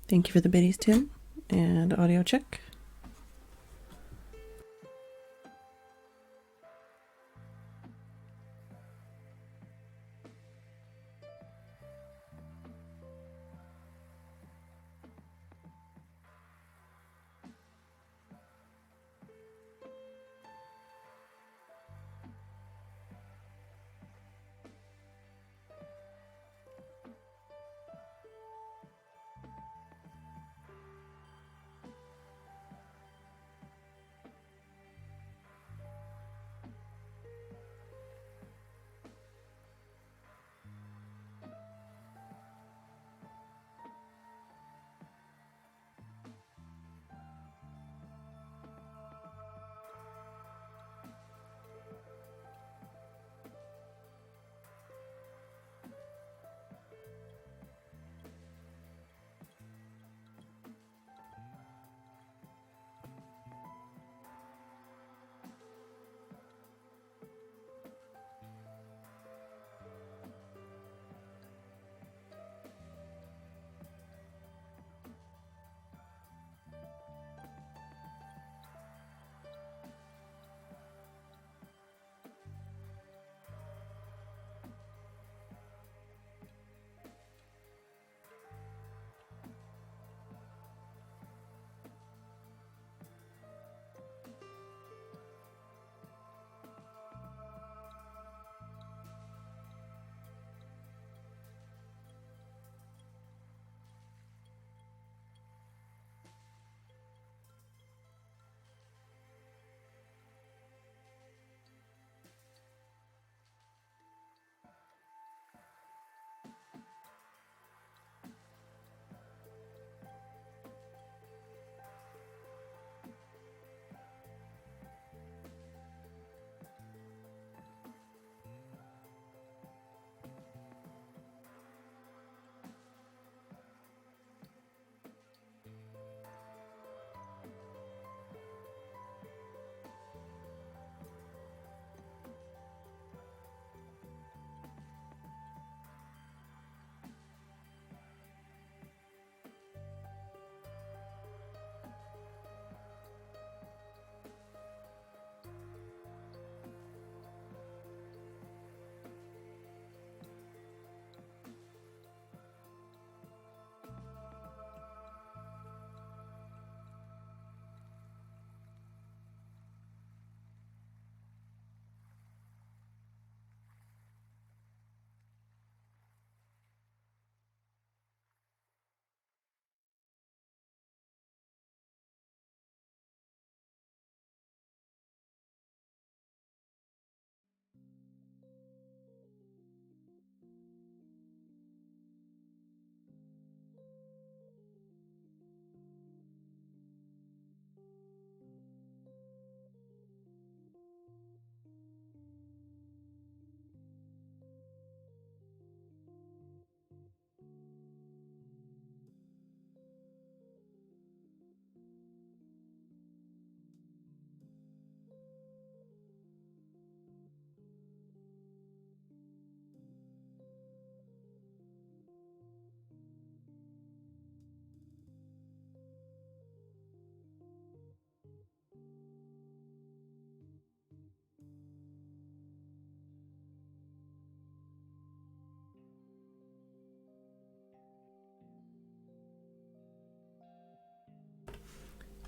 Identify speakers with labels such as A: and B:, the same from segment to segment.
A: Thank you for the biddies, Tim. And audio check.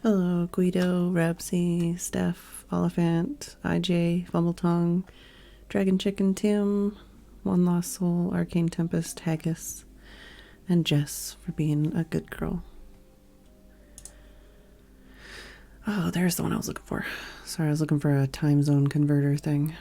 A: Hello, Guido, Rebsy, Steph, Oliphant, IJ, Fumbletongue, Dragon Chicken Tim, One Lost Soul, Arcane Tempest, Haggis, and Jess for being a good girl. Oh, there's the one I was looking for. Sorry, I was looking for a time zone converter thing.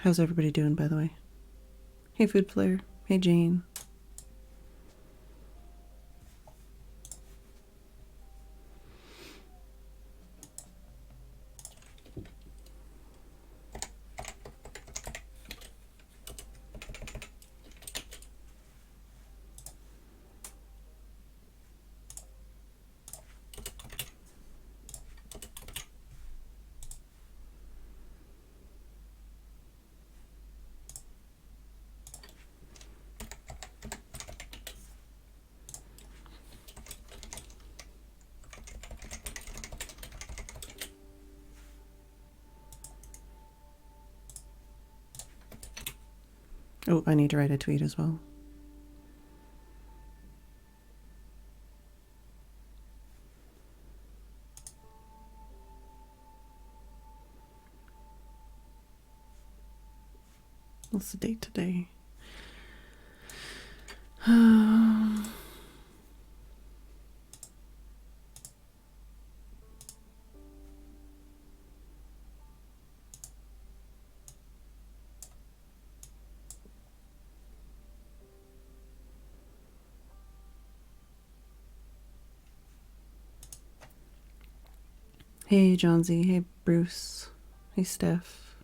A: How's everybody doing, by the way? Hey, Food Player. Hey, Jane. Oh, I need to write a tweet as well. What's the date today? Hey, Johnsy. Hey, Bruce. Hey, Steph.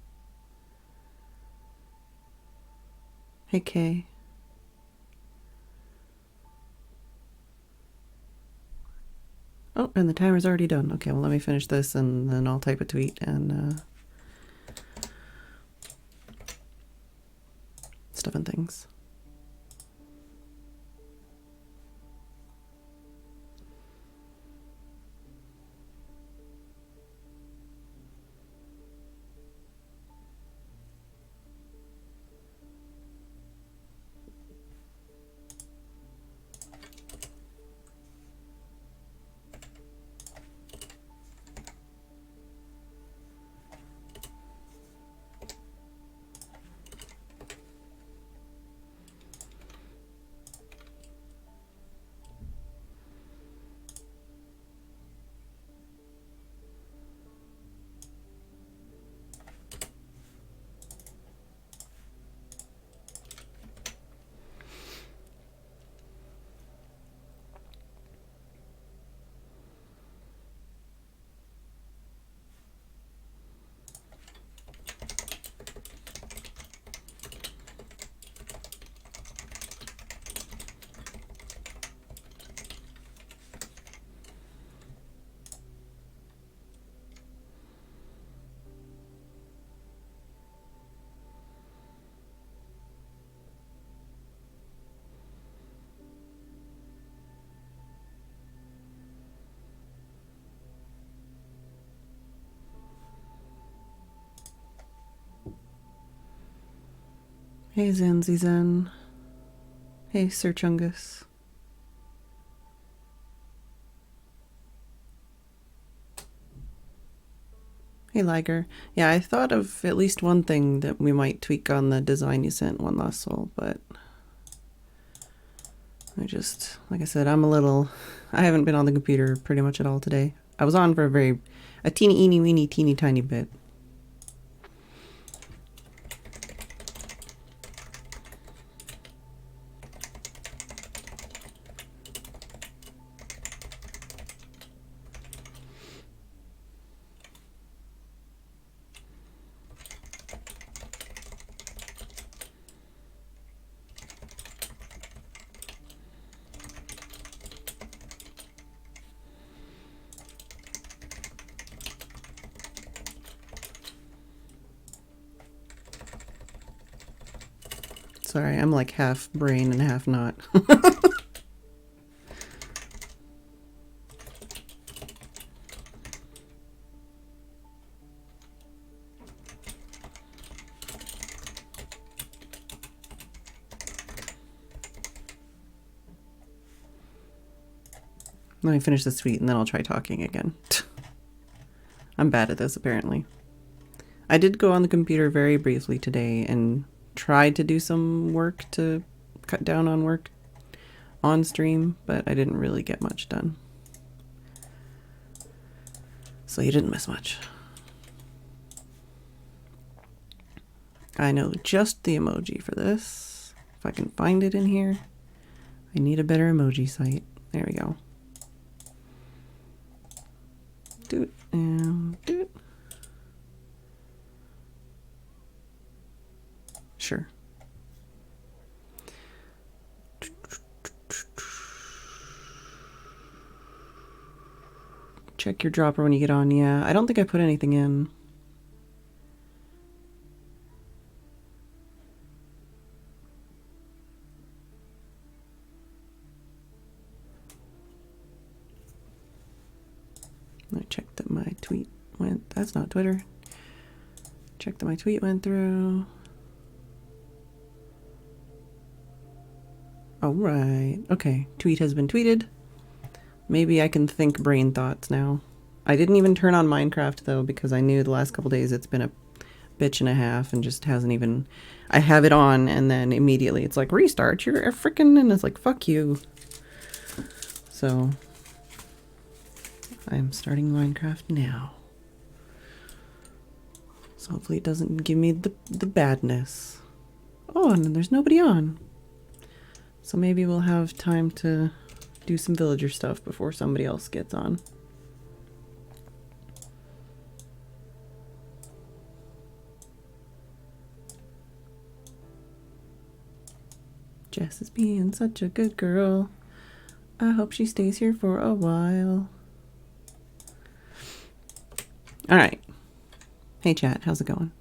A: Hey, Kay. Oh, and the timer's already done. Okay, well, let me finish this and then I'll type a tweet and stuff and things. Hey, Zanzi Zen. Hey, Sir Chungus. Hey, Liger. Yeah, I thought of at least one thing that we might tweak on the design you sent, One Lost Soul, but I just, like I said, I haven't been on the computer pretty much at all today. I was on for a teeny tiny bit. Sorry, I'm like half brain and half not. Let me finish this tweet and then I'll try talking again. I'm bad at this, apparently. I did go on the computer very briefly today and tried to do some work to cut down on work on stream, but I didn't really get much done. So you didn't miss much. I know just the emoji for this. If I can find it in here. I need a better emoji site. There we go. Do it and do it. Sure. Check your dropper when you get on. Yeah, I don't think I put anything in. I checked that my tweet went. That's not Twitter. Check that my tweet went through. All right. Okay. Tweet has been tweeted. Maybe I can think brain thoughts now. I didn't even turn on Minecraft though because I knew the last couple days it's been a bitch and a half and just hasn't even. I have it on and then immediately it's like restart. You're a frickin' and it's like fuck you. So I'm starting Minecraft now. So hopefully it doesn't give me the badness. Oh, and then there's nobody on. So maybe we'll have time to do some villager stuff before somebody else gets on. Jess is being such a good girl. I hope she stays here for a while. All right. Hey chat, how's it going?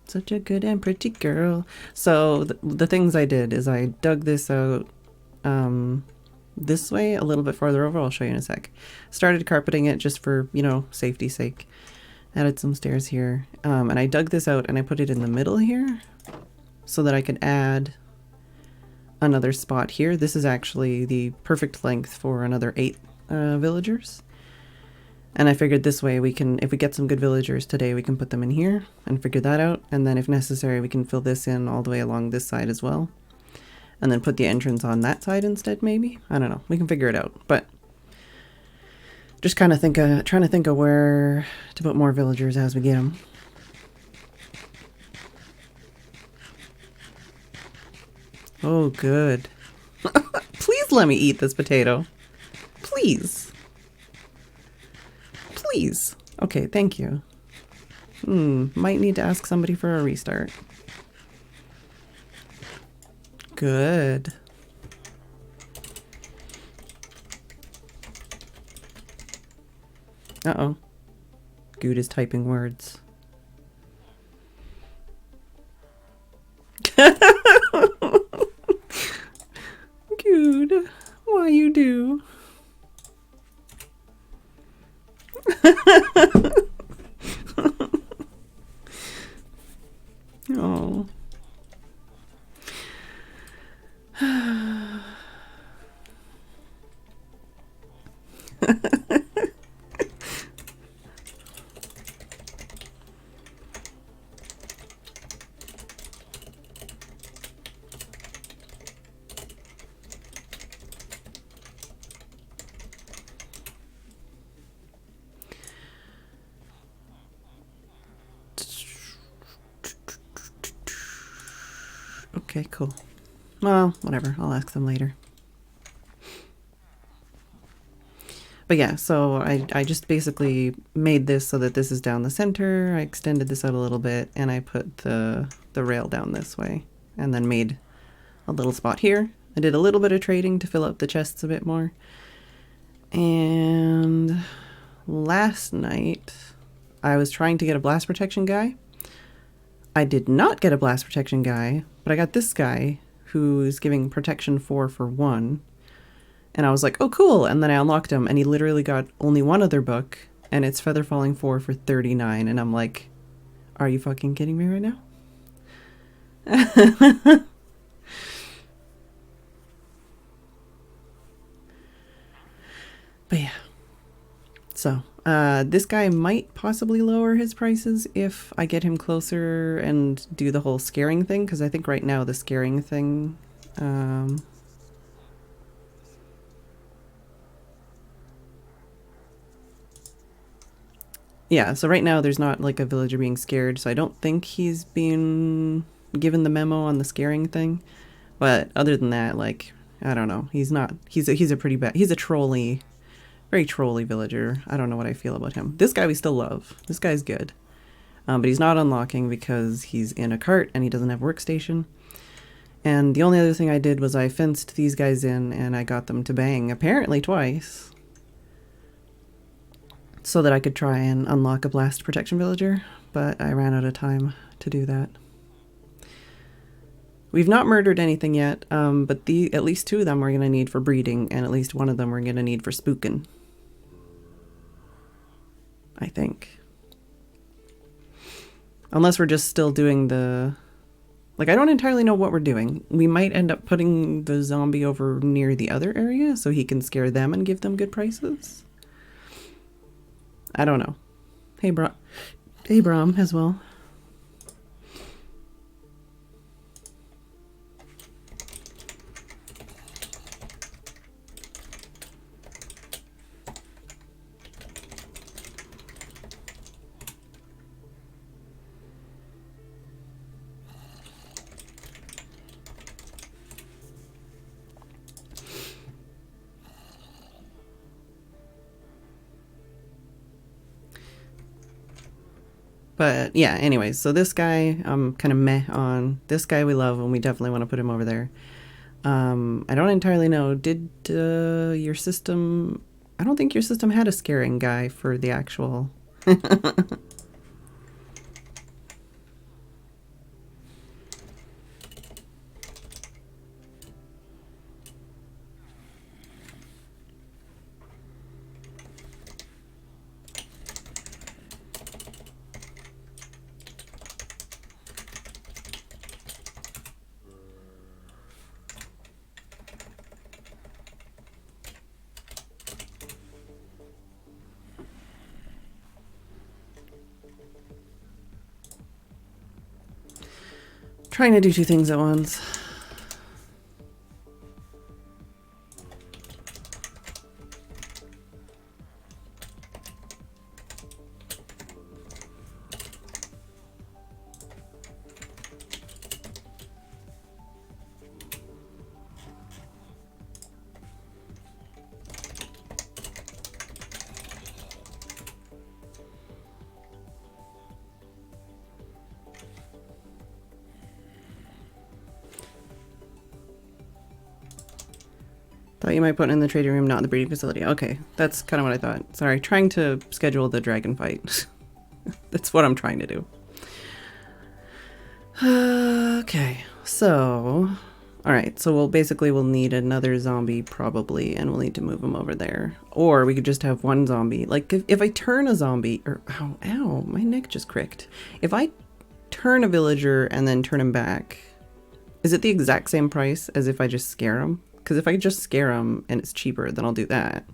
A: Such a good and pretty girl. So the things I did is I dug this out this way a little bit farther over. I'll show you in a sec. Started carpeting it just for, you know, safety's sake. Added some stairs here. And I dug this out and I put it in the middle here so that I could add another spot here. This is actually the perfect length for another 8 villagers. And I figured this way we can, if we get some good villagers today, we can put them in here and figure that out. And then if necessary, we can fill this in all the way along this side as well. And then put the entrance on that side instead, maybe? I don't know. We can figure it out. But just kind of trying to think of where to put more villagers as we get them. Oh, good. Please let me eat this potato. Please. Please. Okay, thank you. Might need to ask somebody for a restart. Good. Uh-oh. Good is typing words. Good. Why you do? Oh. Okay, cool. Well, whatever. I'll ask them later. But yeah, so I just basically made this so that this is down the center. I extended this out a little bit and I put the rail down this way and then made a little spot here. I did a little bit of trading to fill up the chests a bit more. And last night I was trying to get a blast protection guy. I did not get a blast protection guy, but I got this guy who's giving protection 4 for 1. And I was like, oh, cool. And then I unlocked him and he literally got only one other book and it's Feather Falling 4 for 39. And I'm like, are you fucking kidding me right now? But yeah. So, this guy might possibly lower his prices if I get him closer and do the whole scaring thing. Because I think right now the scaring thing... Yeah, so right now there's not like a villager being scared, so I don't think he's being given the memo on the scaring thing. But other than that, like, I don't know. He's not. He's a pretty bad. He's a trolly, very trolly villager. I don't know what I feel about him. This guy we still love. This guy's good. But he's not unlocking because he's in a cart and he doesn't have workstation. And the only other thing I did was I fenced these guys in and I got them to bang, apparently twice, so that I could try and unlock a blast protection villager, but I ran out of time to do that. We've not murdered anything yet, but at least 2 of them we're going to need for breeding, and at least 1 of them we're going to need for spooking. I think. Unless we're just still doing the... Like, I don't entirely know what we're doing. We might end up putting the zombie over near the other area so he can scare them and give them good prices. I don't know. Hey, Brom as well. But yeah, anyways, so this guy, I'm kind of meh on. This guy we love and we definitely want to put him over there. I don't entirely know. Did your system... I don't think your system had a scaring guy for the actual... Trying to do 2 things at once. Thought you might put it in the trading room, not in the breeding facility. Okay, that's kind of what I thought. Sorry, trying to schedule the dragon fight. That's what I'm trying to do. Okay, so... Alright, so we'll need another zombie probably, and we'll need to move him over there. Or we could just have 1 zombie. Like, if I turn a zombie... Ow, my neck just cricked. If I turn a villager and then turn him back, is it the exact same price as if I just scare him? Because if I just scare him and it's cheaper, then I'll do that.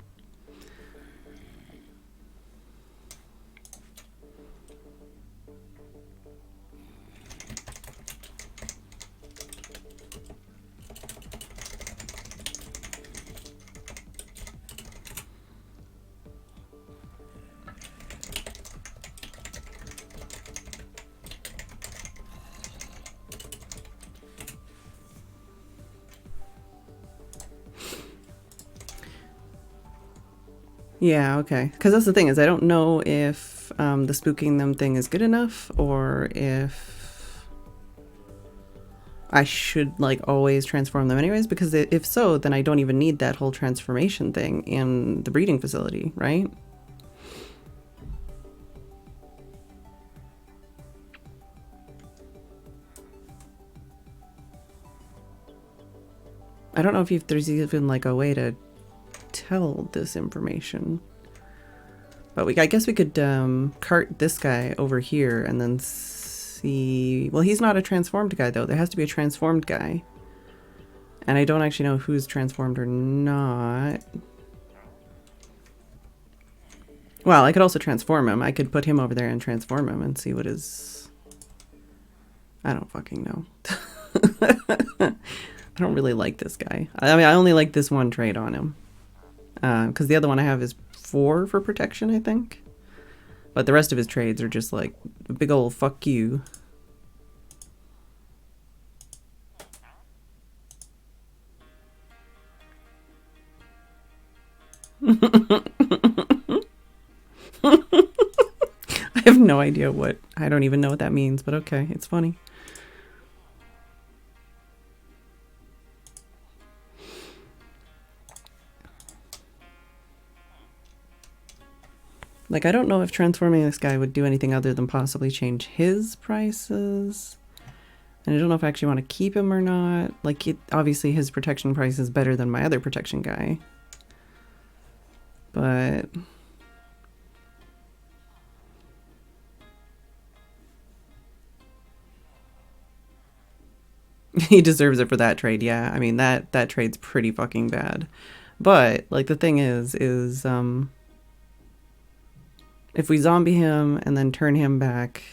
A: Yeah, okay. Because that's the thing, is I don't know if the spooking them thing is good enough, or if I should, like, always transform them anyways, because if so, then I don't even need that whole transformation thing in the breeding facility, right? I don't know if there's even, like, a way to tell this information. But I guess we could cart this guy over here and then see... Well, he's not a transformed guy, though. There has to be a transformed guy. And I don't actually know who's transformed or not. Well, I could also transform him. I could put him over there and transform him and see what his... I don't fucking know. I don't really like this guy. I mean, I only like this one trait on him. Because the other one I have is 4 for protection, I think. But the rest of his trades are just like a big old fuck you. I have no idea what, I don't even know what that means, but okay, it's funny. Like, I don't know if transforming this guy would do anything other than possibly change his prices. And I don't know if I actually want to keep him or not. Like, obviously his protection price is better than my other protection guy. But he deserves it for that trade, yeah. I mean, that trade's pretty fucking bad. But, like, the thing is, if we zombie him and then turn him back,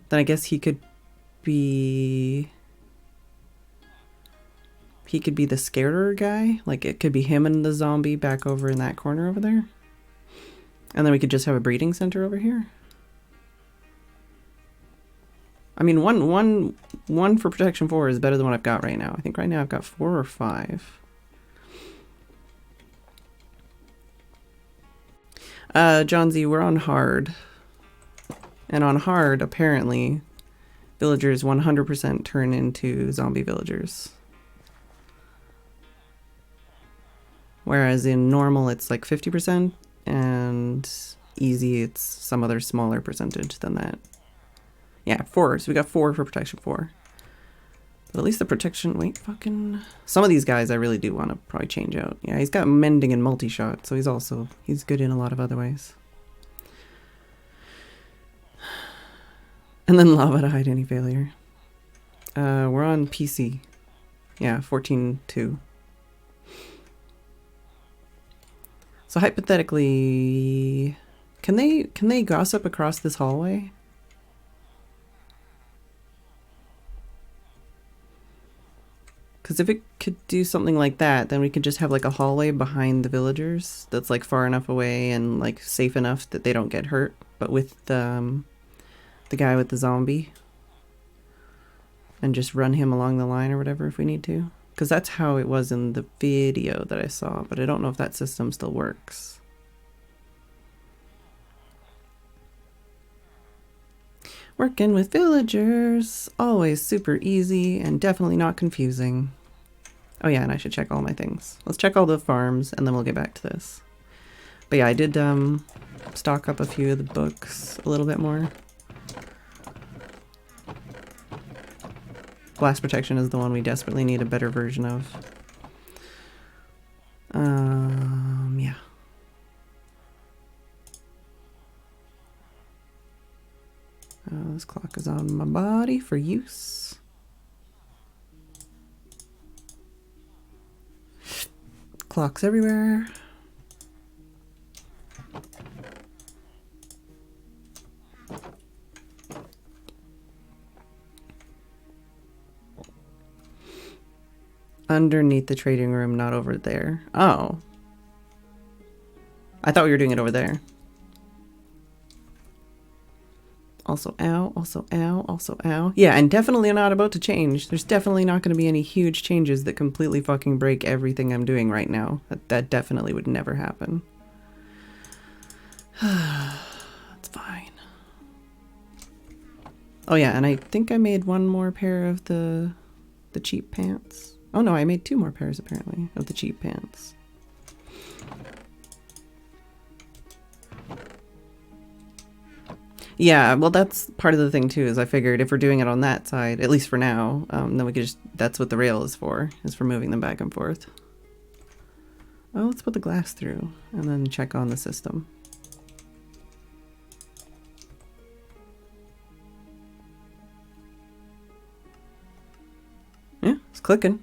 A: then I guess he could be the scarer guy. Like, it could be him and the zombie back over in that corner over there. And then we could just have a breeding center over here. I mean, one for protection 4 is better than what I've got right now. I think right now I've got 4 or 5. John Z, we're on hard. And on hard, apparently, villagers 100% turn into zombie villagers. Whereas in normal, it's like 50%, and easy, it's some other smaller percentage than that. Yeah, 4. So we got 4 for protection 4. But at least the protection, wait, fucking... Some of these guys I really do want to probably change out. Yeah, he's got mending and multi-shot, so he's good in a lot of other ways. And then lava to hide any failure. We're on PC. Yeah, 14.2. So hypothetically, can they gossip across this hallway? Because if it could do something like that, then we could just have like a hallway behind the villagers that's like far enough away and like safe enough that they don't get hurt. But with the guy with the zombie, and just run him along the line or whatever if we need to. Because that's how it was in the video that I saw, but I don't know if that system still works. Working with villagers, always super easy and definitely not confusing. Oh yeah, and I should check all my things. Let's check all the farms and then we'll get back to this. But yeah, I did stock up a few of the books a little bit more. Blast protection is the one we desperately need a better version of. Yeah. This clock is on my body for use. Clocks everywhere. Underneath the trading room, not over there. Oh. I thought we were doing it over there. Also ow, also ow, also ow. Yeah, and definitely not about to change. There's definitely not going to be any huge changes that completely fucking break everything I'm doing right now. That definitely would never happen. That's fine. Oh yeah, and I think I made one more pair of the cheap pants. Oh no, I made 2 more pairs apparently of the cheap pants. Yeah, well that's part of the thing too, is I figured if we're doing it on that side, at least for now, then we could just, that's what the rail is for moving them back and forth. Oh, let's put the glass through and then check on the system. Yeah, it's clicking.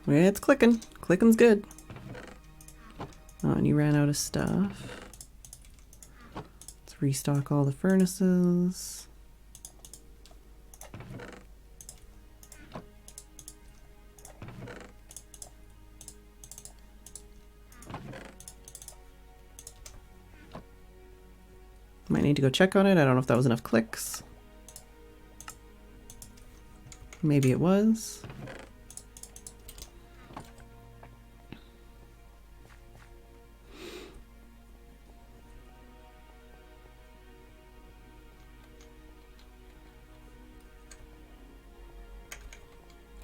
A: Yeah, it's clicking. Clicking's good. Oh, and you ran out of stuff. Let's restock all the furnaces. need to go check on it. I don't know if that was enough clicks. Maybe it was.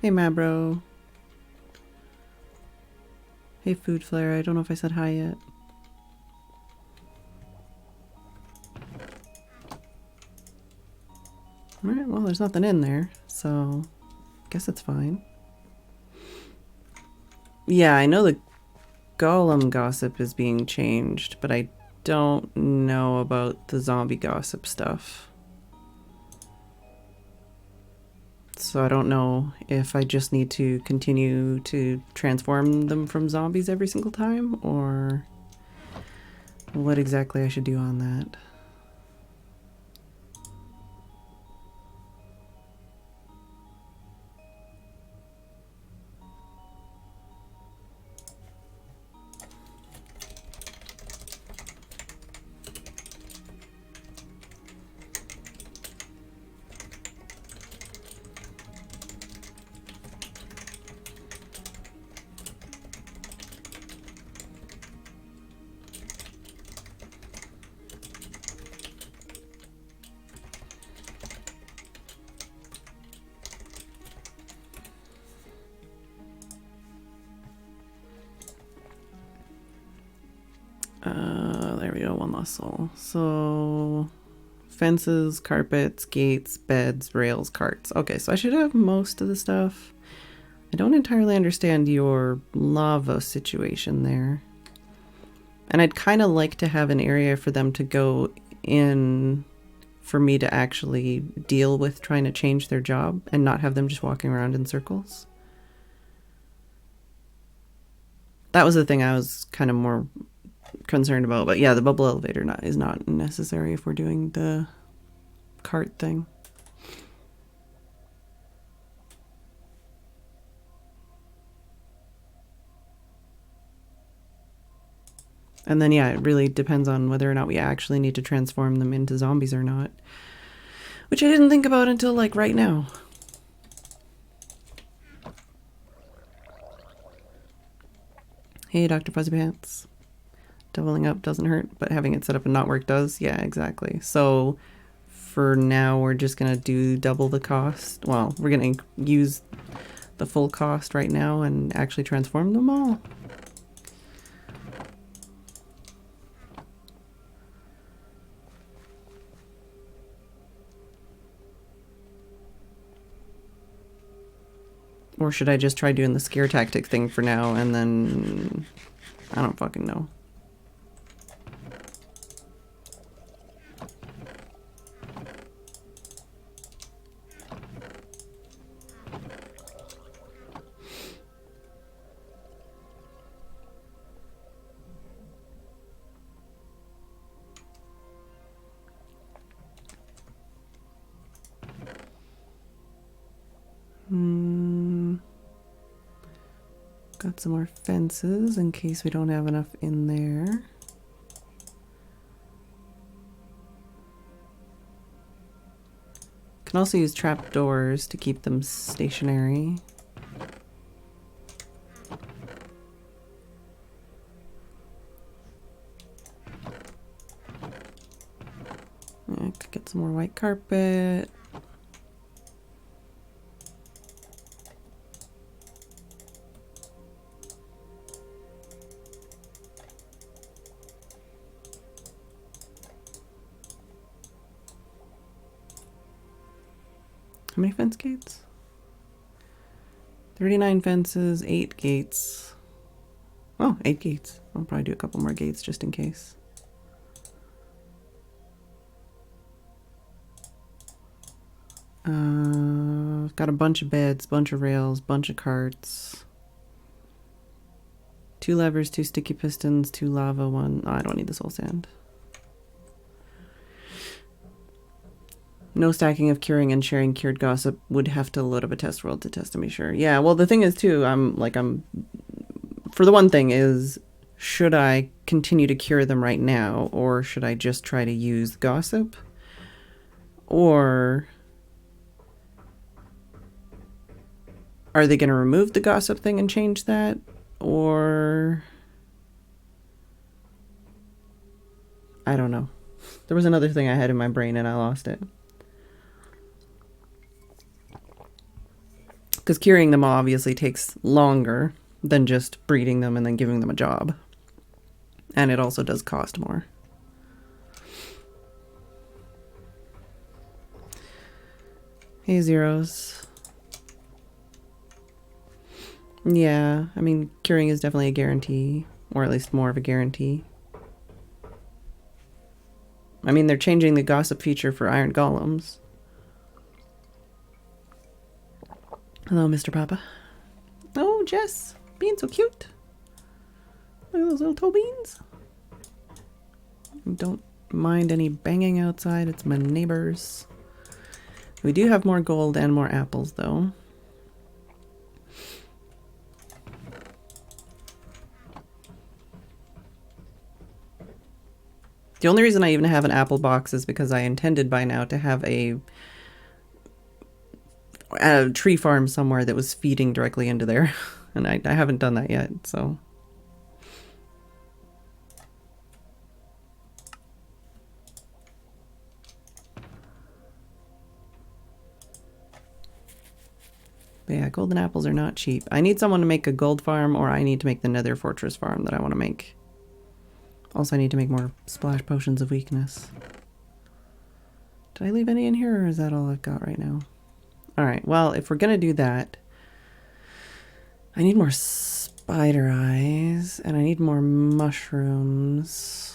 A: Hey, Mabro. Hey, Food Flare. I don't know if I said hi yet. Alright, well, there's nothing in there, so I guess it's fine. Yeah, I know the golem gossip is being changed, but I don't know about the zombie gossip stuff. So I don't know if I just need to continue to transform them from zombies every single time, or what exactly I should do on that. There we go, one lost soul. So, fences, carpets, gates, beds, rails, carts. Okay, so I should have most of the stuff. I don't entirely understand your lava situation there. And I'd kind of like to have an area for them to go in for me to actually deal with trying to change their job and not have them just walking around in circles. That was the thing I was kind of more concerned about, but yeah, the bubble elevator is not necessary if we're doing the cart thing. And then yeah, it really depends on whether or not we actually need to transform them into zombies or not, which I didn't think about until like right now. Hey, Dr. Fuzzy Pants. Doubling up doesn't hurt, but having it set up and not work does. Yeah, exactly. So for now, we're just going to do double the cost. Well, we're going to use the full cost right now and actually transform them all. Or should I just try doing the scare tactic thing for now and then... I don't fucking know. Got some more fences in case we don't have enough in there. Can also use trap doors to keep them stationary. I could get some more white carpet. How many fence gates? 39 fences, 8 gates. Oh, 8 gates. I'll probably do a couple more gates just in case. Got a bunch of beds, bunch of rails, bunch of carts. 2 levers, 2 sticky pistons, 2 lava, 1... Oh, I don't need the soul sand. No stacking of curing and sharing cured gossip. Would have to load up a test world to test to be sure. Yeah, well, the thing is, too, for the one thing is, should I continue to cure them right now, or should I just try to use gossip? Or are they going to remove the gossip thing and change that? Or I don't know. There was another thing I had in my brain and I lost it. Because curing them obviously takes longer than just breeding them and then giving them a job. And it also does cost more. Hey, Zeros. Yeah, I mean, curing is definitely a guarantee, or at least more of a guarantee. I mean, they're changing the gossip feature for iron golems. Hello, Mr. Papa. Oh, Jess, being so cute. Look at those little toe beans. Don't mind any banging outside, it's my neighbors. We do have more gold and more apples, though. The only reason I even have an apple box is because I intended by now to have a tree farm somewhere that was feeding directly into there. And I haven't done that yet, so. But yeah, golden apples are not cheap. I need someone to make a gold farm, or I need to make the nether fortress farm that I want to make. Also, I need to make more splash potions of weakness. Did I leave any in here, or is that all I've got right now? Alright, well, if we're gonna do that, I need more spider eyes, and I need more mushrooms.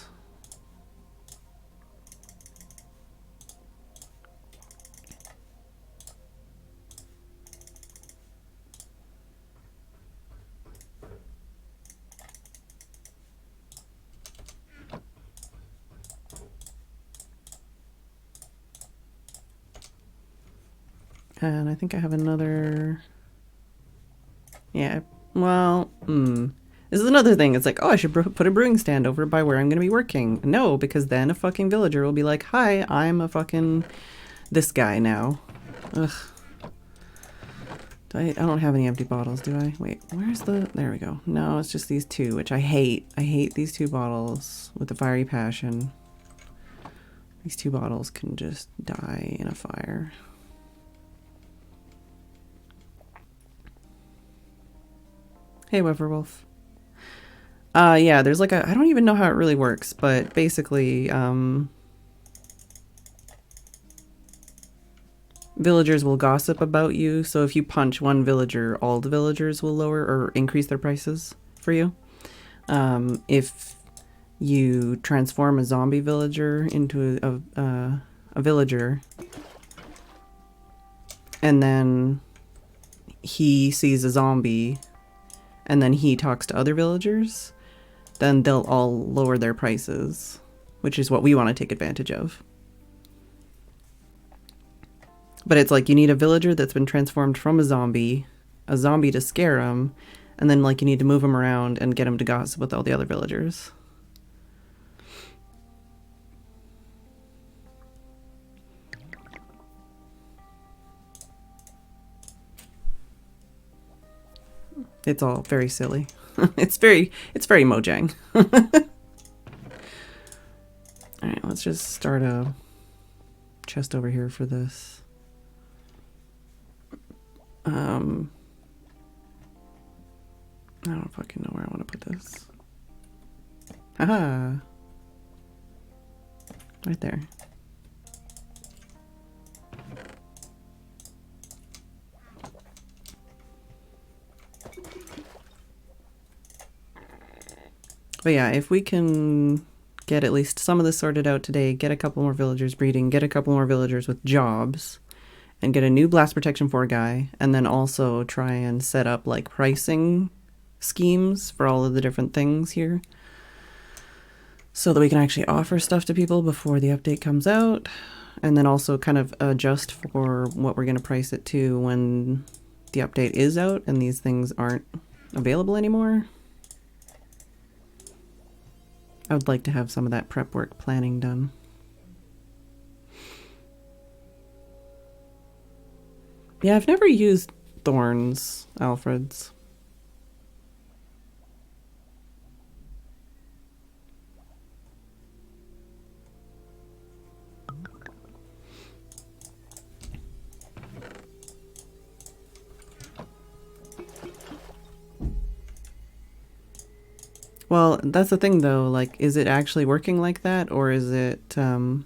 A: And I think I have another... Yeah, well, This is another thing. It's like, oh, I should put a brewing stand over by where I'm going to be working. No, because then a fucking villager will be like, hi, I'm a fucking this guy now. Ugh. I don't have any empty bottles, do I? Wait, where's the... There we go. No, it's just these two, which I hate. I hate these two bottles with the fiery passion. These two bottles can just die in a fire. Hey, Weverwolf. Yeah, there's like a... I don't even know how it really works, but basically, villagers will gossip about you. So if you punch one villager, all the villagers will lower or increase their prices for you. If you transform a zombie villager into a villager, and then he sees a zombie, and then he talks to other villagers, then they'll all lower their prices, which is what we want to take advantage of. But it's like you need a villager that's been transformed from a zombie to scare him, and then like you need to move him around and get him to gossip with all the other villagers. It's all very silly. It's very Mojang. Alright, let's just start a chest over here for this. I don't fucking know where I want to put this. Haha! Right there. But yeah, if we can get at least some of this sorted out today, get a couple more villagers breeding, get a couple more villagers with jobs, and get a new blast protection 4 guy, and then also try and set up like pricing schemes for all of the different things here, so that we can actually offer stuff to people before the update comes out, and then also kind of adjust for what we're going to price it to when the update is out and these things aren't available anymore. I would like to have some of that prep work planning done. Yeah, I've never used thorns, Alfred's. Well, that's the thing though, like, is it actually working like that, or is it, are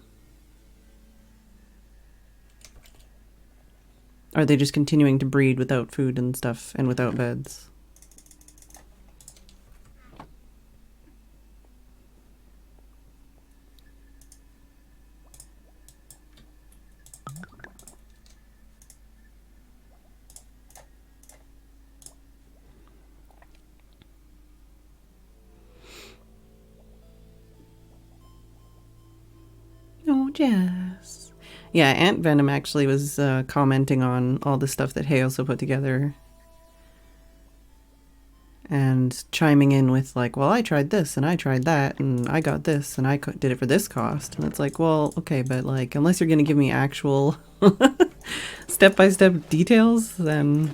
A: they just continuing to breed without food and stuff and without beds? Oh, Jess. Yeah, Ant Venom actually was commenting on all the stuff that Hay also put together and chiming in with like, well, I tried this and I tried that and I got this and I did it for this cost. And it's like, well, okay, but like, unless you're going to give me actual step-by-step details, then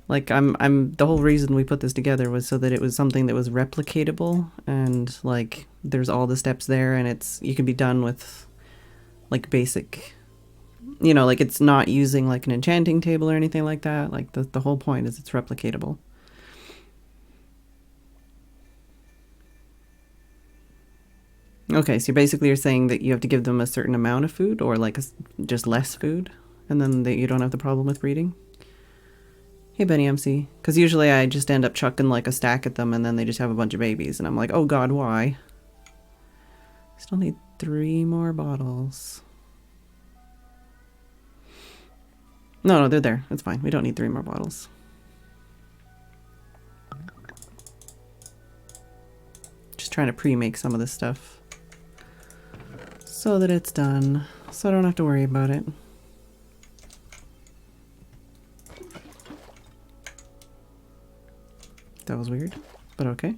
A: like I'm the whole reason we put this together was so that it was something that was replicatable, and like there's all the steps there, and it's you can be done with like basic, you know, like it's not using like an enchanting table or anything like that. Like the whole point is it's replicatable. Okay, so basically you're saying that you have to give them a certain amount of food, or like just less food, and then you don't have the problem with breeding. Hey, Benny MC. Because usually I just end up chucking like a stack at them and then they just have a bunch of babies. And I'm like, oh god, why? Still need 3 more bottles. No, they're there. It's fine. We don't need 3 more bottles. Just trying to pre-make some of this stuff so that it's done. So I don't have to worry about it. That was weird, but okay.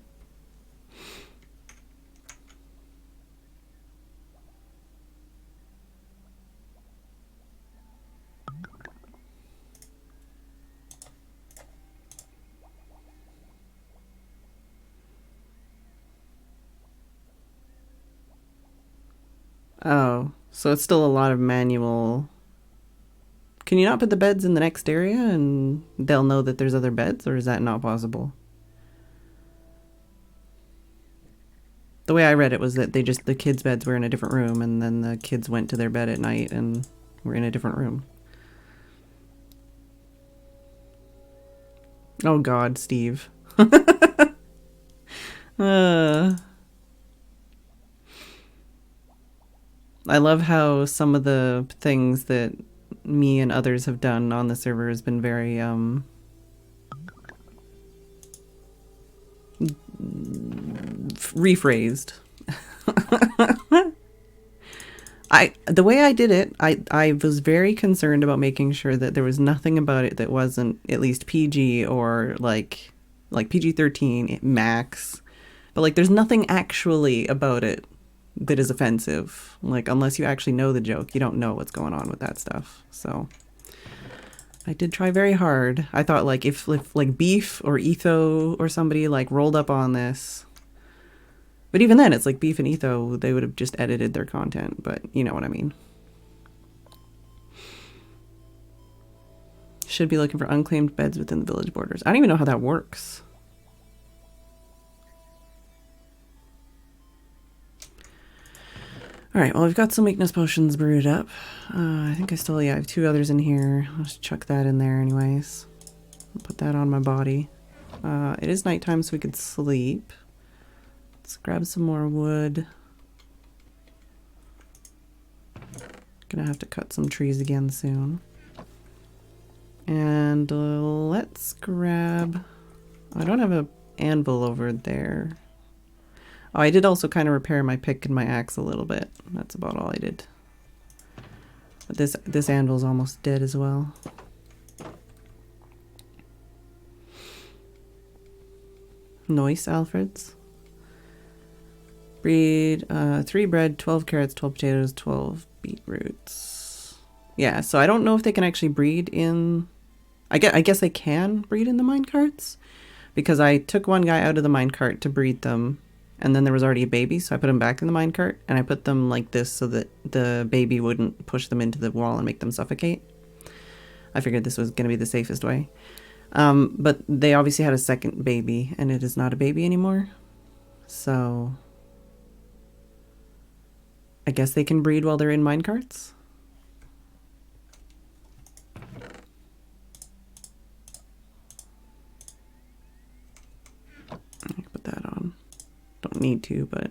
A: Oh, so it's still a lot of manual. Can you not put the beds in the next area and they'll know that there's other beds, or is that not possible? The way I read it was that the kids' beds were in a different room, and then the kids went to their bed at night and were in a different room. Oh god, Steve. I love how some of the things that me and others have done on the server has been very, rephrased. The way I did it, I was very concerned about making sure that there was nothing about it that wasn't at least PG or like PG-13 max. But like there's nothing actually about it that is offensive. Like unless you actually know the joke, you don't know what's going on with that stuff. So I did try very hard. I thought like if like Beef or Etho or somebody like rolled up on this. But even then, it's like Beef and Etho, they would have just edited their content, but you know what I mean. Should be looking for unclaimed beds within the village borders. I don't even know how that works. Alright, well, we've got some weakness potions brewed up. I think I have 2 others in here. I'll just chuck that in there anyways. I'll put that on my body. It is nighttime, so we could sleep. Let's grab some more wood. Gonna have to cut some trees again soon. And let's grab... I don't have an anvil over there. Oh, I did also kind of repair my pick and my axe a little bit. That's about all I did. But this anvil's almost dead as well. Nice, Alfreds. Breed 3 bread, 12 carrots, 12 potatoes, 12 beetroots. Yeah, so I don't know if they can actually breed in... I guess they can breed in the minecarts, because I took one guy out of the minecart to breed them, and then there was already a baby, so I put him back in the minecart, and I put them like this so that the baby wouldn't push them into the wall and make them suffocate. I figured this was going to be the safest way. But they obviously had a second baby, and it is not a baby anymore. So I guess they can breed while they're in minecarts. Put that on. Don't need to, but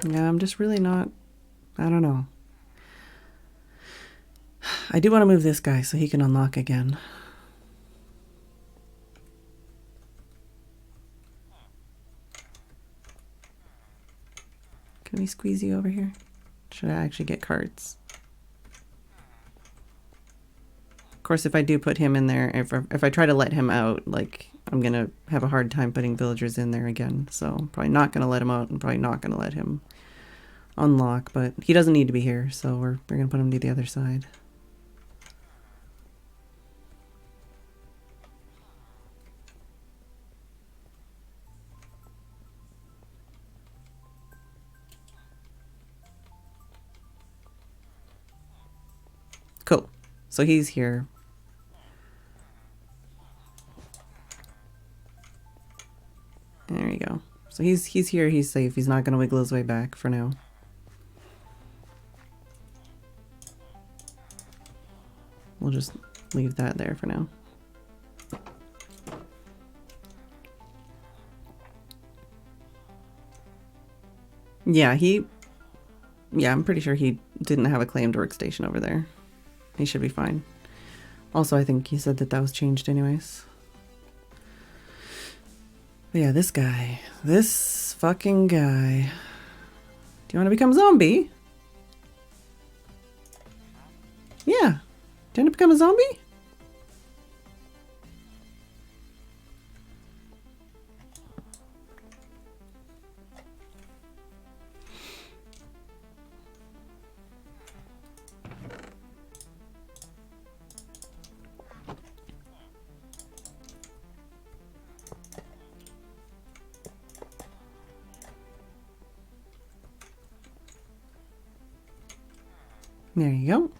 A: yeah, I'm just really not, I don't know. I do want to move this guy so he can unlock again. Can we squeeze you over here? Should I actually get carts? Of course, if I do put him in there, if I try to let him out, like, I'm going to have a hard time putting villagers in there again. So I'm probably not going to let him out and probably not going to let him unlock. But he doesn't need to be here, so we're going to put him to the other side. Cool. So he's here. There you go. So he's here, he's safe. He's not going to wiggle his way back for now. We'll just leave that there for now. Yeah, I'm pretty sure he didn't have a claimed workstation over there. He should be fine. Also, I think he said that that was changed anyways. But yeah, this guy. This fucking guy. Do you want to become a zombie? Yeah. Do you want to become a zombie? There you go.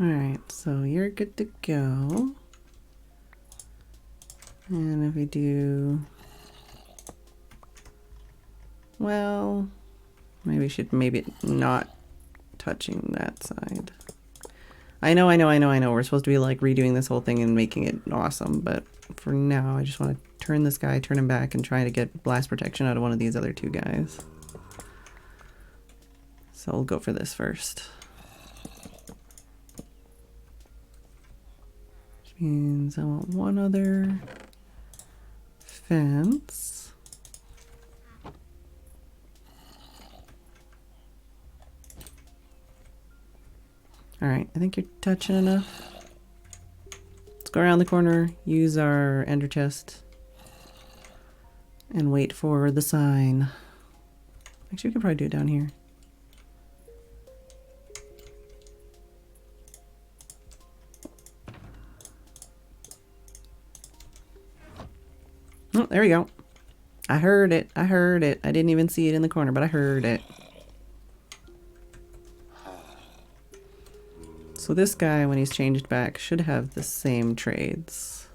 A: Alright, so you're good to go. And if we do... Well, maybe we should not touching that side. I know. We're supposed to be like redoing this whole thing and making it awesome, but for now I just want to turn this guy, turn him back, and try to get blast protection out of one of these other two guys. So we'll go for this first. Which means I want one other fence. Alright, I think you're touching enough. Let's go around the corner, use our ender chest, and wait for the sign. Actually, we could probably do it down here. Oh, there we go. I heard it. I didn't even see it in the corner, but I heard it. So this guy, when he's changed back, should have the same trades.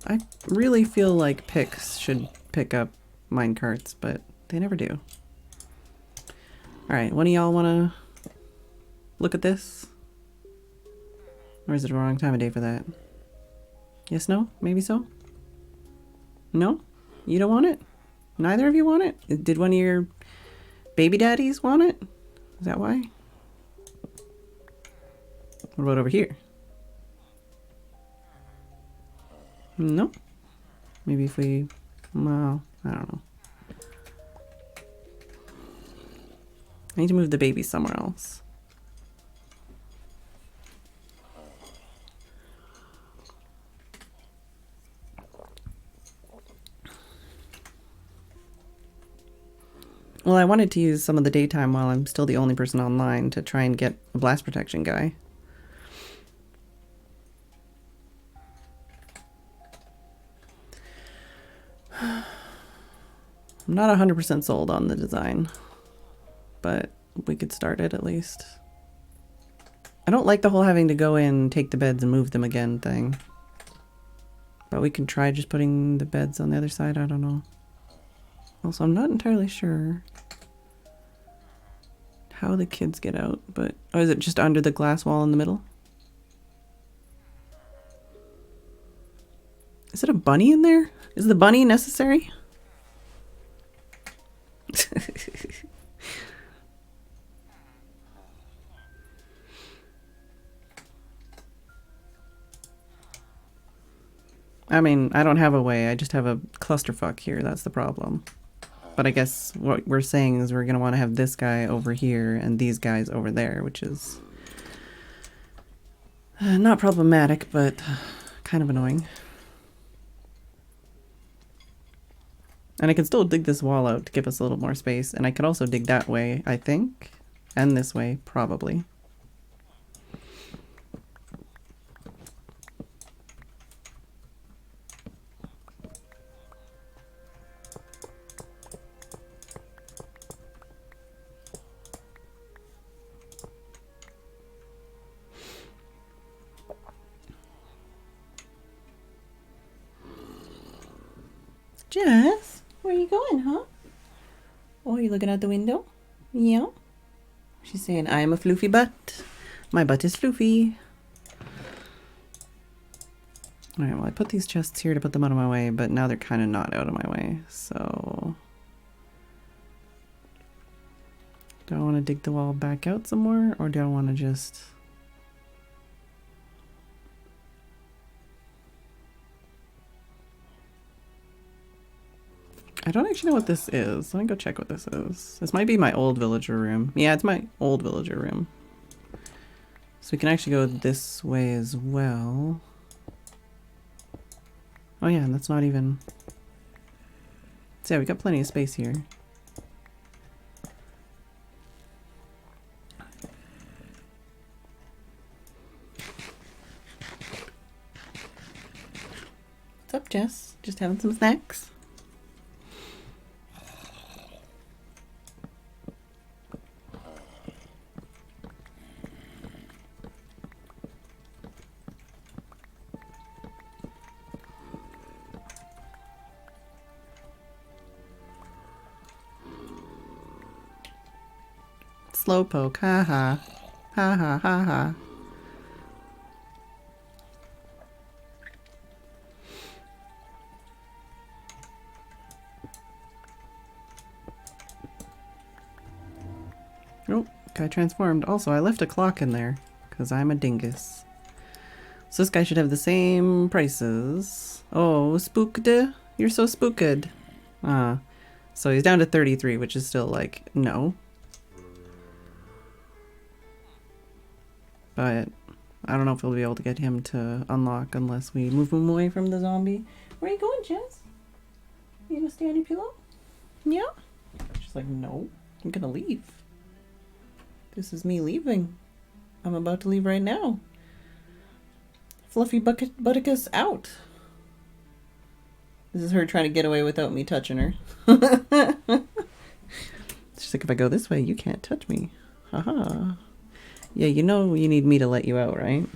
A: I really feel like Pix should pick up minecarts, but they never do. Alright, one of y'all wanna look at this? Or is it the wrong time of day for that? Yes, no? Maybe so? No? You don't want it? Neither of you want it? Did one of your baby daddies want it? Is that why? What about over here? No? Maybe if we... well, I don't know. I need to move the baby somewhere else. Well, I wanted to use some of the daytime while I'm still the only person online to try and get a blast protection guy. I'm not 100% sold on the design, but we could start it at least. I don't like the whole having to go in, take the beds, and move them again thing. But we can try just putting the beds on the other side, I don't know. Also, I'm not entirely sure how the kids get out, but... oh, is it just under the glass wall in the middle? Is it a bunny in there? Is the bunny necessary? I mean, I don't have a way. I just have a clusterfuck here. That's the problem. But I guess what we're saying is we're going to want to have this guy over here and these guys over there, which is not problematic, but kind of annoying. And I can still dig this wall out to give us a little more space. And I could also dig that way, I think. And this way, probably. Jess, where are you going, huh? Oh, you looking out the window? Yeah. She's saying, I am a floofy butt. My butt is floofy. Alright, well, I put these chests here to put them out of my way, but now they're kind of not out of my way, so... do I want to dig the wall back out some more, or do I want to just... I don't actually know what this is. Let me go check what this is. This might be my old villager room. Yeah, it's my old villager room. So we can actually go this way as well. Oh yeah, and that's not even... so yeah, we got plenty of space here. What's up, Jess? Just having some snacks? Slowpoke, haha. Ha ha ha ha. Oh, guy transformed. Also, I left a clock in there, because I'm a dingus. So this guy should have the same prices. Oh, spooked. You're so spooked. Ah. So he's down to 33, which is still like, no. But I don't know if we'll be able to get him to unlock unless we move him away from the zombie. Where are you going, Jess? You gonna stay on your pillow? Yeah? She's like, no, I'm gonna leave. This is me leaving. I'm about to leave right now. Fluffy Butticus out. This is her trying to get away without me touching her. She's like, if I go this way, you can't touch me. Haha. Yeah, you know you need me to let you out, right?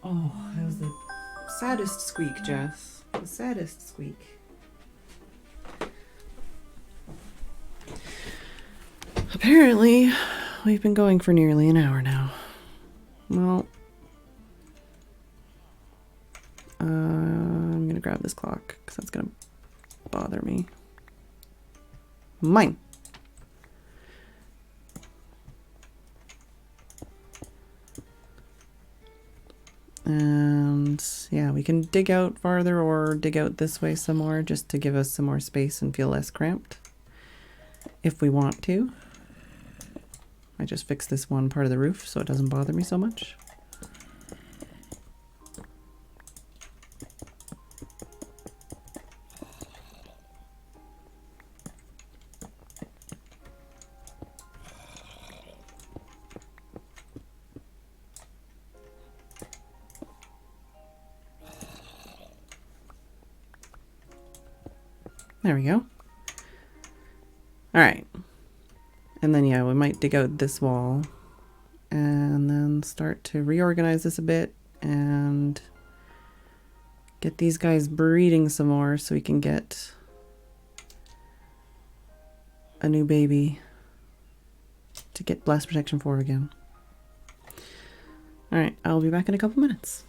A: Oh, that was the saddest squeak, Jess. The saddest squeak. Apparently, we've been going for nearly an hour now. Well, I'm gonna grab this clock because that's gonna bother me. Mine. And yeah, we can dig out farther or dig out this way some more just to give us some more space and feel less cramped if we want to. I just fixed this one part of the roof so it doesn't bother me so much. There we go. All right. And then, yeah, we might dig out this wall and then start to reorganize this a bit and get these guys breeding some more so we can get a new baby to get blast protection for again. All right, I'll be back in a couple minutes.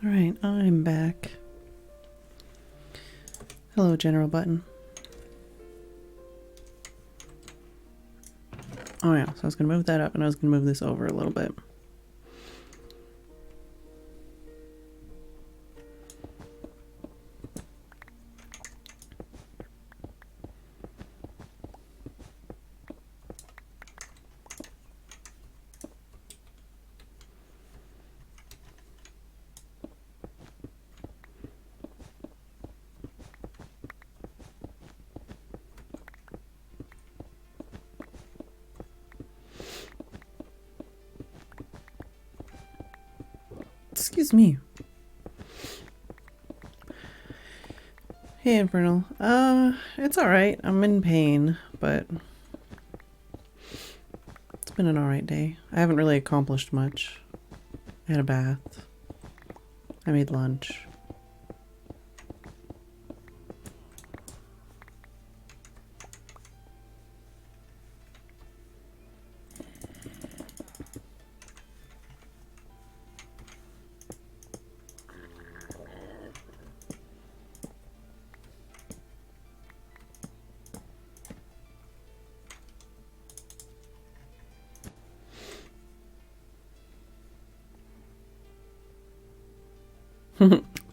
A: Alright, I'm back. Hello, general button. Oh yeah, so I was going to move that up and I was going to move this over a little bit. Excuse me. Hey, Infernal. It's alright. I'm in pain, but it's been an alright day. I haven't really accomplished much. I had a bath. I made lunch.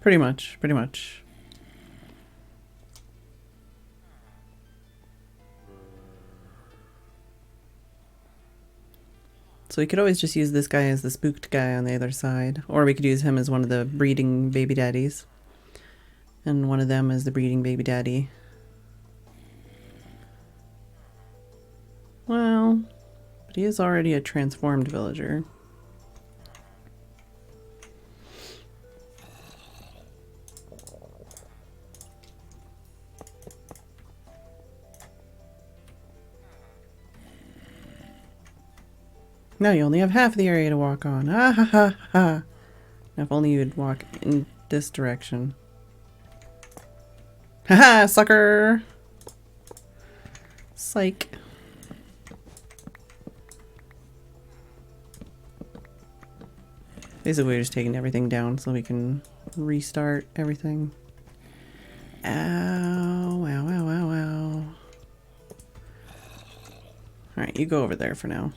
A: Pretty much, pretty much. So we could always just use this guy as the spooked guy on the other side. Or we could use him as one of the breeding baby daddies. And one of them as the breeding baby daddy. Well, but he is already a transformed villager. Now you only have half the area to walk on. Ah ha ha ha. Now if only you'd walk in this direction. Haha, sucker! Psych. Basically we're just taking everything down so we can restart everything. Ow, ow, ow, ow, ow. Alright, you go over there for now.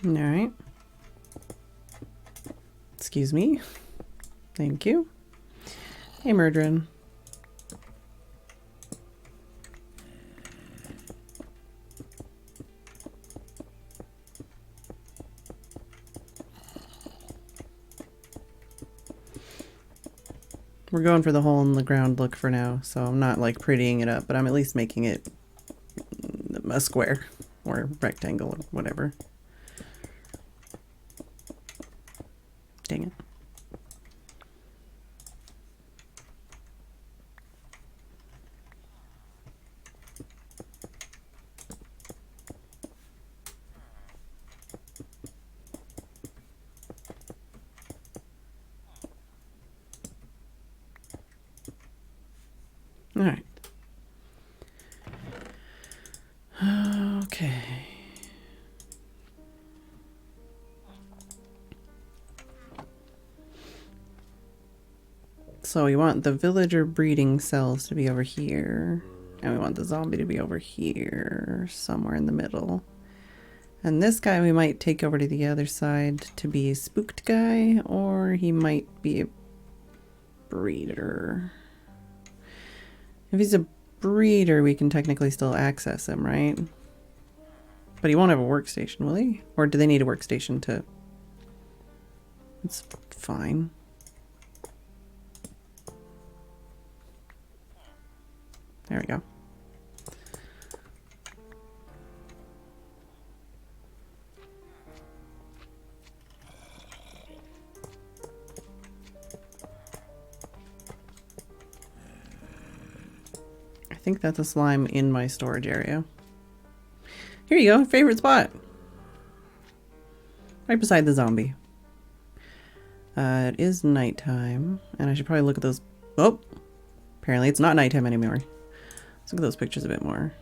A: Alright. Excuse me. Thank you. Hey, Phedran. We're going for the hole in the ground look for now, so I'm not like prettying it up, but I'm at least making it a square or rectangle or whatever. Dang it. All right. Okay. So we want the villager breeding cells to be over here. And we want the zombie to be over here, somewhere in the middle. And this guy we might take over to the other side to be a spooked guy, or he might be breeder. If he's a breeder, we can technically still access him, right? But he won't have a workstation, will he? Or do they need a workstation to... It's fine. There we go. I think that's a slime in my storage area. Here you go, favorite spot. Right beside the zombie. It is nighttime, and I should probably look at those... Oh! Apparently it's not nighttime anymore. Let's look at those pictures a bit more.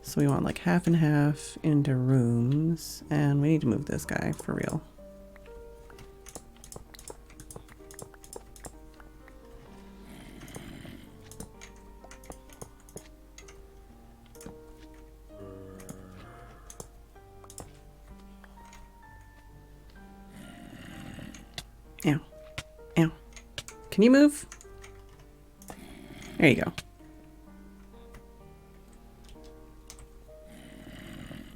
A: So we want like half and half into rooms, and we need to move this guy for real. Ow. Ow. Can you move? There you go.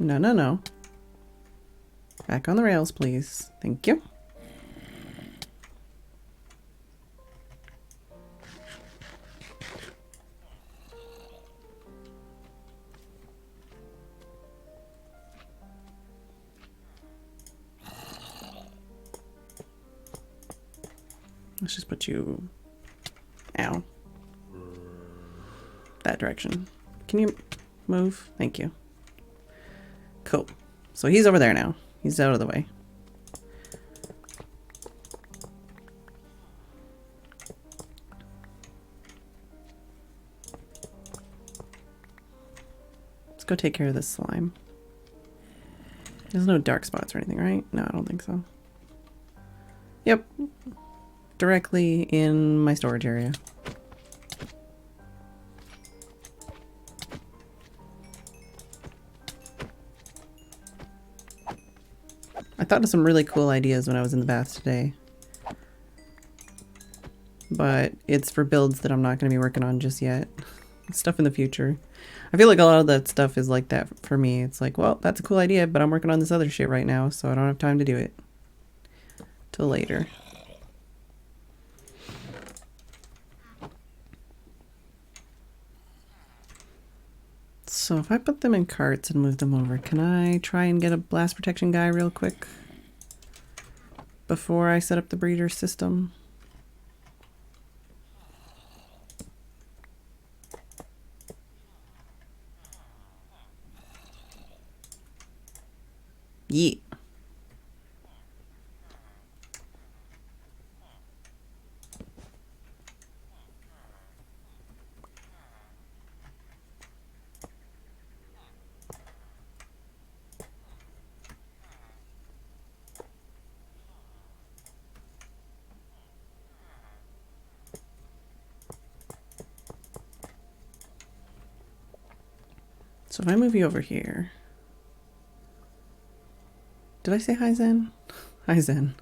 A: No, no, no. Back on the rails, please. Thank you. Let's just put you... Ow. That direction. Can you move? Thank you. Cool. So he's over there now. He's out of the way. Let's go take care of this slime. There's no dark spots or anything, right? No, I don't think so. Yep. Directly in my storage area. I thought of some really cool ideas when I was in the bath today. But it's for builds that I'm not going to be working on just yet. Stuff in the future. I feel like a lot of that stuff is like that for me. It's like, well, that's a cool idea, but I'm working on this other shit right now, so I don't have time to do it. Till later. So if I put them in carts and move them over, can I try and get a blast protection guy real quick? Before I set up the breeder system? Yeet. So if I move you over here... Did I say hi, Zen? Hi, Zen.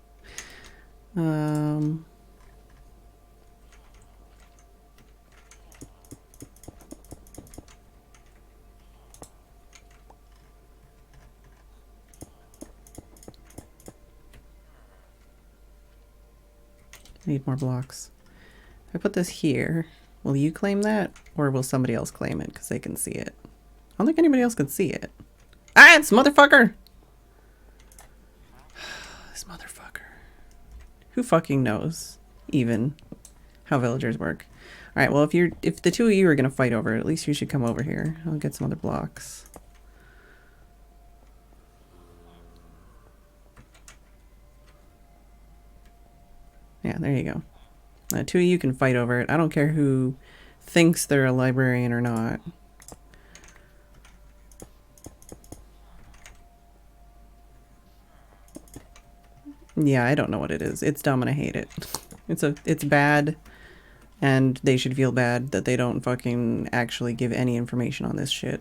A: Need more blocks. If I put this here, will you claim that? Or will somebody else claim it because they can see it? I don't think anybody else can see it. Ah, it's motherfucker! This motherfucker. Who fucking knows, even, how villagers work? Alright, well, if the two of you are gonna fight over it, at least you should come over here. I'll get some other blocks. Yeah, there you go. Two of you can fight over it. I don't care who thinks they're a librarian or not. Yeah, I don't know what it is. It's dumb and I hate it. It's bad, and they should feel bad that they don't fucking actually give any information on this shit.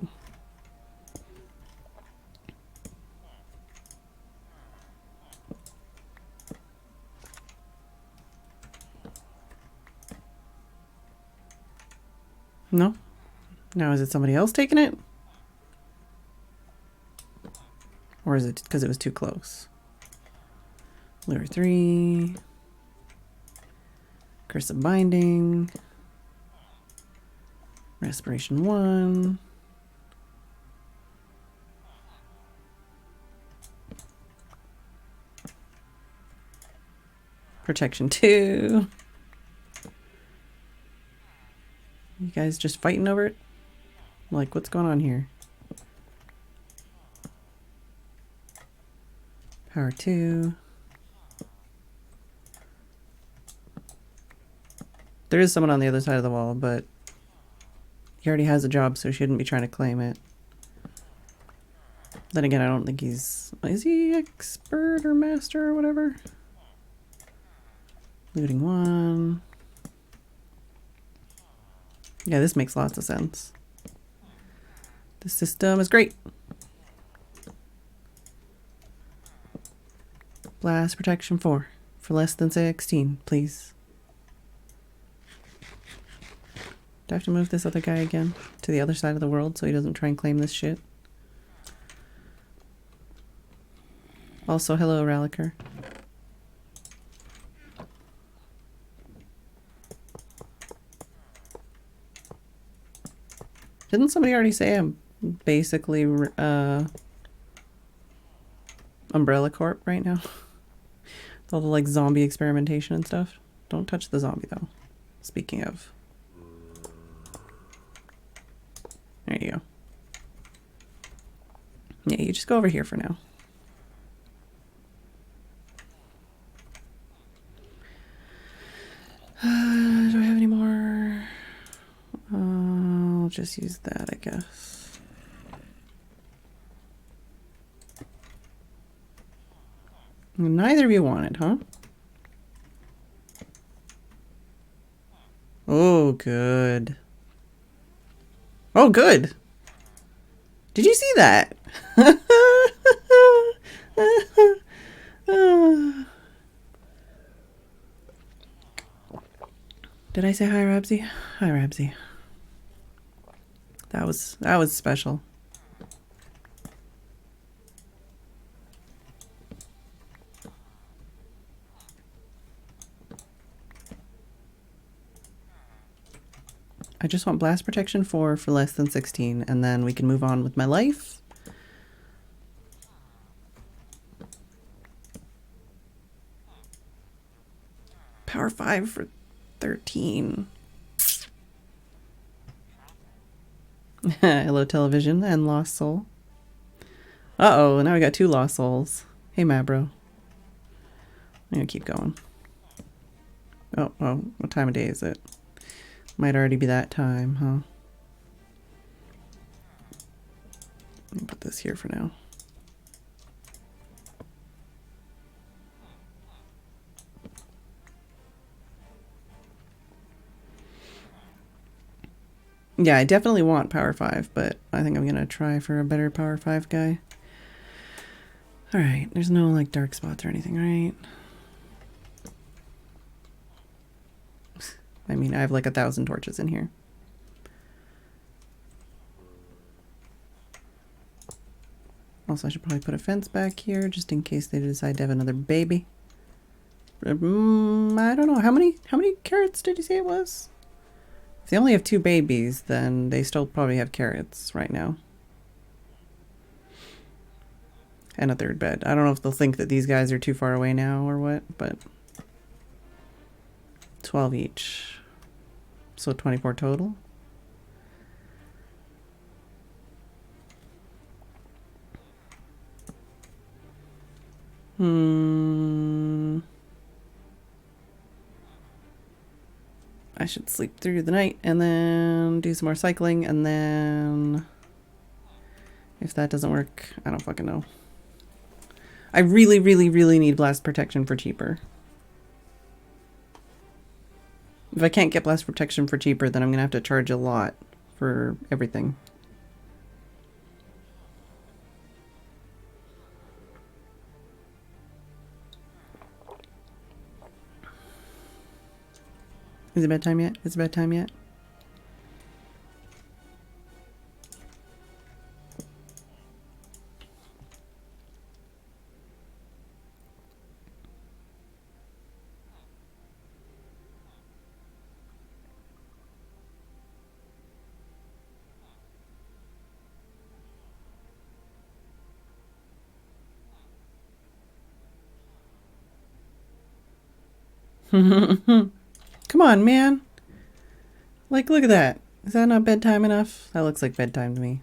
A: No? Now is it somebody else taking it? Or is it because it was too close? Lure 3. Curse of Binding. Respiration 1. Protection 2. You guys just fighting over it? Like, what's going on here? Power 2. There is someone on the other side of the wall, but he already has a job, so he shouldn't be trying to claim it. Then again, I don't think he's... Is he expert or master or whatever? Looting 1. Yeah, this makes lots of sense. The system is great. Blast protection 4 for less than 16, please. Do I have to move this other guy again to the other side of the world so he doesn't try and claim this shit? Also, hello, Ralliker. Didn't somebody already say I'm basically Umbrella Corp right now? With all the like zombie experimentation and stuff. Don't touch the zombie though. Speaking of. There you go. Yeah, you just go over here for now. Do I have any more? I'll just use that, I guess. Neither of you wanted, huh? Oh, good. Oh, good. Did you see that? Did I say hi, Rabsy? Hi, Rabsy. That was special. I just want blast protection 4 for less than 16, and then we can move on with my life. Power 5 for 13. Hello, television and lost soul. Uh-oh, now we got 2 lost souls. Hey, Mabro. I'm gonna keep going. Oh, what time of day is it? Might already be that time, huh? Let me put this here for now. Yeah, I definitely want Power 5, but I think I'm gonna try for a better Power 5 guy. Alright, there's no like dark spots or anything, right? I mean, I have like 1,000 torches in here. Also, I should probably put a fence back here just in case they decide to have another baby. I don't know. How many carrots did you say it was? If they only have 2 babies, then they still probably have carrots right now. And a 3rd bed. I don't know if they'll think that these guys are too far away now or what, but 12 each. So 24 total. I should sleep through the night and then do some more cycling, and then if that doesn't work, I don't fucking know. I really, really, really need blast protection for cheaper. If I can't get blast protection for cheaper, then I'm gonna have to charge a lot for everything. Is it bedtime yet? Is it bedtime yet? Come on, man. Like, look at that. Is that not bedtime enough? That looks like bedtime to me.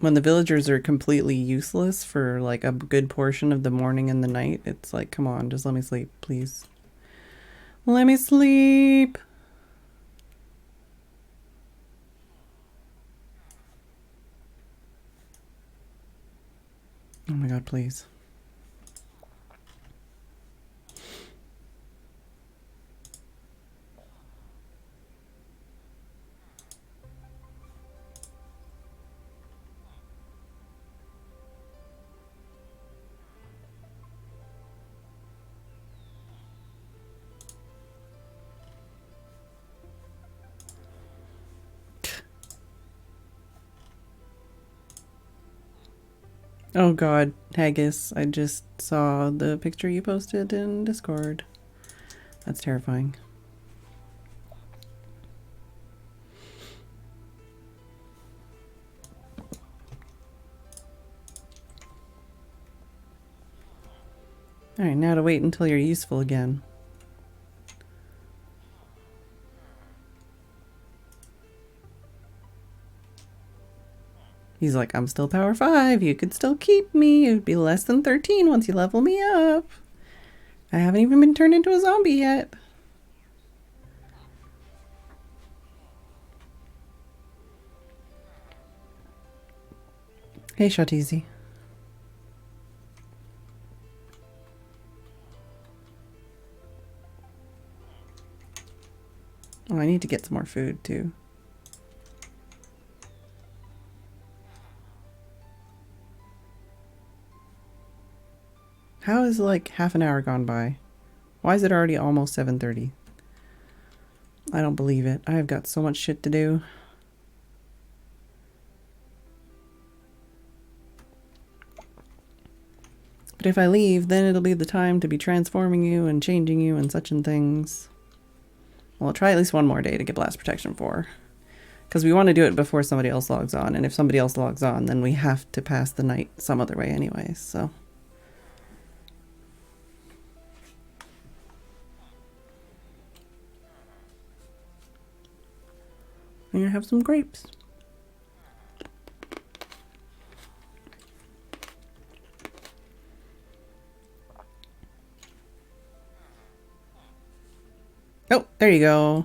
A: When the villagers are completely useless for like a good portion of the morning and the night, it's like, come on, just let me sleep, please. Let me sleep. Oh my god, please. Oh god, Haggis, I just saw the picture you posted in Discord. That's terrifying. Alright, now to wait until you're useful again. He's like, I'm still power 5. You could still keep me. It would be less than 13 once you level me up. I haven't even been turned into a zombie yet. Hey, Shotteezy. Oh, I need to get some more food, too. How is like half an hour gone by? Why is it already almost 7:30? I don't believe it. I have got so much shit to do. But if I leave, then it'll be the time to be transforming you and changing you and such and things. Well, I'll try at least one more day to get blast protection for. Because we want to do it before somebody else logs on. And if somebody else logs on, then we have to pass the night some other way anyways, so. I'm gonna have some grapes. Oh, there you go.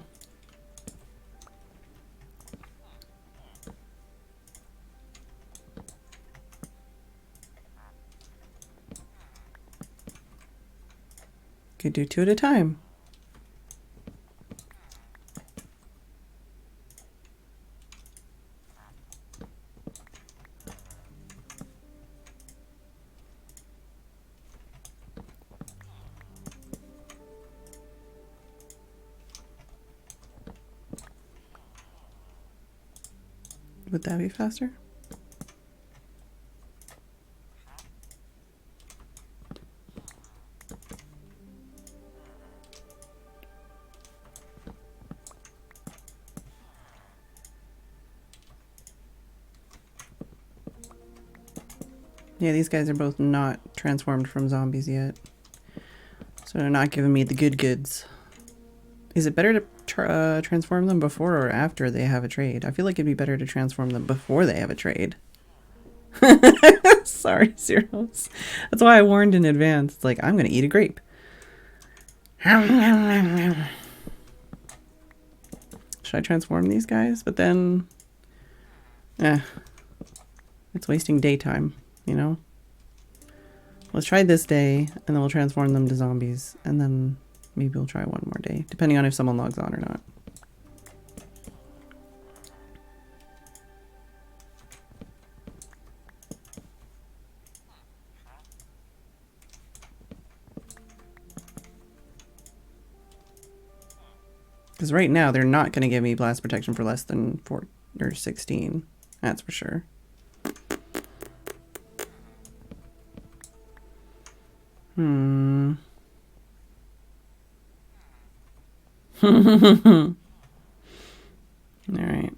A: Could do 2 at a time. Would that be faster? Yeah, these guys are both not transformed from zombies yet. So they're not giving me the good goods. Is it better to transform them before or after they have a trade? I feel like it'd be better to transform them before they have a trade. Sorry, Zeros. That's why I warned in advance. It's like, I'm going to eat a grape. Should I transform these guys? But then, it's wasting daytime, you know? Let's try this day, and then we'll transform them to zombies, and then maybe we'll try one more day, depending on if someone logs on or not. Because right now, they're not going to give me blast protection for less than 4 or 16. That's for sure. All right.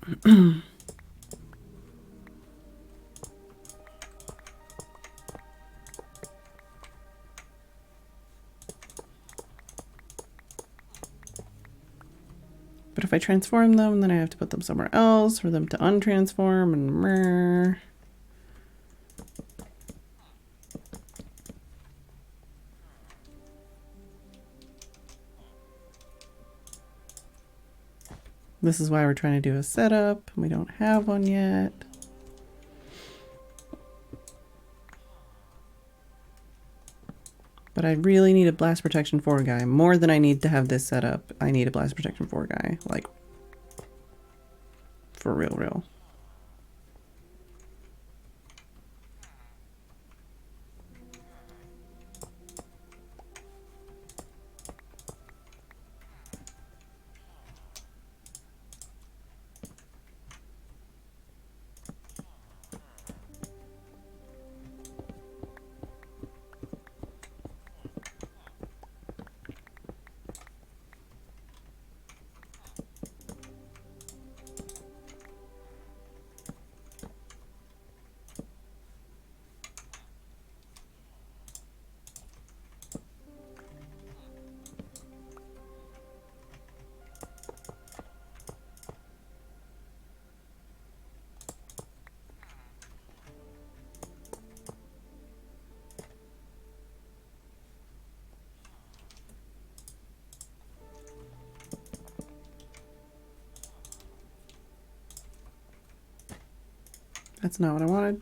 A: I transform them, then I have to put them somewhere else for them to untransform and meh. This is why we're trying to do a setup. We don't have one yet. But I really need a blast protection 4 guy. More than I need to have this set up. I need a blast protection 4 guy. Like, for real. That's not what I wanted.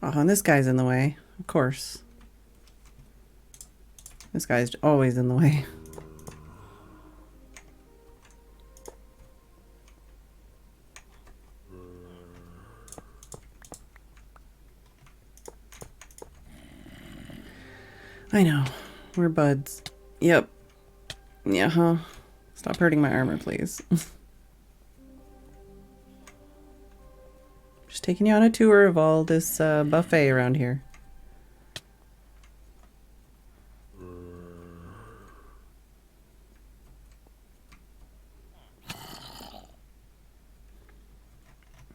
A: Oh, and this guy's in the way. Of course. This guy's always in the way. I know. We're buds. Yep. Yeah, huh? Stop hurting my armor, please. Just taking you on a tour of all this buffet around here.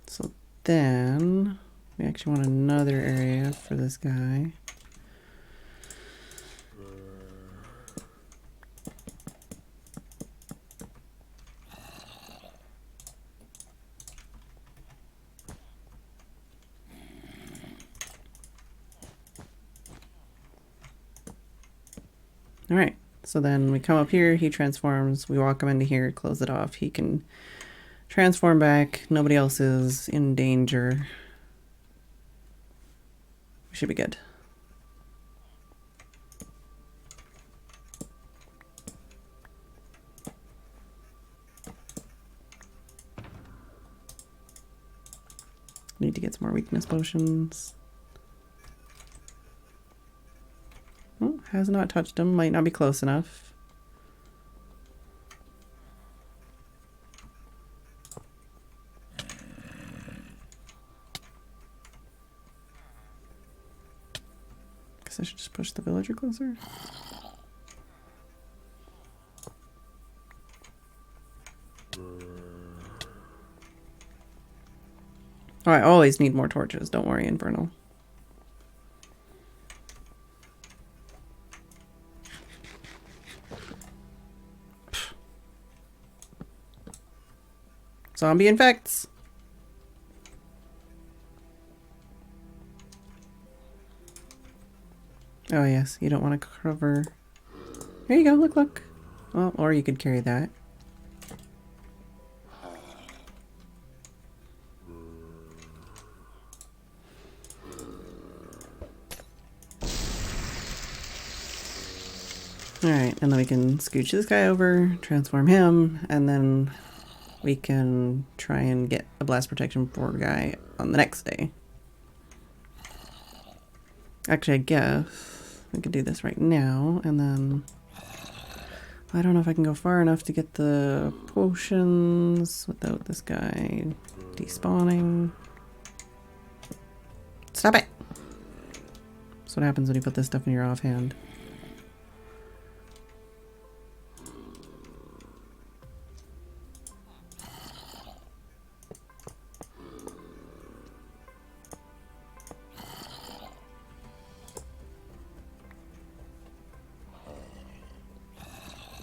A: So then we actually want another area for this guy. All right, so then we come up here, he transforms, we walk him into here, close it off. He can transform back, nobody else is in danger. We should be good. Need to get some more weakness potions. Oh, has not touched him, might not be close enough. Guess I should just push the villager closer. Oh, I always need more torches, don't worry, Infernal. Zombie infects. Oh yes, you don't want to cover. There you go, look. Well, or you could carry that. Alright, and then we can scooch this guy over, transform him, and then we can try and get a blast protection 4 guy on the next day. Actually, I guess we could do this right now, and then I don't know if I can go far enough to get the potions without this guy despawning. Stop it! That's what happens when you put this stuff in your offhand.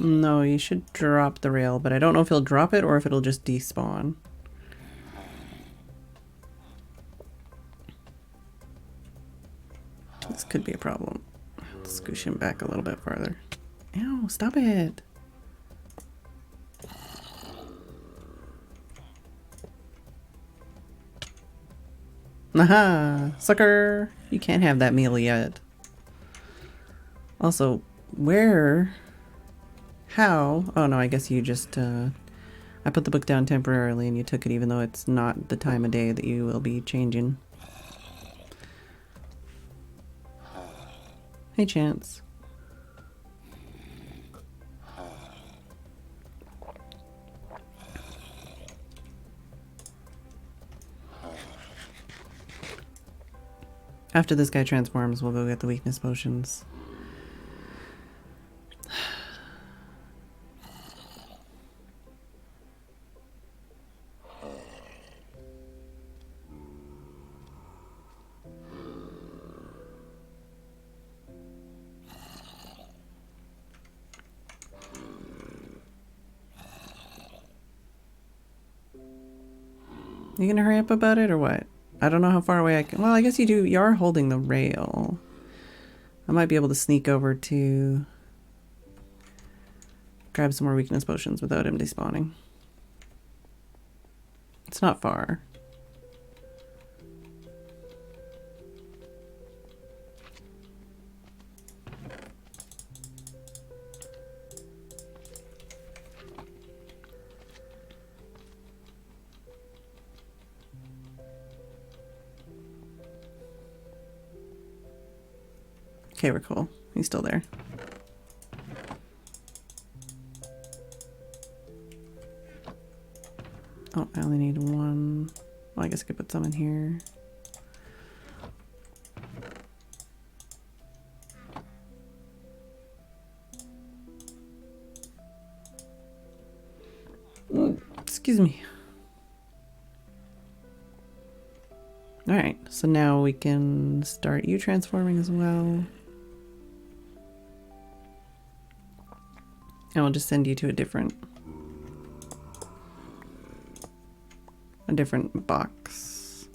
A: No, you should drop the rail, but I don't know if he'll drop it or if it'll just despawn. This could be a problem. Let's scoosh him back a little bit farther. Ow, stop it! Aha! Sucker! You can't have that meal yet. Also, where... How? Oh no, I guess you just, I put the book down temporarily and you took it even though it's not the time of day that you will be changing. Hey, Chance. After this guy transforms, we'll go get the weakness potions. You gonna hurry up about it or what? I don't know how far away I can. Well, I guess you do. You are holding the rail. I might be able to sneak over to grab some more weakness potions without him despawning. It's not far. Okay, we're cool. He's still there. Oh, I only need one. Well, I guess I could put some in here. Ooh, excuse me. Alright, so now we can start you transforming as well. And we'll just send you to a different box.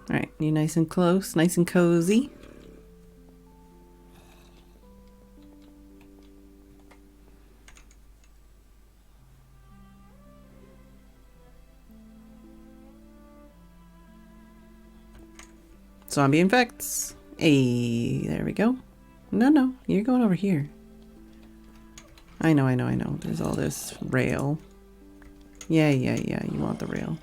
A: Alright, you nice and close, nice and cozy. Zombie infects. Hey, there we go. No, you're going over here. I know. There's all this rail. Yeah, you want the rail.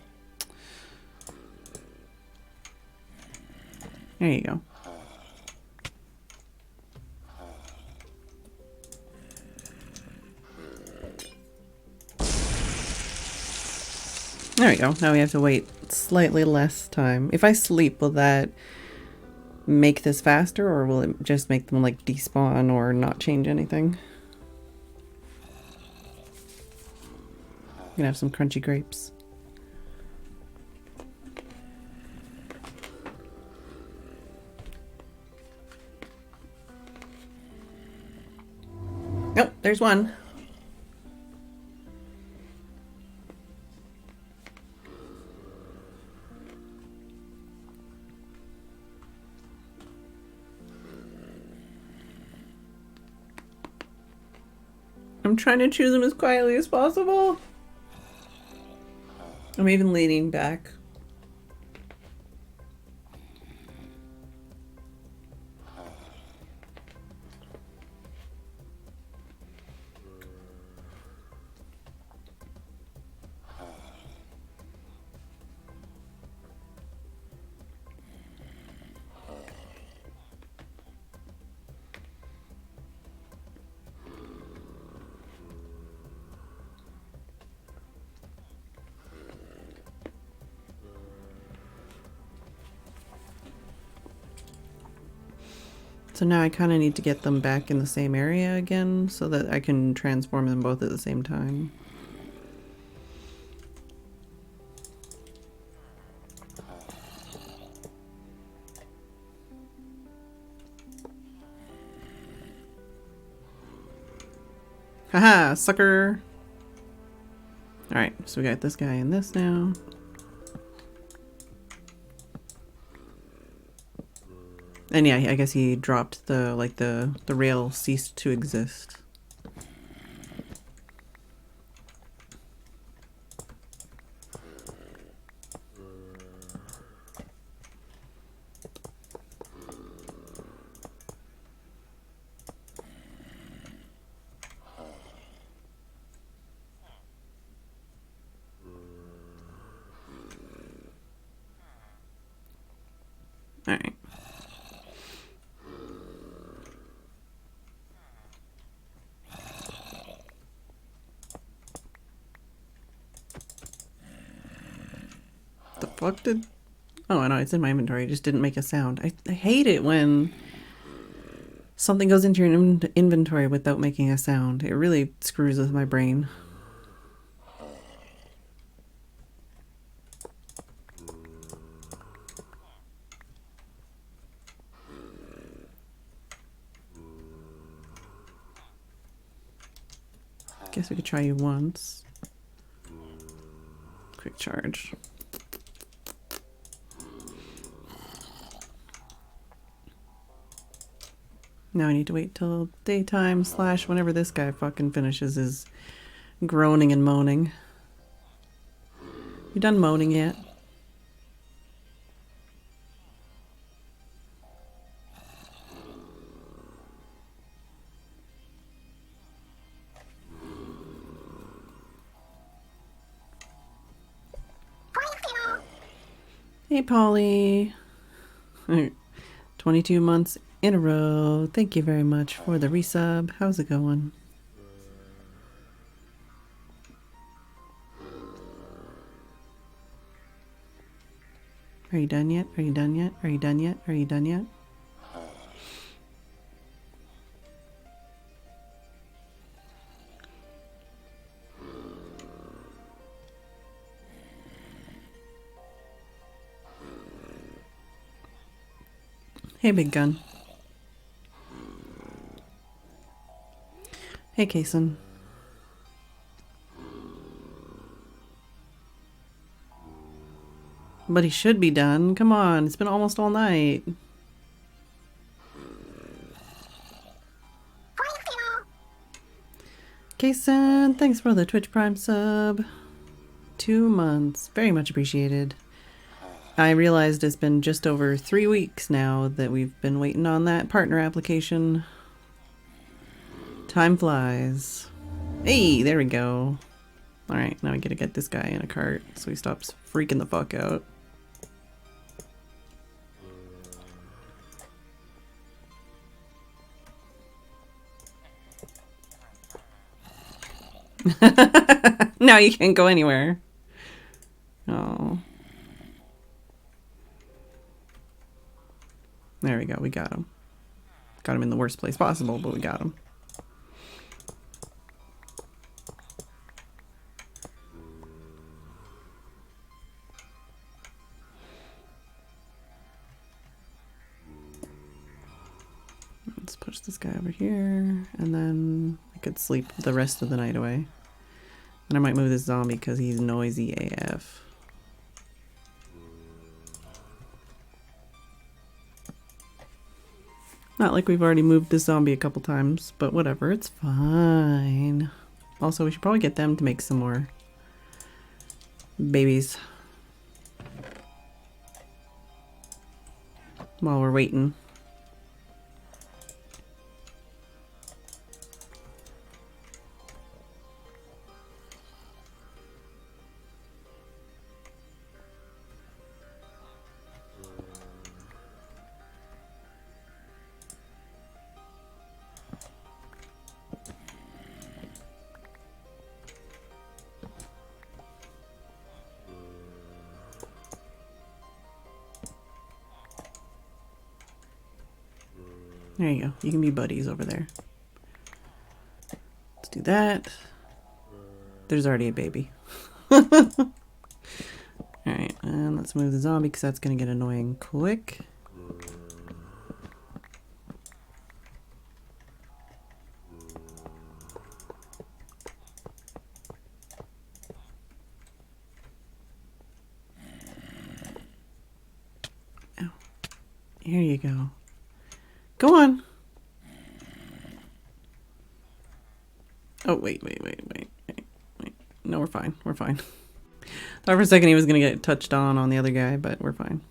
A: There you go. There we go. Now we have to wait slightly less time. If I sleep, will that make this faster, or will it just make them like despawn or not change anything? I'm gonna have some crunchy grapes. Nope, there's one. I'm trying to choose them as quietly as possible. I'm even leaning back. So now I kind of need to get them back in the same area again so that I can transform them both at the same time. Haha, sucker. Alright, so we got this guy and this now. And yeah, I guess he dropped the, like, the rail ceased to exist. Alright. The fuck did... Oh, I know, it's in my inventory. It just didn't make a sound. I hate it when something goes into your inventory without making a sound. It really screws with my brain. Guess we could try you once. Quick charge. Now I need to wait till daytime / whenever this guy fucking finishes his groaning and moaning. You done moaning yet? Hey, Polly. 22 months in a row. Thank you very much for the resub. How's it going? Are you done yet? Are you done yet? Are you done yet? Are you done yet? Hey, big gun. Hey, Kason. But he should be done. Come on, it's been almost all night. Kason, thanks for the Twitch Prime sub. 2 months. Very much appreciated. I realized it's been just over 3 weeks now that we've been waiting on that partner application. Time flies. Hey, there we go. Alright, now we gotta get this guy in a cart so he stops freaking the fuck out. Now you can't go anywhere. Oh. There we go, we got him. Got him in the worst place possible, but we got him. Let's push this guy over here, and then I could sleep the rest of the night away. And I might move this zombie because he's noisy AF. Not like we've already moved this zombie a couple times, but whatever, it's fine. Also, we should probably get them to make some more babies while we're waiting. There you go. You can be buddies over there. Let's do that. There's already a baby. Alright, and let's move the zombie because that's going to get annoying quick. Here you go. Go on. Oh, wait. No, we're fine. We're fine. Thought for a second he was going to get touched on the other guy, but we're fine.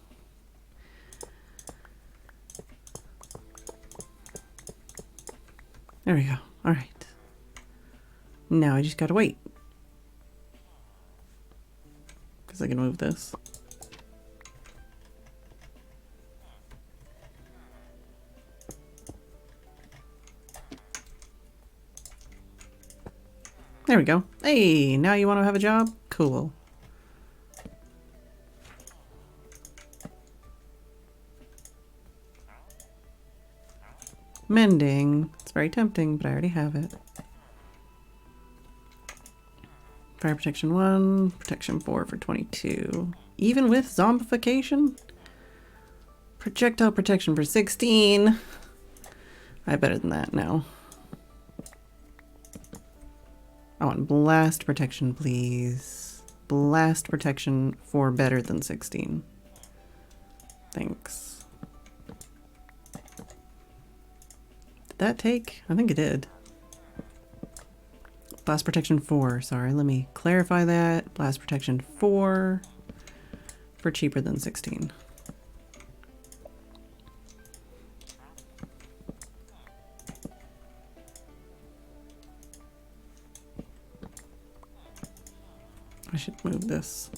A: There we go. All right. Now I just got to wait. Because I can move this. There we go. Hey, now you want to have a job? Cool. Mending. It's very tempting, but I already have it. Fire protection 1, protection 4 for 22. Even with zombification? Projectile protection for 16. I have better than that now. I want blast protection, please. Blast protection for better than 16. Thanks. Did that take? I think it did. Blast protection 4. Sorry, let me clarify that. Blast protection 4 for cheaper than 16. I should move this.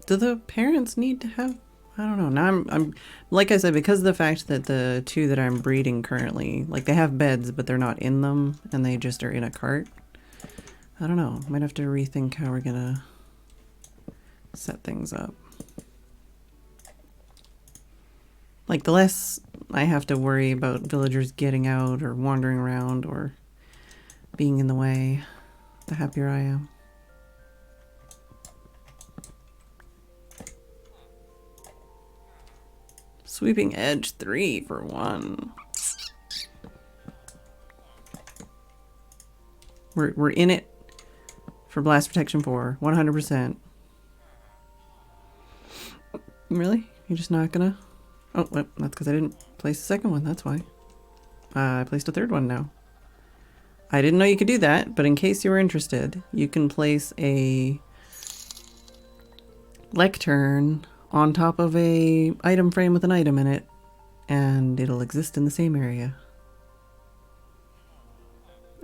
A: Do the parents need to have, I don't know. Now I'm like I said, because of the fact that the two that I'm breeding currently, like they have beds, but they're not in them and they just are in a cart. I don't know. Might have to rethink how we're gonna set things up. Like the less I have to worry about villagers getting out or wandering around or being in the way, the happier I am. Sweeping edge 3 for 1. We're in it for blast protection 4, 100%. Really? You're just not gonna? Oh, well, that's because I didn't place the second one. That's why. I placed a third one now. I didn't know you could do that, but in case you were interested, you can place a lectern on top of a item frame with an item in it, and it'll exist in the same area.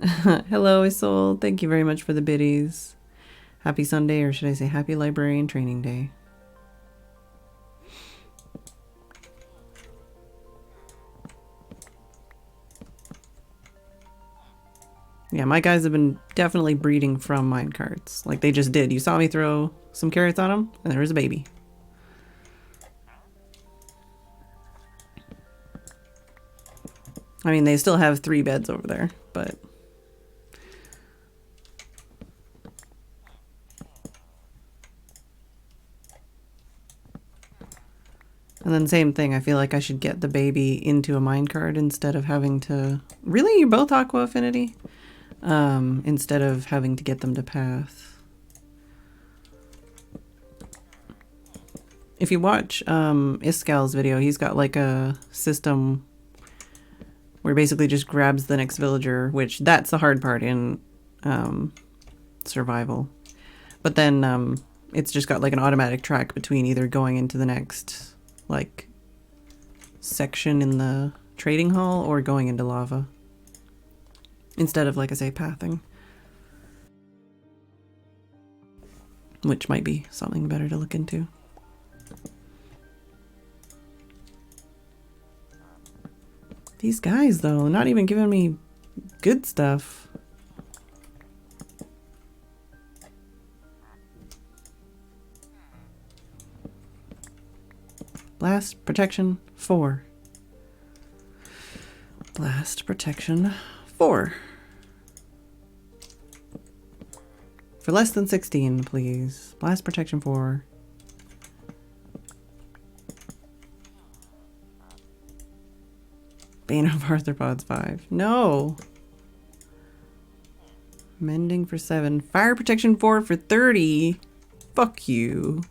A: Hello, Isolde. Thank you very much for the biddies. Happy Sunday, or should I say happy librarian training day. Yeah, my guys have been definitely breeding from minecarts. Like they just did. You saw me throw some carrots on them, and there was a baby. I mean, they still have 3 beds over there, but... And then same thing, I feel like I should get the baby into a minecart instead of having to... Really? You're both Aqua Affinity? Instead of having to get them to path. If you watch Iscal's video, he's got like a system where he basically just grabs the next villager, which that's the hard part in survival. But then it's just got like an automatic track between either going into the next like section in the trading hall or going into lava. Instead of, like I say, pathing. Which might be something better to look into. These guys, though, not even giving me good stuff. Blast protection 4. Blast Protection 4. For less than 16, please. Blast Protection 4. Bane of Arthropods 5. No! Mending for 7. Fire Protection 4 for 30. Fuck you.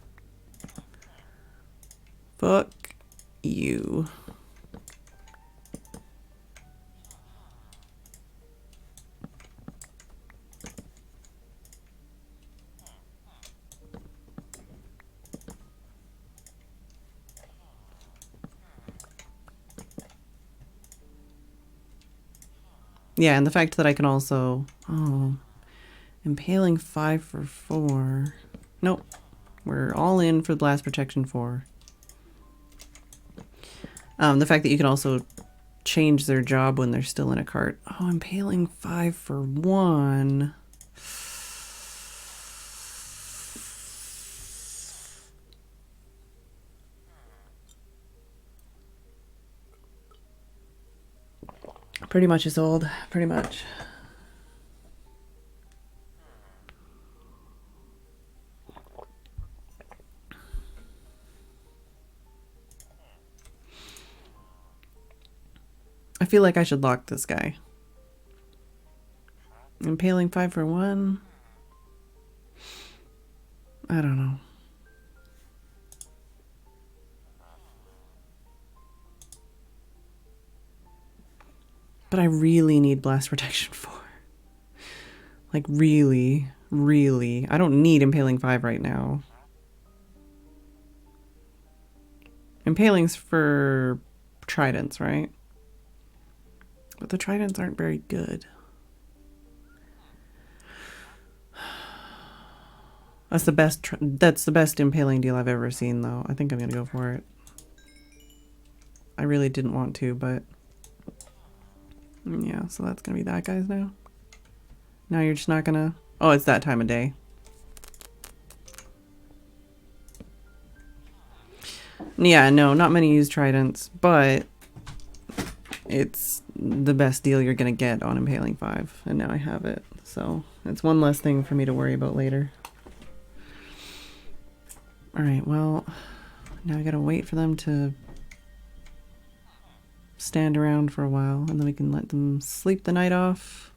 A: Fuck you. Yeah, and the fact that I can also... Oh. Impaling 5 for 4. Nope. We're all in for Blast Protection 4. The fact that you can also change their job when they're still in a cart. Oh, Impaling 5 for 1. Pretty much is old. Pretty much. I feel like I should lock this guy. Impaling 5 for 1. I don't know. But I really need Blast Protection 4. Like, really, really. I don't need Impaling 5 right now. Impaling's for tridents, right? But the tridents aren't very good. That's the best impaling deal I've ever seen, though. I think I'm gonna go for it. I really didn't want to, but yeah, so that's gonna be that guy's now. Now you're just not gonna... Oh, it's that time of day. Yeah, no, not many use tridents, but it's the best deal you're gonna get on Impaling 5, and now I have it. So it's one less thing for me to worry about later. Alright, well, now I gotta wait for them to stand around for a while, and then we can let them sleep the night off.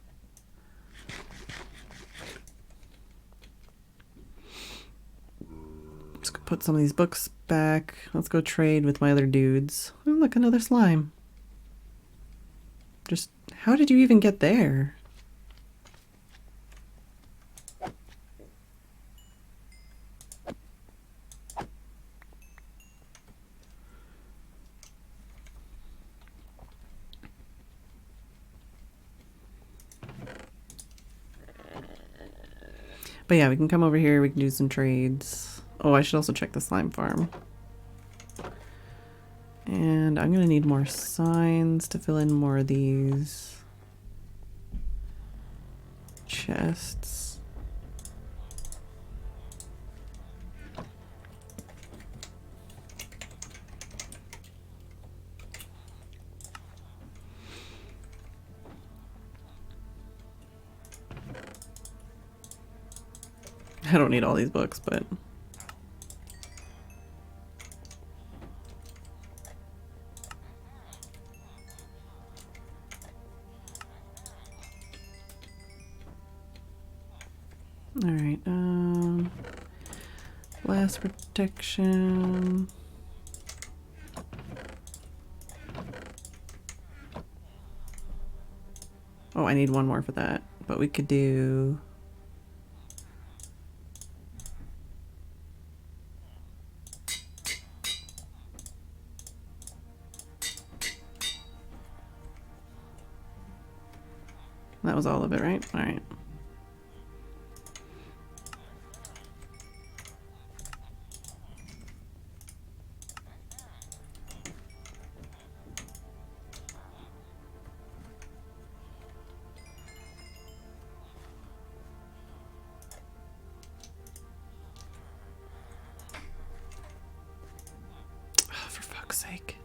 A: Let's go put some of these books back. Let's go trade with my other dudes. Oh, look, another slime. Just, how did you even get there? But yeah, we can come over here, we can do some trades. Oh, I should also check the slime farm. And I'm gonna need more signs to fill in more of these chests. I don't need all these books, but... Alright, blast protection. Oh, I need one more for that, but we could do... That was all of it, right? Alright. Oh, for fuck's sake.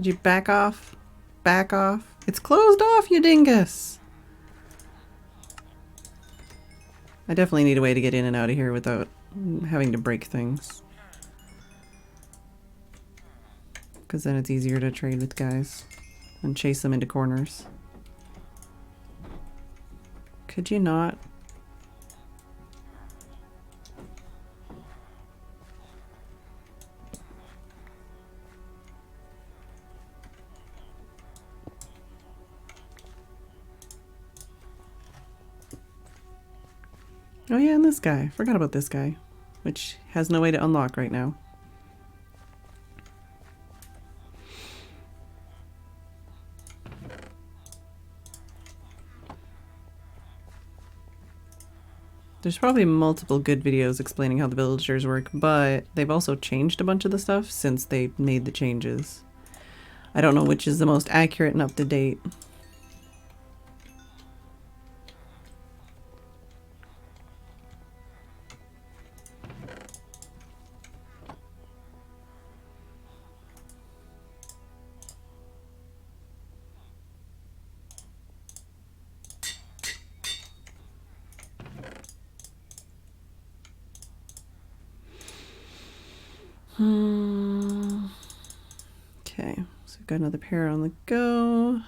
A: Could you back off? Back off. It's closed off, you dingus! I definitely need a way to get in and out of here without having to break things. Because then it's easier to trade with guys and chase them into corners. Could you not? Oh yeah, and this guy. Forgot about this guy, which has no way to unlock right now. There's probably multiple good videos explaining how the villagers work, but they've also changed a bunch of the stuff since they made the changes. I don't know which is the most accurate and up to date. Okay, so we've got another pair on the go.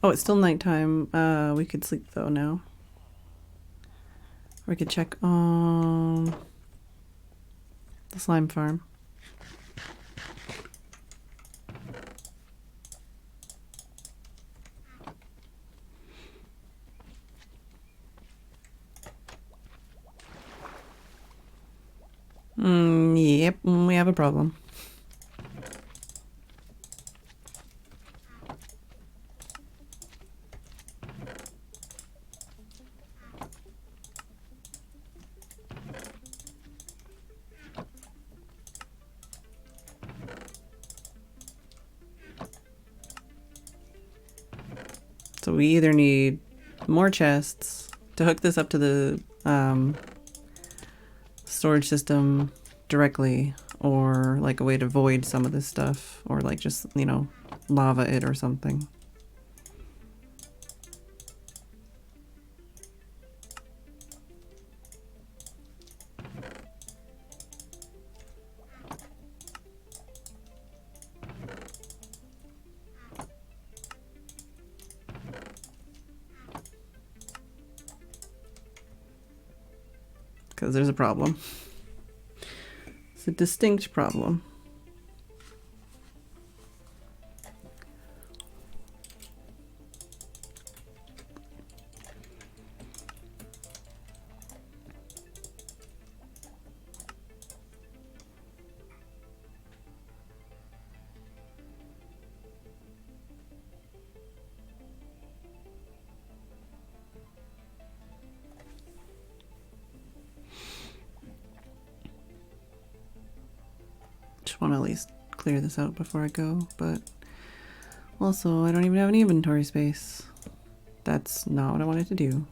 A: Oh, it's still nighttime. We could sleep though now. Or we could check on the slime farm. Yep, we have a problem. So we either need more chests to hook this up to the storage system directly, or like a way to void some of this stuff, or like just, you know, lava it or something. Because there's a problem. It's a distinct problem. Just want to at least clear this out before I go, but also I don't even have any inventory space. That's not what I wanted to do.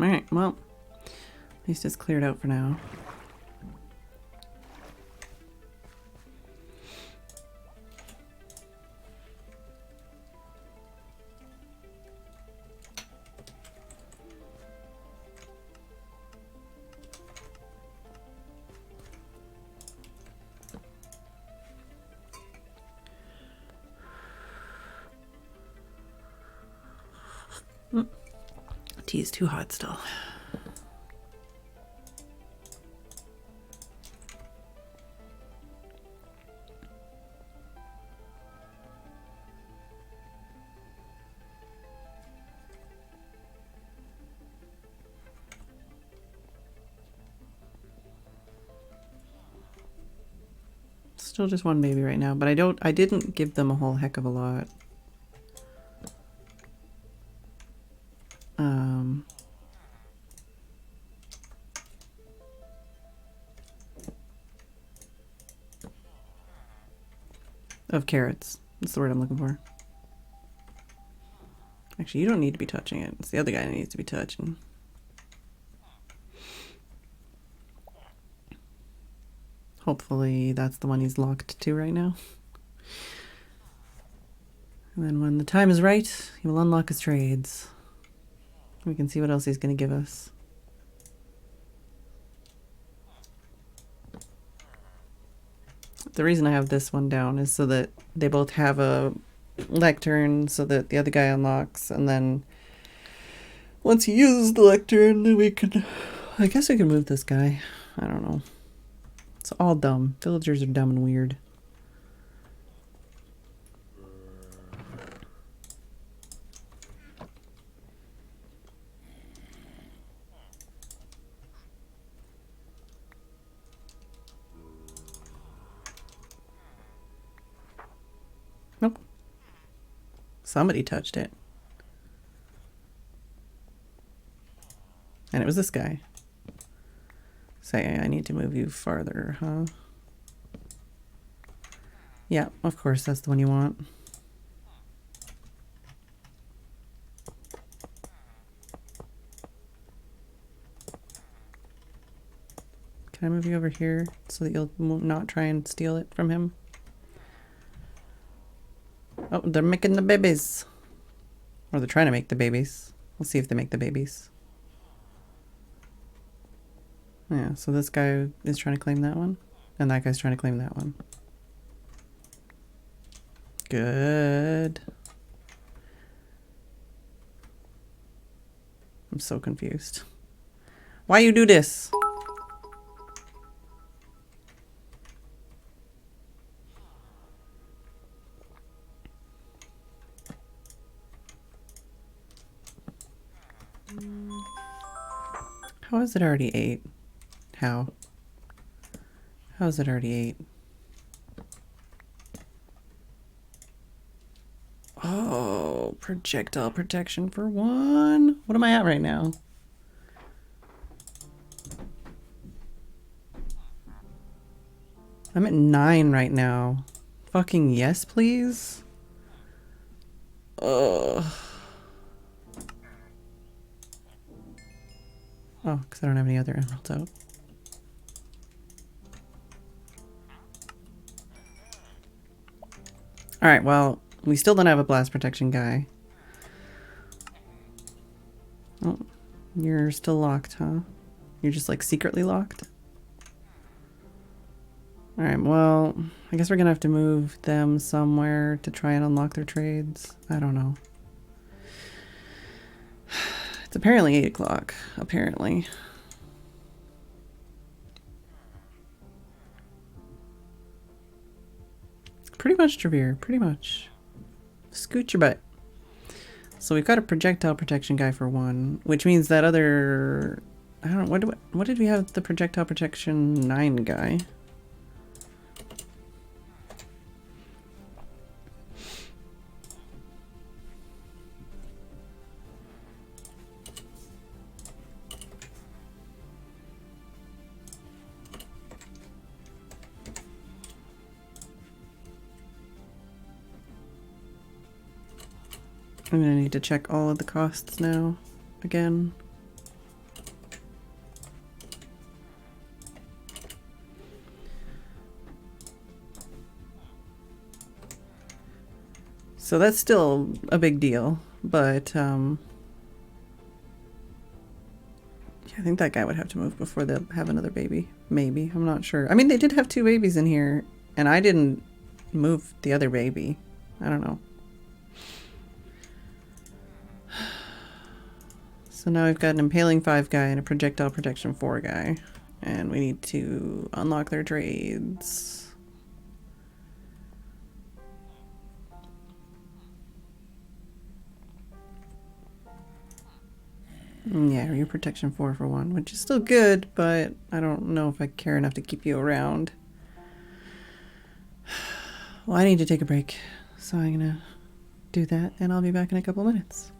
A: Alright, well, at least it's cleared out for now. Tea is too hot still. Still just one baby right now, but I didn't give them a whole heck of a lot. Of carrots. That's the word I'm looking for. Actually, you don't need to be touching it. It's the other guy that needs to be touching. Hopefully that's the one he's locked to right now. And then when the time is right, he will unlock his trades. We can see what else he's going to give us. The reason I have this one down is so that they both have a lectern so that the other guy unlocks, and then once he uses the lectern, then we can... I guess we can move this guy. I don't know. It's all dumb. Villagers are dumb and weird. Nope. Somebody touched it. And it was this guy. Say, I need to move you farther, huh? Yeah, of course, that's the one you want. Can I move you over here so that you'll not try and steal it from him? Oh, they're making the babies. Or they're trying to make the babies. We'll see if they make the babies. Yeah, so this guy is trying to claim that one. And that guy's trying to claim that one. Good. I'm so confused. Why you do this? How is it already 8? How? How is it already 8? Oh, projectile protection for 1. What am I at right now? I'm at 9 right now. Fucking yes, please. Ugh. Oh, because I don't have any other emeralds out. Alright, well, we still don't have a blast protection guy. Oh, you're still locked, huh? You're just like secretly locked? Alright, well, I guess we're gonna have to move them somewhere to try and unlock their trades. I don't know. It's apparently 8 o'clock, apparently. Pretty much, Trevere, pretty much. Scoot your butt. So we've got a projectile protection guy for 1, which means that other... I don't know, what did we have the projectile protection 9 guy? I'm gonna need to check all of the costs now, again. So that's still a big deal, but yeah, I think that guy would have to move before they have another baby. Maybe, I'm not sure. I mean, they did have 2 babies in here, and I didn't move the other baby. I don't know. So now we've got an impaling 5 guy and a projectile protection 4 guy. And we need to unlock their trades. Yeah, your protection 4 for 1, which is still good, but I don't know if I care enough to keep you around. Well, I need to take a break, so I'm gonna do that, and I'll be back in a couple minutes.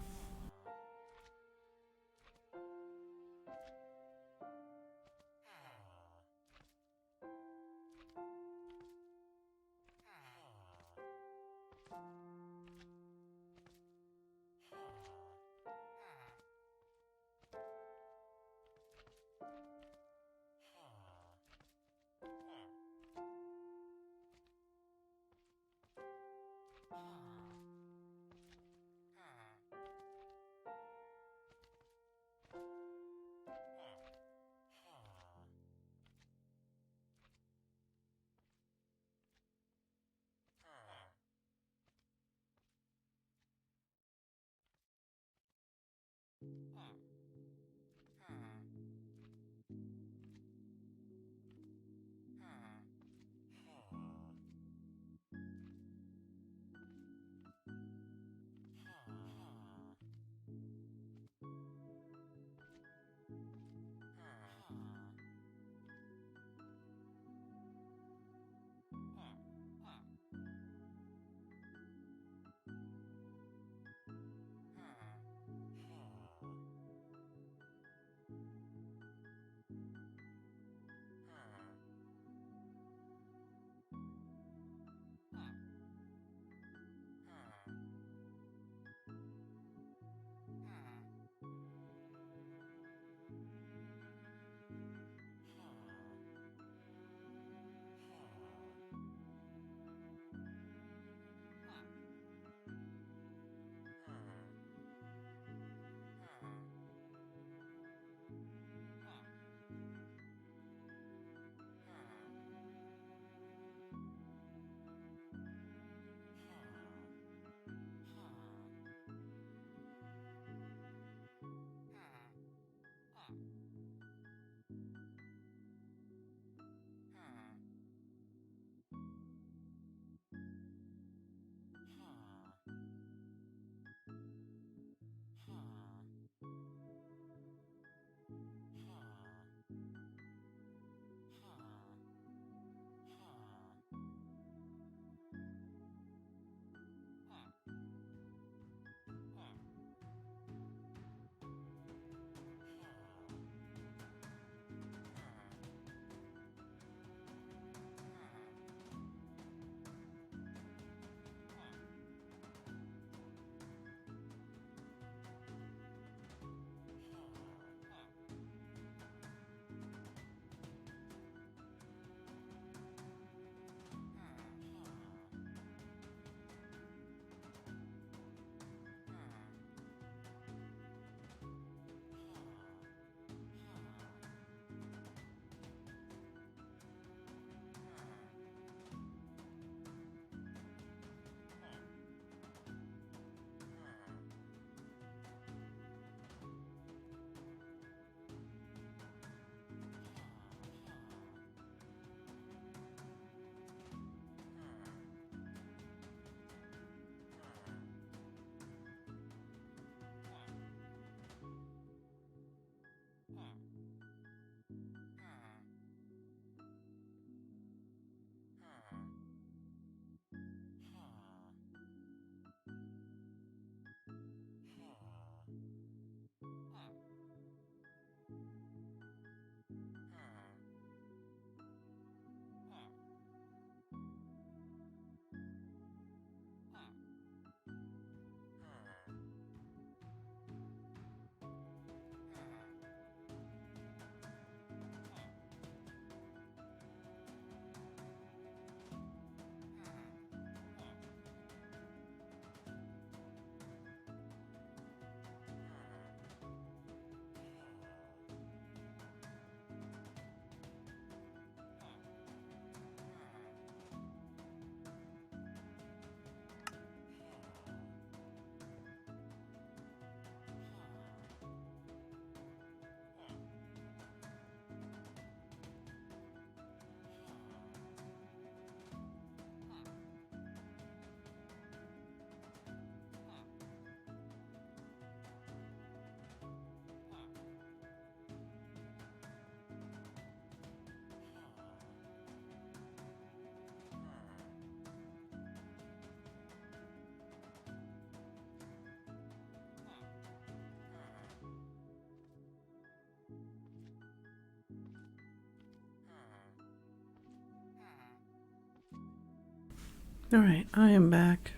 A: Alright, I am back.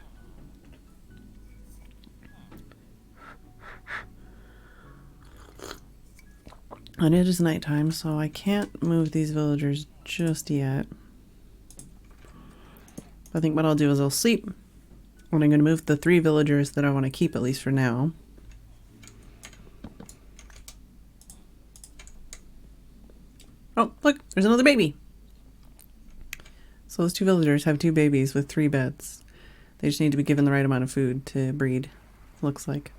A: And it is nighttime, so I can't move these villagers just yet. I think what I'll do is I'll sleep. And I'm going to move the 3 villagers that I want to keep, at least for now. Oh, look, there's another baby. So those 2 villagers have 2 babies with 3 beds. They just need to be given the right amount of food to breed, looks like.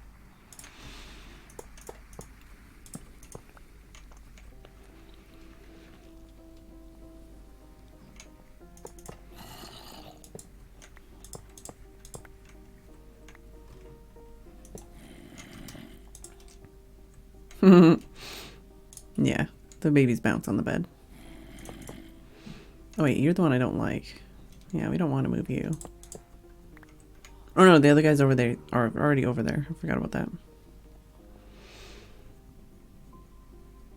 A: Yeah, the babies bounce on the bed. Oh wait, you're the one I don't like. Yeah, we don't want to move you. Oh no, the other guys over there are already over there. I forgot about that.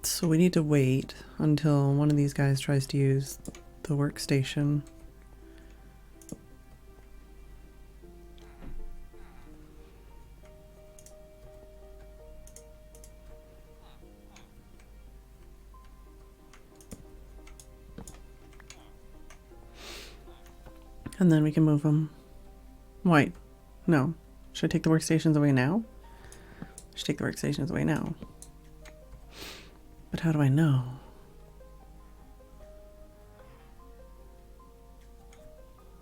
A: So we need to wait until one of these guys tries to use the workstation. And then we can move them. Wait, no. Should I take the workstations away now? I should take the workstations away now. But how do I know?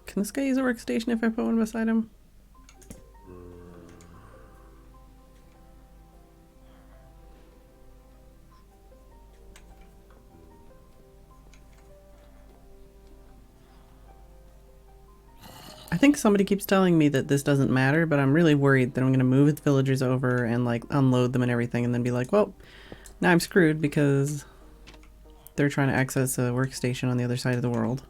A: Can this guy use a workstation if I put one beside him? I think somebody keeps telling me that this doesn't matter, but I'm really worried that I'm going to move the villagers over and like unload them and everything and then be like, well, now I'm screwed because they're trying to access a workstation on the other side of the world.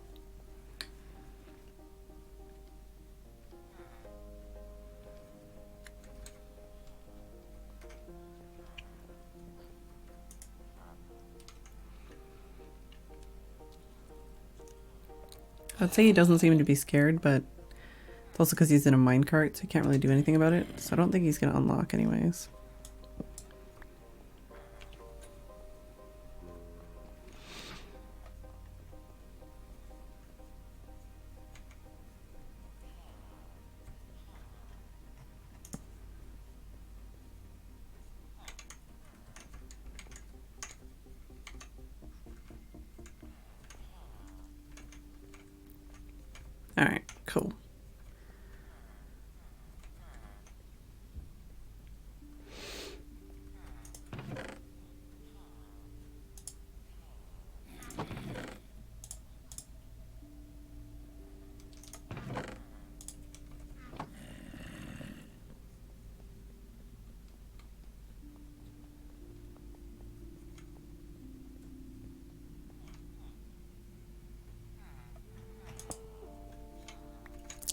A: I'd say he doesn't seem to be scared, but it's also because he's in a minecart, so he can't really do anything about it. So I don't think he's going to unlock anyways. Alright, cool.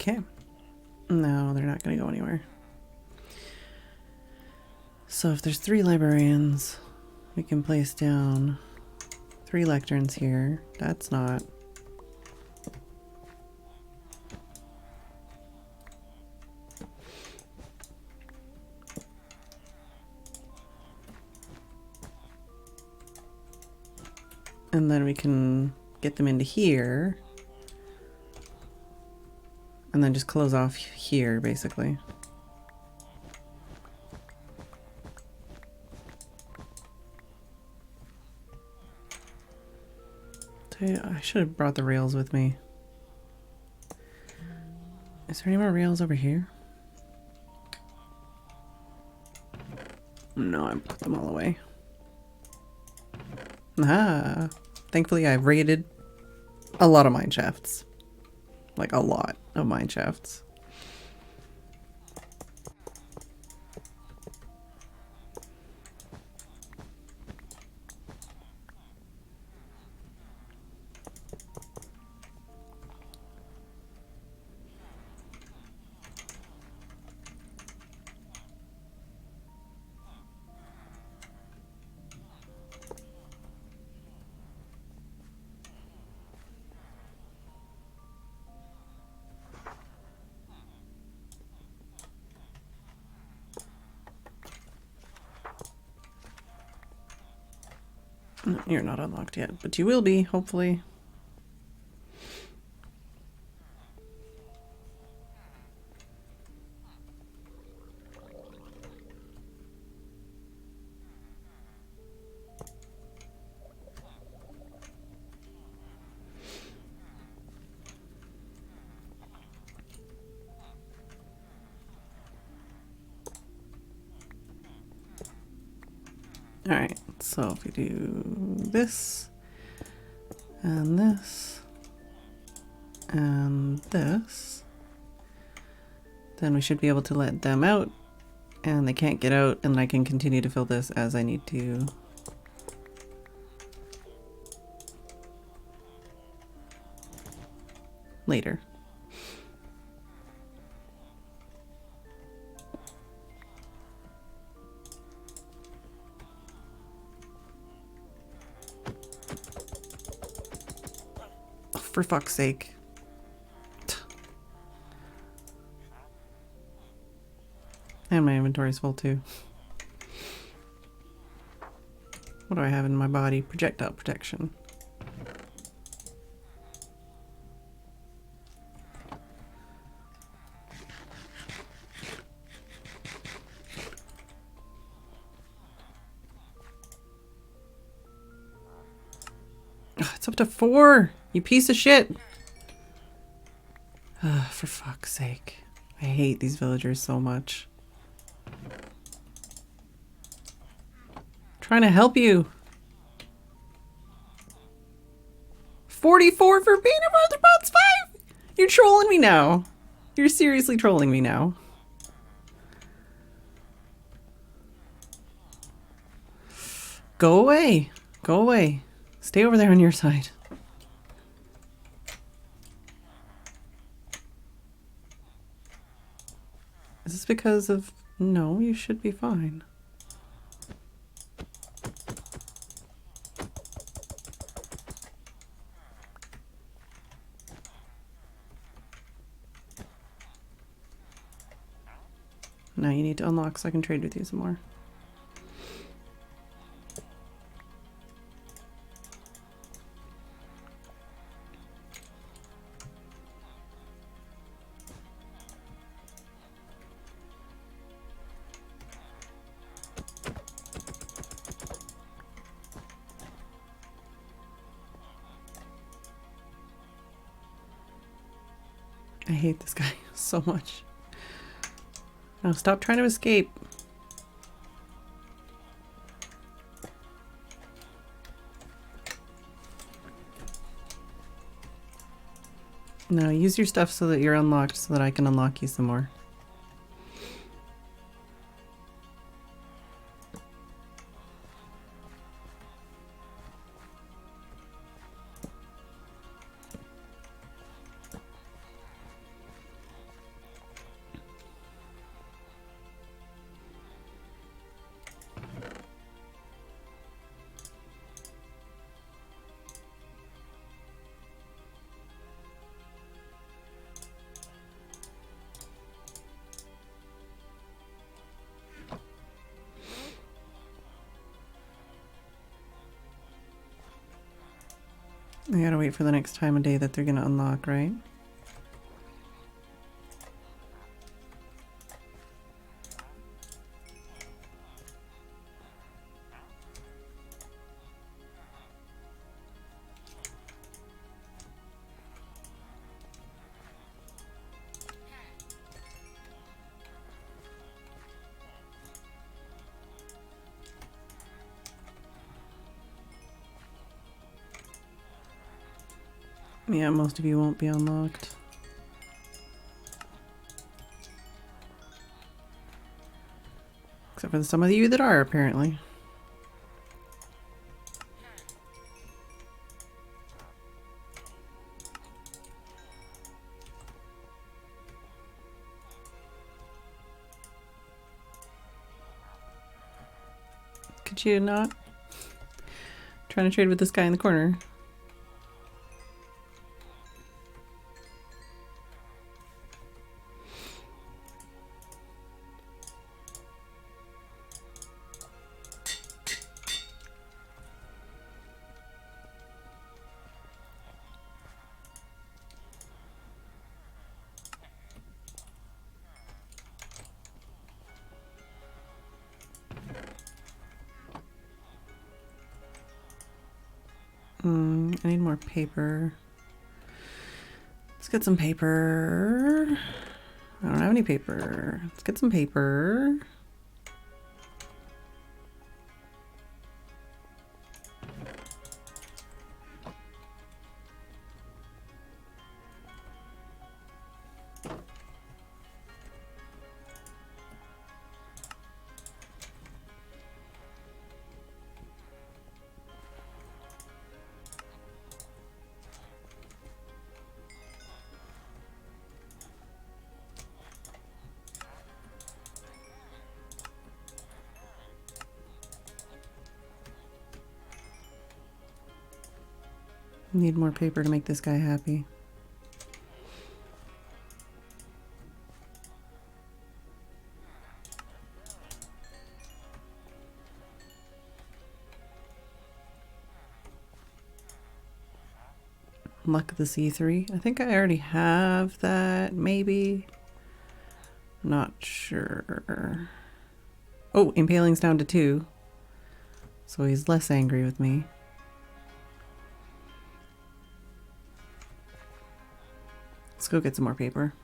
A: Okay. No, they're not going to go anywhere. So if there's 3 librarians, we can place down 3 lecterns here. That's not. And then we can get them into here. And then just close off here, basically. I should have brought the rails with me. Is there any more rails over here? No, I put them all away. Ah, thankfully I've raided a lot of mine shafts. Like a lot of mine shafts. No, you're not unlocked yet, but you will be, hopefully. Alright, so if we do this, and this, and this, then we should be able to let them out, and they can't get out, and I can continue to fill this as I need to. Later. Oh, for fuck's sake. And my inventory's full too. What do I have in my body? Projectile protection. Ugh, it's up to 4! You piece of shit! Ugh, for fuck's sake. I hate these villagers so much. Trying to help you. 44 for being a Motherbots 5! You're trolling me now. You're seriously trolling me now. Go away. Go away. Stay over there on your side. Is this because of... No, you should be fine. Now you need to unlock so I can trade with you some more. I hate this guy so much. Now stop trying to escape. Now use your stuff so that you're unlocked so that I can unlock you some more. I gotta wait for the next time of day that they're gonna unlock, right? Yeah, most of you won't be unlocked. Except for some of you that are, apparently. Could you not? Trying to trade with this guy in the corner. I need more paper. Let's get some paper. I don't have any paper. Let's get some paper. Need more paper to make this guy happy. Luck of the C3. I think I already have that, maybe. Not sure. Oh, impaling's down to 2. So he's less angry with me. Let's go get some more paper.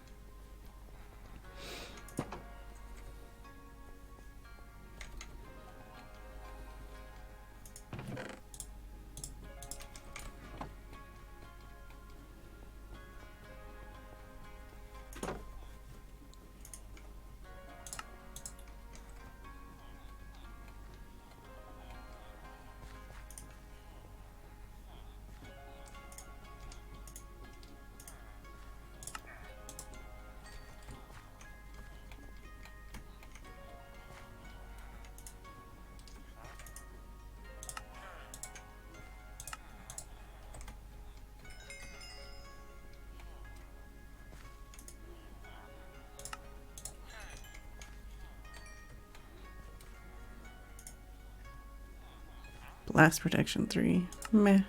A: Blast protection 3. Meh.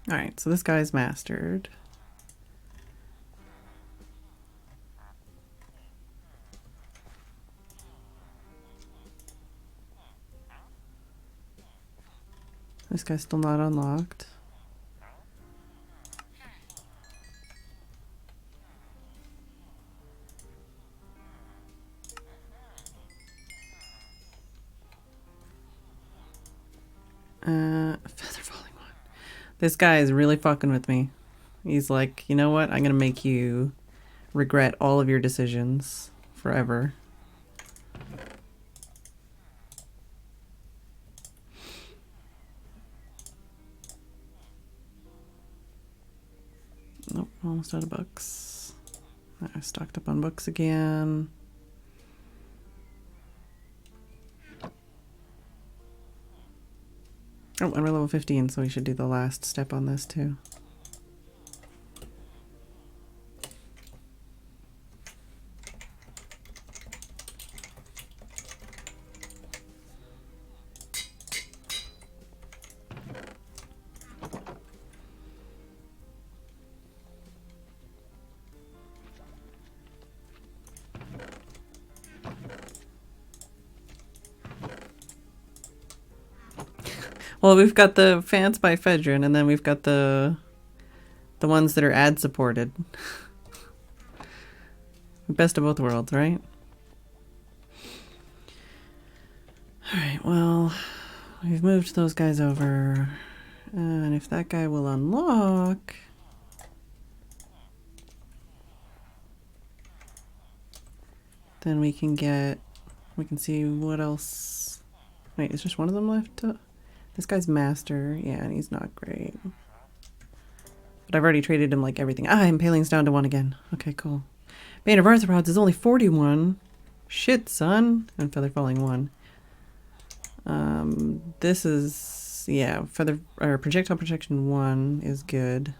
A: Alright, so this guy's mastered. This guy's still not unlocked. Feather falling one. This guy is really fucking with me. He's like, you know what? I'm gonna make you regret all of your decisions forever. Nope, almost out of books. I stocked up on books again. Oh, and we're level 15, so we should do the last step on this too. Well, we've got the fans by Phedran, and then we've got the ones that are ad supported. Best of both worlds, right? Alright, well, we've moved those guys over. And if that guy will unlock... then we can see what else... Wait, is just one of them left? This guy's master. Yeah, and he's not great. But I've already traded him like everything. Ah, impaling's down to 1 again. Okay, cool. Bane of Arthropods is only 41. Shit, son. And feather falling 1. This is, yeah, projectile protection 1 is good.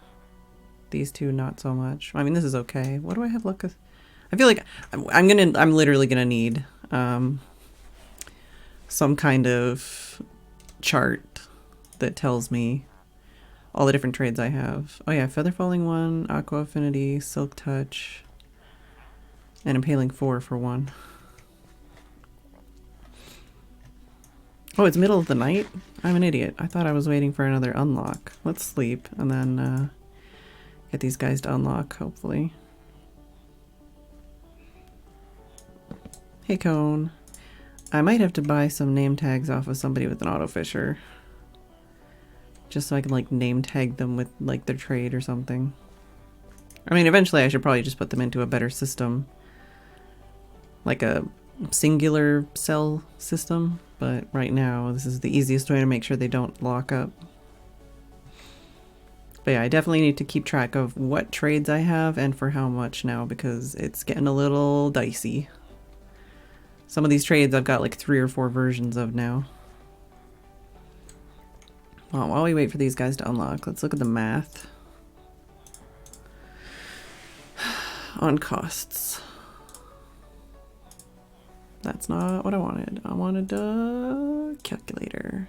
A: These two not so much. I mean, this is okay. What do I have luck with? I feel like I'm literally gonna need some kind of chart that tells me all the different trades I have. Oh yeah, feather falling 1, aqua affinity, silk touch, and impaling 4 for 1. Oh, it's middle of the night? I'm an idiot. I thought I was waiting for another unlock. Let's sleep and then get these guys to unlock, hopefully. Hey, Cone. I might have to buy some name tags off of somebody with an auto fisher. Just so I can, like, name tag them with, like, their trade or something. I mean, eventually I should probably just put them into a better system. Like a singular cell system. But right now, this is the easiest way to make sure they don't lock up. But yeah, I definitely need to keep track of what trades I have and for how much now, because it's getting a little dicey. Some of these trades I've got like 3 or 4 versions of now. Well, while we wait for these guys to unlock, let's look at the math on costs. That's not what I wanted. I wanted a calculator.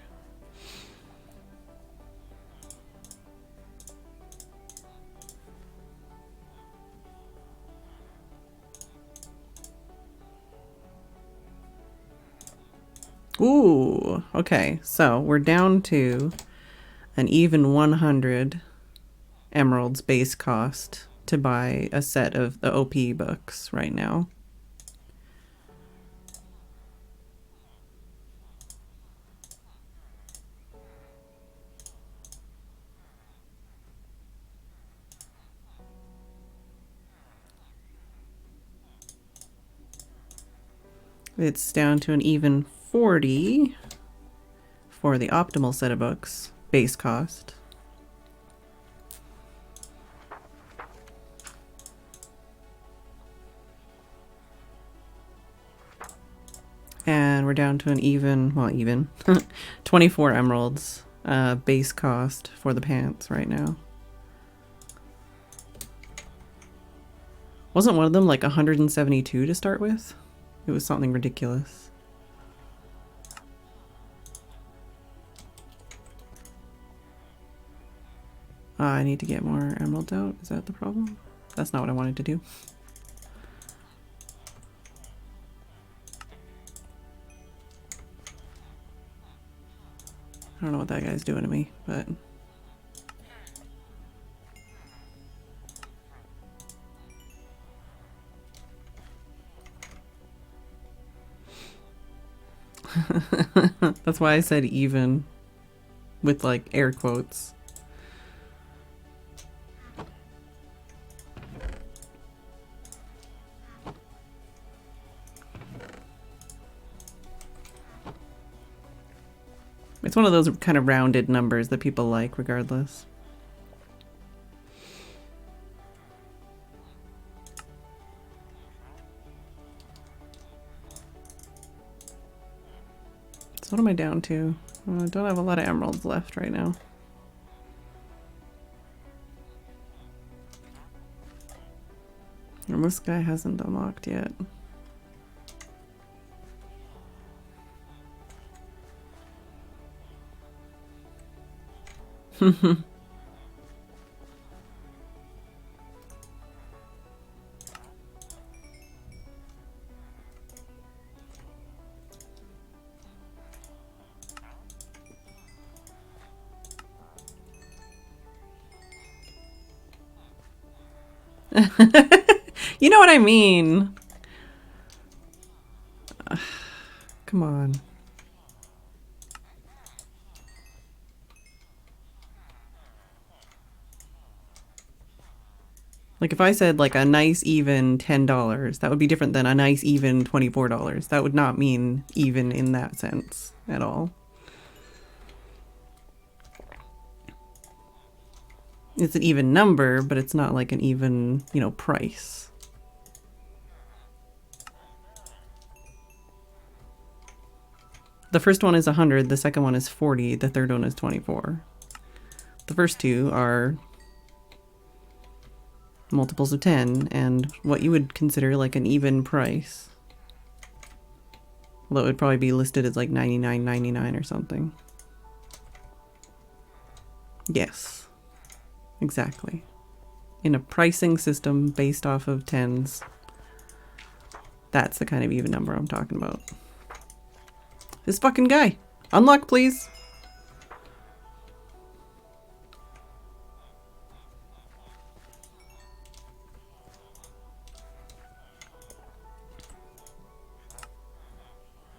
A: Ooh, okay. So we're down to an even 100 emeralds base cost to buy a set of the OP books right now. It's down to an even 40 for the optimal set of books, base cost. And we're down to an even, well, even 24 emeralds base cost for the pants right now. Wasn't one of them like 172 to start with? It was something ridiculous. I need to get more emeralds out. Is that the problem? That's not what I wanted to do. I don't know what that guy's doing to me, but... That's why I said even with like air quotes. It's one of those kind of rounded numbers that people like regardless. So what am I down to? I don't have a lot of emeralds left right now. And this guy hasn't unlocked yet. You know what I mean? Come on. Like if I said like a nice even $10, that would be different than a nice even $24. That would not mean even in that sense at all. It's an even number, but it's not like an even, you know, price. The first one is 100, the second one is 40, the third one is 24. The first two are multiples of 10 and what you would consider like an even price. Although it would probably be listed as like $99.99 or something. Yes. Exactly. In a pricing system based off of tens, that's the kind of even number I'm talking about. This fucking guy. Unlock, please.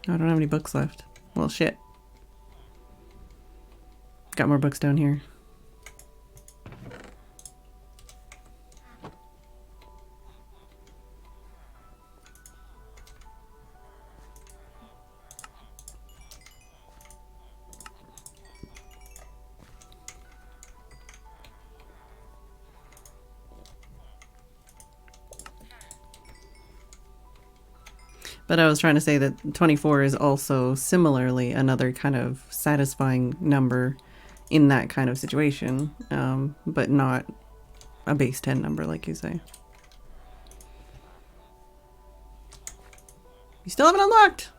A: I don't have any books left. Well, shit. Got more books down here. But I was trying to say that 24 is also similarly another kind of satisfying number in that kind of situation, but not a base 10 number like you say. You still haven't unlocked!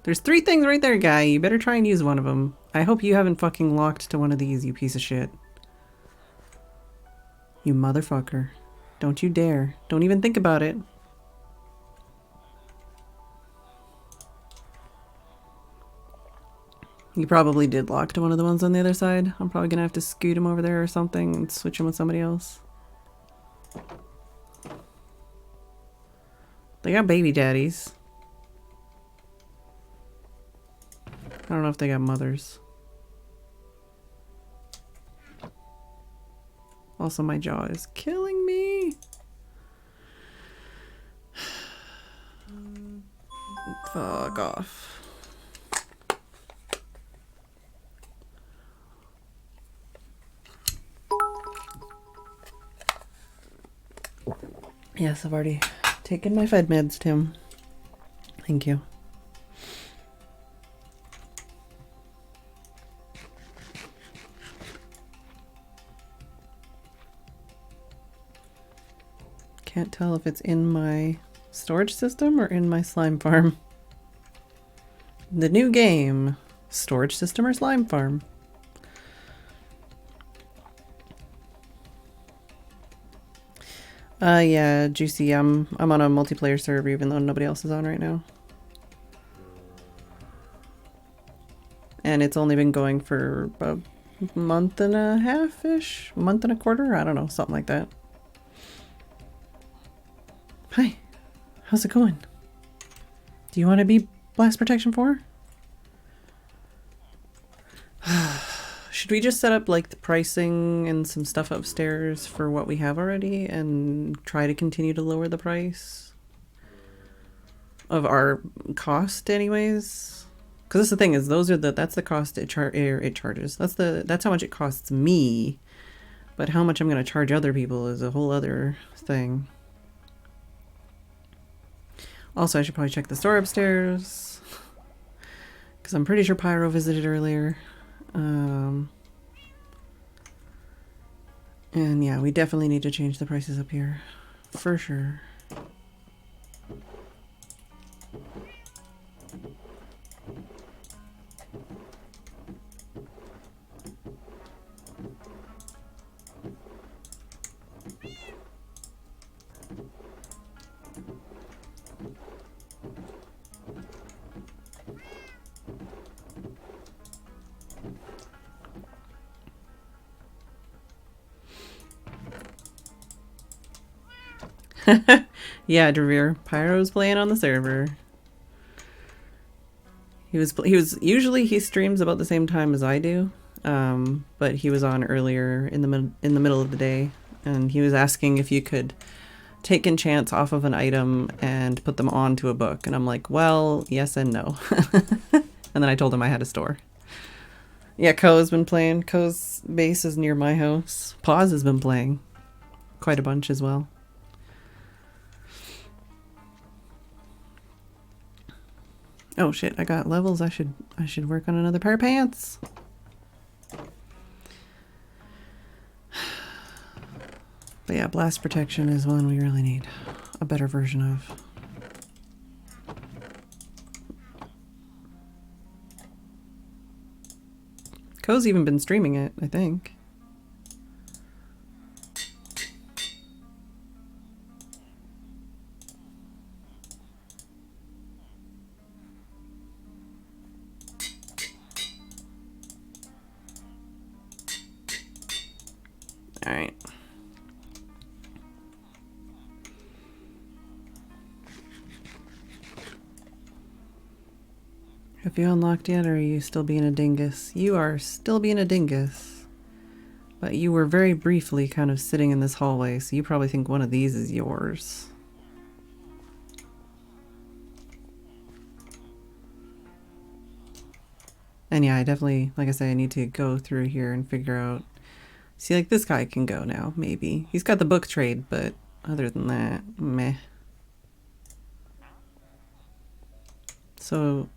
A: There's 3 things right there, guy. You better try and use one of them. I hope you haven't fucking locked to one of these, you piece of shit. You motherfucker. Don't you dare. Don't even think about it. You probably did lock to one of the ones on the other side. I'm probably gonna have to scoot him over there or something and switch him with somebody else. They got baby daddies. I don't know if they got mothers. Also, my jaw is killing me. Fuck off. Yes, I've already taken my Fed meds, Tim. Thank you. Can't tell if it's in my storage system or in my slime farm. The new game, storage system or slime farm? Yeah, Juicy, I'm on a multiplayer server even though nobody else is on right now. And it's only been going for a month and a half-ish? Month and a quarter? I don't know, something like that. Hi, how's it going? Do you want to be Blast Protection 4? Should we just set up like the pricing and some stuff upstairs for what we have already and try to continue to lower the price of our cost anyways? Because that's the thing is that's the cost it charges. That's how much it costs me. But how much I'm going to charge other people is a whole other thing. Also, I should probably check the store upstairs because I'm pretty sure Pyro visited earlier. And yeah, we definitely need to change the prices up here for sure. Yeah, Dravir. Pyro's playing on the server. He was usually he streams about the same time as I do, but he was on earlier in the middle of the day, and he was asking if you could take enchants off of an item and put them onto a book, and I'm like, well, yes and no. And then I told him I had a store. Yeah, Ko's been playing. Ko's base is near my house. Paz has been playing quite a bunch as well. Oh shit, I got levels. I should work on another pair of pants. But yeah, blast protection is one we really need a better version of. Ko's even been streaming it, I think. Alright. Have you unlocked yet, or are you still being a dingus? You are still being a dingus. But you were very briefly kind of sitting in this hallway, so you probably think one of these is yours. And yeah, I definitely, like I say, I need to go through here and figure out. See, like, this guy can go now, maybe. He's got the book trade, but other than that, meh. So,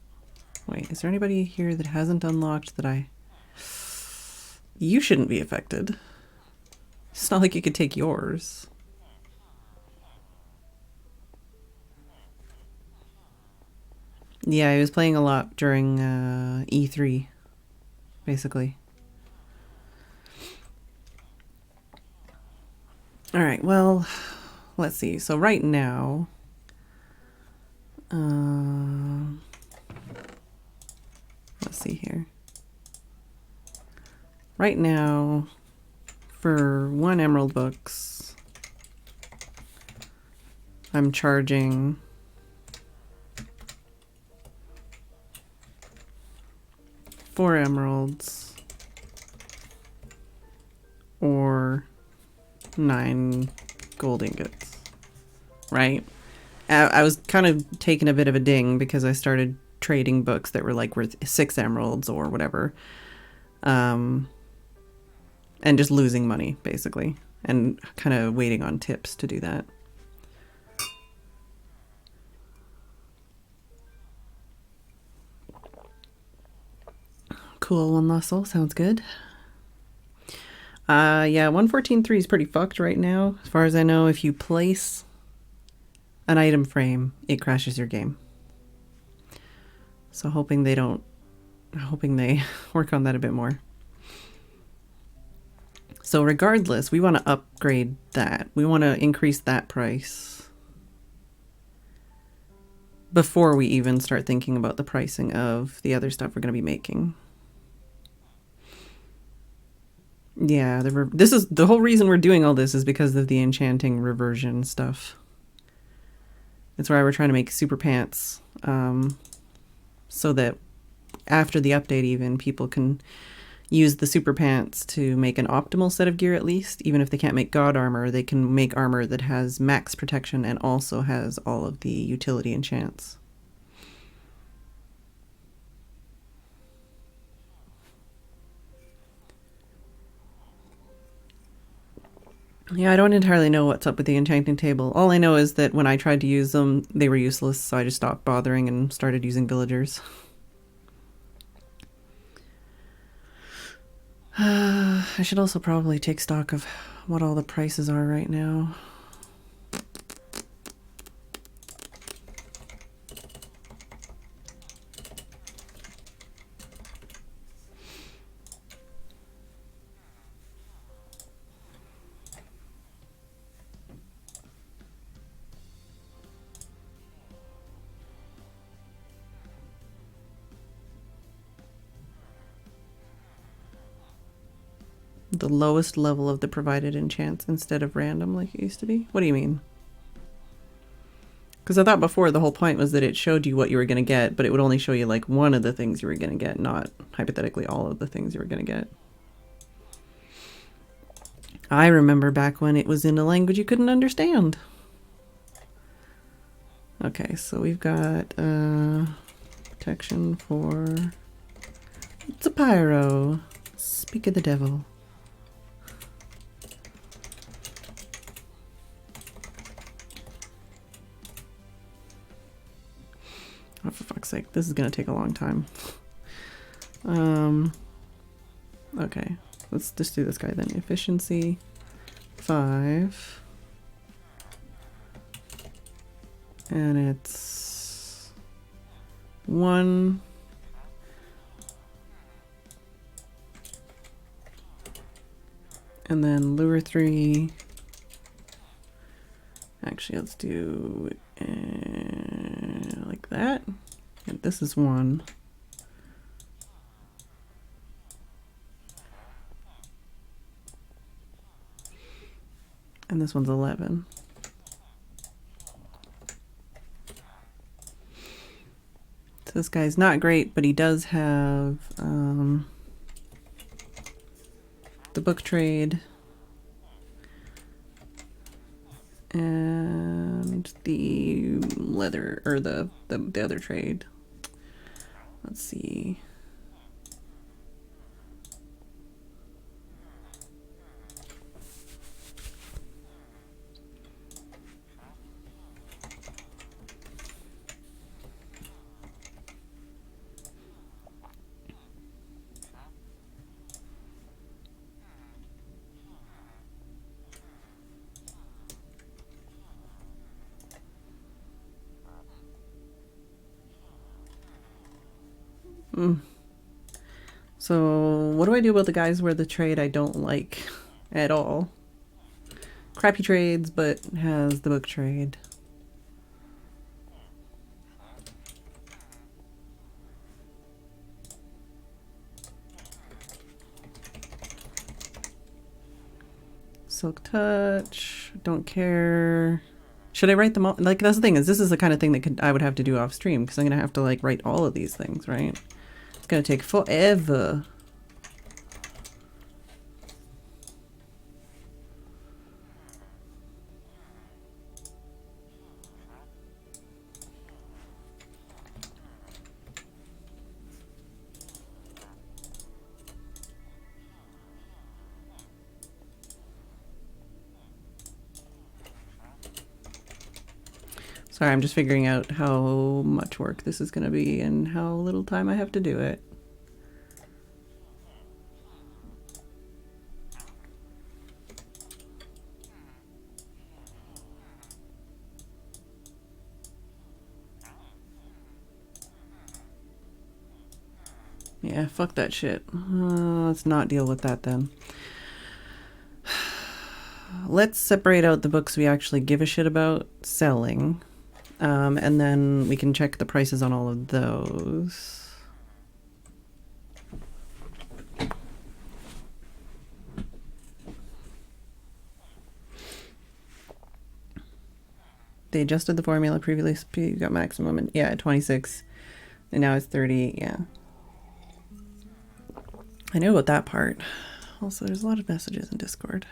A: wait, is there anybody here that hasn't unlocked that I... You shouldn't be affected. It's not like you could take yours. Yeah, I was playing a lot during E3, basically. Alright, well, let's see. So right now... let's see here. Right now, for 1 Emerald Books, I'm charging... four emeralds or 9 gold ingots, right? I was kind of taking a bit of a ding because I started trading books that were like worth 6 emeralds or whatever, and just losing money basically, and kind of waiting on tips to do that. Cool, 1 lost soul, sounds good. Yeah, 114.3 is pretty fucked right now. As far as I know, if you place an item frame, it crashes your game. So hoping they work on that a bit more. So regardless, we want to upgrade that. We want to increase that price before we even start thinking about the pricing of the other stuff we're going to be making. Yeah, this is the whole reason we're doing all this is because of the enchanting reversion stuff. That's why we're trying to make super pants, so that after the update even, people can use the super pants to make an optimal set of gear at least. Even if they can't make god armor, they can make armor that has max protection and also has all of the utility enchants. Yeah, I don't entirely know what's up with the enchanting table. All I know is that when I tried to use them, they were useless, so I just stopped bothering and started using villagers. I should also probably take stock of what all the prices are right now. The lowest level of the provided enchants instead of random like it used to be? What do you mean? Because I thought before the whole point was that it showed you what you were going to get, but it would only show you like one of the things you were going to get, not hypothetically all of the things you were going to get. I remember back when it was in a language you couldn't understand. Okay, so we've got protection for... It's a pyro. Speak of the devil. Oh, for fuck's sake, this is gonna take a long time. Okay, let's just do this guy then. Efficiency 5. And it's 1. And then lure 3. Actually, let's do like that. And this is 1. And this one's 11. So this guy's not great, but he does have the book trade and the leather, or the other trade. Let's see. So what do I do about the guys where the trade I don't like at all? Crappy trades, but has the book trade. Silk Touch, don't care. Should I write them all? Like, that's the thing, is this is the kind of thing that I would have to do off stream, because I'm going to have to like write all of these things, right? It's going to take forever. Sorry, I'm just figuring out how much work this is going to be and how little time I have to do it. Yeah, fuck that shit. Let's not deal with that then. Let's separate out the books we actually give a shit about selling. And then we can check the prices on all of those. They adjusted the formula previously. You got maximum, and yeah, 26, and now it's 30. Yeah, I know about that part. Also, there's a lot of messages in Discord.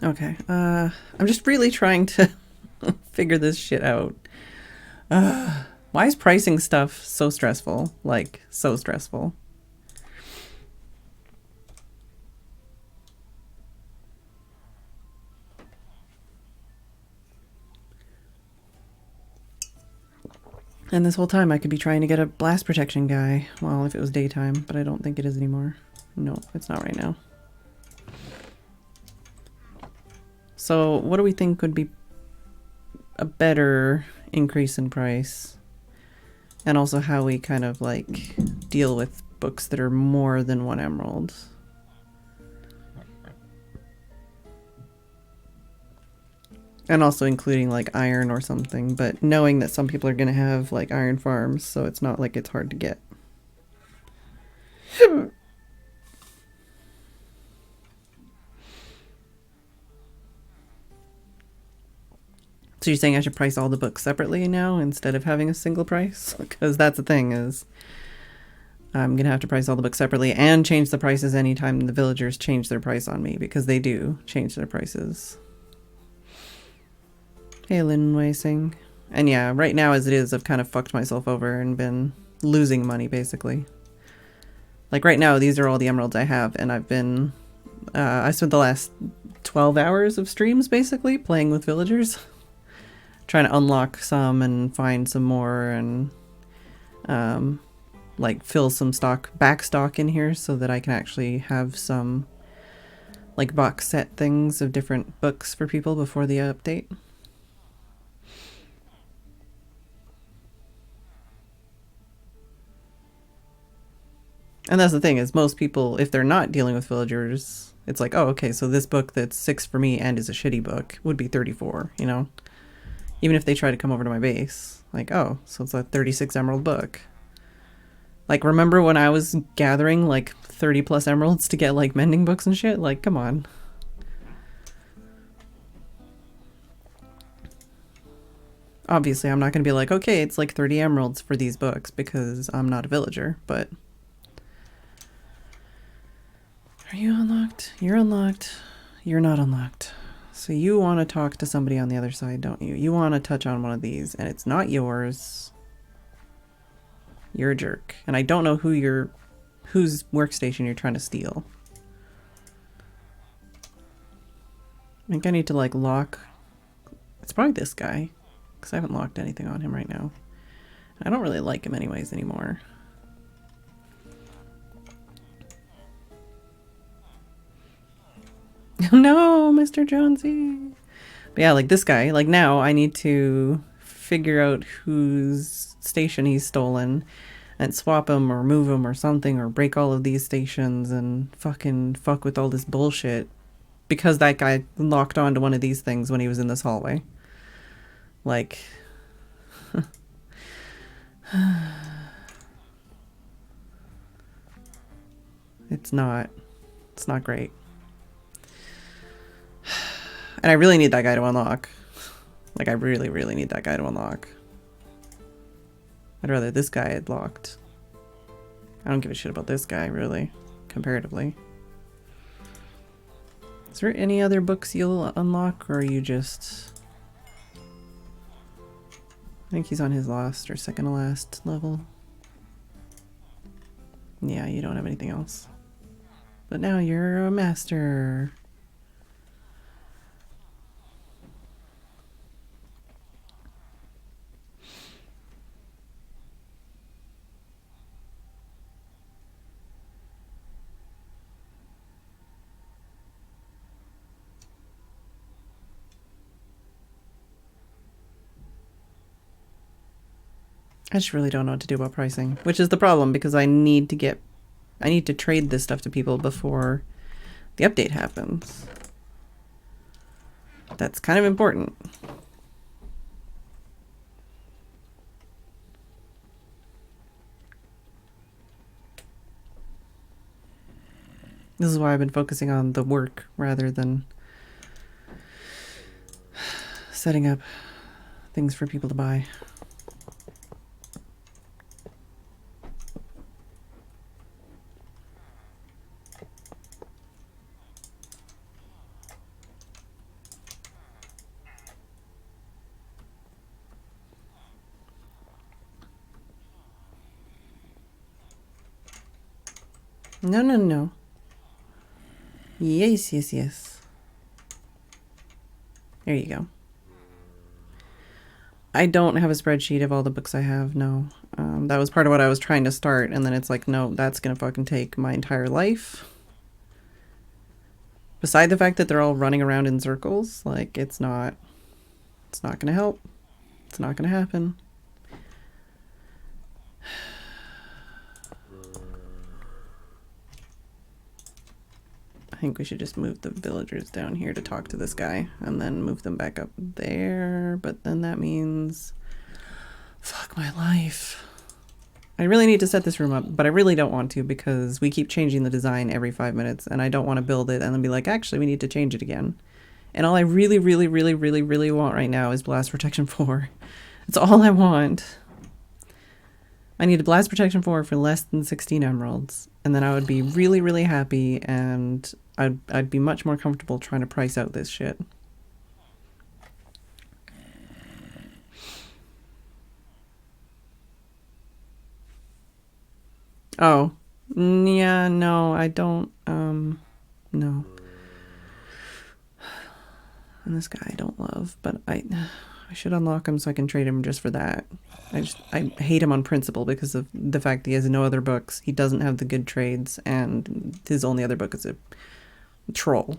A: Okay, I'm just really trying to figure this shit out. Why is pricing stuff so stressful? Like, so stressful. And this whole time I could be trying to get a blast protection guy. Well, if it was daytime, but I don't think it is anymore. No, it's not right now. So what do we think would be a better increase in price? And also how we kind of like deal with books that are more than 1 emerald. And also including like iron or something, but knowing that some people are going to have like iron farms, so it's not like it's hard to get. So you're saying I should price all the books separately now instead of having a single price? Because that's the thing, is I'm going to have to price all the books separately and change the prices anytime the villagers change their price on me, because they do change their prices. Hey, Lin Wei-sing. And yeah, right now as it is, I've kind of fucked myself over and been losing money, basically. Like right now, these are all the emeralds I have, and I've been... I spent the last 12 hours of streams, basically, playing with villagers. Trying to unlock some and find some more and like fill some back stock in here so that I can actually have some like box set things of different books for people before the update. And that's the thing, is most people, if they're not dealing with villagers, it's like, oh, okay, so this book that's 6 for me and is a shitty book would be 34, you know? Even if they try to come over to my base. Like, oh, so it's a 36 emerald book. Like, remember when I was gathering, like, 30 plus emeralds to get, like, mending books and shit? Like, come on. Obviously, I'm not going to be like, okay, it's like 30 emeralds for these books because I'm not a villager, but... Are you unlocked? You're unlocked. You're not unlocked. So you want to talk to somebody on the other side, don't you? You want to touch on one of these, and it's not yours. You're a jerk. And I don't know whose workstation you're trying to steal. I think I need to, like, lock... It's probably this guy, because I haven't locked anything on him right now. I don't really like him anyways anymore. No, Mr. Jonesy. But yeah, like this guy, like now I need to figure out whose station he's stolen and swap him or move him or something, or break all of these stations and fucking fuck with all this bullshit because that guy locked onto one of these things when he was in this hallway. Like... It's not great. And I really need that guy to unlock. Like, I really, really need that guy to unlock. I'd rather this guy had locked. I don't give a shit about this guy, really, comparatively. Is there any other books you'll unlock, or are you just... I think he's on his last or second to last level. Yeah, you don't have anything else. But now you're a master. I just really don't know what to do about pricing, which is the problem because I need to trade this stuff to people before the update happens. That's kind of important. This is why I've been focusing on the work rather than setting up things for people to buy. No, no, no. Yes, yes, yes. There you go. I don't have a spreadsheet of all the books I have, no. That was part of what I was trying to start, and then it's like, no, that's gonna fucking take my entire life. Beside the fact that they're all running around in circles, like, it's not gonna help. It's not gonna happen. I think we should just move the villagers down here to talk to this guy and then move them back up there. But then that means... Fuck my life. I really need to set this room up, but I really don't want to because we keep changing the design every 5 minutes and I don't want to build it and then be like, actually, we need to change it again. And all I really, really, really, really, really want right now is Blast Protection 4. That's all I want. I need a Blast Protection 4 for less than 16 emeralds. And then I would be really, really happy and I'd be much more comfortable trying to price out this shit. Oh. Yeah, no, I don't, no. And this guy I don't love, but I should unlock him so I can trade him just for that. I hate him on principle because of the fact that he has no other books. He doesn't have the good trades, and his only other book is a troll.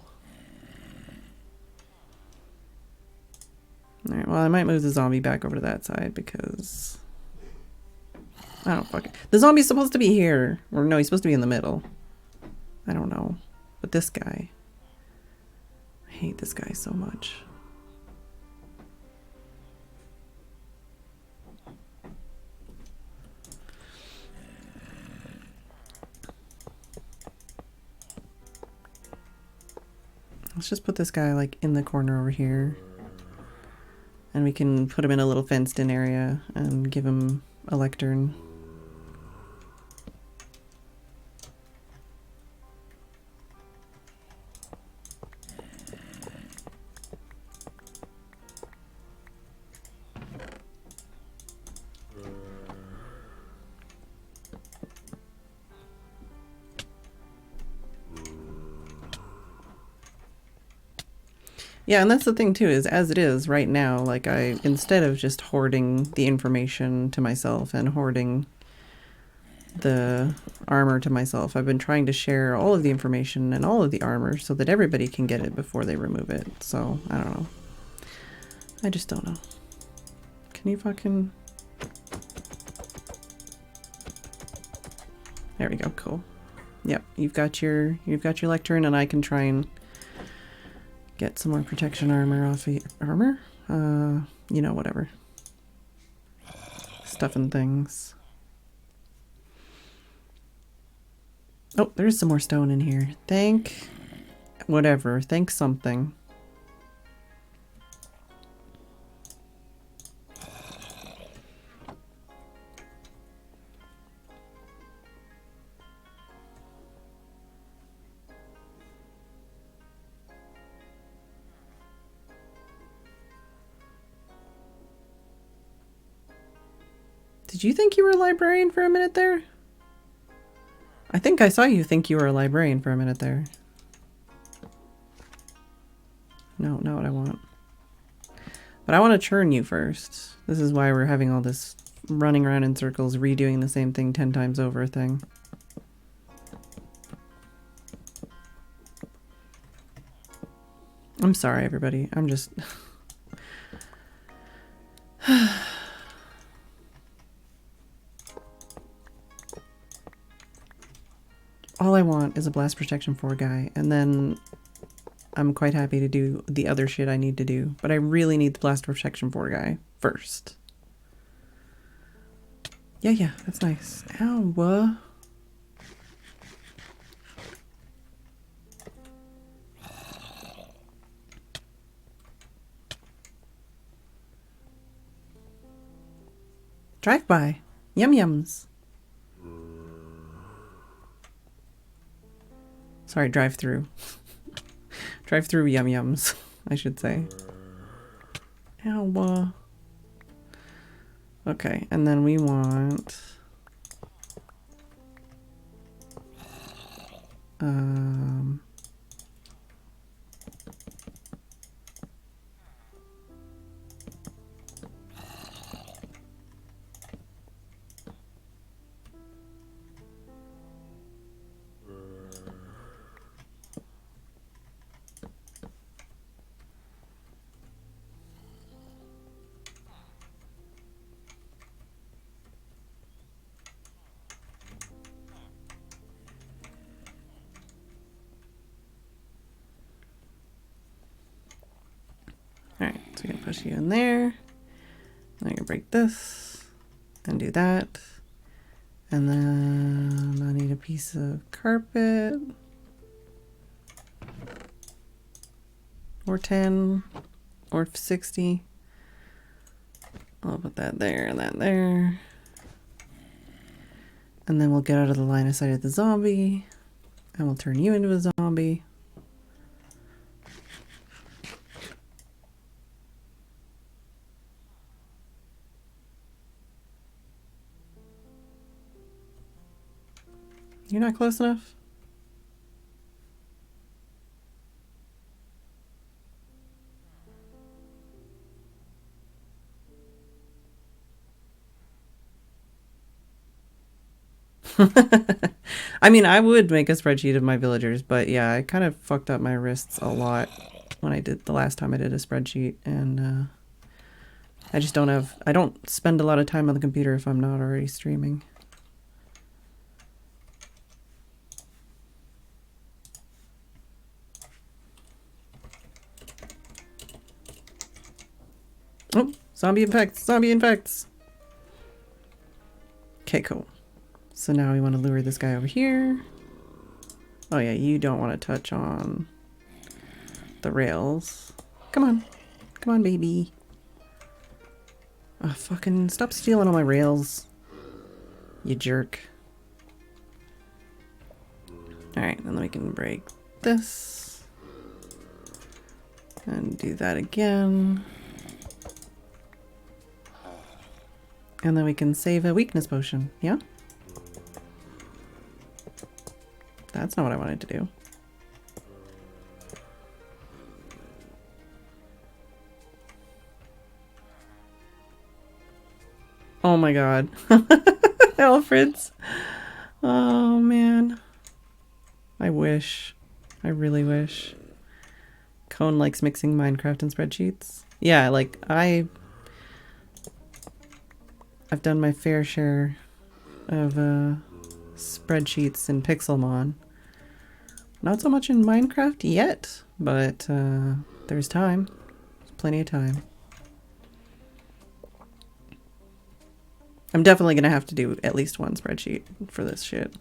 A: Alright, well, I might move the zombie back over to that side because I don't fucking... The zombie's supposed to be here. Or no, he's supposed to be in the middle. I don't know. But this guy... I hate this guy so much. Let's just put this guy like in the corner over here. And we can put him in a little fenced in area and give him a lectern. Yeah, and that's the thing too, is as it is right now, like instead of just hoarding the information to myself and hoarding the armor to myself, I've been trying to share all of the information and all of the armor so that everybody can get it before they remove it. So, I don't know. I just don't know. Can you fucking... There we go, cool. Yep, you've got your lectern, and I can try and get some more protection armor off of armor? You know, whatever. Stuff and things. Oh, there's some more stone in here. Thank... whatever. Thank something. Did you think you were a librarian for a minute there? I think I saw you think you were a librarian for a minute there. No, not what I want. But I want to churn you first. This is why we're having all this running around in circles, redoing the same thing 10 times over thing. I'm sorry, everybody. I'm just... All I want is a blast protection 4 guy, and then I'm quite happy to do the other shit I need to do. But I really need the blast protection 4 guy first. Yeah, that's nice. Ow. Drive by. Yum yums. Sorry, drive through. Drive through yum yums, I should say. Ow. Okay, and then we want... Alright, so we're gonna push you in there. I'm gonna break this and do that. And then I need a piece of carpet. Or 10. Or 60. I'll put that there and that there. And then we'll get out of the line of sight of the zombie. And we'll turn you into a zombie. You're not close enough? I mean, I would make a spreadsheet of my villagers, but yeah, I kind of fucked up my wrists a lot when I did the last time I did a spreadsheet, and I just don't have, I don't spend a lot of time on the computer if I'm not already streaming. Zombie infects! Zombie infects! Okay, cool. So now we want to lure this guy over here. Oh yeah, you don't want to touch on the rails. Come on. Come on, baby. Oh, fucking stop stealing all my rails. You jerk. Alright, and then we can break this. And do that again. And then we can save a weakness potion, yeah? That's not what I wanted to do. Oh my god. Alfred's. Oh man. I wish. I really wish. Cone likes mixing Minecraft and spreadsheets. Yeah, like I've done my fair share of spreadsheets in Pixelmon. Not so much in Minecraft yet, but there's time. There's plenty of time. I'm definitely gonna have to do at least one spreadsheet for this shit.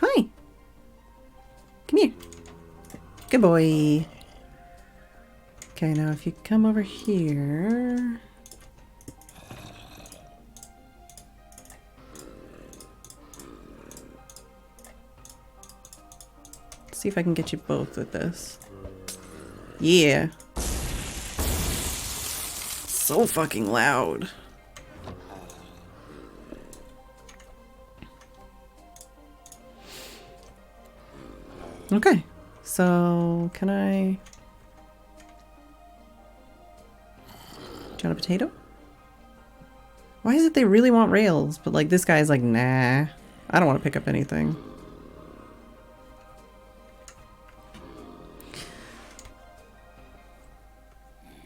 A: Hi. Come here. Good boy. Okay, now if you come over here... Let's see if I can get you both with this. Yeah. So fucking loud. Okay, so can I... Do you want a potato? Why is it they really want rails, but like this guy's like, nah, I don't want to pick up anything.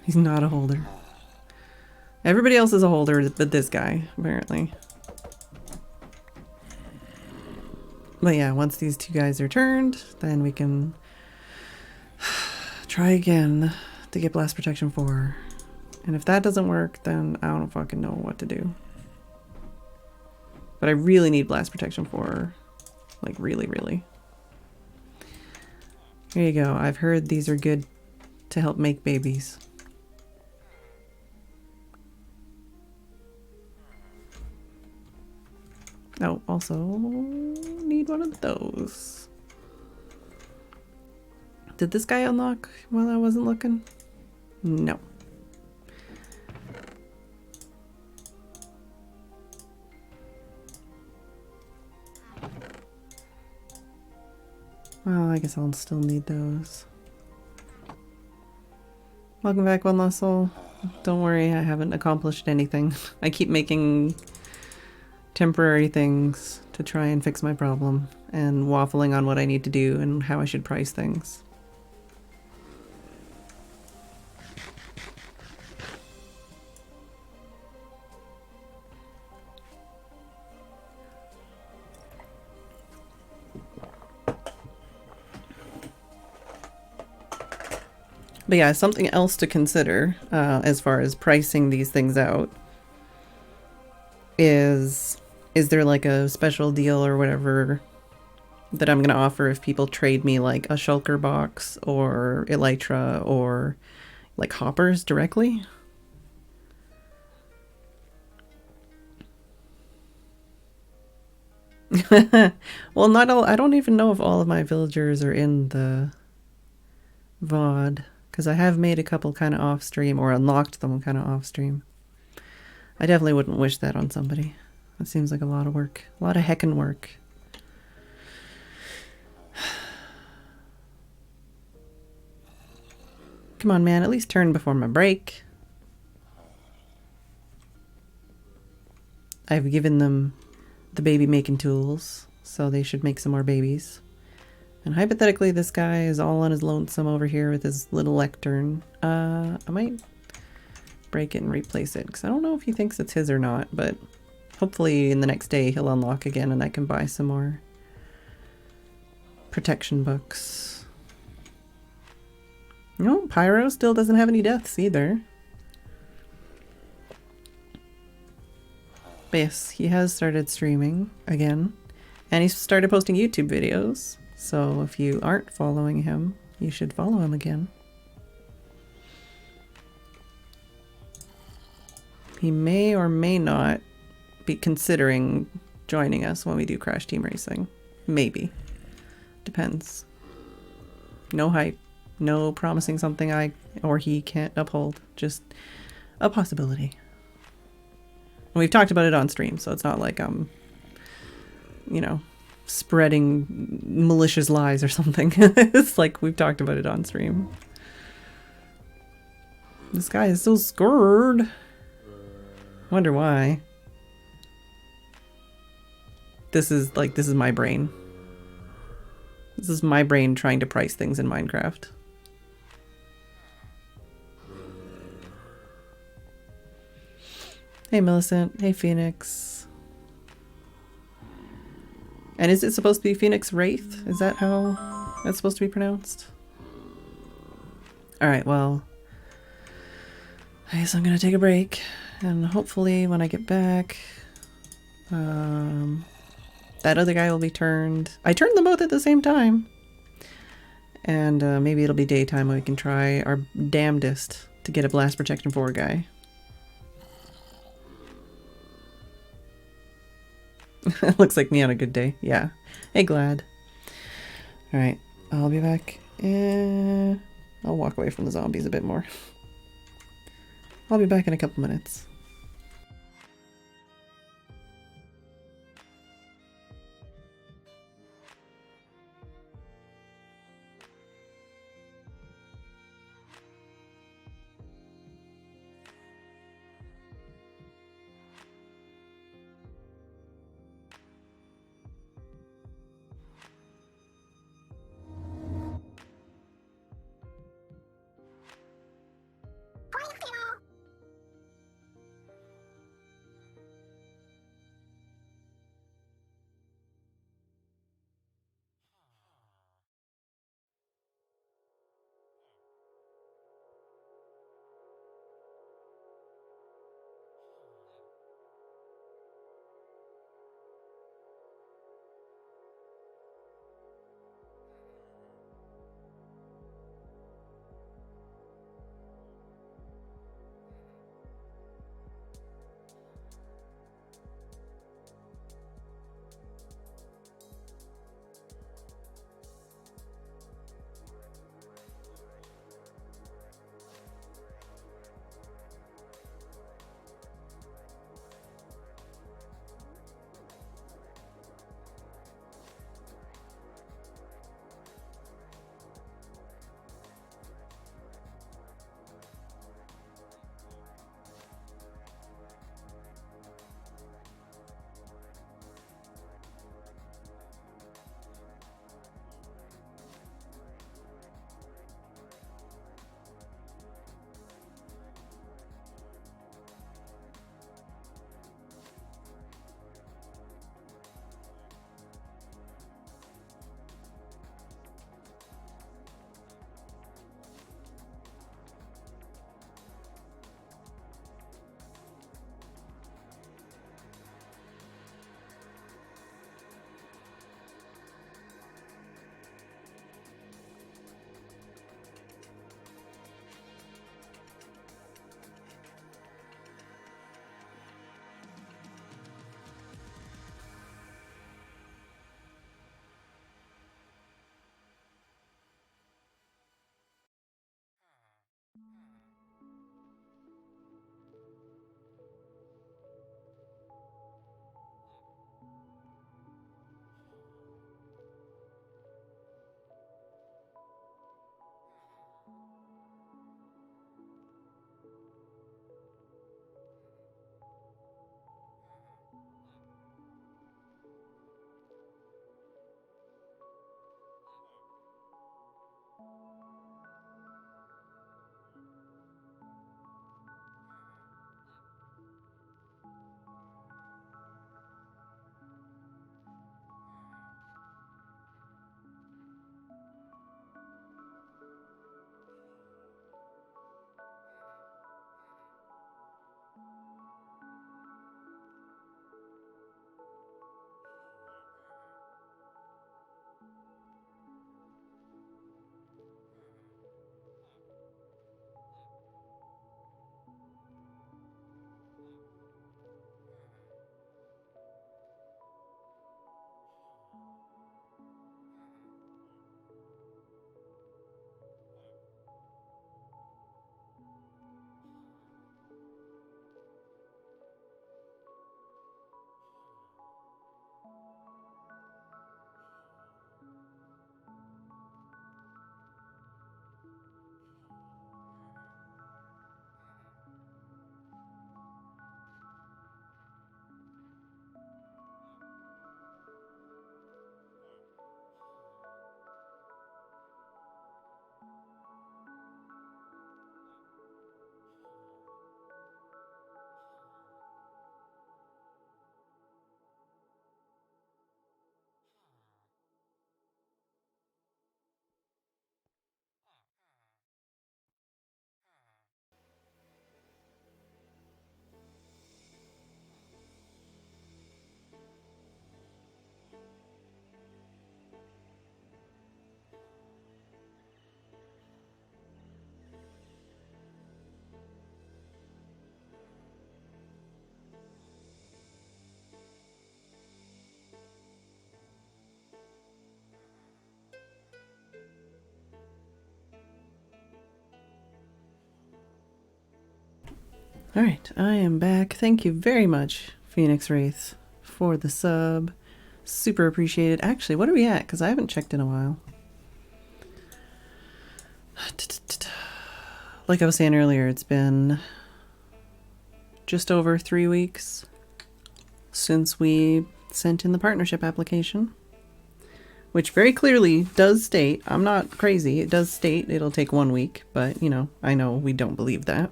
A: He's not a holder. Everybody else is a holder, but this guy, apparently. But yeah, once these two guys are turned, then we can try again to get blast protection 4. And if that doesn't work, then I don't fucking know what to do. But I really need blast protection 4. Like, really, really. Here you go. I've heard these are good to help make babies. Oh, also need one of those. Did this guy unlock while I wasn't looking? No. Well, I guess I'll still need those. Welcome back, One Lost Soul. Don't worry, I haven't accomplished anything. I keep making temporary things to try and fix my problem and waffling on what I need to do and how I should price things. But yeah, something else to consider as far as pricing these things out is there like a special deal or whatever that I'm going to offer if people trade me like a shulker box or elytra or like hoppers directly? Well, not all. I don't even know if all of my villagers are in the VOD. Because I have made a couple kind of off stream or unlocked them kind of off stream. I definitely wouldn't wish that on somebody. That seems like a lot of work. A lot of heckin' work. Come on, man. At least turn before my break. I've given them the baby making tools, so they should make some more babies. And hypothetically, this guy is all on his lonesome over here with his little lectern. I might break it and replace it, because I don't know if he thinks it's his or not, but hopefully in the next day he'll unlock again and I can buy some more protection books. No, Pyro still doesn't have any deaths either. But yes, he has started streaming again. And he's started posting YouTube videos. So if you aren't following him, you should follow him again. He may or may not be considering joining us when we do Crash Team Racing. Maybe. Depends. No hype. No promising something I or he can't uphold. Just a possibility. And we've talked about it on stream, so it's not like I'm, you know, spreading malicious lies or something. It's like we've talked about it on stream. This guy is so scared. Wonder why. This is my brain. This is my brain trying to price things in Minecraft. Hey Millicent, hey Phoenix. And is it supposed to be Phoenix Wraith? Is that how that's supposed to be pronounced? Alright, well, I guess I'm gonna take a break, and hopefully when I get back, that other guy will be turned. I turned them both at the same time. And maybe it'll be daytime when we can try our damnedest to get a Blast Protection 4 guy. Looks like me on a good day. Yeah. Hey, Glad. Alright, I'll be back. I'll walk away from the zombies a bit more. I'll be back in a couple minutes. Alright, I am back. Thank you very much, Phoenix Wraith, for the sub. Super appreciated. Actually, what are we at? Because I haven't checked in a while. Like I was saying earlier, it's been just over 3 weeks since we sent in the partnership application, which very clearly does state, I'm not crazy, it does state it'll take 1 week, but you know, I know we don't believe that.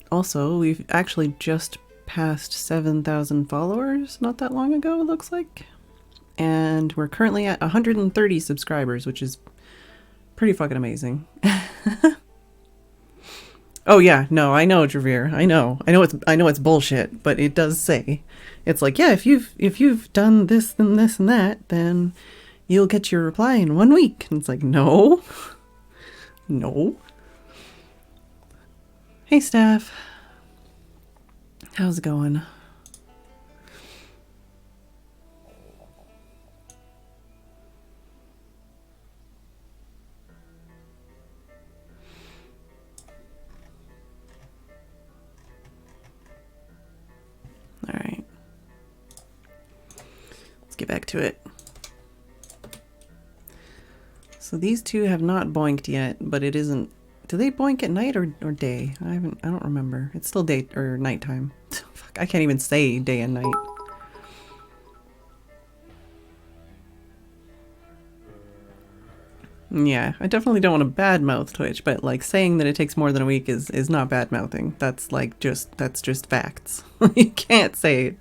A: Also, we've actually just passed 7,000 followers not that long ago, it looks like. And we're currently at 130 subscribers, which is pretty fucking amazing. Oh yeah, no, I know, Javier. I know it's bullshit, but it does say, it's like, yeah, if you've done this and this and that, then you'll get your reply in 1 week. And it's like, no. No. Hey, Steph. How's it going? All right. Let's get back to it. So these two have not boinked yet, but it isn't. Do they boink at night or day? I don't remember. It's still day or nighttime. Fuck, I can't even say day and night. Yeah, I definitely don't want to badmouth Twitch, but like saying that it takes more than a week is not badmouthing. That's like that's just facts. You can't say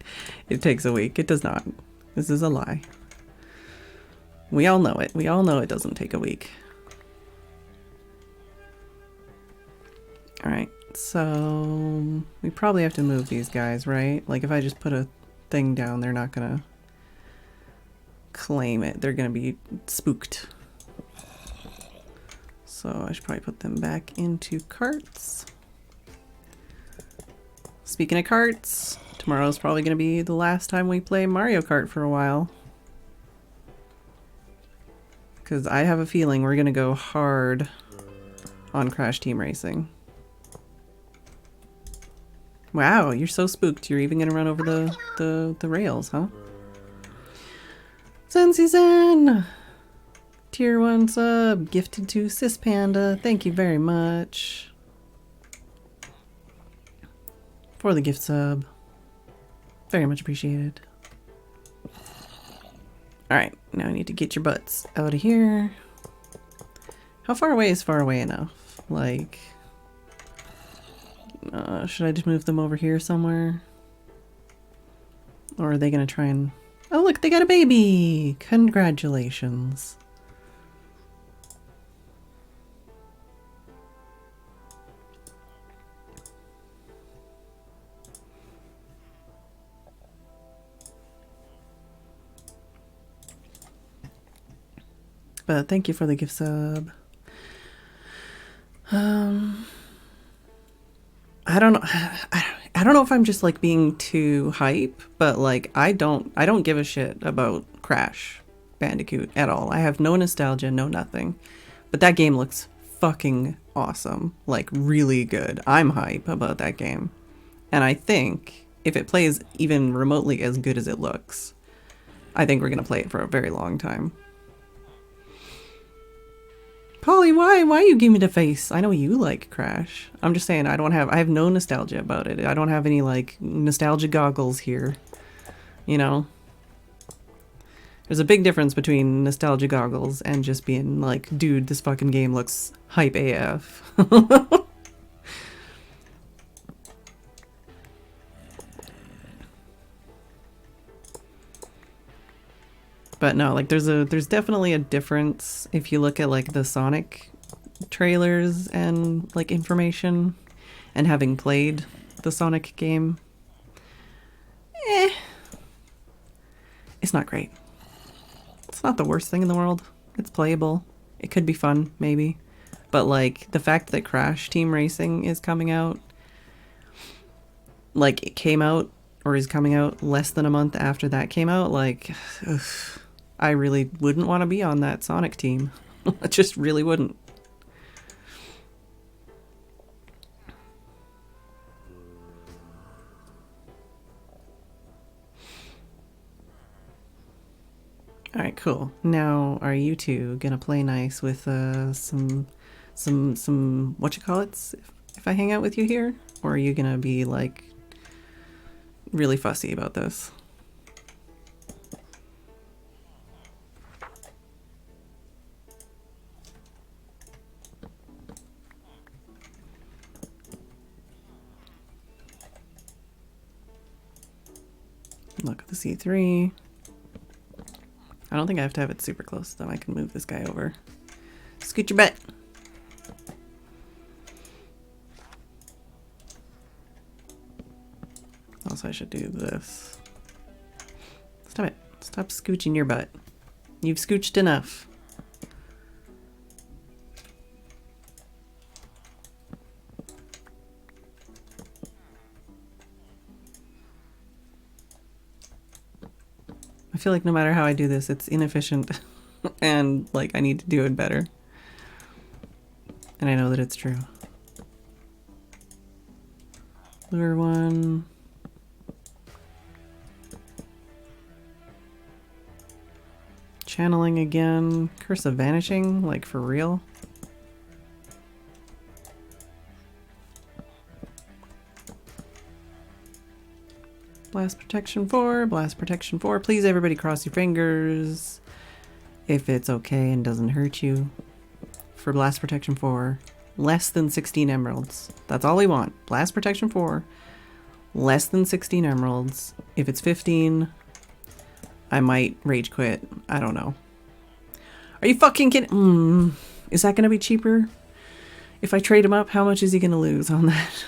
A: it takes a week. It does not. This is a lie. We all know it. We all know it doesn't take a week. All right, so we probably have to move these guys, right? Like if I just put a thing down, they're not gonna claim it. They're gonna be spooked. So I should probably put them back into carts. Speaking of carts, tomorrow's probably going to be the last time we play Mario Kart for a while. Because I have a feeling we're going to go hard on Crash Team Racing. Wow, you're so spooked. You're even going to run over the rails, huh? Zen! Tier 1 sub, gifted to Sis Panda. Thank you very much for the gift sub. Very much appreciated. Alright, now I need to get your butts out of here. How far away is far away enough? Like, should I just move them over here somewhere? Or are they gonna try and... Oh look, they got a baby! Congratulations. But thank you for the gift sub. I don't know. I don't know if I'm just like being too hype, but like I don't give a shit about Crash Bandicoot at all. I have no nostalgia, no nothing. But that game looks fucking awesome. Like really good. I'm hype about that game. And I think if it plays even remotely as good as it looks, I think we're going to play it for a very long time. Polly, why you give me the face? I know you like Crash. I'm just saying I have no nostalgia about it. I don't have any like nostalgia goggles here. You know? There's a big difference between nostalgia goggles and just being like, dude, this fucking game looks hype AF. But no, like there's definitely a difference if you look at like the Sonic trailers and like information and having played the Sonic game. It's not great. It's not the worst thing in the world. It's playable. It could be fun, maybe. But like the fact that Crash Team Racing is coming out, like it came out or is coming out less than a month after that came out, like, ugh. I really wouldn't want to be on that Sonic team. I just really wouldn't. All right, cool. Now, are you two gonna play nice with some what you call it? If I hang out with you here, or are you gonna be like really fussy about this? Look at the C3. I don't think I have to have it super close, though. I can move this guy over. Scoot your butt. Also, I should do this. Stop it. Stop scooching your butt. You've scooched enough. I feel like no matter how I do this, it's inefficient and like I need to do it better. And I know that it's true. Lure one. Channeling again. Curse of Vanishing, like for real. Blast Protection 4, Blast Protection 4. Please everybody cross your fingers if it's okay and doesn't hurt you. For Blast Protection 4, less than 16 emeralds. That's all we want. Blast Protection 4, less than 16 emeralds. If it's 15, I might rage quit. I don't know. Are you fucking kidding? Is that going to be cheaper? If I trade him up, how much is he going to lose on that?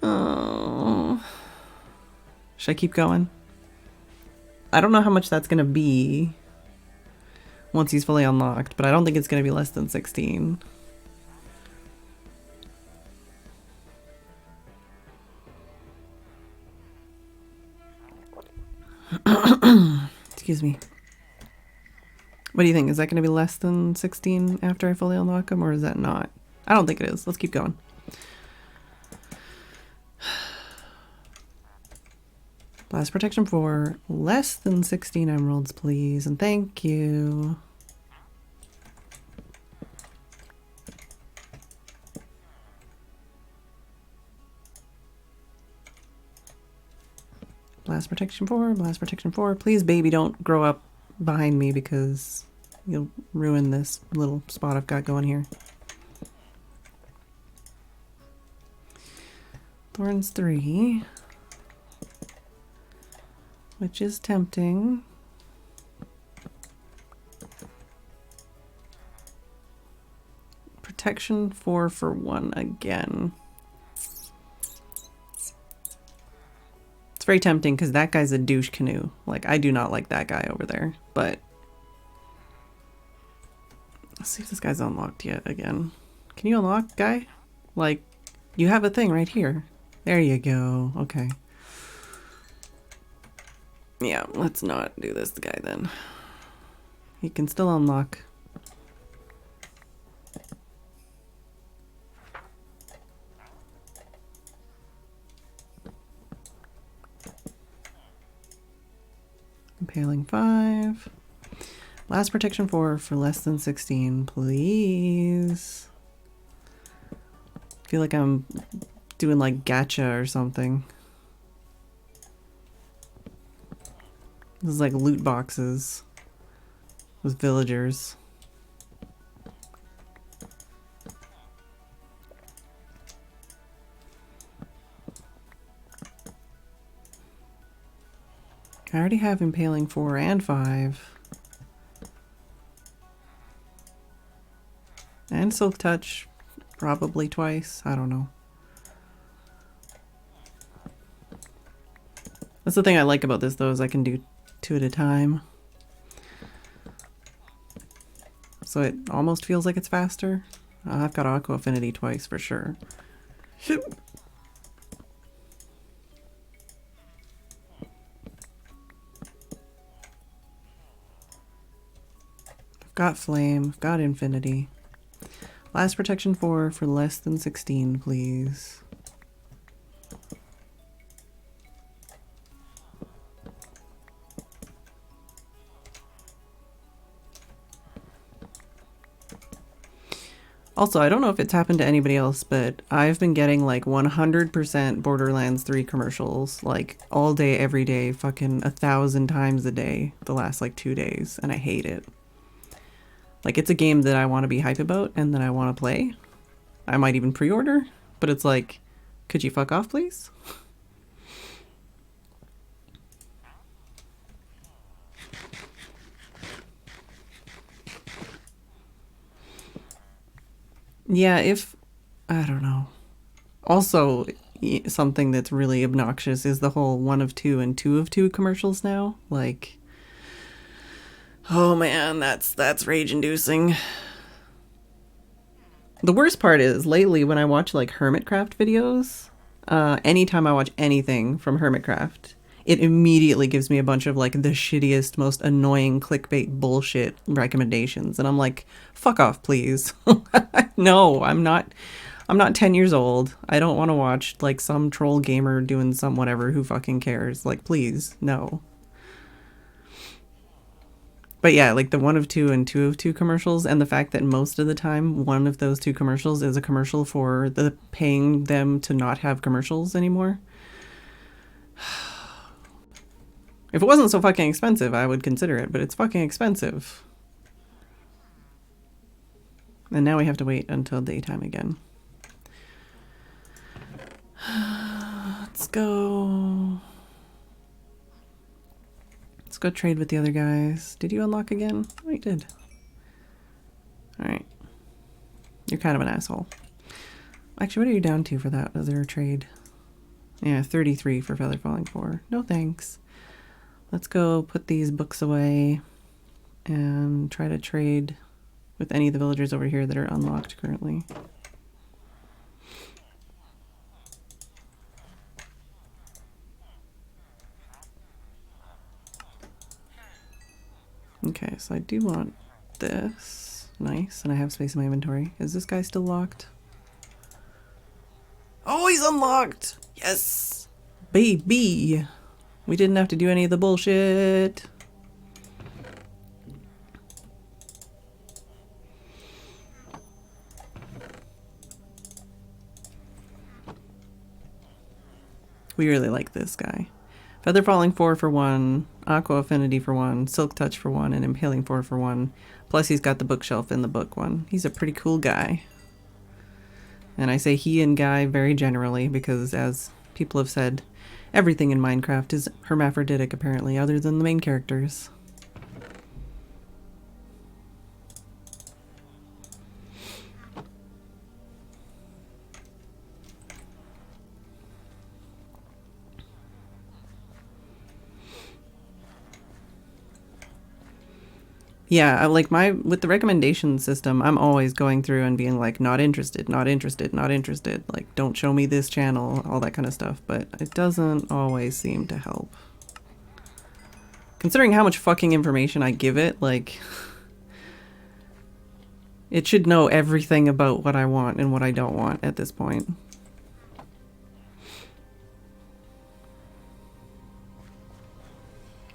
A: Oh. Should I keep going? I don't know how much that's going to be once he's fully unlocked, but I don't think it's going to be less than 16. Excuse me. What do you think? Is that going to be less than 16 after I fully unlock him, or is that not? I don't think it is. Let's keep going. Blast Protection 4, less than 16 emeralds, please, and thank you. Blast Protection 4, Blast Protection 4. Please, baby, don't grow up behind me because you'll ruin this little spot I've got going here. Thorns 3, which is tempting. Protection 4 for 1 again. It's very tempting because that guy's a douche canoe. Like, I do not like that guy over there, but let's see if this guy's unlocked yet again. Can you unlock, guy? Like, you have a thing right here. There you go. Okay. Yeah, let's not do this guy then. He can still unlock. Impaling 5. Blast Protection 4 for less than 16, please. I feel like I'm doing like gacha or something. This is like loot boxes with villagers. I already have Impaling 4 and 5. And Silk Touch, probably twice. I don't know. That's the thing I like about this, though, is I can do 2 at a time. So it almost feels like it's faster. I've got Aqua Affinity twice for sure. I've got Flame, I've got Infinity. Blast Protection 4 for less than 16, please. Also, I don't know if it's happened to anybody else, but I've been getting like 100% Borderlands 3 commercials like all day, every day, fucking 1,000 times a day the last like 2 days, and I hate it. Like, it's a game that I want to be hype about and that I want to play. I might even pre-order, but it's like, could you fuck off, please? Yeah, if... I don't know. Also, something that's really obnoxious is the whole 1 of 2 and 2 of 2 commercials now. Like, oh man, that's rage-inducing. The worst part is, lately when I watch like Hermitcraft videos, anytime I watch anything from Hermitcraft, it immediately gives me a bunch of like the shittiest, most annoying clickbait bullshit recommendations. And I'm like, fuck off, please. No, I'm not 10 years old. I don't want to watch like some troll gamer doing some whatever. Who fucking cares? Like, please, no. But yeah, like the 1 of 2 and 2 of 2 commercials, and the fact that most of the time one of those 2 commercials is a commercial for the paying them to not have commercials anymore. If it wasn't so fucking expensive, I would consider it, but it's fucking expensive. And now we have to wait until daytime again. Let's go. Let's go trade with the other guys. Did you unlock again? Oh, you did. Alright. You're kind of an asshole. Actually, what are you down to for that other trade? Yeah, 33 for Feather Falling 4. No thanks. Let's go put these books away and try to trade with any of the villagers over here that are unlocked currently. Okay, so I do want this. Nice, and I have space in my inventory. Is this guy still locked? Oh, he's unlocked! Yes! Baby! We didn't have to do any of the bullshit. We really like this guy. Feather Falling 4 for 1, Aqua Affinity for 1, Silk Touch for 1, and Impaling 4 for 1. Plus he's got the bookshelf in the book one. He's a pretty cool guy. And I say he and guy very generally because, as people have said, everything in Minecraft is hermaphroditic apparently, other than the main characters. Yeah, like with the recommendation system, I'm always going through and being like, not interested, not interested, not interested. Like, don't show me this channel, all that kind of stuff. But it doesn't always seem to help. Considering how much fucking information I give it, like, it should know everything about what I want and what I don't want at this point.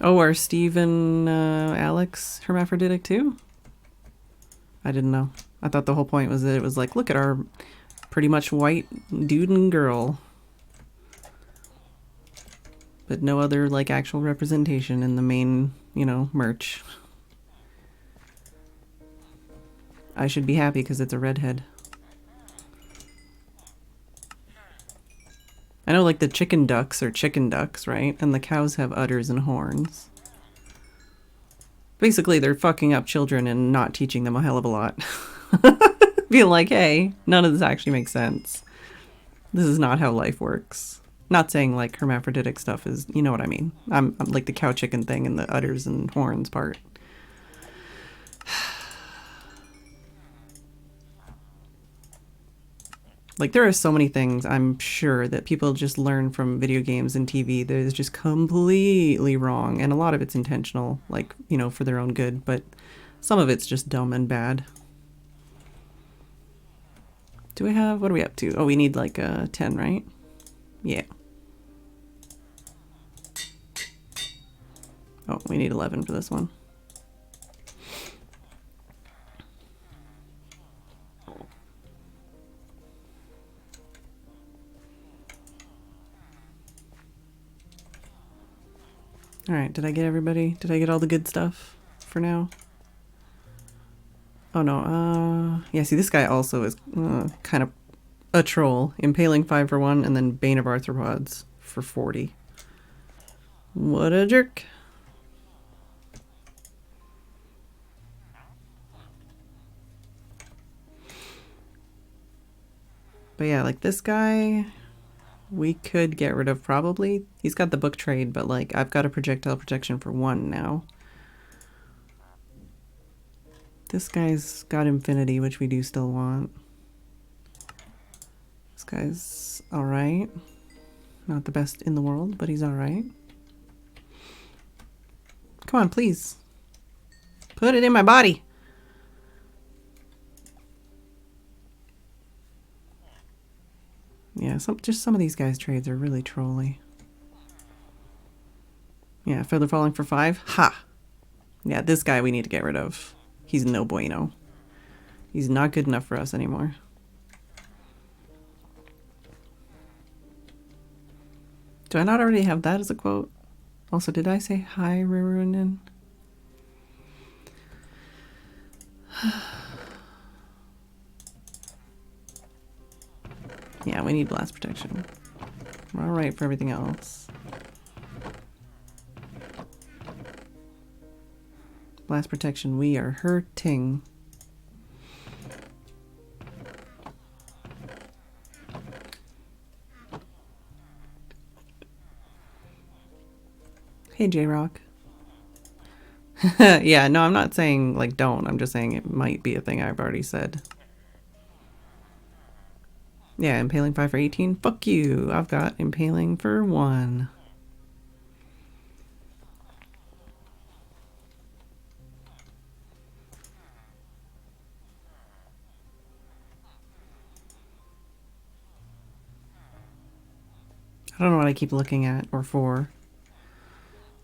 A: Oh, are Steve and Alex hermaphroditic too? I didn't know. I thought the whole point was that it was like, look at our pretty much white dude and girl. But no other, like, actual representation in the main, you know, merch. I should be happy because it's a redhead. I know, like, the chicken ducks are chicken ducks, right? And the cows have udders and horns. Basically, they're fucking up children and not teaching them a hell of a lot. Being like, hey, none of this actually makes sense. This is not how life works. Not saying, like, hermaphroditic stuff is, you know what I mean. I'm like the cow chicken thing and the udders and horns part. Like, there are so many things I'm sure that people just learn from video games and TV that is just completely wrong. And a lot of it's intentional, like, you know, for their own good. But some of it's just dumb and bad. Do we have... what are we up to? Oh, we need, like, 10, right? Yeah. Oh, we need 11 for this one. Alright, did I get everybody? Did I get all the good stuff for now? Oh no, yeah, see, this guy also is kind of a troll. Impaling 5 for 1, and then Bane of Arthropods for 40. What a jerk. But yeah, like this guy, we could get rid of probably. He's got the book trade, but like I've got a projectile protection for 1 now. This guy's got infinity, which we do still want. This guy's alright. Not the best in the world, but he's alright. Come on, please. Put it in my body. Yeah, just some of these guys' trades are really trolly. Yeah, feather falling for 5. Ha! Yeah, this guy we need to get rid of. He's no bueno. He's not good enough for us anymore. Do I not already have that as a quote? Also, did I say hi, Rirunin? Yeah, we need blast protection. We're alright for everything else. Blast protection, we are hurting. Hey, J-Rock. Yeah, no, I'm not saying, like, don't. I'm just saying it might be a thing I've already said. Yeah, impaling 5 for 18. Fuck you. I've got impaling for 1. I don't know what I keep looking at or for.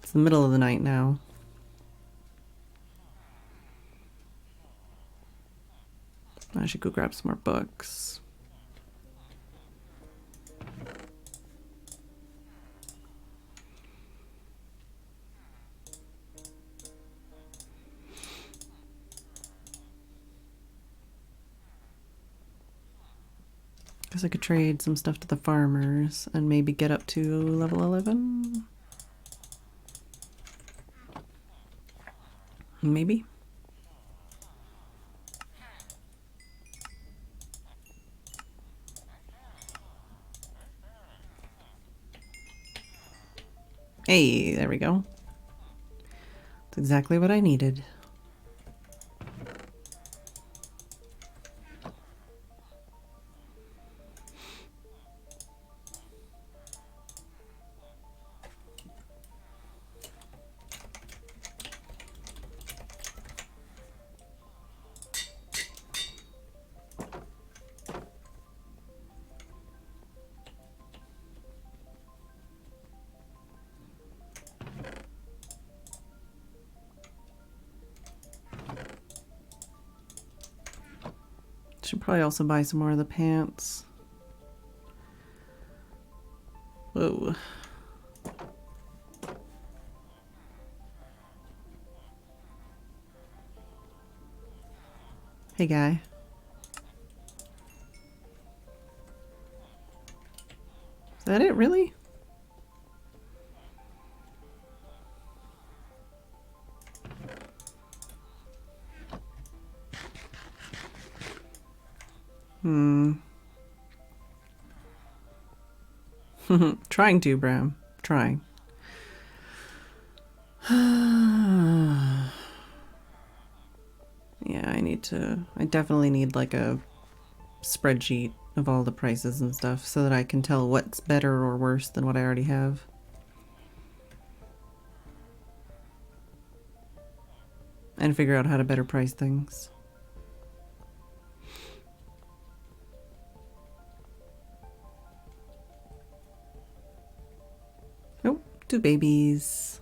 A: It's the middle of the night now. I should go grab some more books. Guess I could trade some stuff to the farmers and maybe get up to level 11. Maybe. Hey, there we go. That's exactly what I needed. Should probably also buy some more of the pants. Whoa. Hey, guy. Is that it, really? Trying to, Bram. Trying. Yeah, I definitely need like a spreadsheet of all the prices and stuff so that I can tell what's better or worse than what I already have. And figure out how to better price things. Nope, 2 babies.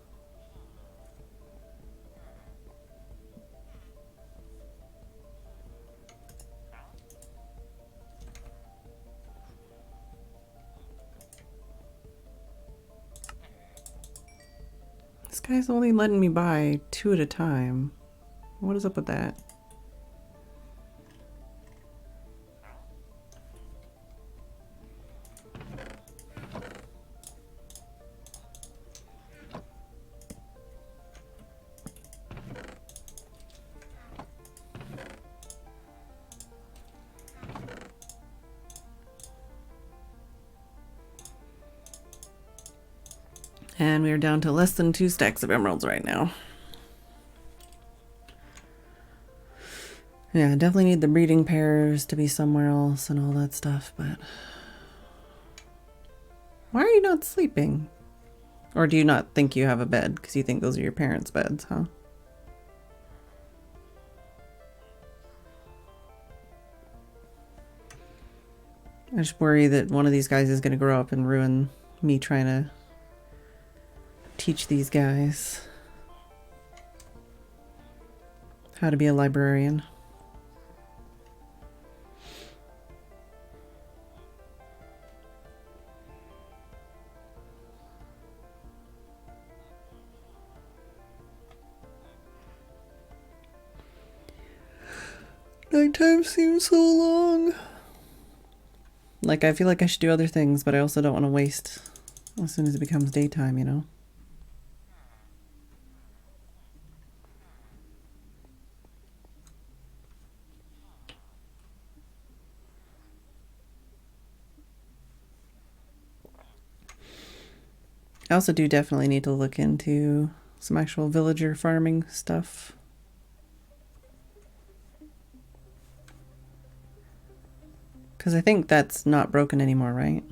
A: This guy's only letting me buy 2 at a time. What is up with that? And we are down to less than 2 stacks of emeralds right now. Yeah, I definitely need the breeding pairs to be somewhere else and all that stuff, but... Why are you not sleeping? Or do you not think you have a bed because you think those are your parents' beds, huh? I just worry that one of these guys is going to grow up and ruin me trying to teach these guys how to be a librarian. Nighttime seems so long. Like, I feel like I should do other things, but I also don't want to waste as soon as it becomes daytime, you know? I also do definitely need to look into some actual villager farming stuff. Because I think that's not broken anymore, right?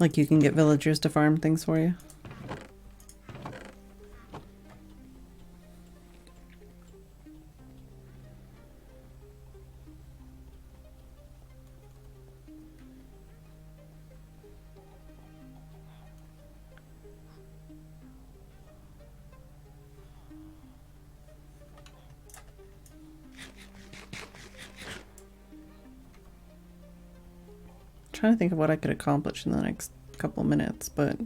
A: Like you can get villagers to farm things for you. Trying to think of what I could accomplish in the next couple minutes, but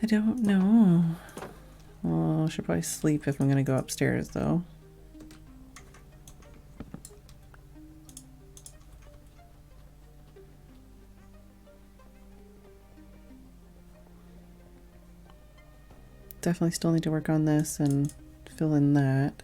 A: I don't know. Well, I should probably sleep if I'm going to go upstairs, though. Definitely still need to work on this and fill in that.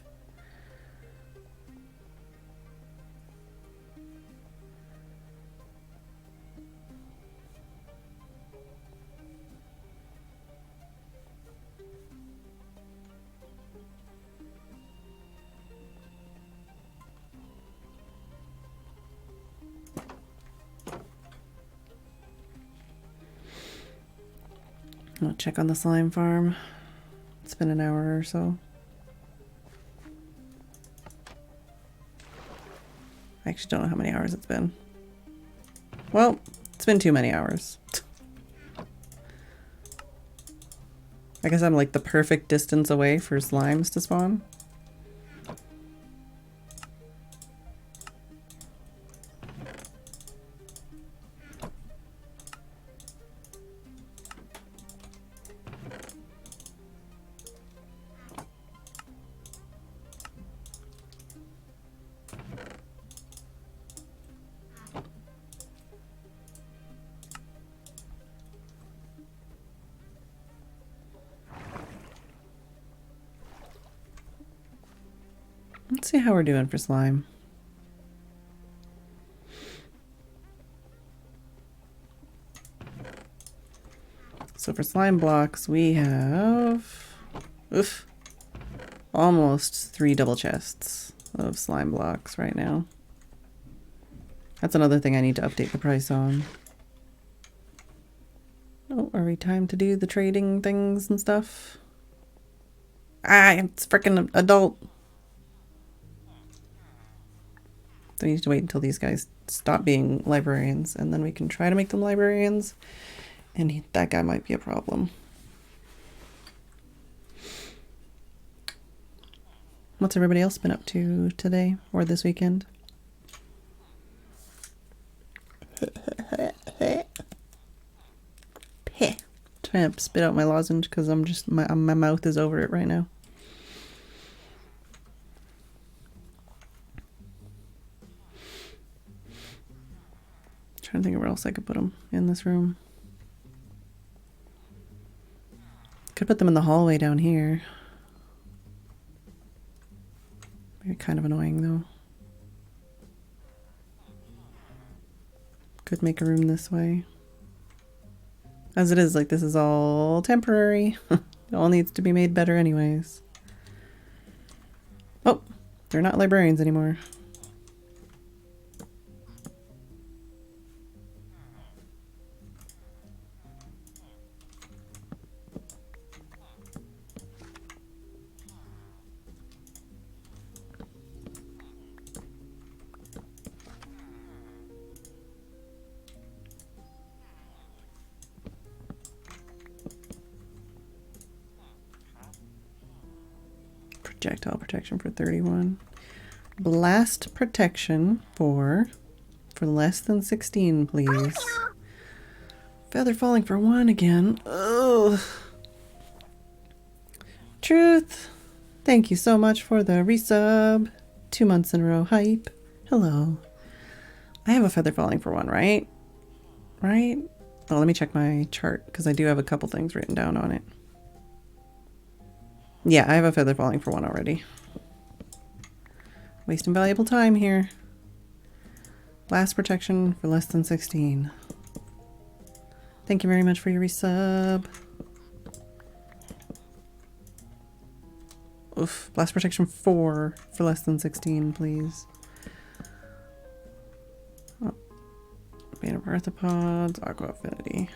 A: I'll check on the slime farm. It's been an hour or so. I actually don't know how many hours it's been. Well, it's been too many hours. I guess I'm like the perfect distance away for slimes to spawn. Let's see how we're doing for slime. So for slime blocks, we have almost 3 double chests of slime blocks right now. That's another thing I need to update the price on. Oh, are we time to do the trading things and stuff? Ah, it's freaking adult. So we need to wait until these guys stop being librarians, and then we can try to make them librarians. And that guy might be a problem. What's everybody else been up to today or this weekend? Trying to spit out my lozenge because I'm just my mouth is over it right now. Trying to think of where else I could put them in this room. Could put them in the hallway down here. They're kind of annoying though. Could make a room this way. As it is, like, this is all temporary. It all needs to be made better anyways. Oh, they're not librarians anymore. Projectile protection for 31. Blast protection for less than 16, please. Feather falling for 1 again. Ugh. Truth. Thank you so much for the resub. 2 months in a row. Hype. Hello. I have a feather falling for 1, right? Right? Oh, let me check my chart because I do have a couple things written down on it. Yeah, I have a feather falling for 1 already. Wasting valuable time here. Blast protection for less than 16. Thank you very much for your resub. Oof. Blast protection 4 for less than 16, please. Oh. Bane of arthropods, aqua affinity.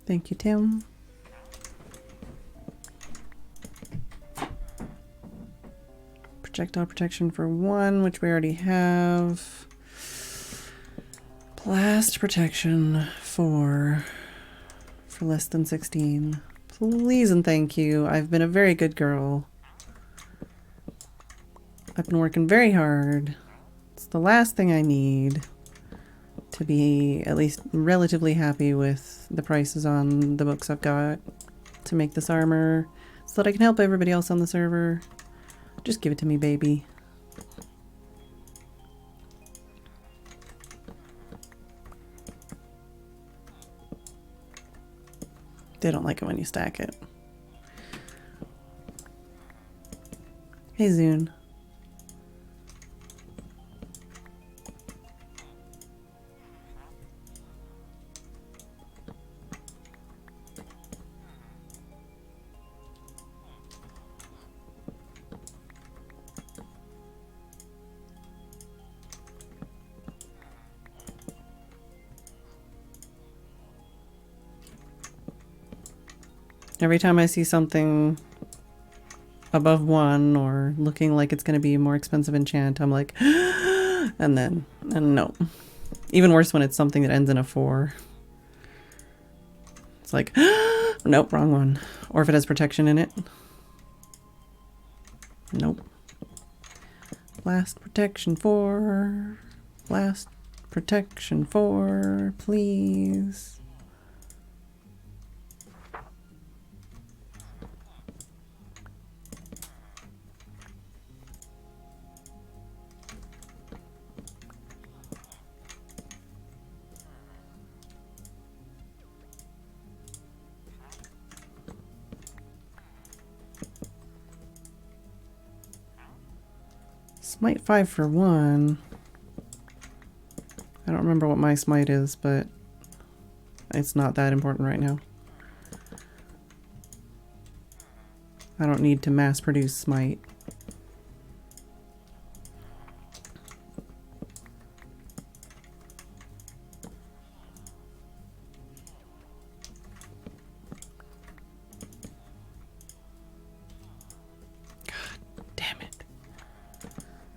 A: Thank you, Tim. Projectile protection for 1, which we already have. Blast protection for less than 16. Please and thank you. I've been a very good girl. I've been working very hard. It's the last thing I need to be at least relatively happy with the prices on the books I've got to make this armor so that I can help everybody else on the server. Just give it to me, baby. They don't like it when you stack it. Hey, Zune. Every time I see something above 1 or looking like it's going to be a more expensive enchant, I'm like, and no. Even worse when it's something that ends in a 4. It's like, nope, wrong one. Or if it has protection in it. Nope. Blast protection 4. Blast protection 4, please. Smite 5 for 1. I don't remember what my smite is, but it's not that important right now. I don't need to mass produce smite. God damn it.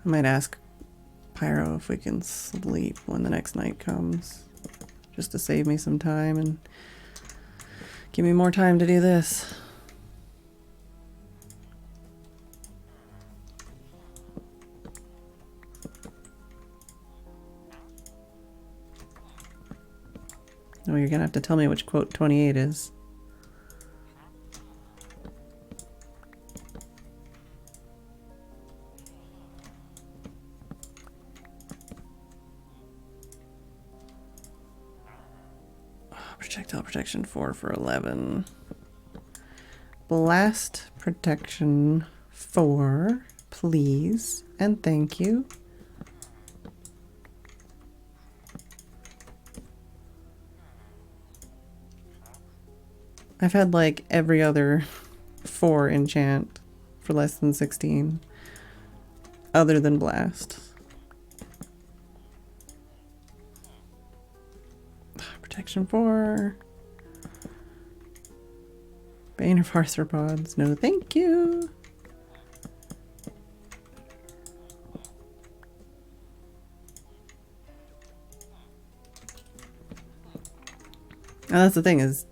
A: I might ask pyro if we can sleep when the next night comes. Just to save me some time and give me more time to do this. Oh, you're gonna have to tell me which quote 28 is. Projectile protection 4 for 11. Blast protection 4, please, and thank you. I've had like every other 4 enchant for less than 16, other than blast. Protection 4. Bane of arthropods. No, thank you. And that's the thing, is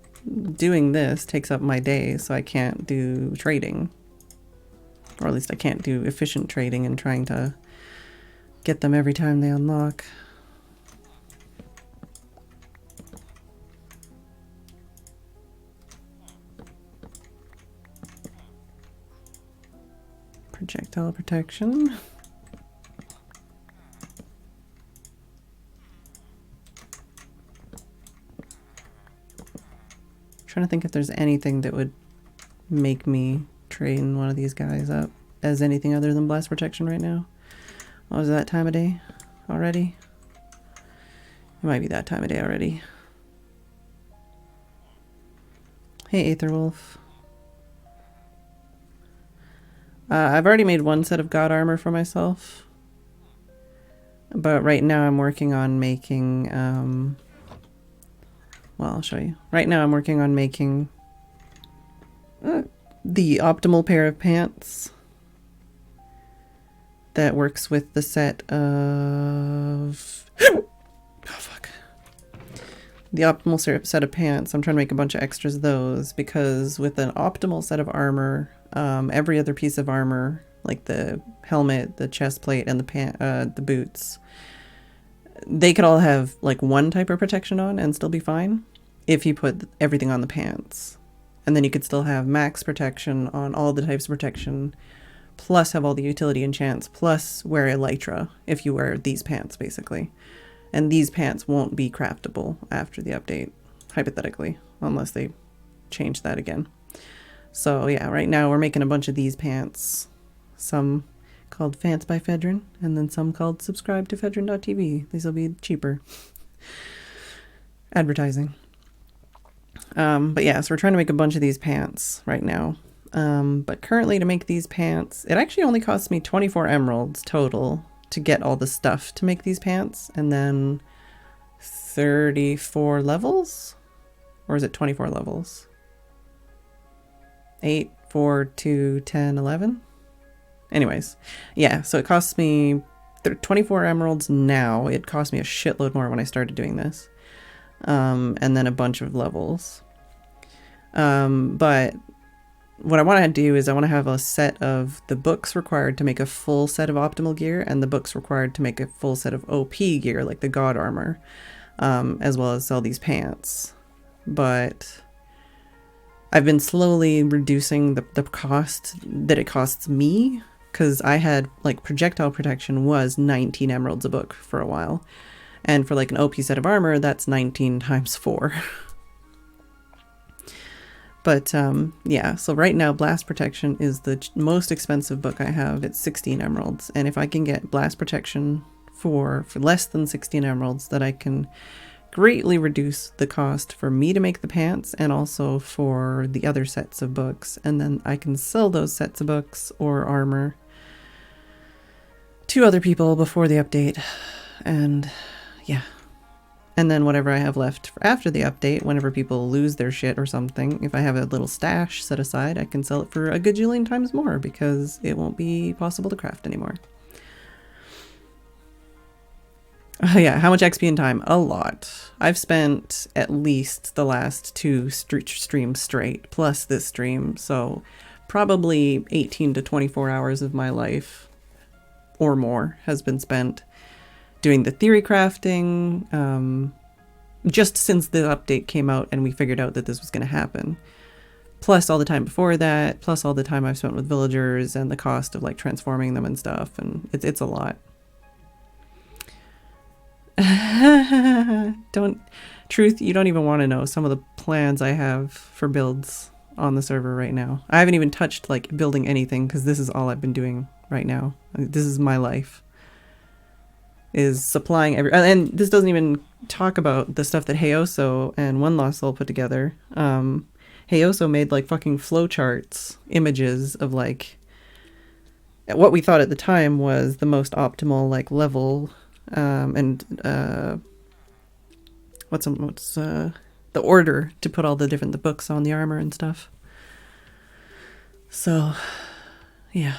A: doing this takes up my day, so I can't do trading. Or at least I can't do efficient trading and trying to get them every time they unlock. Projectile protection. Trying to think if there's anything that would make me train one of these guys up as anything other than blast protection right now. Oh, is it that time of day already? It might be that time of day already. Hey, Aetherwolf. I've already made one set of god armor for myself, but right now I'm working on making, well, I'll show you. Right now I'm working on making the optimal pair of pants that works with the set of... oh, fuck. The optimal set of pants. I'm trying to make a bunch of extras of those, because with an optimal set of armor, every other piece of armor, like the helmet, the chest plate, and the boots, they could all have like one type of protection on and still be fine if you put everything on the pants. And then you could still have max protection on all the types of protection, plus have all the utility enchants, plus wear elytra if you wear these pants, basically. And these pants won't be craftable after the update, hypothetically, unless they change that again. So yeah, right now we're making a bunch of these pants. Some called Fants by Phedran, and then some called Subscribe to Phedran.tv. These will be cheaper. Advertising. But yeah, so we're trying to make a bunch of these pants right now. But currently to make these pants, it actually only costs me 24 emeralds total to get all the stuff to make these pants, and then 34 levels? Or is it 24 levels? 8, 4, 2, 10, 11? Anyways, yeah, so it costs me 24 emeralds now. It cost me a shitload more when I started doing this. And then a bunch of levels. But what I want to do is I want to have a set of the books required to make a full set of optimal gear, and the books required to make a full set of OP gear, like the god armor, as well as sell these pants. But I've been slowly reducing the cost that it costs me, because I had, like, projectile protection was 19 emeralds a book for a while. And for like an OP set of armor, that's 19 times 4. But yeah, so right now blast protection is the most expensive book I have. It's 16 emeralds. And if I can get blast protection for less than 16 emeralds, that I can greatly reduce the cost for me to make the pants and also for the other sets of books. And then I can sell those sets of books or armor to other people before the update. And yeah. And then whatever I have left for after the update, whenever people lose their shit or something, if I have a little stash set aside, I can sell it for a gajillion times more, because it won't be possible to craft anymore. Yeah, how much XP and time? A lot. I've spent at least the last two streams straight, plus this stream, so probably 18 to 24 hours of my life or more has been spent doing the theory crafting, just since the update came out and we figured out that this was going to happen. Plus all the time before that, plus all the time I've spent with villagers and the cost of like transforming them and stuff, and it's a lot. Truth, you don't even want to know some of the plans I have for builds on the server right now. I haven't even touched like building anything because this is all I've been doing right now. This is my life. Is supplying and this doesn't even talk about the stuff that Heyoso and One Lost Soul put together. Heyoso made like fucking flowcharts, images of like what we thought at the time was the most optimal like level, and what's the order to put all the books on the armor and stuff. So, yeah.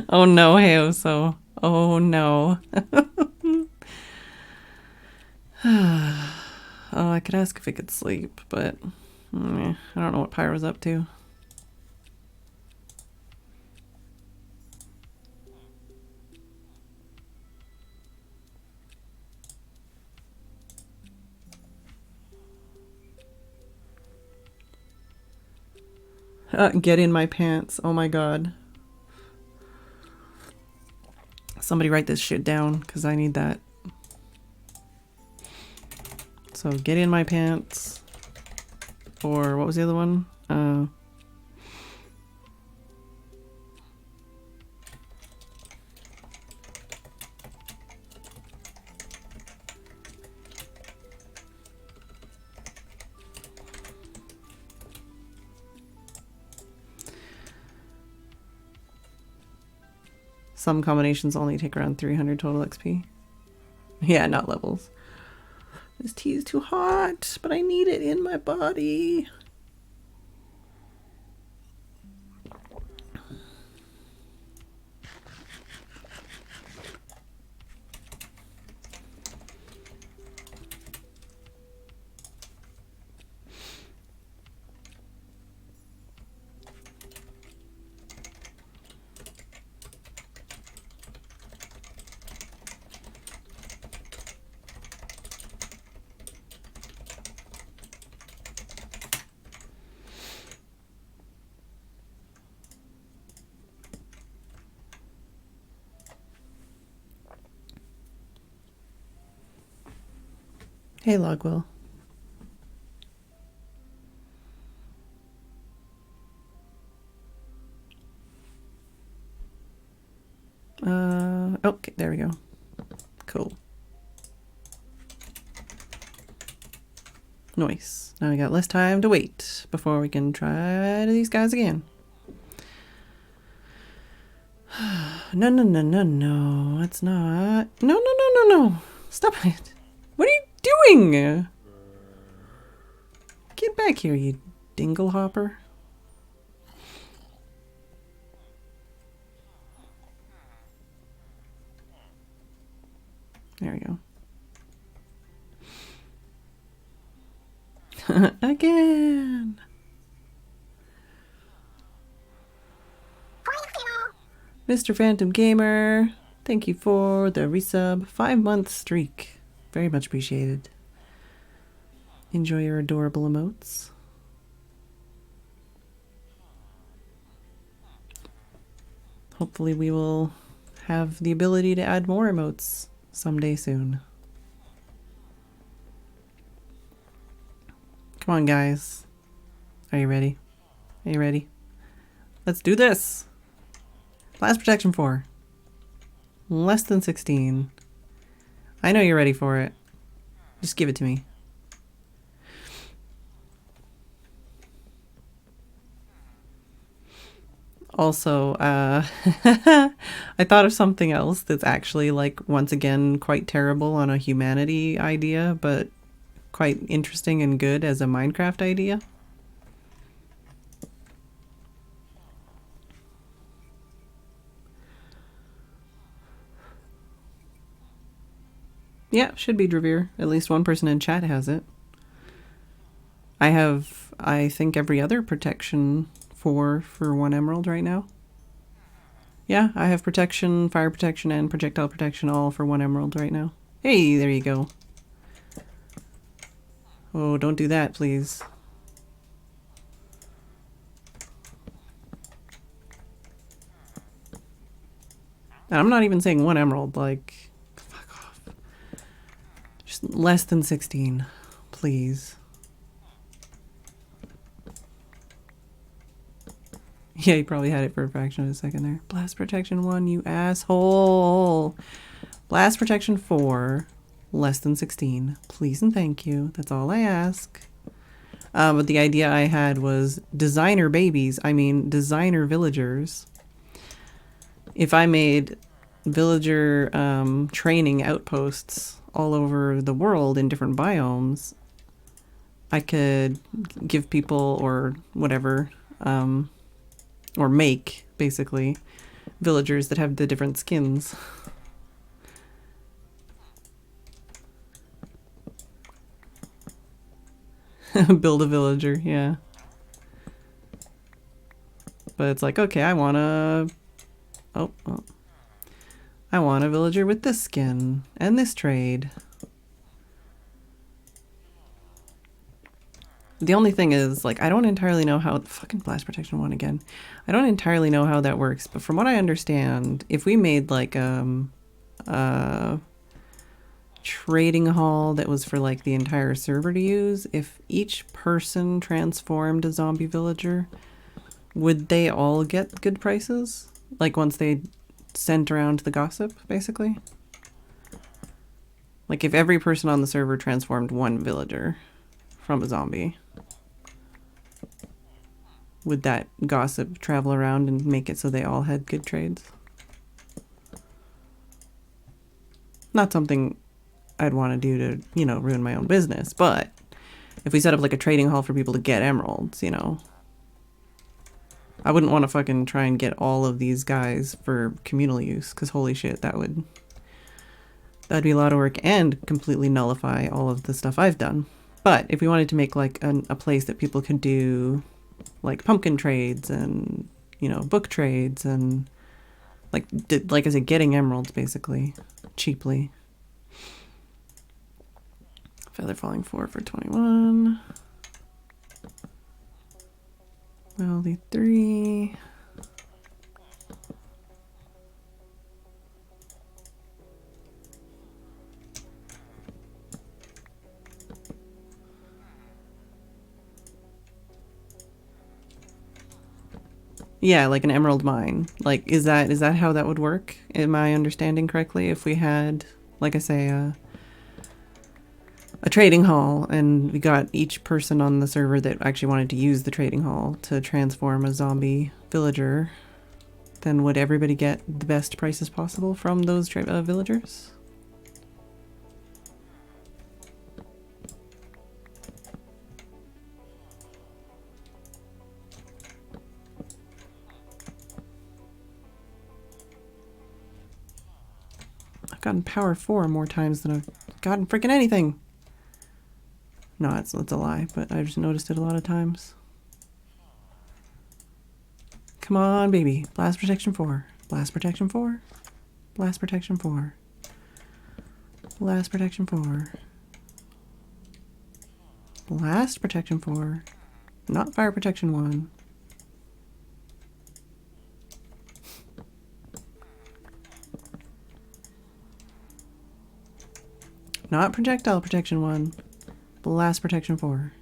A: Oh no, Heyoso. Oh no. Oh, I could ask if it could sleep, but I don't know what Pyro's up to. Get in my pants. Oh my god. Somebody write this shit down, because I need that. So, get in my pants. Or, what was the other one? Some combinations only take around 300 total XP. Yeah, not levels. This tea is too hot, but I need it in my body. Hey, Logwell. Okay, there we go. Cool. Nice. Now we got less time to wait before we can try these guys again. No, no, no, no, no. It's not. No, no, no, no, no. Stop it. What are you doing? Get back here, you dingle hopper. There we go. Again. Mr. Phantom Gamer, thank you for the resub. 5-month streak. Very much appreciated. Enjoy your adorable emotes. Hopefully we will have the ability to add more emotes someday soon. Come on, guys. Are you ready? Are you ready? Let's do this! Blast Protection 4. Less than 16. I know you're ready for it. Just give it to me. Also, I thought of something else that's actually, like, once again, quite terrible on a humanity idea, but quite interesting and good as a Minecraft idea. Yeah, should be Dravir. At least one person in chat has it. I have, I think, every other protection for 1 emerald right now. Yeah, I have protection, fire protection, and projectile protection all for 1 emerald right now. Hey, there you go. Oh, don't do that, please. And I'm not even saying 1 emerald, like, fuck off. Just less than 16, please. Yeah, you probably had it for a fraction of a second there. Blast protection 1, you asshole. Blast protection 4, less than 16. Please and thank you. That's all I ask. But the idea I had was designer babies. I mean, designer villagers. If I made villager training outposts all over the world in different biomes, I could give people or whatever, or make, basically, villagers that have the different skins. Build a villager, yeah. But it's like, okay, I want a... Oh. I want a villager with this skin and this trade. The only thing is, like, I don't entirely know how... Fucking blast protection 1 again. I don't entirely know how that works, but from what I understand, if we made, like, a trading hall that was for, like, the entire server to use, if each person transformed a zombie villager, would they all get good prices? Like, once they sent around the gossip, basically? Like, if every person on the server transformed 1 villager from a zombie, would that gossip travel around and make it so they all had good trades? Not something I'd want to do to, you know, ruin my own business, but if we set up like a trading hall for people to get emeralds, you know, I wouldn't want to fucking try and get all of these guys for communal use, because holy shit, that'd be a lot of work and completely nullify all of the stuff I've done. But if we wanted to make like a place that people could do like pumpkin trades and, you know, book trades and like I said, getting emeralds basically cheaply. Feather falling 4 for 21. Melody 3. Yeah, like an emerald mine. Like, is that how that would work? Am I understanding correctly? If we had, like I say, a trading hall, and we got each person on the server that actually wanted to use the trading hall to transform a zombie villager, then would everybody get the best prices possible from those villagers? I've gotten power 4 more times than I've gotten freaking anything. No, it's a lie, but I just noticed it a lot of times. Come on, baby. Blast protection 4. Blast protection 4. Blast protection 4. Blast protection 4. Blast protection 4. Not fire protection 1. Not projectile protection 1. Blast protection 4.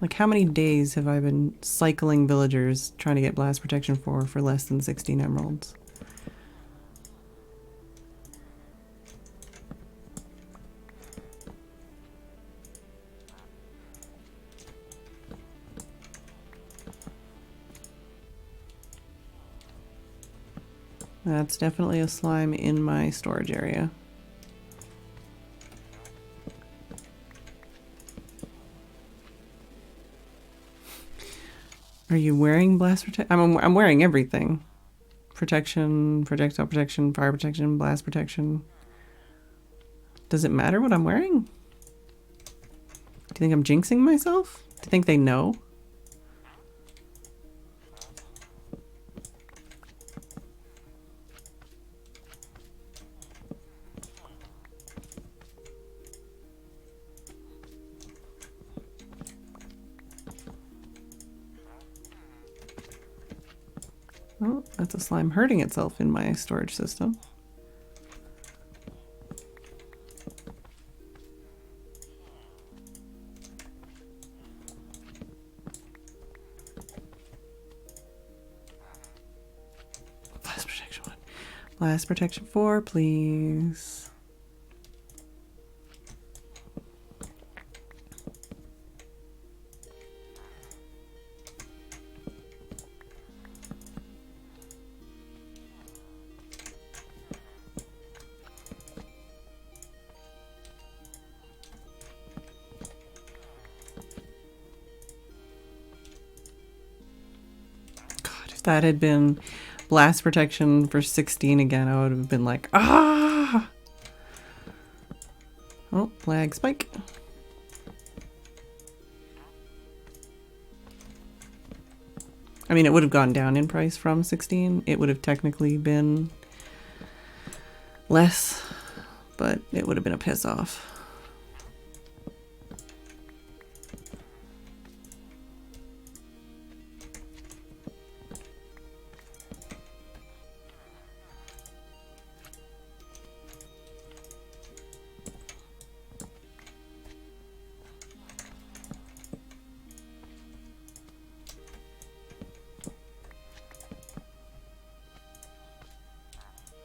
A: Like, how many days have I been cycling villagers trying to get blast protection 4 for less than 16 emeralds? That's definitely a slime in my storage area. Are you wearing blast protection? I'm wearing everything. Protection, projectile protection, fire protection, blast protection. Does it matter what I'm wearing? Do you think I'm jinxing myself? Do you think they know? Oh, that's a slime hurting itself in my storage system. Blast protection 1. Blast protection 4, please. That had been blast protection for 16 again, I would have been like, ah! Oh, lag spike. I mean, it would have gone down in price from 16. It would have technically been less, but it would have been a piss off.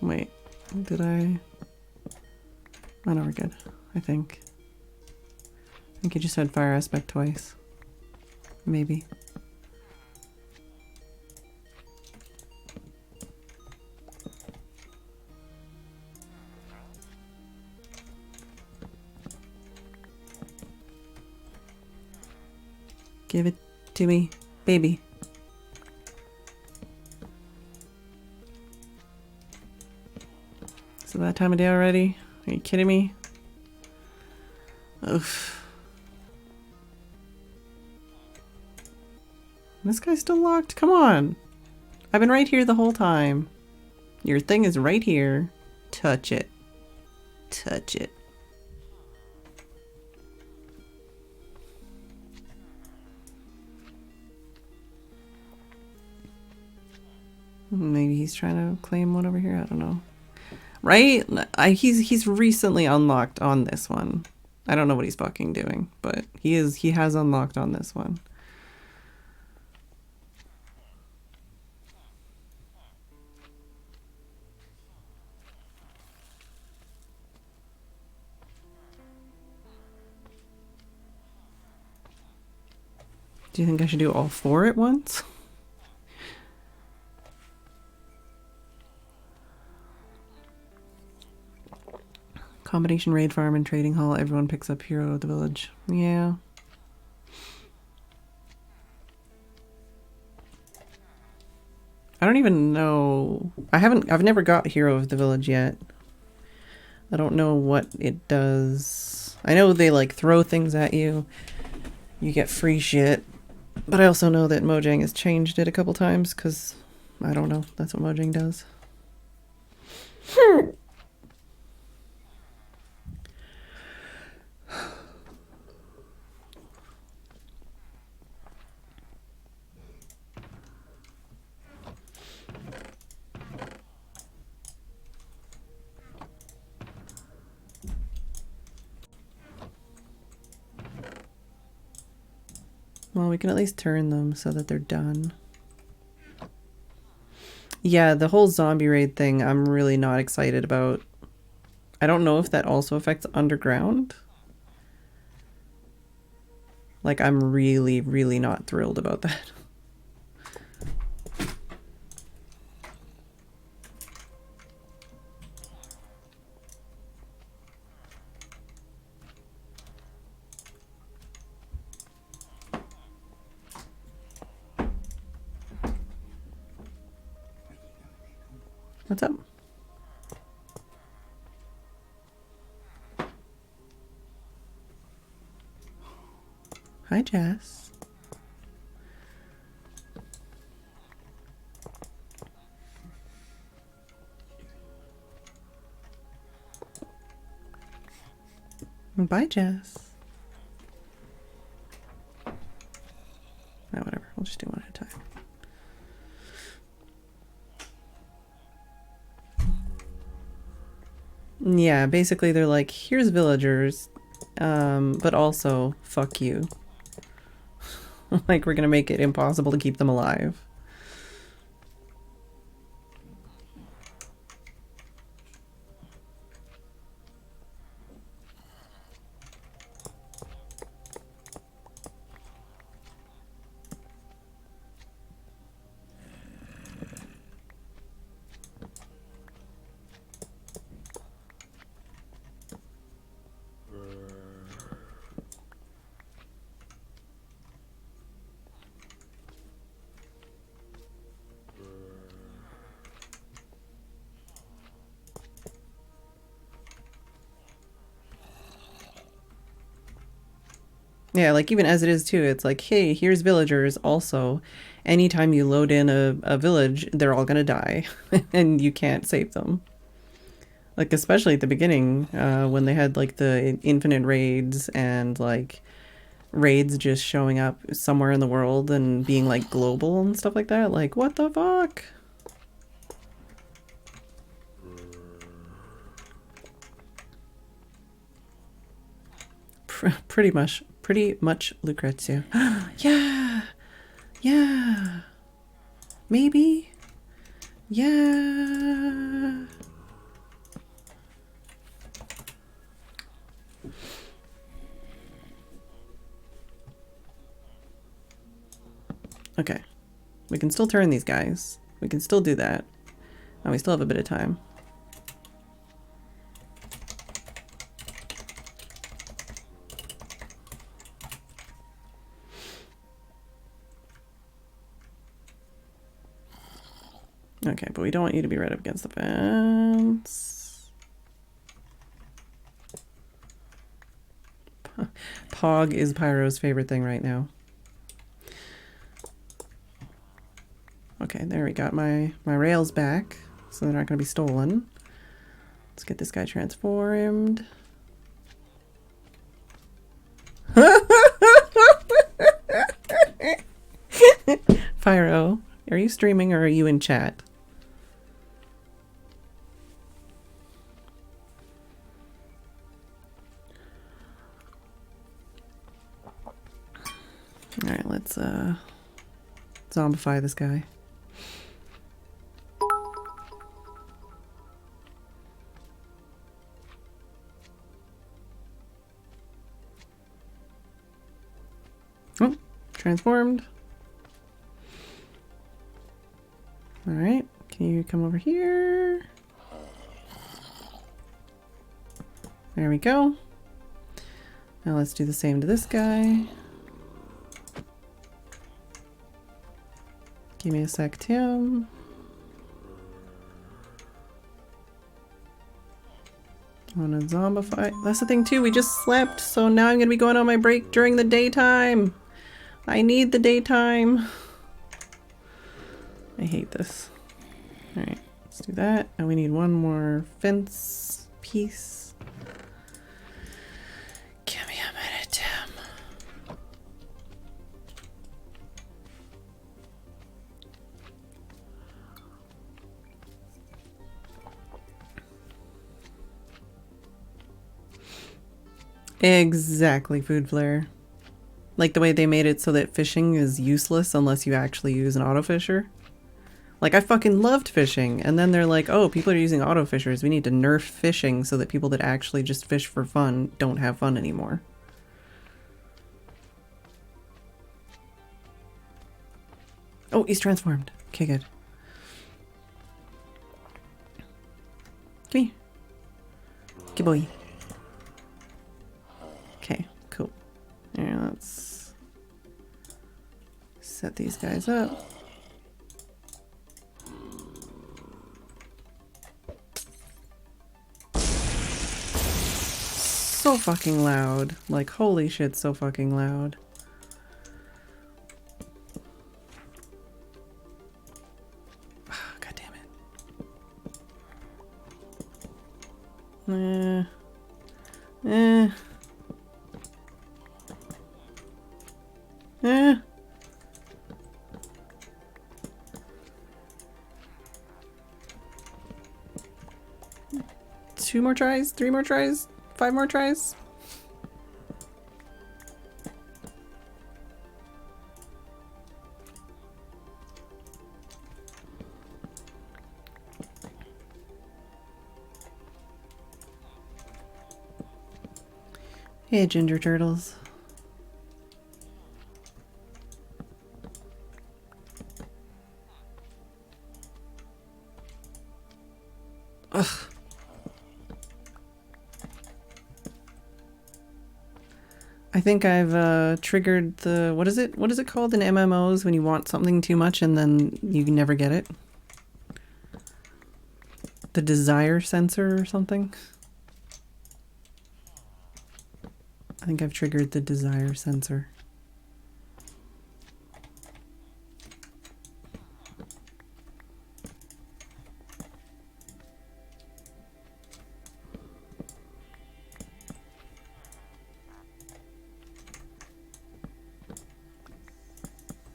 A: Wait, did I? Oh no, we're good, I think. I think you just said fire aspect twice. Maybe. Give it to me, baby. Is it that time of day already? Are you kidding me? Oof. This guy's still locked? Come on. I've been right here the whole time. Your thing is right here. Touch it. Touch it. Maybe he's trying to claim one over here. I don't know. Right? He's recently unlocked on this one. I don't know what he's fucking doing, but he has unlocked on this one. Do you think I should do all 4 at once? Combination raid farm and trading hall. Everyone picks up hero of the village. Yeah. I don't even know. I've never got hero of the village yet. I don't know what it does. I know they like throw things at you. You get free shit. But I also know that Mojang has changed it a couple times because I don't know. That's what Mojang does. Well, we can at least turn them so that they're done. Yeah, the whole zombie raid thing I'm really not excited about. I don't know if that also affects underground. Like, I'm really, really not thrilled about that. What's up? Hi, Jess. Bye, Jess. No, whatever. We'll just do one at a time. Yeah, basically they're like, here's villagers, but also, fuck you. Like, we're gonna make it impossible to keep them alive. Yeah, like even as it is too, it's like, hey, here's villagers. Also, anytime you load in a village, they're all gonna die, and you can't save them. Like especially at the beginning, when they had like the infinite raids and like raids just showing up somewhere in the world and being like global and stuff like that. Like, what the fuck? Pretty much Lucrezia. Yeah, yeah, maybe, yeah. Okay, we can still turn these guys. We can still do that. And we still have a bit of time. Okay, but we don't want you to be right up against the fence. Pog is Pyro's favorite thing right now. Okay, there we got my rails back, so they're not going to be stolen. Let's get this guy transformed. Pyro, are you streaming or are you in chat? Alright, let's zombify this guy. Oh, transformed. Alright, can you come over here? There we go. Now let's do the same to this guy. Give me a sec, Tim. I want to zombify. That's the thing too, we just slept, so now I'm going to be going on my break during the daytime. I need the daytime. I hate this. Alright, let's do that. And we need one more fence piece. Give me a minute, Tim. Exactly, Food Flare. Like the way they made it so that fishing is useless unless you actually use an auto fisher. Like, I fucking loved fishing, and then they're like, oh, people are using auto fishers. We need to nerf fishing so that people that actually just fish for fun don't have fun anymore. Oh, he's transformed. Okay, good. Come here. Good boy. Okay, cool. Here, let's set these guys up. so fucking loud. Like, holy shit, so fucking loud. God damn it. Two more tries? 3 more tries? 5 more tries? Hey, ginger turtles. Ugh. I think I've triggered the, what is it? What is it called in MMOs when you want something too much and then you never get it? The desire sensor or something? I think I've triggered the desire sensor.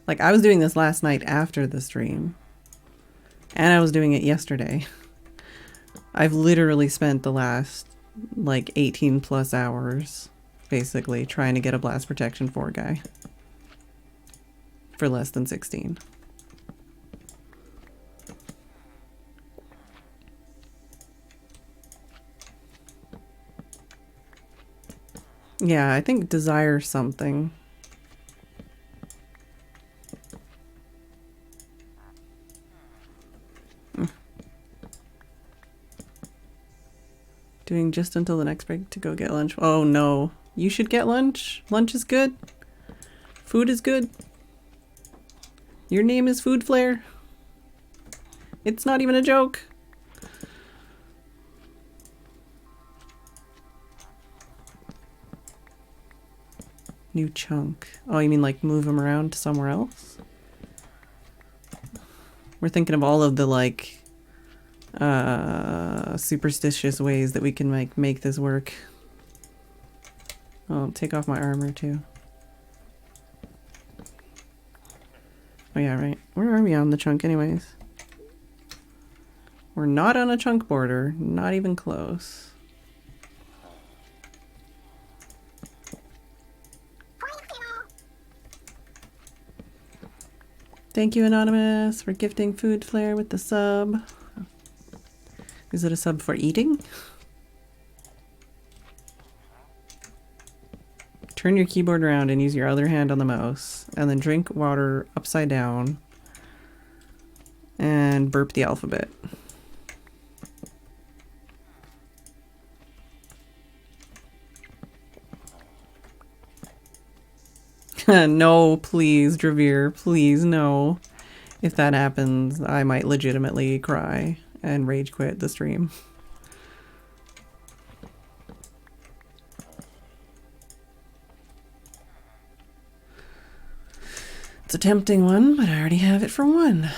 A: Like, I was doing this last night after the stream. And I was doing it yesterday. I've literally spent the last, like, 18 plus hours, basically, trying to get a blast protection 4 guy. For less than 16. Yeah, I think desire something. Doing just until the next break to go get lunch. Oh no. You should get lunch. Lunch is good. Food is good. Your name is Food Flare. It's not even a joke. New chunk. Oh, you mean like move them around to somewhere else? We're thinking of all of the like superstitious ways that we can like make this work. I'll take off my armor too. Oh yeah, right. Where are we on the chunk anyways? We're not on a chunk border. Not even close. Thank you, Anonymous, for gifting Food Flare with the sub. Is it a sub for eating? Turn your keyboard around and use your other hand on the mouse, and then drink water upside down and burp the alphabet. No, please, Dravir, please, no. If that happens, I might legitimately cry and rage quit the stream. It's a tempting one, but I already have it for 1.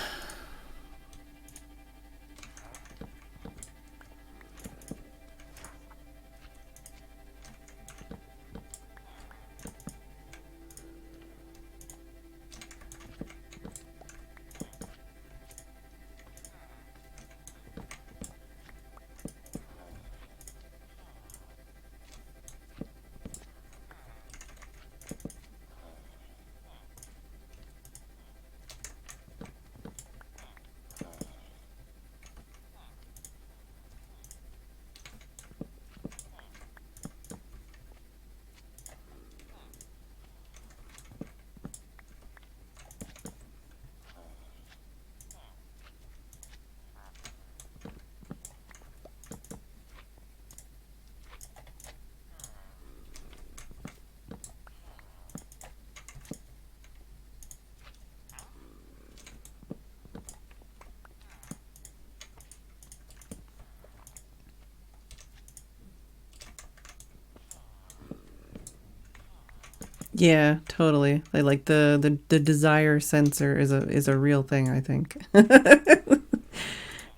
A: Yeah, totally. I like the desire sensor is a real thing, I think.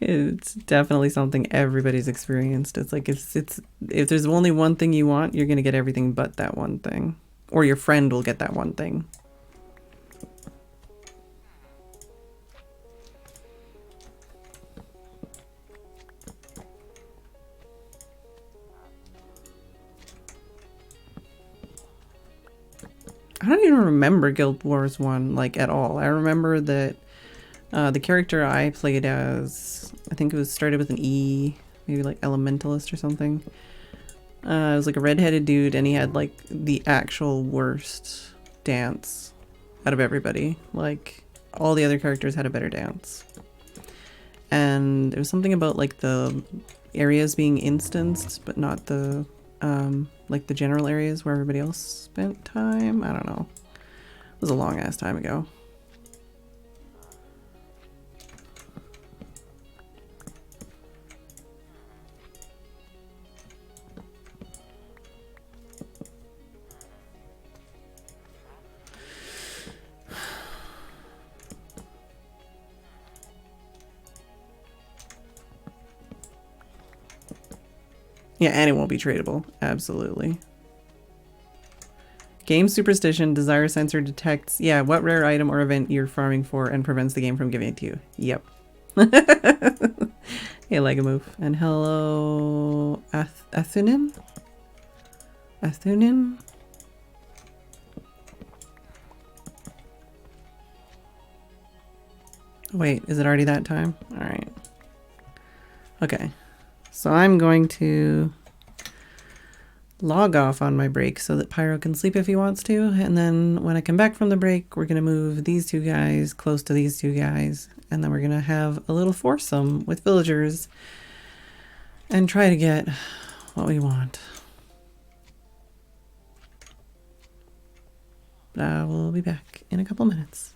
A: It's definitely something everybody's experienced. It's like it's if there's only one thing you want, you're gonna get everything but that one thing. Or your friend will get that one thing. I don't even remember Guild Wars 1 like at all. I remember that the character I played as, I think it was started with an E, maybe like Elementalist or something. It was like a redheaded dude, and he had like the actual worst dance out of everybody. Like all the other characters had a better dance, and there was something about like the areas being instanced, but not the like the general areas where everybody else spent time. I don't know. It was a long ass time ago. Yeah, and it won't be tradable. Absolutely. Game superstition, desire sensor detects, yeah, what rare item or event you're farming for and prevents the game from giving it to you. Yep. Hey, Lego Move. And hello, Athunin? Athunin? Wait, is it already that time? Alright. Okay. So I'm going to log off on my break so that Pyro can sleep if he wants to. And then when I come back from the break, we're going to move these two guys close to these two guys. And then we're going to have a little foursome with villagers and try to get what we want. But I will be back in a couple minutes.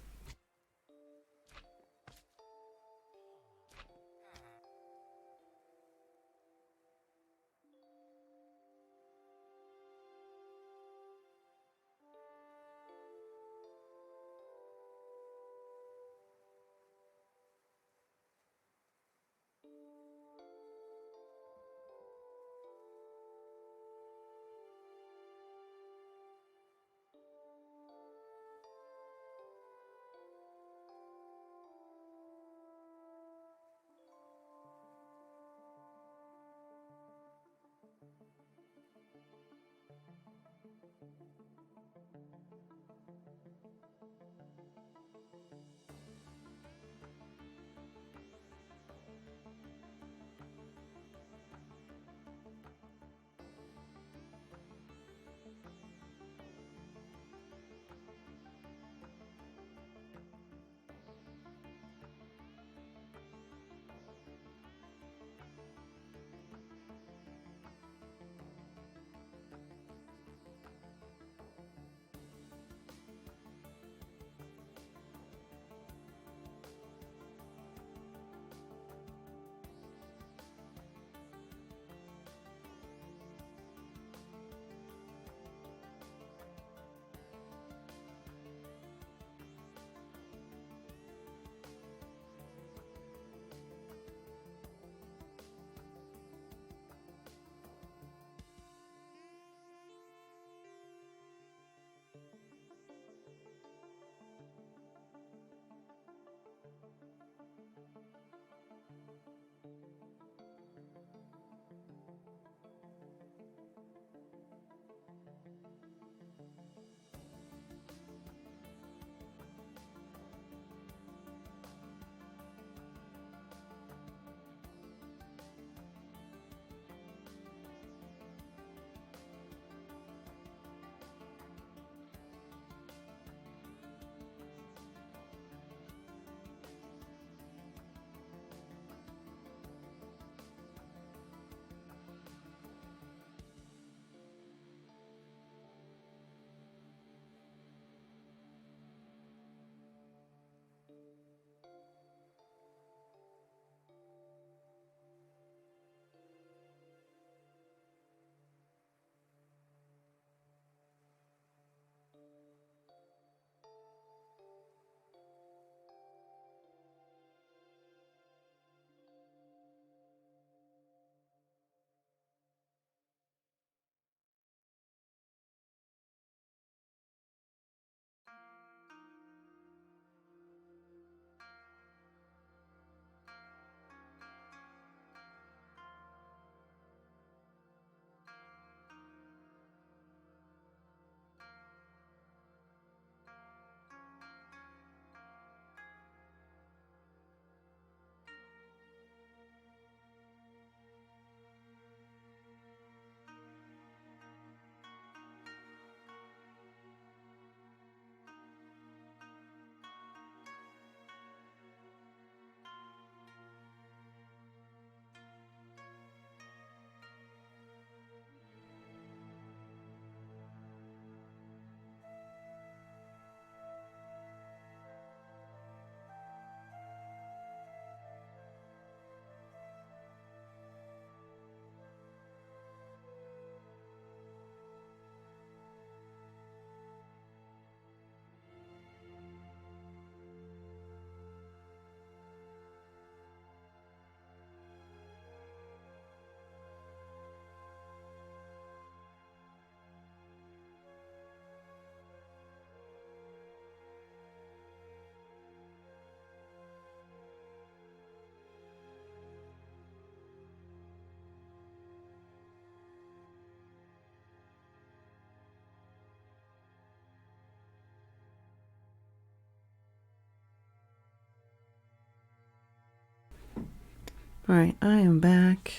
A: Alright, I am back.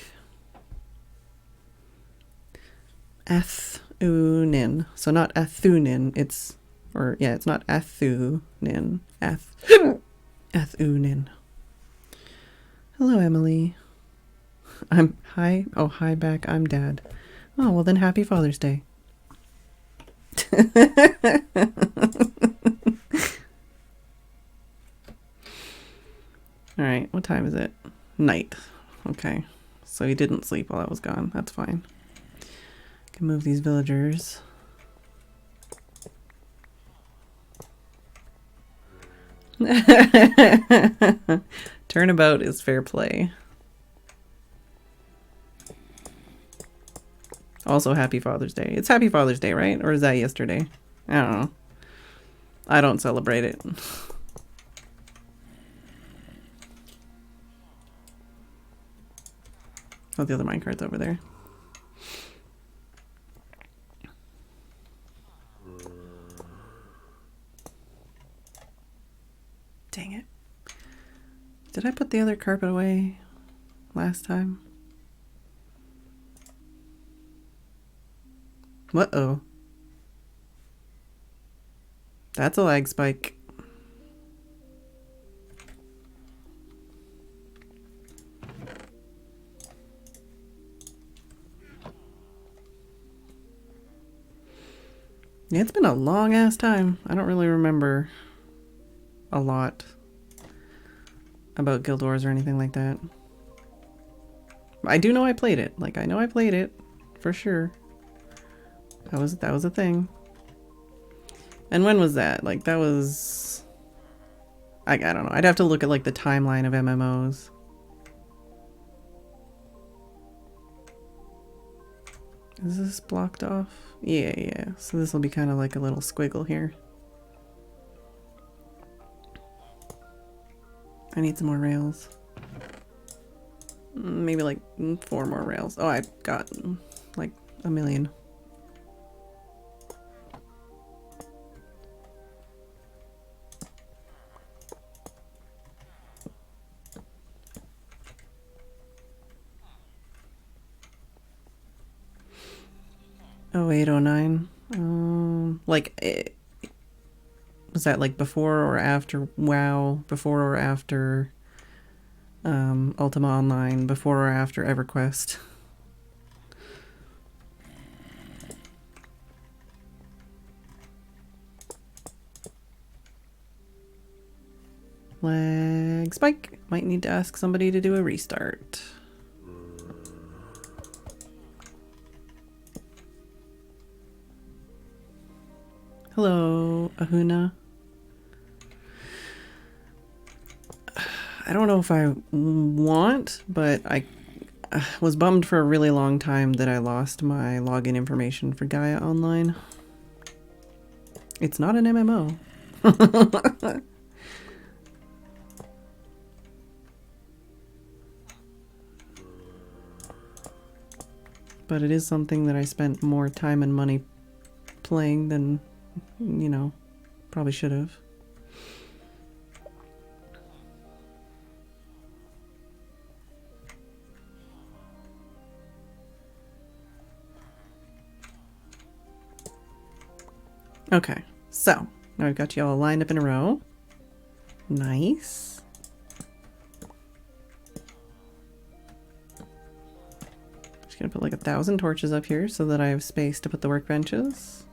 A: Athunin. So not Athunin, it's, or yeah, it's not Athunin. Athunin. Hello, Emily. Hi. Oh, hi back. I'm Dad. Oh, well then happy Father's Day. Alright, what time is it? Night. Okay. So he didn't sleep while I was gone. That's fine. Can move these villagers. Turnabout is fair play. Also, happy Father's Day. It's happy Father's Day, right? Or is that yesterday? I don't know. I don't celebrate it. Oh, the other minecart's over there. Dang it. Did I put the other carpet away last time? Uh-oh. That's a lag spike. Yeah, it's been a long ass time. I don't really remember a lot about Guild Wars or anything like that. I do know I played it. Like, I know I played it for sure. That was a thing. And when was that? Like, that was... I don't know. I'd have to look at, like, the timeline of MMOs. Is this blocked off? Yeah. So this will be kind of like a little squiggle here. I need some more rails. Maybe like 4 more rails. Oh, I got like 1 million. Oh, 0809. Like, was that like before or after WoW? Before or after Ultima Online? Before or after EverQuest? Lag spike. Might need to ask somebody to do a restart. Hello, Ahuna. I don't know if I want, but I was bummed for a really long time that I lost my login information for Gaia Online. It's not an MMO. But it is something that I spent more time and money playing than, you know, probably should have. Okay, so now I've got you all lined up in a row. Nice. Just gonna put like 1,000 torches up here so that I have space to put the workbenches.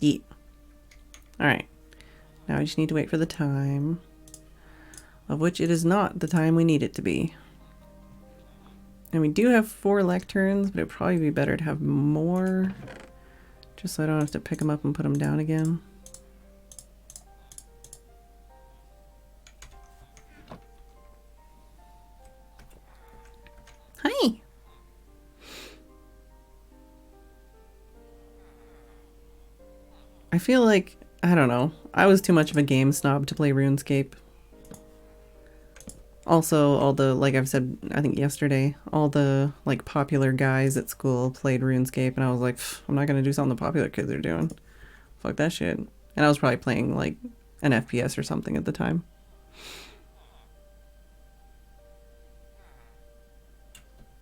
A: Yeet. Alright. Now I just need to wait for the time, of which it is not the time we need it to be. And we do have 4 lecterns, but it'd probably be better to have more, just so I don't have to pick them up and put them down again. Hi! I feel like, I don't know, I was too much of a game snob to play RuneScape. Also, all the, like I've said, I think yesterday, all the like popular guys at school played RuneScape, and I was like, I'm not gonna do something the popular kids are doing. Fuck that shit. And I was probably playing like an FPS or something at the time.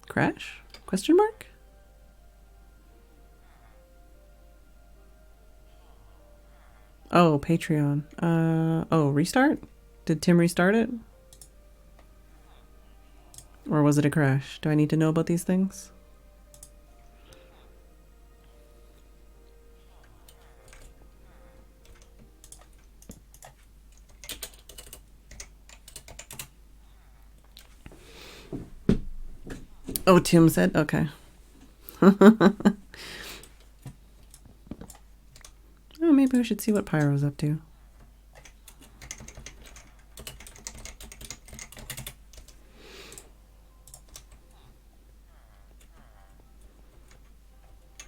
A: Crash? Question mark? Oh, Patreon. Oh, restart? Did Tim restart it? Or was it a crash? Do I need to know about these things? Oh, Tim said? Okay. Oh, maybe we should see what Pyro's up to.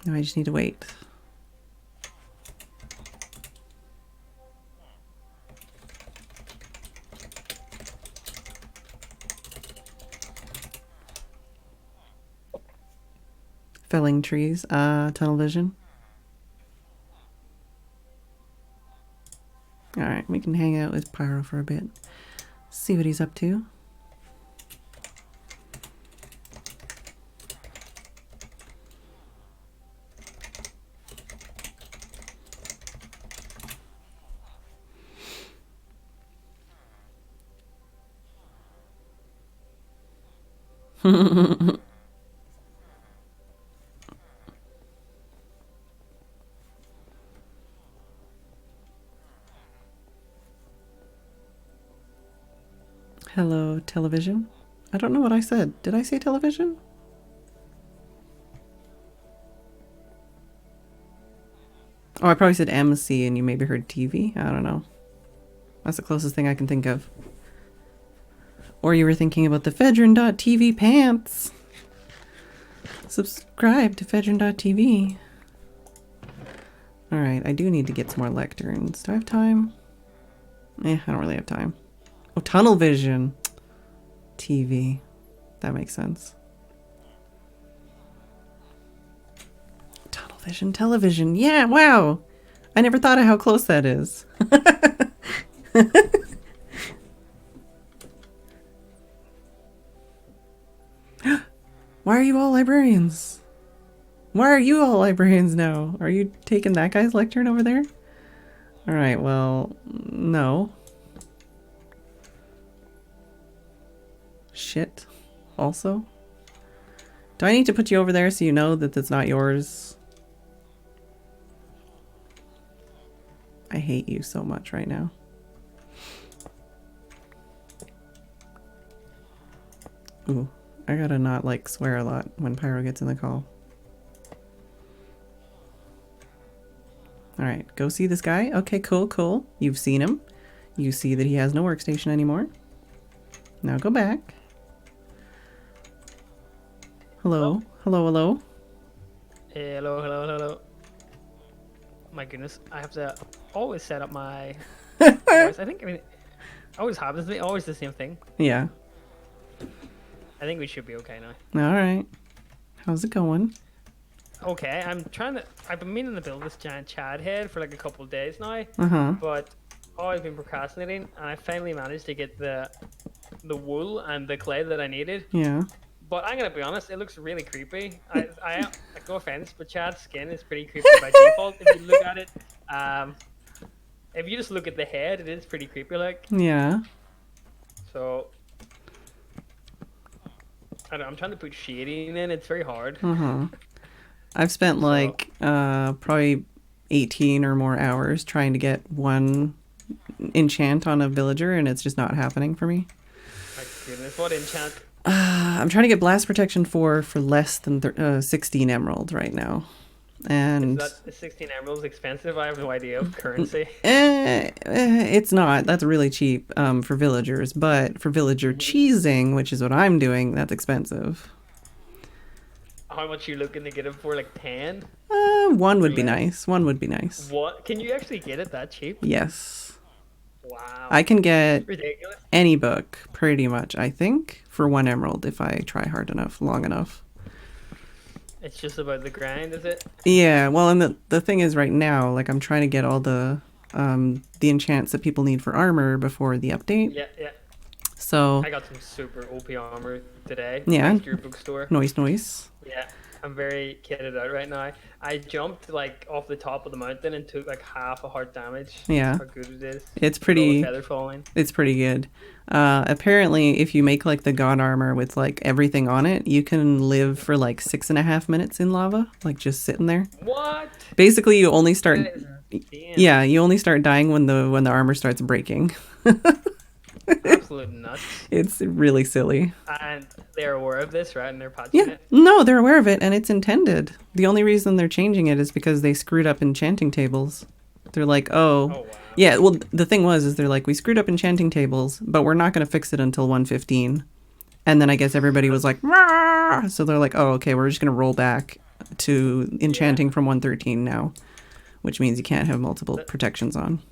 A: No, I just need to wait. Felling trees. Tunnel vision. Alright, we can hang out with Pyro for a bit. See what he's up to. Hello, television. I don't know what I said. Did I say television? Oh, I probably said MC and you maybe heard TV. I don't know. That's the closest thing I can think of. Or you were thinking about the Phedran.tv pants. Subscribe to Phedran.tv. Alright, I do need to get some more lecterns. Do I have time? I don't really have time. Oh, tunnel vision. TV. That makes sense. Tunnel vision, television. Yeah, wow. I never thought of how close that is. Why are you all librarians? Why are you all librarians now? Are you taking that guy's lectern over there? Alright, well, no. Shit. Also? Do I need to put you over there so you know that it's not yours? I hate you so much right now. Ooh, I gotta not like swear a lot when Pyro gets in the call. Alright, go see this guy. Okay, cool, cool. You've seen him. You see that he has no workstation anymore. Now go back. Hello? Hello, hello?
B: Hello, hello, hello. My goodness, I have to always set up my voice. I mean, it always happens to me, always the same thing.
A: Yeah.
B: I think we should be okay now.
A: Alright. How's it going?
B: Okay, I've been meaning to build this giant Chad head for like a couple of days now, but I've been procrastinating, and I finally managed to get the wool and the clay that I needed.
A: Yeah.
B: But I'm gonna be honest, it looks really creepy. I no offense, but Chad's skin is pretty creepy by default. If you look at it, if you just look at the head, it is pretty creepy, like.
A: Yeah.
B: So I don't know, I'm trying to put shading in. It's very hard.
A: I've spent like probably 18 or more hours trying to get one enchant on a villager, and it's just not happening for me.
B: My goodness, what enchant?
A: I'm trying to get blast protection 4 for less than 16 emeralds right now. And
B: is that 16 emeralds expensive? I have no idea of currency.
A: It's not. That's really cheap for villagers, but for villager cheesing, which is what I'm doing, that's expensive.
B: How much are you looking to get it for? Like 10?
A: One would be nice. One would be nice.
B: What? Can you actually get it that cheap?
A: Yes.
B: Wow.
A: I can get
B: Ridiculous.
A: any book pretty much, I think, for 1 emerald if I try hard enough, long enough.
B: It's just about the grind, is it?
A: Yeah, well, and the thing is right now, like I'm trying to get all the enchants that people need for armor before the update.
B: Yeah, yeah.
A: So,
B: I got some super OP armor today,
A: yeah,
B: thanks to your bookstore.
A: noise.
B: Yeah, I'm very kitted out right now. I jumped like off the top of the mountain and took like half a heart damage.
A: Yeah.
B: That's how good it is.
A: It's
B: With all the
A: pretty
B: feather falling.
A: it's pretty good. Apparently if you make like the god armor with like everything on it, you can live for like 6.5 minutes in lava, like just sitting there.
B: What?
A: Basically you only start
B: That is insane.
A: yeah, you only start dying when the armor starts breaking.
B: Absolute nuts.
A: It's really silly.
B: And they're aware of this, right? And they're patching
A: Yeah,
B: it.
A: no, they're aware of it and it's intended. The only reason they're changing it is because they screwed up enchanting tables. They're like,
B: Oh
A: oh,
B: wow.
A: yeah. Well, the thing was, is they're like, we screwed up enchanting tables, but we're not going to fix it until 115. And then I guess everybody was like, "Rah!" So they're like, oh, okay, we're just going to roll back to enchanting from 113 now, which means you can't have multiple protections on.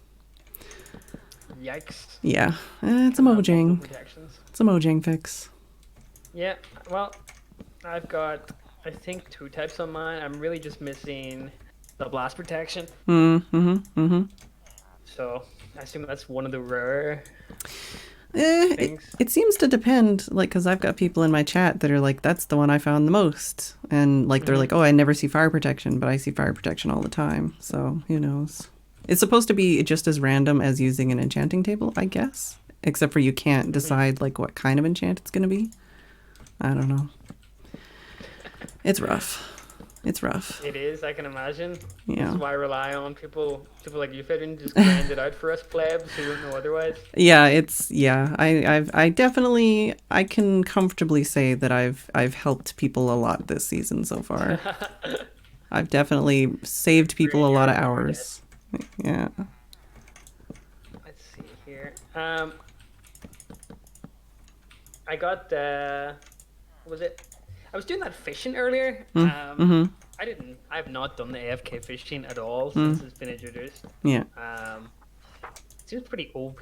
B: Yikes.
A: Yeah, it's a
B: Multiple
A: Mojang.
B: protections.
A: It's a Mojang fix.
B: Yeah. Well, I've got I think 2 types on mine. I'm really just missing the blast protection.
A: Mm-hmm.
B: So I assume that's one of the rare
A: It,
B: things.
A: it seems to depend, like, because I've got people in my chat that are like, that's the one I found the most. And, like, they're like, oh, I never see fire protection, but I see fire protection all the time. So, who knows? It's supposed to be just as random as using an enchanting table, I guess. Except for you can't decide, like, what kind of enchant it's going to be. I don't know. It's rough. It's rough.
B: It is, I can imagine.
A: Yeah.
B: That's why I rely on people like you, Phedran, just grind it out for us plebs who don't know otherwise.
A: Yeah, I definitely I can comfortably say that I've helped people a lot this season so far. I've definitely saved people a lot of hours. Yeah.
B: Let's see here. I got what was it? I was doing that fishing earlier. I have not done the AFK fishing at all since it's been introduced.
A: Yeah.
B: It seems pretty OP.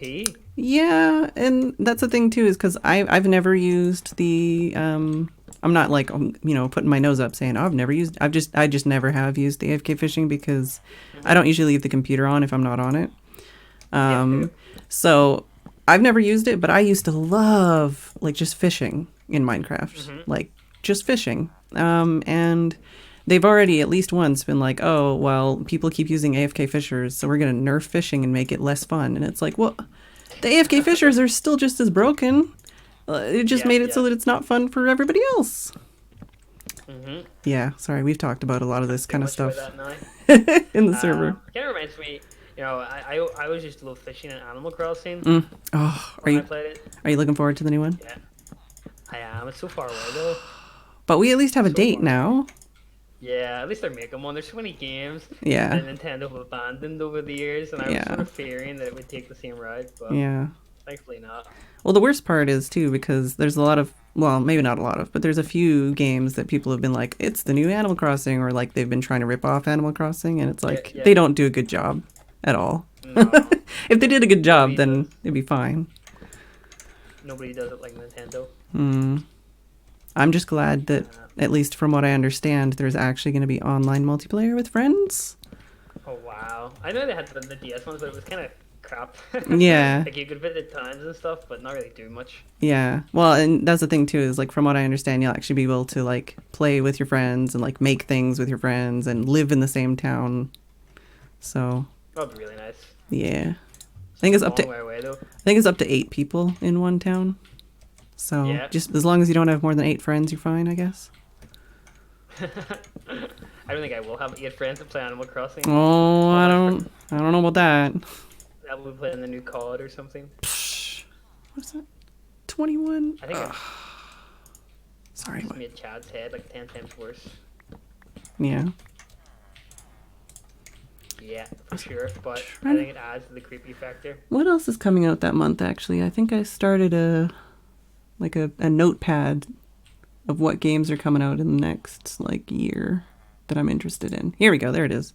A: Yeah, and that's the thing too, is because I've never used the I'm not like putting my nose up saying, oh, I just never have used the AFK fishing because I don't usually leave the computer on if I'm not on it. So I've never used it, but I used to love like just fishing in Minecraft, like just fishing. And they've already at least once been like, oh, well, people keep using AFK fishers, so we're going to nerf fishing and make it less fun. And it's like, well, the AFK fishers are still just as broken. It just made it so that it's not fun for everybody else. Yeah, sorry, we've talked about a lot of this kind of stuff in the server.
B: It kind of reminds me, I always used to love fishing in Animal Crossing.
A: Oh,
B: I played it.
A: Are you looking forward to the new one?
B: Yeah, I am. It's so far away though.
A: But we at least have a date now.
B: Yeah, at least they're making one. There's so many games
A: Yeah.
B: that Nintendo have abandoned over the years, and I was sort of fearing that it would take the same route, but thankfully not.
A: Well, the worst part is, too, because there's a lot of, well, maybe not a lot of, but there's a few games that people have been like, it's the new Animal Crossing, or like they've been trying to rip off Animal Crossing, and it's like, they don't do a good job at all.
B: No.
A: If they did a good job, then it'd be fine.
B: Nobody does it like Nintendo.
A: I'm just glad that, at least from what I understand, there's actually going to be online multiplayer with friends.
B: Oh, wow. I know they had the DS ones, but it was kind of crap.
A: Yeah.
B: Like, you could visit times and stuff, but not really do much.
A: Yeah. Well, and that's the thing, too, is, like, from what I understand, you'll actually be able to, like, play with your friends and, like, make things with your friends and live in the same town. So.
B: That'd be really nice.
A: Yeah. I think it's up to,
B: away, though.
A: I think it's up to 8 people in one town. So, just as long as you don't have more than 8 friends, you're fine, I guess.
B: I don't think I will have 8 friends to play Animal Crossing.
A: Oh, I don't know about that.
B: That will play in the new COD or something.
A: What's that? 21?
B: I think
A: sorry.
B: Just made Chad's head like 10 times worse.
A: Yeah.
B: Yeah, for sure. But I think it adds to the creepy factor.
A: What else is coming out that month, actually? I think I started a notepad of what games are coming out in the next, like, year that I'm interested in. Here we go. There it is.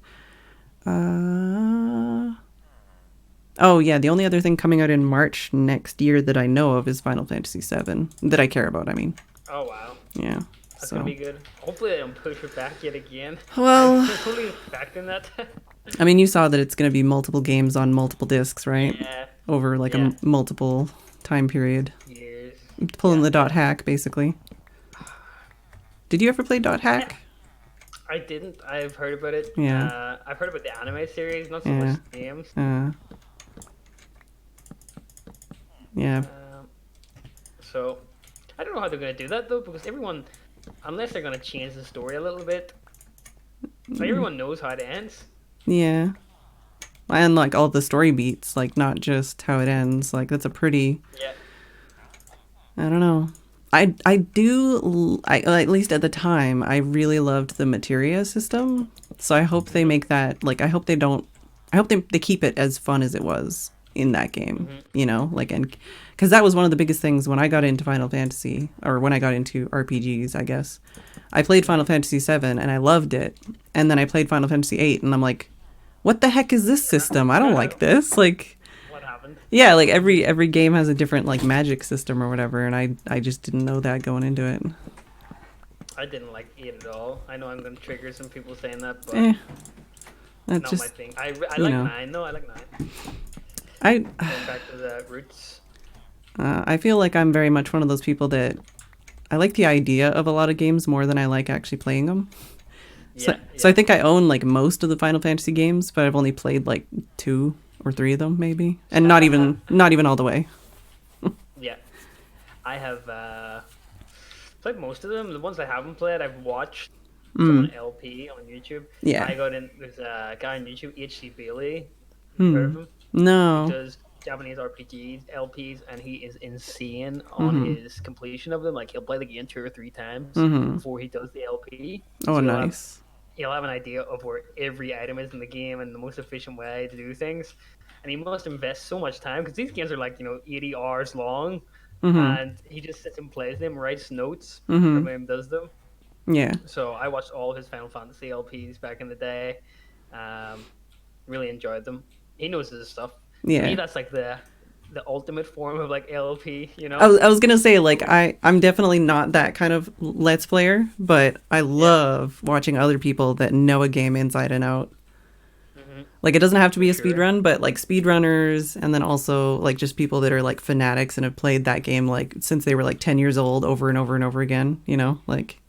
A: Oh yeah, the only other thing coming out in March next year that I know of is Final Fantasy VII that I care about. I mean,
B: Oh wow,
A: yeah.
B: that's gonna
A: So,
B: be good. Hopefully they don't push it back yet again. I'm
A: well,
B: totally expecting that.
A: I mean, you saw that it's going to be multiple games on multiple discs, right?
B: Yeah,
A: Over like a
B: yeah,
A: multiple time period,
B: years.
A: pulling
B: Yeah,
A: the dot
B: yeah.
A: hack basically. Did you ever play dot
B: Yeah,
A: hack?
B: I didn't. I've heard about it.
A: Yeah,
B: I've heard about the anime series, not so much
A: yeah,
B: the games.
A: uh, yeah.
B: Um, so I don't know how they're gonna do that though, because everyone, unless they're gonna change the story a little bit, like everyone knows how it ends.
A: Yeah. And like all the story beats, like not just how it ends. Like that's a pretty,
B: Yeah.
A: I don't know. I do I at least at the time I really loved the materia system. So I hope they
B: Mhm.
A: make that like I hope they keep it as fun as it was in that game,
B: Mhm.
A: you know? Like and cuz that was one of the biggest things when I got into Final Fantasy or when I got into RPGs, I guess. I played Final
B: Mhm.
A: Fantasy 7 and I loved it. And then I played Final Fantasy 8 and I'm like, what the heck is this system? I don't like this. Like,
B: What happened?
A: yeah, like every game has a different like magic system or whatever, and I just didn't know that going into it.
B: I didn't like it at all. I know I'm gonna trigger some people saying that, but
A: Eh, that's
B: not my
A: just
B: thing. I
A: you
B: like
A: know,
B: nine though. I like nine.
A: I
B: Going back to the roots.
A: I feel like I'm very much one of those people that I like the idea of a lot of games more than I like actually playing them.
B: Yeah,
A: So I
B: yeah,
A: think I own like most of the Final Fantasy games, but I've only played like two or three of them maybe, and not even all the way.
B: yeah. I have played most of them. The ones I haven't played, I've watched someone
A: Mm,
B: LP on YouTube.
A: yeah.
B: I got in. There's a guy on YouTube, HC Bailey. Have you heard of
A: Hmm.
B: him? He
A: No.
B: does Japanese RPGs, LPs, and he is insane on
A: Mm-hmm.
B: his completion of them. Like he'll play the game two or three times
A: Mm-hmm.
B: before he does the LP.
A: Oh,
B: So
A: nice.
B: he'll have an idea of where every item is in the game and the most efficient way to do things. And he must invest so much time because these games are like 80 hours long,
A: Mm-hmm.
B: and he just sits and plays them, writes notes
A: Mm-hmm.
B: from him, does them.
A: Yeah.
B: So I watched all of his Final Fantasy LPs back in the day. Um, really enjoyed them. He knows his stuff. To me,
A: Yeah.
B: that's like the ultimate form of like LP.
A: I was gonna say like I'm definitely not that kind of let's player, but I
B: Yeah.
A: love watching other people that know a game inside and out.
B: Hmm.
A: Like it doesn't have to
B: For
A: be a speed
B: sure.
A: run, but like speedrunners and then also like just people that are like fanatics and have played that game like since they were like 10 years old over and over and over again, you know? Like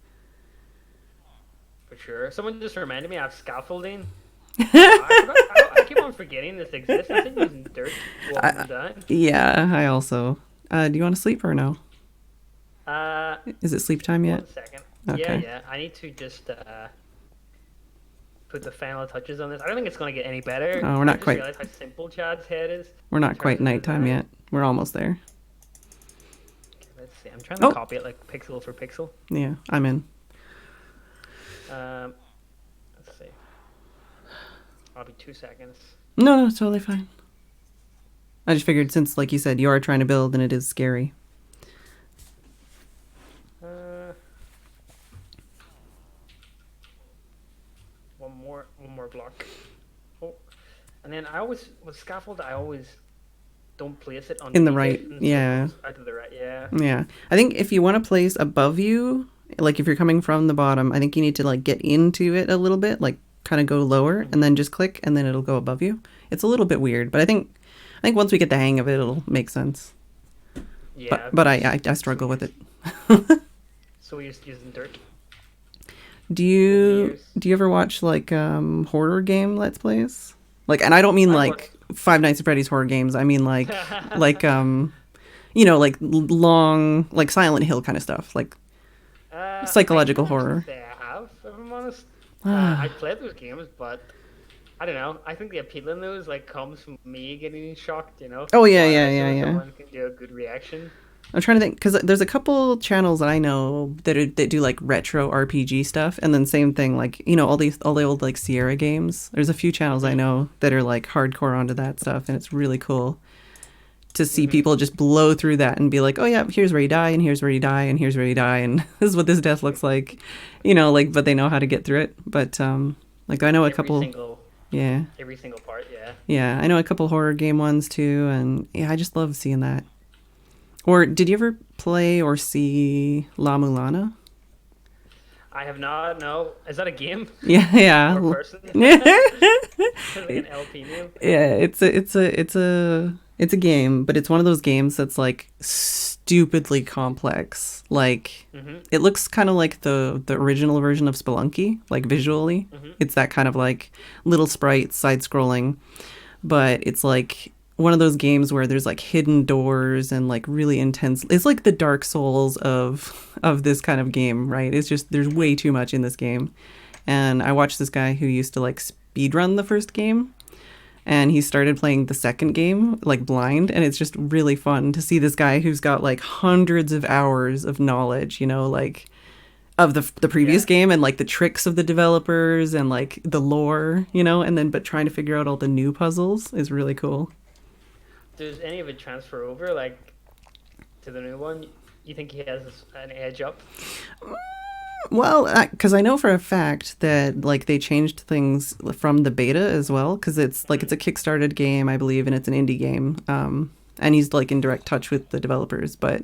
B: For sure. Someone just reminded me of scaffolding. I forgot. I keep on forgetting this exists. I've been using dirt walking
A: I,
B: them down.
A: yeah, I also do you want to sleep or no?
B: Uh,
A: Is it sleep time yet?
B: 1 second. Yeah,
A: Okay.
B: yeah. I need to just put the final touches on this. I don't think it's gonna get any better.
A: Oh,
B: I just realized how simple Chad's head is
A: we're
B: in
A: not
B: terms
A: quite
B: of
A: nighttime
B: design.
A: yet. We're almost there.
B: Okay, let's see. I'm trying to
A: Oh,
B: copy it like pixel for pixel.
A: yeah, I'm in.
B: Um, let's see. I'll be 2 seconds.
A: No, no, it's totally fine. I just figured since, like you said, you are trying to build and it is scary.
B: Uh, one more block. Oh, and then I always with scaffold. I always don't place it
A: In the
B: underneath
A: right,
B: it, and so it
A: yeah.
B: goes out to the right. Yeah.
A: Yeah. I think if you want to place above you, like if you're coming from the bottom, I think you need to like get into it a little bit, like kind of go lower and
B: Hmm.
A: then just click and then it'll go above you. It's a little bit weird, but I think once we get the hang of it, it'll make sense.
B: Yeah.
A: But I
B: So
A: struggle with it.
B: we're just using dirt over the
A: Do
B: years.
A: you ever watch like horror game let's plays? Like and I don't mean
B: I
A: like
B: watched.
A: Five Nights at Freddy's horror games. I mean like you know, like long like Silent Hill kind of stuff, like
B: I
A: psychological
B: can't actually
A: horror.
B: say I have, if I'm honest. I
A: Ah.
B: played those games, but I don't know. I think the appeal in those like comes from me getting shocked,
A: Oh yeah,
B: while
A: yeah,
B: I
A: yeah,
B: know
A: yeah.
B: someone can do a good reaction.
A: I'm trying to think because there's a couple channels that I know that do like retro RPG stuff, and then same thing like you know all the old like Sierra games. There's a few channels I
B: Hmm.
A: know that are like hardcore onto that stuff, and it's really cool to see
B: Hmm.
A: people just blow through that and be like, oh yeah, here's where you die, and here's where you die, and here's where you die, and this is what this death looks like, you know, like but they know how to get through it. But like I know a
B: Every
A: couple.
B: single
A: Yeah.
B: Every single part, yeah.
A: Yeah, I know a couple horror game ones too, and yeah, I just love seeing that. Or did you ever play or see La Mulana?
B: I have not. No, is that a game
A: Yeah,
B: or a
A: yeah.
B: person? Sounds like an LP name.
A: Yeah, it's a game, but it's one of those games that's like stupidly complex. Like
B: Mhm.
A: it looks kind of like the original version of Spelunky, like visually.
B: Mhm.
A: It's that kind of like little sprites, side scrolling, but it's like one of those games where there's like hidden doors and like really intense. It's like the Dark Souls of this kind of game, right? It's just there's way too much in this game. And I watched this guy who used to like speedrun the first game, and he started playing the second game like blind, and it's just really fun to see this guy who's got like hundreds of hours of knowledge, like of the previous
B: Yeah.
A: game and like the tricks of the developers and like the lore, and then but trying to figure out all the new puzzles is really cool.
B: Does any of it transfer over, like, to the new one? You think he has an edge up?
A: Well, because I know for a fact that like they changed things from the beta as well, because it's like it's a kickstarted game, I believe, and it's an indie game. And he's like in direct touch with the developers, but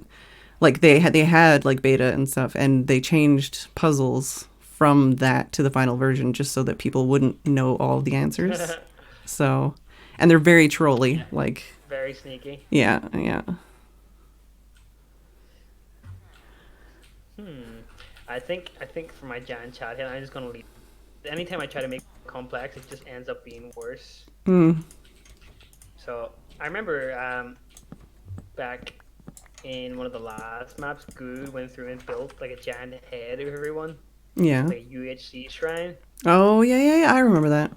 A: like they had like beta and stuff, and they changed puzzles from that to the final version just so that people wouldn't know all the answers. So, and they're very trolly,
B: Yeah.
A: like
B: Very sneaky.
A: yeah, yeah.
B: Hmm. I think for my giant chat here, I'm just gonna leave. Anytime I try to make it complex, it just ends up being worse.
A: Mm,
B: So I remember back in one of the last maps, Good went through and built like a giant head of everyone,
A: yeah.
B: like a UHC shrine.
A: Oh yeah, yeah, yeah. I remember that.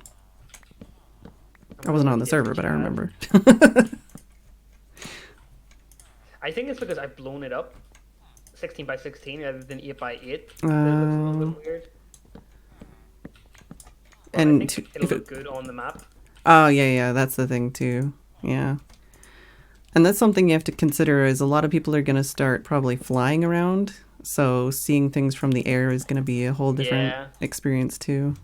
B: I
A: I
B: wonder
A: wasn't
B: what
A: on
B: he
A: the
B: did for
A: server, but I
B: Chad.
A: remember.
B: I think it's because I've blown it up 16 by 16 rather than 8 by 8 that it looks a little
A: Um,
B: bit weird. But I
A: and
B: think it'll
A: if it,
B: look good on the map.
A: oh yeah, yeah, that's the thing too. Yeah, and that's something you have to consider is a lot of people are going to start probably flying around, so seeing things from the air is going to be a whole different
B: Yeah.
A: experience too.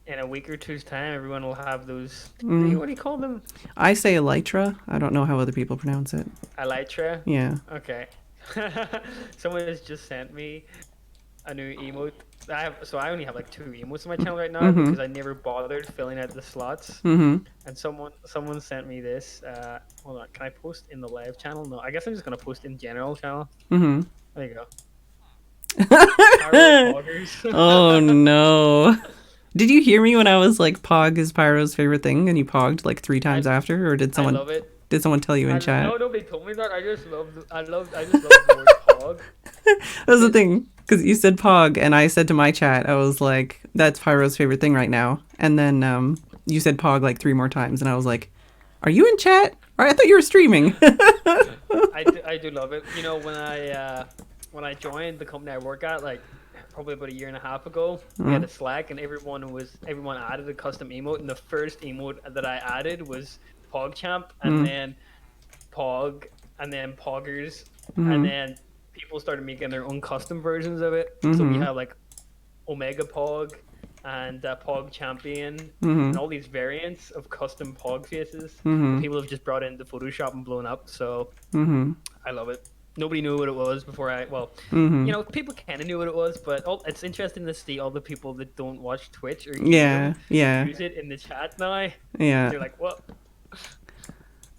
B: In a week or two's time, everyone will have those.
A: Mm.
B: What do you call them?
A: I say elytra. I don't know how other people pronounce it.
B: Elytra.
A: Yeah.
B: Okay. Someone has just sent me a new emote. I only have like 2 emotes on my channel right now
A: Mm-hmm.
B: because I never bothered filling out the slots.
A: Mm-hmm.
B: And someone sent me this. Hold on, can I post in the live channel? No, I guess I'm just gonna post in general channel.
A: Mm-hmm.
B: There you go. Pyro poggers.
A: Oh no. Did you hear me when I was like Pog is Pyro's favorite thing and you pogged like 3 times
B: I
A: after, or did
B: I
A: someone
B: love it.
A: tell you in chat?
B: No, nobody told me that. I just love the word pog.
A: That was the
B: It's,
A: thing, because you said Pog, and I said to my chat, I was like, "That's Pyro's favorite thing right now." And then you said Pog like 3 more times, and I was like, "Are you in chat? Or I thought you were streaming."
B: I do love it. You know, when I joined the company I work at, like probably about a year and a half ago, we had a Slack, and everyone added a custom emote, and the first emote that I added was PogChamp, and then Pog, and then Poggers, and then people started making their own custom versions of it. So we have like Omega Pog and Pog Champion and all these variants of custom Pog faces that people have just brought into Photoshop and blown up. So I love it. Nobody knew what it was before people kind of knew what it was, but it's interesting to see all the people that don't watch Twitch or
A: Yeah,
B: YouTube
A: yeah,
B: use it in the chat now.
A: yeah.
B: They're like, what?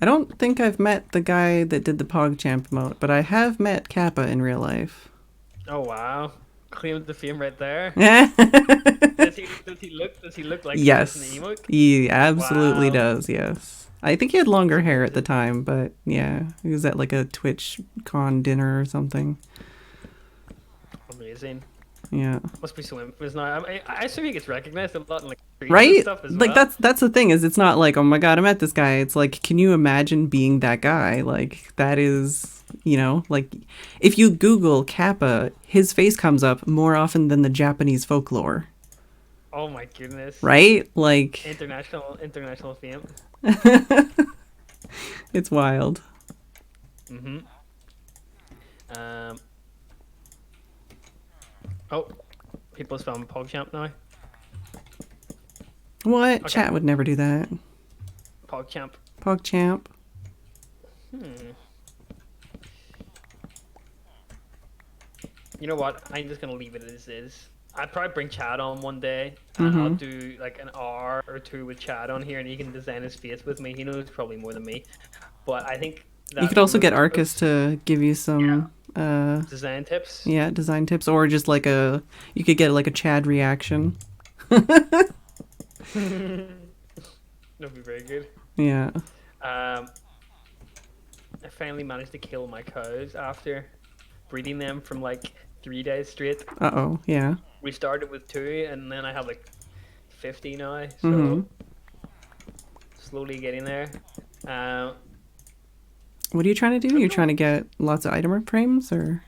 A: I don't think I've met the guy that did the PogChamp emote, but I have met Kappa in real life.
B: Oh, wow. Claimed the fame right there.
A: Yeah.
B: Does he look like
A: Yes,
B: the emote?
A: he absolutely
B: Wow.
A: does. Yes, I think he had longer hair at the time, but yeah, he was at like a Twitch con dinner or something.
B: Amazing.
A: Yeah,
B: Must be so infamous now. I assume he gets recognized a lot in like streams and
A: right.
B: stuff as
A: Like
B: well.
A: that's the thing is it's not like, oh my god, I met this guy. It's like, can you imagine being that guy? Like that is, like if you Google Kappa, his face comes up more often than the Japanese folklore.
B: Oh my goodness.
A: Right? Like
B: International fame.
A: it's wild.
B: Mm-hmm. Oh, people spelling PogChamp now.
A: What?
B: Okay,
A: Chat would never do that.
B: PogChamp.
A: PogChamp.
B: Hmm. You know what? I'm just gonna leave it as is. I'd probably bring Chad on one day, and I'll
A: Mm-hmm.
B: do like an hour or two with Chad on here, and he can design his face with me. He knows probably more than me, but I think
A: You
B: that
A: could
B: one
A: also
B: of
A: get
B: those
A: Arcus
B: books,
A: to give you
B: yeah,
A: some,
B: design tips.
A: yeah, design tips, or just like you could get like a Chad reaction.
B: That'd be very good.
A: Yeah.
B: Um, I finally managed to kill my cows after breeding them from like 3 days straight.
A: Uh-oh. Yeah.
B: We started with two, and then I have like 50 now,
A: Mm-hmm.
B: so slowly getting there. Um,
A: What are you trying to do?
B: I
A: You're
B: don't
A: trying
B: know.
A: to get lots of item frames, or?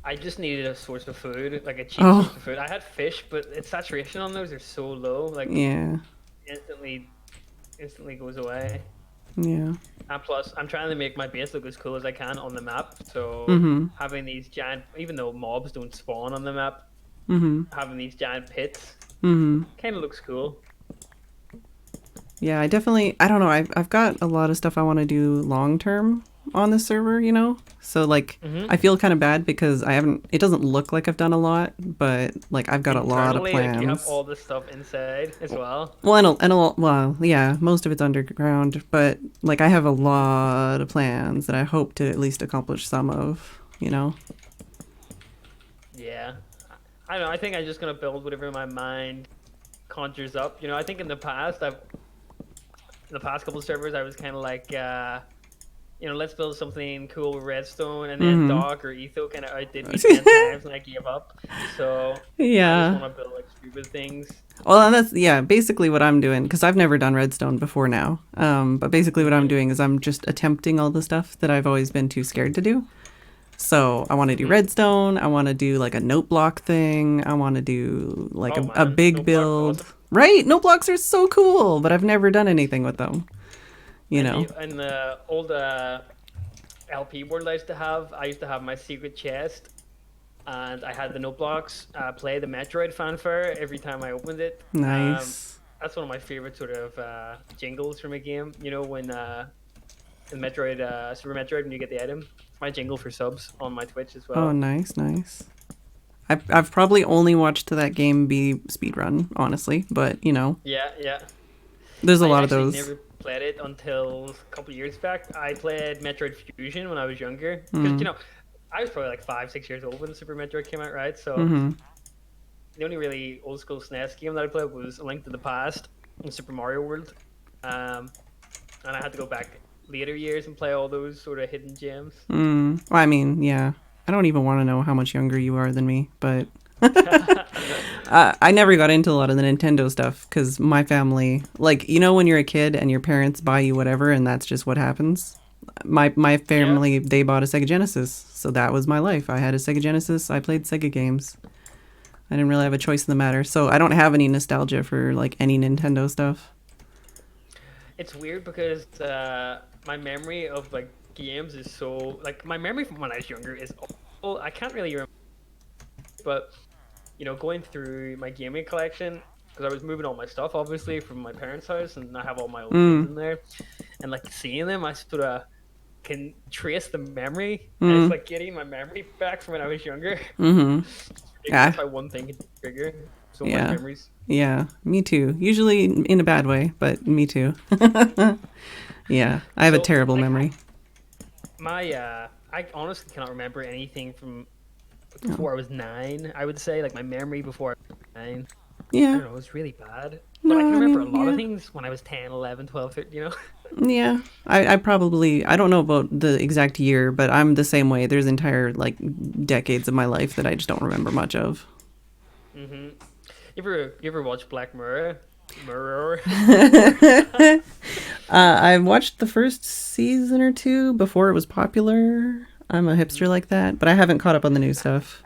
B: I just needed a source of food, like a cheap source
A: Oh,
B: of food. I had fish, but its saturation on those are so low, like
A: yeah.
B: instantly, instantly goes away.
A: Yeah.
B: And plus, I'm trying to make my base look as cool as I can on the map. So
A: Mm-hmm.
B: having these giant, even though mobs don't spawn on the map,
A: Mm-hmm.
B: having these giant pits
A: Mm-hmm.
B: kind of looks cool.
A: Yeah, I don't know, I've got a lot of stuff I want to do long term on the server, you know? So, like,
B: Hmm.
A: I feel kind of bad because it doesn't look like I've done a lot, but, like, I've got a lot of
B: Internally, like you have
A: plans.
B: all this stuff inside as well.
A: Well, well, yeah, most of it's underground, but, like, I have a lot of plans that I hope to at least accomplish some of, you know?
B: Yeah, I don't know. I think I'm just gonna build whatever my mind conjures up. I think in the past couple of servers, I was kind of like, let's build something cool with redstone, and then
A: Mm
B: Doc or Etho kind of outdid me 10
A: hmm.
B: times, and I gave up. So I just
A: Yeah.
B: want to build like stupid things.
A: Well, and that's yeah, basically what I'm doing because I've never done redstone before now. But basically what I'm
B: Hmm.
A: doing is I'm just attempting all the stuff that I've always been too scared to do. So I want to do
B: Hmm.
A: redstone. I want to do like a note block thing. I want to do like
B: Oh
A: a
B: man,
A: big
B: no block's
A: build.
B: awesome.
A: Right? Note blocks are so cool, but I've never done anything with them. You
B: And
A: know.
B: in the old LP world I used to have my secret chest, and I had the note blocks play the Metroid fanfare every time I opened it.
A: Nice.
B: That's one of my favorite sort of jingles from a game. When in Metroid, Super Metroid, when you get the item, it's my jingle for subs on my Twitch as
A: Oh,
B: well.
A: nice, nice. I've probably only watched that game be speedrun, honestly, but you know,
B: Yeah, yeah.
A: there's a
B: I
A: lot of
B: actually
A: those.
B: never played it until a couple of years back. I played Metroid Fusion when I was younger because
A: Mm.
B: I was probably like 5, 6 years old when Super Metroid came out, right? So
A: Mm-hmm.
B: the only really old school SNES game that I played was A Link to the Past and Super Mario World. Um, and I had to go back later years and play all those sort of hidden gems.
A: Mm. Well, I mean, yeah. I don't even want to know how much younger you are than me, but I never got into a lot of the Nintendo stuff because my family, like, you know, when you're a kid and your parents buy you whatever, and that's just what happens. My
B: Yeah,
A: family, they bought a Sega Genesis, so that was my life. I had a Sega Genesis. I played Sega games. I didn't really have a choice in the matter, so I don't have any nostalgia for like any Nintendo stuff.
B: it's weird because my memory of like games is so like my memory from when I was younger is awful. I can't really remember, but going through my gaming collection because I was moving all my stuff obviously from my parents' house, and I have all my old games
A: Mm.
B: in there, and like seeing them, I sort of can trace the memory, and it's
A: Mm.
B: like getting my memory back from when I was younger.
A: Mm-hmm.
B: It's ridiculous
A: Yeah.
B: how one thing can trigger so much
A: Yeah.
B: memories.
A: Yeah. Me too. Usually in a bad way, but me too. Yeah. I have a
B: So
A: terrible
B: like
A: memory.
B: I honestly cannot remember anything from
A: Oh.
B: before I was 9. I would say like my memory before I was 9. I
A: Yeah.
B: don't know, it's really bad. But I
A: No,
B: can
A: I
B: remember a
A: mean,
B: lot of
A: yeah.
B: things when I was 10, 11, 12, 13.
A: Yeah. I probably, I don't know about the exact year, but I'm the same way. There's entire, like, decades of my life that I just don't remember much of.
B: Mm-hmm. You ever watch Black Mirror? Mirror?
A: I watched the first season or two before it was popular. I'm a hipster
B: Mhm.
A: like that, but I haven't caught up on the new stuff.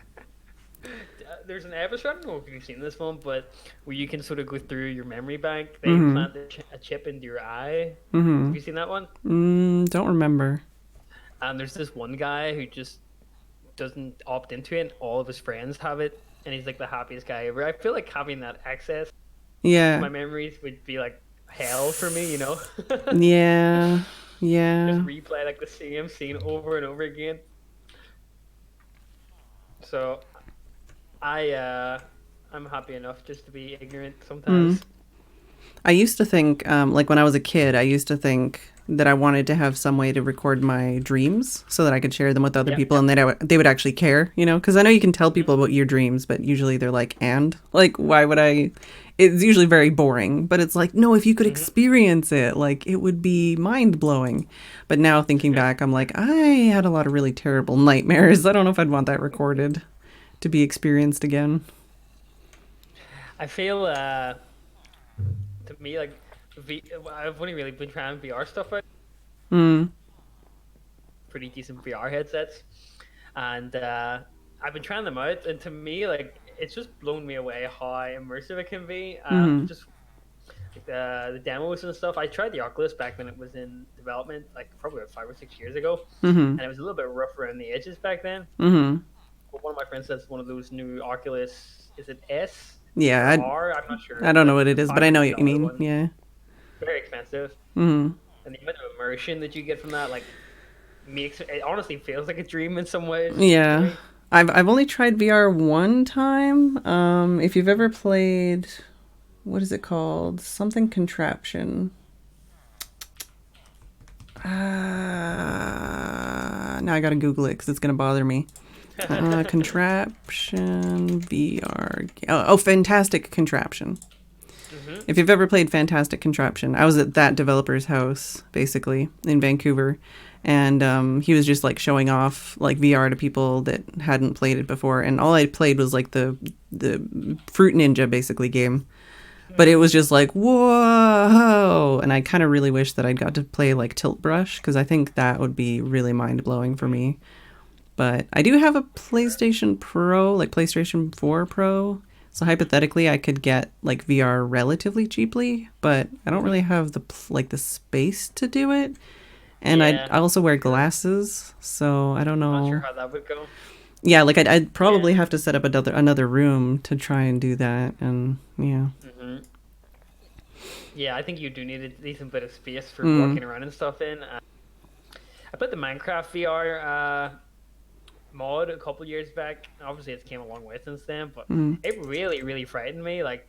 B: There's an episode, I don't know if you've seen this one, but where you can sort of go through your memory bank. They
A: Mm-hmm.
B: implant a chip into your eye.
A: Mm-hmm.
B: Have you seen that one?
A: Don't remember.
B: And there's this one guy who just doesn't opt into it, and all of his friends have it, and he's like the happiest guy ever. I feel like having that access
A: Yeah.
B: My memories would be like hell for me, you know.
A: Yeah.
B: Just
A: Yeah.
B: replay like the same scene over and over again. So I I'm happy enough just to be ignorant
A: Mm.
B: sometimes.
A: I used to think, like when I was a kid, I used to think that I wanted to have some way to record my dreams so that I could share them with other
B: Yep,
A: people
B: yep.
A: and they would actually care, you know? Because I know you can tell
B: Hmm.
A: people about your dreams, but usually they're like, and? Like, why would I? It's usually very boring, but it's like, no, if you could
B: Hmm.
A: experience it, like, it would be mind blowing. But now thinking back, I'm like, I had a lot of really terrible nightmares. I don't know if I'd want that recorded to be experienced again.
B: I feel to me like I've only really been trying VR stuff out,
A: Mm.
B: pretty decent VR headsets, and I've been trying them out, and to me like it's just blown me away how immersive it can be.
A: Mm-hmm.
B: Just like the demos and stuff. I tried the Oculus back when it was in development, like probably about 5 or 6 years ago,
A: Mm-hmm.
B: and it was a little bit rough around the edges back then.
A: Mm-hmm.
B: But one of my friends says one of those new Oculus, is it S
A: Yeah,
B: or R? I'm not
A: I
B: sure,
A: don't know
B: but
A: what
B: the
A: it is, but I know what you
B: $500
A: mean.
B: one,
A: Yeah.
B: very expensive,
A: Mm.
B: and the amount of immersion that you get from that, like, makes it honestly feels like a dream in some ways to
A: Yeah.
B: me.
A: I've only tried VR one time. If you've ever played, what is it called? Something contraption. Now I gotta Google it because it's gonna bother me. Contraption VR. Oh, Fantastic Contraption.
B: Hmm.
A: If you've ever played Fantastic Contraption, I was at that developer's house, basically, in Vancouver. And he was just like showing off like VR to people that hadn't played it before. And all I played was like the Fruit Ninja basically game. But it was just like, whoa. And I kind of really wish that I'd got to play like Tilt Brush because I think that would be really mind blowing for me. But I do have a PlayStation Pro, like PlayStation 4 Pro. So hypothetically, I could get like VR relatively cheaply, but I don't really
B: Hmm.
A: have the space to do it. And
B: Yeah,
A: I also wear
B: sure.
A: glasses, so I don't
B: Not sure
A: know.
B: how that would go.
A: Yeah, like I'd
B: Yeah.
A: probably have to set up another room to try and do that, and yeah.
B: Hmm. Yeah, I think you do need a decent bit of space for
A: Mm,
B: walking around and stuff in. I put the Minecraft VR mod a couple years back. Obviously, it's came a long way since then, but
A: mm,
B: it really, really frightened me. Like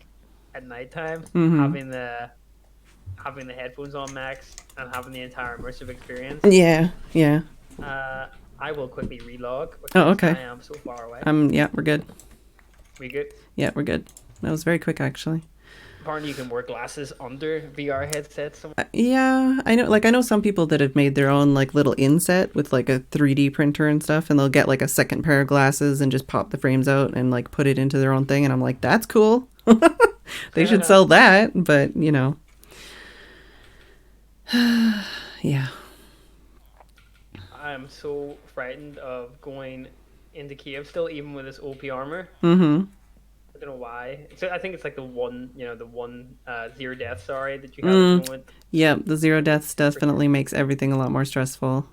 B: at nighttime,
A: mm-hmm.
B: having the headphones on max and having the entire immersive experience.
A: Yeah, yeah.
B: Uh, I will quickly relog
A: Oh,
B: because
A: okay.
B: I am so far away.
A: Yeah, we're good.
B: We good?
A: Yeah, we're good. That was very quick, actually.
B: Apparently, you can wear glasses under VR headsets.
A: Yeah, I know. Like, I know some people that have made their own like little inset with like a 3D printer and stuff, and they'll get like a second pair of glasses and just pop the frames out and like put it into their own thing. And I'm like, that's cool. They should sell that, but you know, yeah.
B: I'm so frightened of going into cave still, even with this OP armor.
A: Mm-hmm.
B: I don't know why. So I think it's like the one zero death. Sorry, that you have at the
A: Mm.
B: moment
A: Yeah, the zero deaths
B: for sure.
A: definitely makes everything a lot more stressful.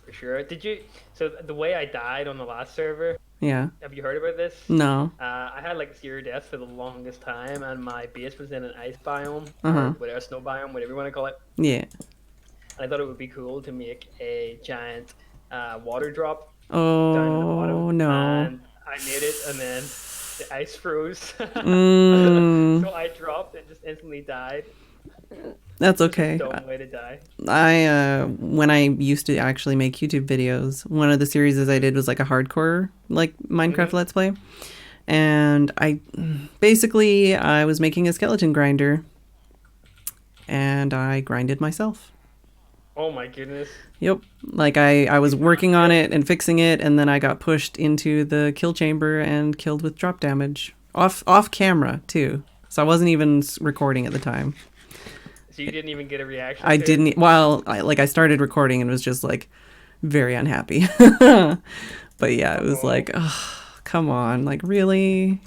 B: For sure. Did you? So the way I died on the last server.
A: Yeah.
B: Have you heard about this?
A: No.
B: I had like zero deaths for the longest time, and my base was in an ice biome
A: Uh-huh.
B: or whatever, snow biome, whatever you want to call it.
A: Yeah.
B: And I thought it would be cool to make a giant water drop down in the bottom,
A: Oh no.
B: and I made it, and then the ice froze,
A: Mm.
B: so I dropped and just instantly died.
A: That's
B: Such a
A: okay.
B: dumb way to die.
A: When I used to actually make YouTube videos, one of the series I did was like a hardcore like Minecraft
B: Hmm.
A: Let's Play. And I was making a skeleton grinder and I grinded myself.
B: Oh my goodness.
A: Yep. Like I was
B: You fan
A: working on
B: failed.
A: it and fixing it and then I got pushed into the kill chamber and killed with drop damage. Off camera too. So I wasn't even recording at the time.
B: So you didn't even get a reaction
A: I
B: to it?
A: didn't well, I started recording and was just like very unhappy. But yeah, it was
B: Oh.
A: like, oh, come on, like really?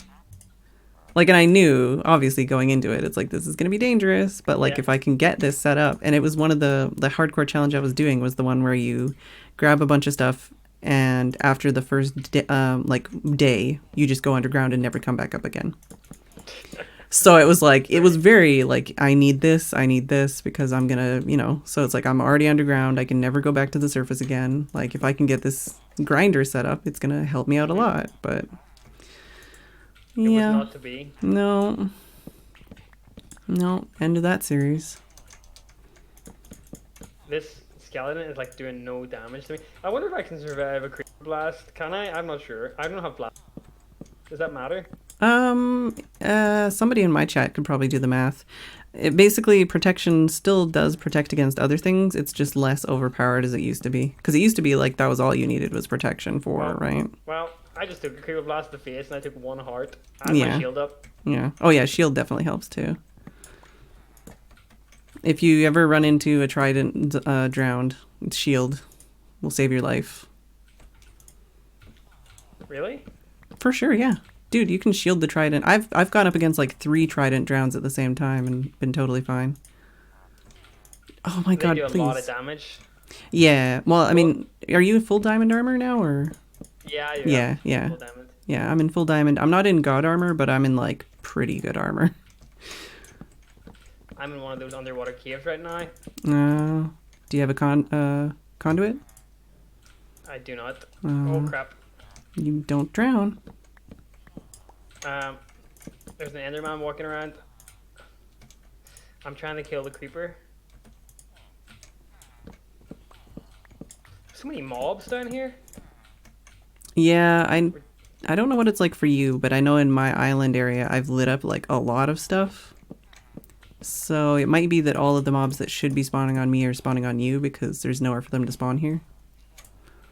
A: Like, and I knew obviously going into it, it's like this is gonna be dangerous. But like,
B: Yeah.
A: if I can get this set up, and it was one of the hardcore challenge I was doing was the one where you grab a bunch of stuff, and after the first day, you just go underground and never come back up again. So it was like, it was
B: Right.
A: very like, I need this because I'm gonna, so it's like I'm already underground. I can never go back to the surface again. Like if I can get this grinder set up, it's gonna help me out a
B: Hmm.
A: lot. But
B: It was
A: yeah,
B: not to be.
A: no, no, end of that series.
B: This skeleton is like doing no damage to me. I wonder if I can survive a creeper blast. Can I? I'm not sure. I don't have blast. Does that matter?
A: Somebody in my chat could probably do the math. It basically, protection still does protect against other things. It's just less overpowered as it used to be. Because it used to be like that was all you needed was protection for,
B: Well,
A: right?
B: well, I just took a creeper blast to the face and I took one heart and my
A: Yeah,
B: shield up.
A: yeah. Oh yeah, shield definitely helps too. If you ever run into a trident drowned, shield will save your life.
B: Really?
A: For sure, yeah. Dude, you can shield the trident. I've gone up against like 3 trident drowns at the same time and been totally fine. Oh my
B: They
A: god,
B: do a lot of
A: please.
B: damage.
A: Yeah. Well, I
B: Well,
A: mean, are you in full diamond armor now or?
B: yeah, I do have
A: Yeah, yeah.
B: full damage.
A: Yeah, I'm in full diamond. I'm not in god armor, but I'm in like pretty good armor.
B: I'm in one of those underwater caves right now.
A: Do you have a conduit?
B: I do not. Oh
A: Uh,
B: crap.
A: you don't drown.
B: Um, there's an Enderman walking around. I'm trying to kill the creeper. So many mobs down here.
A: Yeah, I don't know what it's like for you, but I know in my island area I've lit up like a lot of stuff. So it might be that all of the mobs that should be spawning on me are spawning on you because there's nowhere for them to spawn here.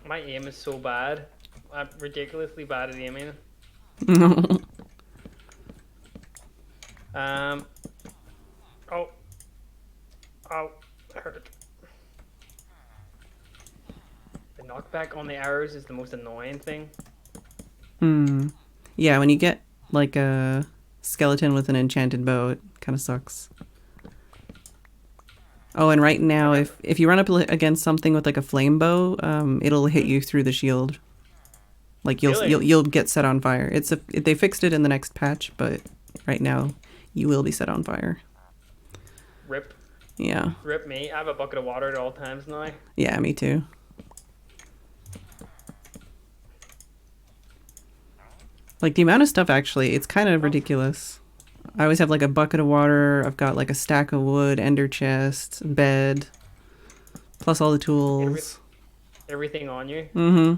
B: My aim is so bad. I'm ridiculously bad at aiming. Um. Oh. Oh. Hurt. The knockback on the arrows is the most annoying thing.
A: Yeah, when you get like a skeleton with an enchanted bow, it kind of sucks. Oh, and right
B: I
A: now,
B: remember.
A: if you run up against something with like a flame bow, it'll hit
B: Hmm.
A: you through the shield. Like
B: Really?
A: you'll get set on fire. They fixed it in the next patch, but right now you will be set on fire.
B: Rip.
A: Yeah,
B: Rip me. I have a bucket of water at all times now.
A: yeah, me too. Like the amount of stuff actually, it's kind of
B: Oh,
A: ridiculous. I always have like a bucket of water. I've got like a stack of wood, ender chest, bed, plus all the
B: every,
A: tools.
B: everything on you.
A: Mm-hmm.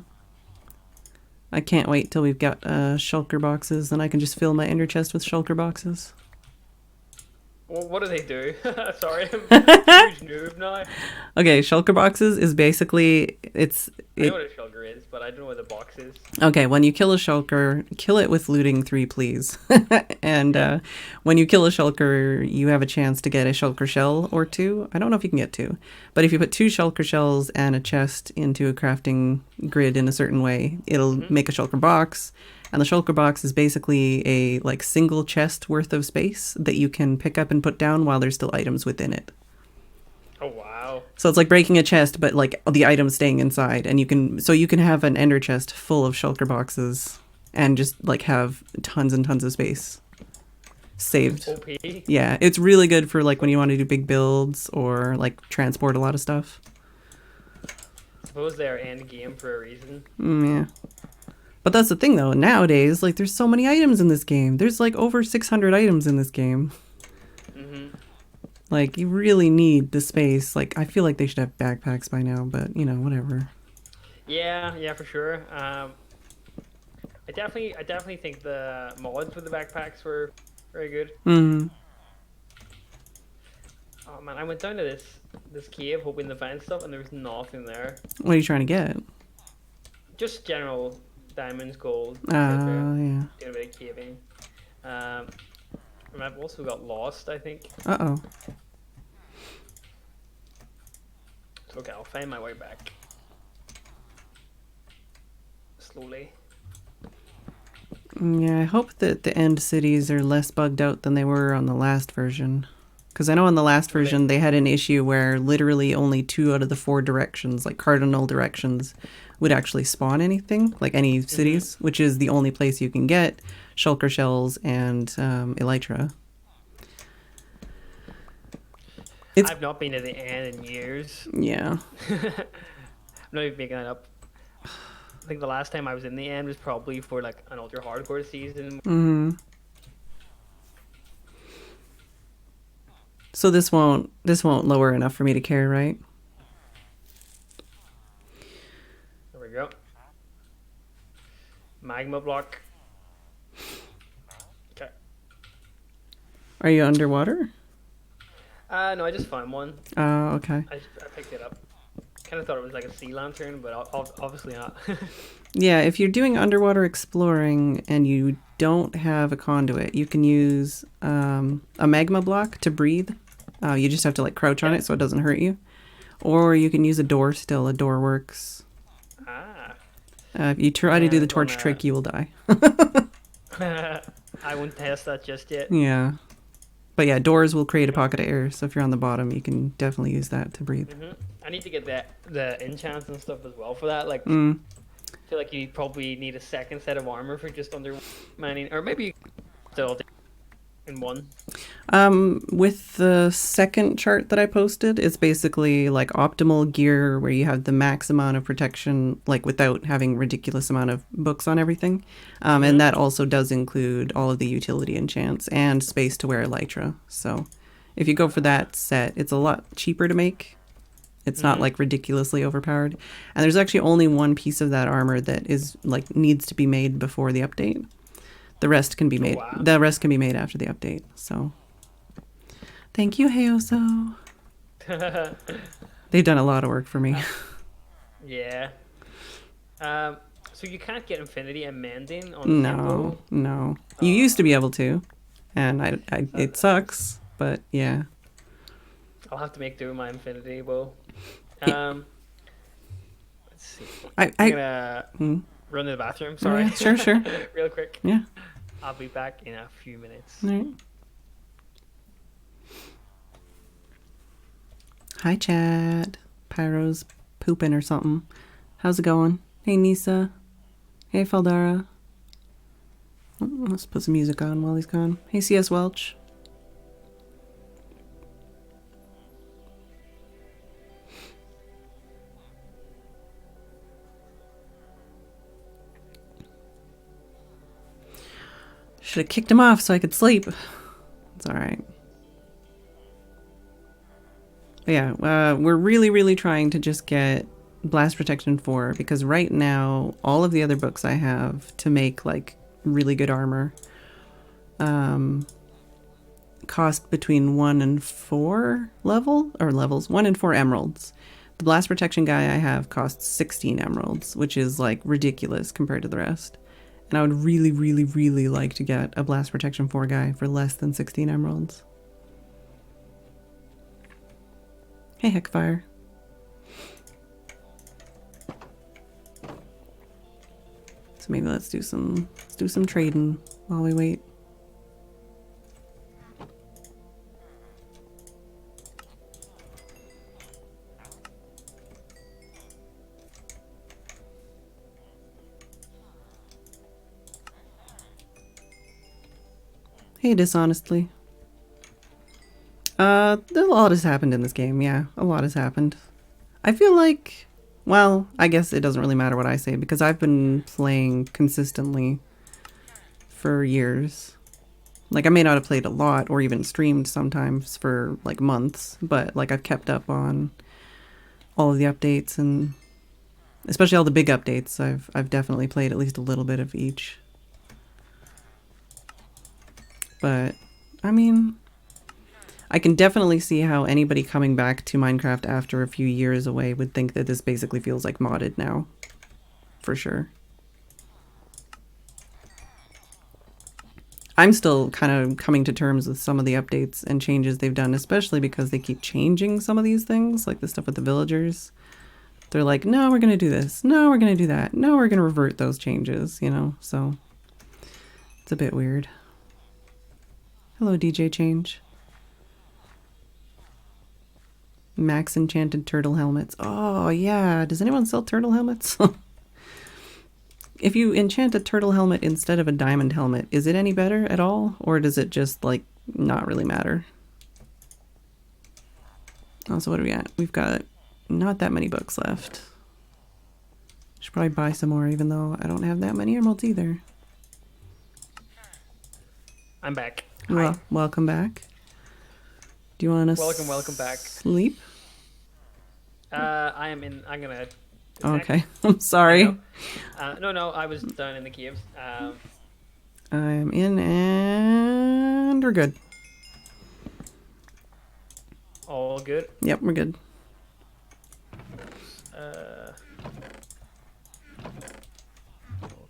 A: I can't wait till we've got shulker boxes, then I can just fill my ender chest with shulker boxes.
B: Well, what do they do? Sorry, I'm a huge noob now.
A: Okay, shulker boxes is basically
B: I know what a shulker is, but I don't know what the box is.
A: okay, when you kill a shulker, kill it with looting 3, please. And
B: Yeah.
A: when you kill a shulker, you have a chance to get a shulker shell or 2. I don't know if you can get 2, but if you put 2 shulker shells and a chest into a crafting grid in a certain way, it'll
B: Hmm.
A: make a shulker box. And the shulker box is basically a like single chest worth of space that you can pick up and put down while there's still items within it.
B: Oh wow.
A: So it's like breaking a chest, but like the items staying inside, and you can have an ender chest full of shulker boxes and just like have tons and tons of space saved.
B: OP.
A: Yeah, it's really good for like when you want to do big builds or like transport a lot of stuff.
B: Suppose they're end game for a reason.
A: Yeah. But that's the thing though, nowadays, like there's so many items in this game. There's like over 600 items in this game.
B: Hmm.
A: Like you really need the space. Like I feel like they should have backpacks by now, but whatever.
B: Yeah, yeah, for sure. I definitely think the mods with the backpacks were very good.
A: Mm.
B: Oh man, I went down to this cave hoping to find stuff, and there was nothing there.
A: What are you trying to get?
B: Just general diamonds, gold, etc.
A: Yeah.
B: Doing a bit of caving. Um, and I've also got lost, I think.
A: Uh-oh.
B: So, okay, I'll find my way back slowly.
A: Yeah, I hope that the end cities are less bugged out than they were on the last version. Because I know in the last
B: Really?
A: version they had an issue where literally only 2 out of the 4 directions, like cardinal directions, would actually spawn anything, like any cities, which is the only place you can get shulker shells and elytra. It's
B: I've not been to the end in years.
A: yeah.
B: I'm not even making that up. I think the last time I was in the end was probably for like an ultra hardcore season.
A: Mm. So this won't lower enough for me to carry, right?
B: There we go. Magma block. Okay.
A: Are you underwater?
B: No, I just found one.
A: Okay.
B: I picked it up. Kind of thought it was like a sea lantern, but obviously not.
A: Yeah, if you're doing underwater exploring and you don't have a conduit, you can use a magma block to breathe. You just have to like crouch on it so it doesn't hurt you. Or you can use a door still. A door works.
B: Ah.
A: If you try to
B: Yeah,
A: do the
B: I'm
A: torch
B: gonna...
A: trick, you will die.
B: I won't test that just yet.
A: Yeah. But yeah, doors will create a pocket of air, so if you're on the bottom, you can definitely use that to breathe.
B: I need to get the enchants and stuff as well for that. Like,
A: Mm.
B: I feel like you probably need a second set of armor for just under mining, or maybe still in one.
A: With the second chart that I posted, it's basically like optimal gear where you have the max amount of protection, like without having ridiculous amount of books on everything. And that also does include all of the utility enchants and space to wear elytra. So if you go for that set, it's a lot cheaper to make. It's not like ridiculously overpowered. And there's actually only one piece of that armor that is like needs to be made before the update. The rest can be made.
B: Wow.
A: The rest can be made after the update. So, thank you, Heyoso. They've done a lot of work for me.
B: Yeah. So you can't get infinity and mending on the same bow?
A: No. You used to be able to, and it sucks. But yeah.
B: I'll have to make do with my infinity bow.
A: Yeah.
B: Let's see.
A: I'm
B: gonna run to the bathroom. Sorry.
A: Yeah, sure.
B: Real quick.
A: Yeah.
B: I'll be back in a few minutes.
A: All right. Hi, Chad. Pyro's pooping or something. How's it going? Hey, Nisa. Hey, Feldara. Oh, let's put some music on while he's gone. Hey, CS Welch. Should have kicked him off so I could sleep. It's all right. But yeah, we're really trying to just get Blast Protection 4 because right now all of the other books I have to make like really good armor cost between 1 and 4 levels, 1 and 4 emeralds. The Blast Protection guy I have costs 16 emeralds, which is like ridiculous compared to the rest. And I would really like to get a Blast Protection 4 guy for less than 16 emeralds. Hey, Heckfire. So maybe let's do some trading while we wait. Hey, Dishonestly. A lot has happened in this game, yeah. A lot has happened. I feel like, well, I guess it doesn't really matter what I say because I've been playing consistently for years. Like, I may not have played a lot or even streamed sometimes for, like, months, but, like, I've kept up on all of the updates and especially all the big updates. I've definitely played at least a little bit of each. But, I mean, I can definitely see how anybody coming back to Minecraft after a few years away would think that this basically feels like modded now. For sure. I'm still kind of coming to terms with some of the updates and changes they've done, especially because they keep changing some of these things, like the stuff with the villagers. They're like, no, we're going to do this. No, we're going to do that. No, we're going to revert those changes, you know? So, it's a bit weird. Hello, DJ Change. Max Enchanted Turtle Helmets. Oh, yeah. Does anyone sell turtle helmets? If you enchant a turtle helmet instead of a diamond helmet, is it any better at all? Or does it just, like, not really matter? Oh, so what do we got? We've got not that many books left. Should probably buy some more, even though I don't have that many emeralds either.
B: I'm back.
A: Well,
B: Hi.
A: welcome back. Do you want to
B: Welcome back.
A: sleep?
B: I am in. I'm gonna.
A: Okay, I'm sorry.
B: No, I was down in the caves.
A: I'm in and we're good.
B: All good.
A: Yep, we're good.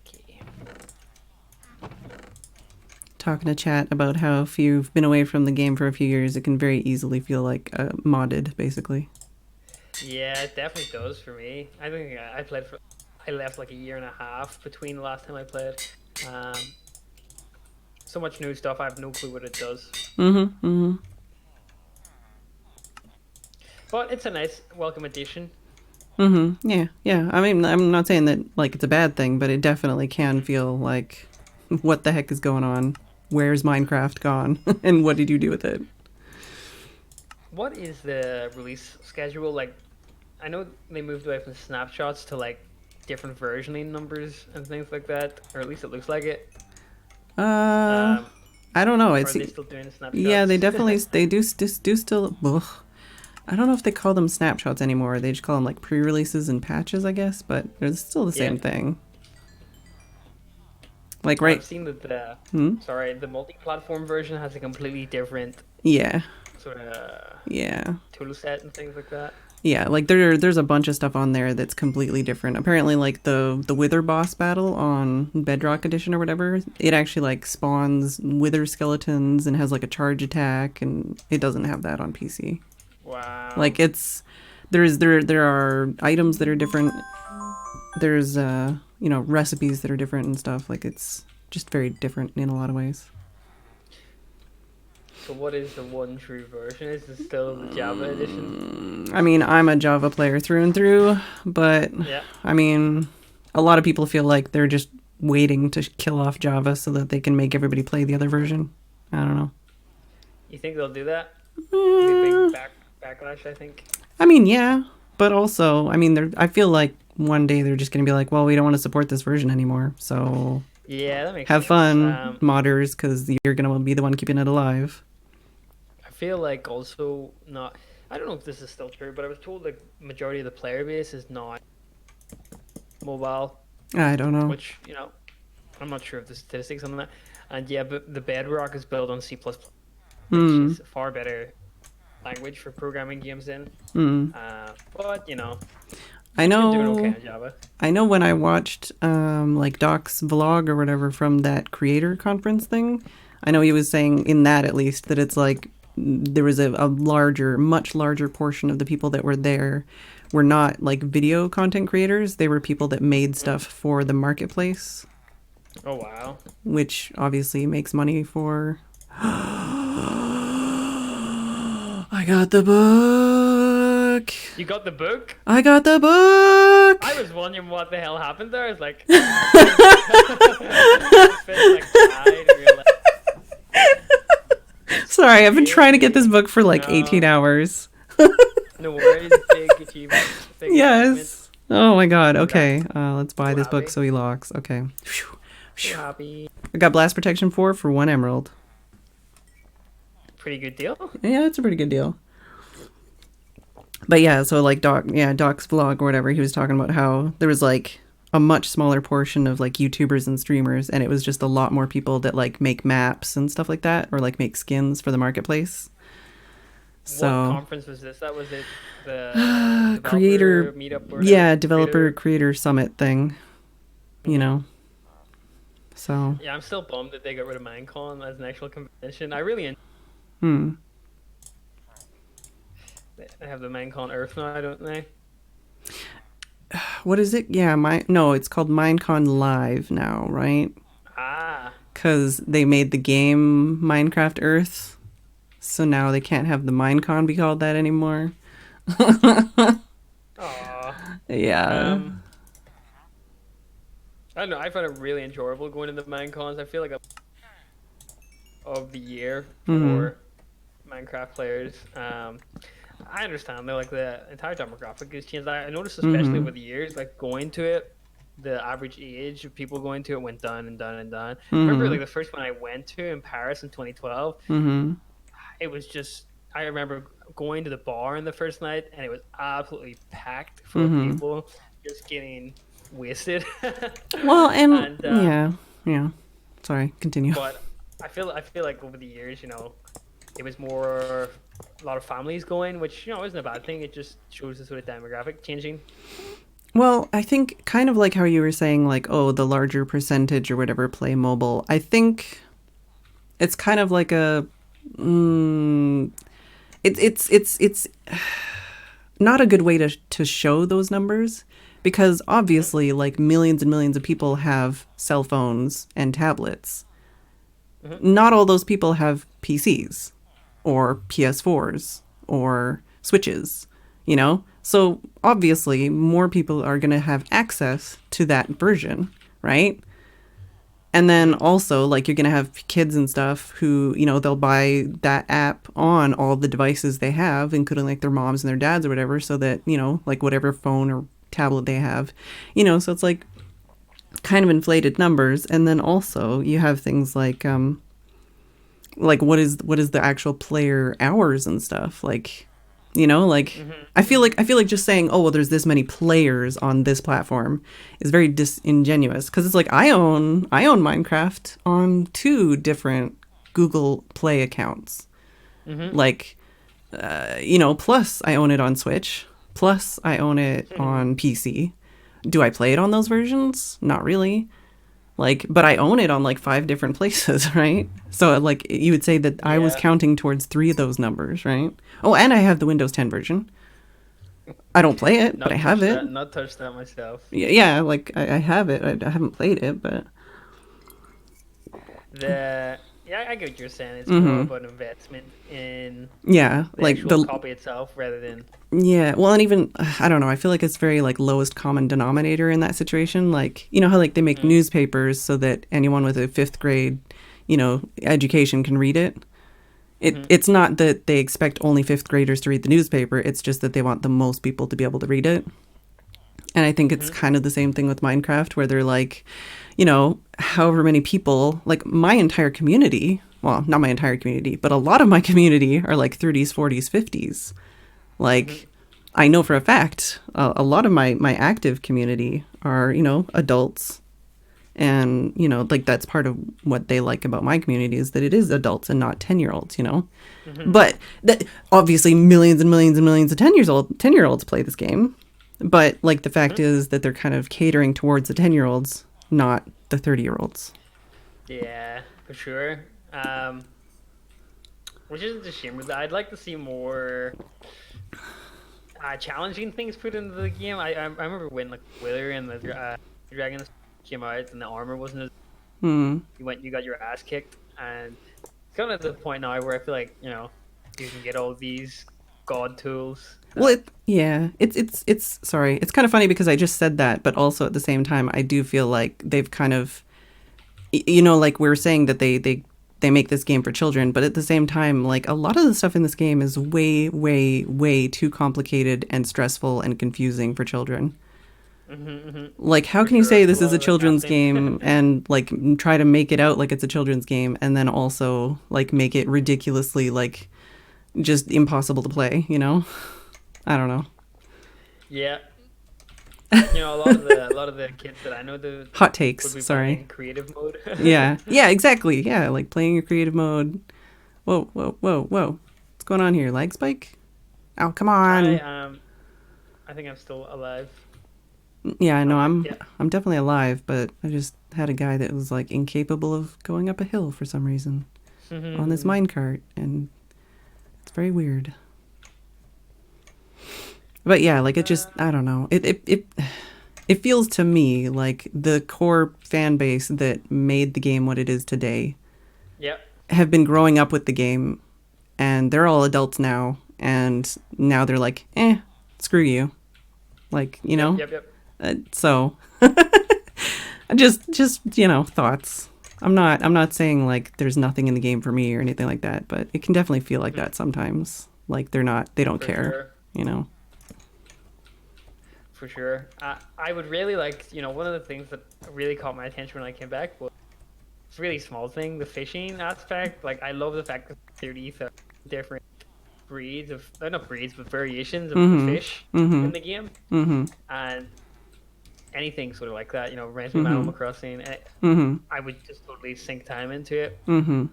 B: Okay.
A: Talking to chat about how if you've been away from the game for a few years, it can very easily feel like modded, basically.
B: Yeah, it definitely does for me. I think I played for. I left like a year and a half between the last time I played. So much new stuff. I have no clue what it does. But it's a nice welcome addition.
A: Yeah. I mean, I'm not saying that like it's a bad thing, but it definitely can feel like, what the heck is going on? Where's Minecraft gone? And what did you do with it?
B: What is the release schedule like? I know they moved away from snapshots to like different versioning numbers and things like that, or at least it looks like it.
A: I don't know.
B: Are they still doing snapshots?
A: Yeah, they definitely they do still. Ugh. I don't know if they call them snapshots anymore. They just call them like pre-releases and patches, I guess. But it's still the same thing. Like right.
B: I've seen that the the multi-platform version has a completely different sort of tool set and things like that.
A: Yeah, like there's a bunch of stuff on there that's completely different. Apparently, like the Wither boss battle on Bedrock Edition or whatever, it actually like spawns Wither skeletons and has like a charge attack, and it doesn't have that on PC.
B: Wow.
A: Like there are items that are different. There's recipes that are different and stuff. Like it's just very different in a lot of ways.
B: So what is the one true version? Is it still the Java edition?
A: I mean, I'm a Java player through and through, but I mean, a lot of people feel like they're just waiting to kill off Java so that they can make everybody play the other version. I don't know.
B: You think they'll do that? Be a big backlash, I think.
A: I mean, yeah, but also, I mean, I feel like one day they're just going to be like, well, we don't want to support this version anymore, so
B: yeah, that makes
A: have
B: sense.
A: fun, modders, because you're going to be the one keeping it alive.
B: I feel like also not. I don't know if this is still true, but I was told the majority of the player base is not mobile.
A: I don't know.
B: Which I'm not sure of the statistics on that. And yeah, but the Bedrock is built on C++, which is a far better language for programming games in. But
A: I know.
B: Doing okay on Java.
A: I know when I watched like Doc's vlog or whatever from that creator conference thing, I know he was saying in that at least that it's like there was a much larger portion of the people that were there were not like video content creators. They were people that made stuff for the marketplace.
B: Oh, wow.
A: Which obviously makes money for... I got the book!
B: You got the book?
A: I got the book!
B: I was wondering what the hell happened there. I was like...
A: Sorry, I've been trying to get this book for like 18 hours.
B: No worries, big achievement.
A: Yes. Oh my god, okay. Let's buy this book so he locks. Okay.
B: Happy.
A: I got Blast Protection 4 for 1 emerald.
B: Pretty good deal.
A: Yeah, it's a pretty good deal. But yeah, so like Doc's vlog or whatever, he was talking about how there was like a much smaller portion of like YouTubers and streamers, and it was just a lot more people that like make maps and stuff like that, or like make skins for the marketplace. So
B: what conference was this? That was it. The
A: creator
B: meetup. Or
A: developer creator summit thing. You know. So
B: yeah, I'm still bummed that they got rid of Minecon as an actual convention. I really. They have the Minecon Earth now, don't they?
A: What is it? Yeah, it's called Minecon Live now, right?
B: Ah.
A: Because they made the game Minecraft Earth, so now they can't have the Minecon be called that anymore.
B: Aww.
A: Yeah.
B: I don't know. I found it really enjoyable going to the Minecons. I feel like of the year for Minecraft players. I understand though, like the entire demographic has changed. I noticed, especially
A: Mm-hmm.
B: over the years, like going to it, the average age of people going to it went down and down and down. I remember
A: Mm-hmm.
B: like the first one I went to in Paris in 2012,
A: Mm-hmm.
B: it was just. I remember going to the bar on the first night, and it was absolutely packed full of
A: Mm-hmm.
B: people just getting wasted.
A: Well, and
B: and
A: yeah, yeah. Sorry, continue.
B: but I feel like over the years, it was more a lot of families going, which isn't a bad thing. It just shows the sort of demographic changing.
A: Well, I think kind of like how you were saying, like, oh, the larger percentage or whatever play mobile. I think it's kind of like a, mm, it's not a good way to show those numbers because
B: Hmm.
A: obviously, like millions and millions of people have cell phones and tablets.
B: Hmm.
A: Not all those people have PCs or PS4s or Switches, you know? So obviously, more people are going to have access to that version, right? And then
B: Hmm.
A: also, like, you're going to have kids and stuff who, they'll buy that app on all the devices they have, including like their moms and their dads or whatever, so that, like whatever phone or tablet they have, so it's kind of inflated numbers. And then also, you have things like what is the actual player hours and stuff like
B: Hmm.
A: I feel like just saying, oh well, there's this many players on this platform is very disingenuous because it's like I own Minecraft on two different Google Play accounts,
B: Hmm.
A: like plus I own it on Switch, plus I own it
B: Hmm.
A: on PC. Do I play it on those versions? Not really. Like, but I own it on like five different places, right? So like you would say that I was
B: Yeah.
A: counting towards three of those numbers, right? Oh, and I have the Windows 10 version. I don't play it, but I
B: Not
A: have
B: touch
A: it.
B: that. Not touch that myself.
A: Yeah, like I have it. I haven't played it, but
B: Yeah, I get what you're saying. It's more
A: mm-hmm.
B: about investment in
A: Yeah,
B: the
A: like
B: actual
A: the
B: copy itself rather than.
A: yeah. Well, and even I don't know. I feel like it's very like lowest common denominator in that situation. Like you know how like they make
B: Hmm.
A: newspapers so that anyone with a fifth grade, education can read it.
B: Hmm.
A: It's not that they expect only fifth graders to read the newspaper. It's just that they want the most people to be able to read it. And I think it's
B: Hmm.
A: kind of the same thing with Minecraft, where they're like, however many people, like my entire community, well, not my entire community, but a lot of my community are like 30s, 40s, 50s.
B: Hmm.
A: Like, I know for a fact, a lot of my active community are, adults. And, like that's part of what they like about my community is that it is adults and not 10-year-olds.
B: Hmm.
A: But that obviously millions and millions and millions of 10-year-olds play this game. But like the fact
B: Hmm.
A: is that they're kind of catering towards the 10-year-olds, not the 30-year-olds.
B: Yeah, for sure. Which isn't a shame. But I'd like to see more challenging things put into the game. I remember when like Wither and the dragons came out and the armor wasn't as
A: Hmm.
B: you got your ass kicked, and it's kind of at the point now where I feel like you can get all these god tools
A: Well,
B: that.
A: it's sorry. It's kind of funny because I just said that, but also at the same time, I do feel like they've kind of, like we were saying that they make this game for children, but at the same time, like a lot of the stuff in this game is way, way, way too complicated and stressful and confusing for children.
B: Hmm. Hmm.
A: Like, how
B: For
A: can you
B: sure,
A: say
B: a
A: this is
B: lot
A: a
B: of the
A: children's
B: crafting.
A: game and like try to make it out like it's a children's game and then also like make it ridiculously like just impossible to play, I don't know.
B: Yeah, a lot of the kids that I know
A: Hot
B: would
A: takes,
B: be
A: sorry.
B: playing creative mode.
A: Yeah. Yeah, exactly. Yeah, like playing your creative mode. Whoa, whoa, whoa, whoa. What's going on here? Lag spike? Oh, come
B: I
A: on.
B: I think I'm still alive.
A: Yeah, I know I'm
B: Yeah.
A: I'm definitely alive, but I just had a guy that was like incapable of going up a hill for some reason on this minecart, and it's very weird. But yeah, like it just I don't know. It feels to me like the core fan base that made the game what it is today
B: Yeah.
A: have been growing up with the game and they're all adults now and now they're like, screw you. Like,
B: Yep. Yep. Yep.
A: so just thoughts. I'm not saying like there's nothing in the game for me or anything like that, but it can definitely feel like
B: Mhm.
A: that sometimes. Like they don't
B: For
A: care,
B: sure.
A: you know.
B: For sure. I would really like, one of the things that really caught my attention when I came back was it's a really small thing, the fishing aspect. Like, I love the fact that 30,000 different breeds of, not breeds, but variations of the
A: Mhm.
B: fish in
A: Mhm.
B: the game.
A: Mhm.
B: And anything sort of like that, reminds me of Animal
A: Mhm.
B: Crossing.
A: Mhm.
B: I would just totally sink time into it
A: Mhm.
B: on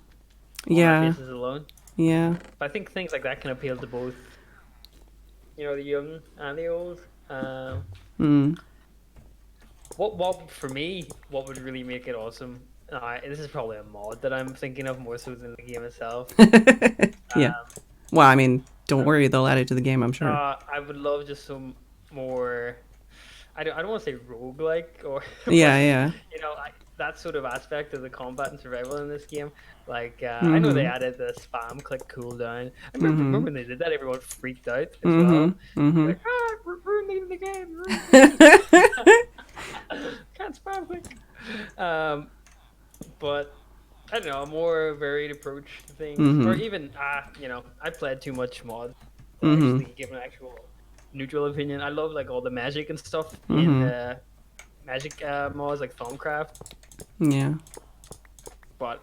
B: that
A: Yeah.
B: basis alone.
A: Yeah.
B: But I think things like that can appeal to both, the young and the old. Um,
A: Mm.
B: what for me, what would really make it awesome? This is probably a mod that I'm thinking of more so than the game itself.
A: Yeah.
B: Um,
A: Well, I mean, don't worry, they'll add it to the game, I'm sure.
B: I would love just some more. I don't want to say roguelike or,
A: Yeah,
B: but
A: yeah.
B: that sort of aspect of the combat and survival in this game. Like I know they
A: Mhm.
B: added the spam click cooldown. I remember
A: Mhm.
B: when they did that, everyone freaked out as
A: Mhm.
B: well.
A: Mhm.
B: Like, we're ruining the game, ruining the game. Can't spam click. Um, but I don't know, a more varied approach to things, or
A: Mhm.
B: even I played too much mod to
A: Mhm.
B: actually give an actual neutral opinion. I love like all the magic and stuff in
A: Mhm.
B: the magic mods like Thaumcraft,
A: Yeah.
B: but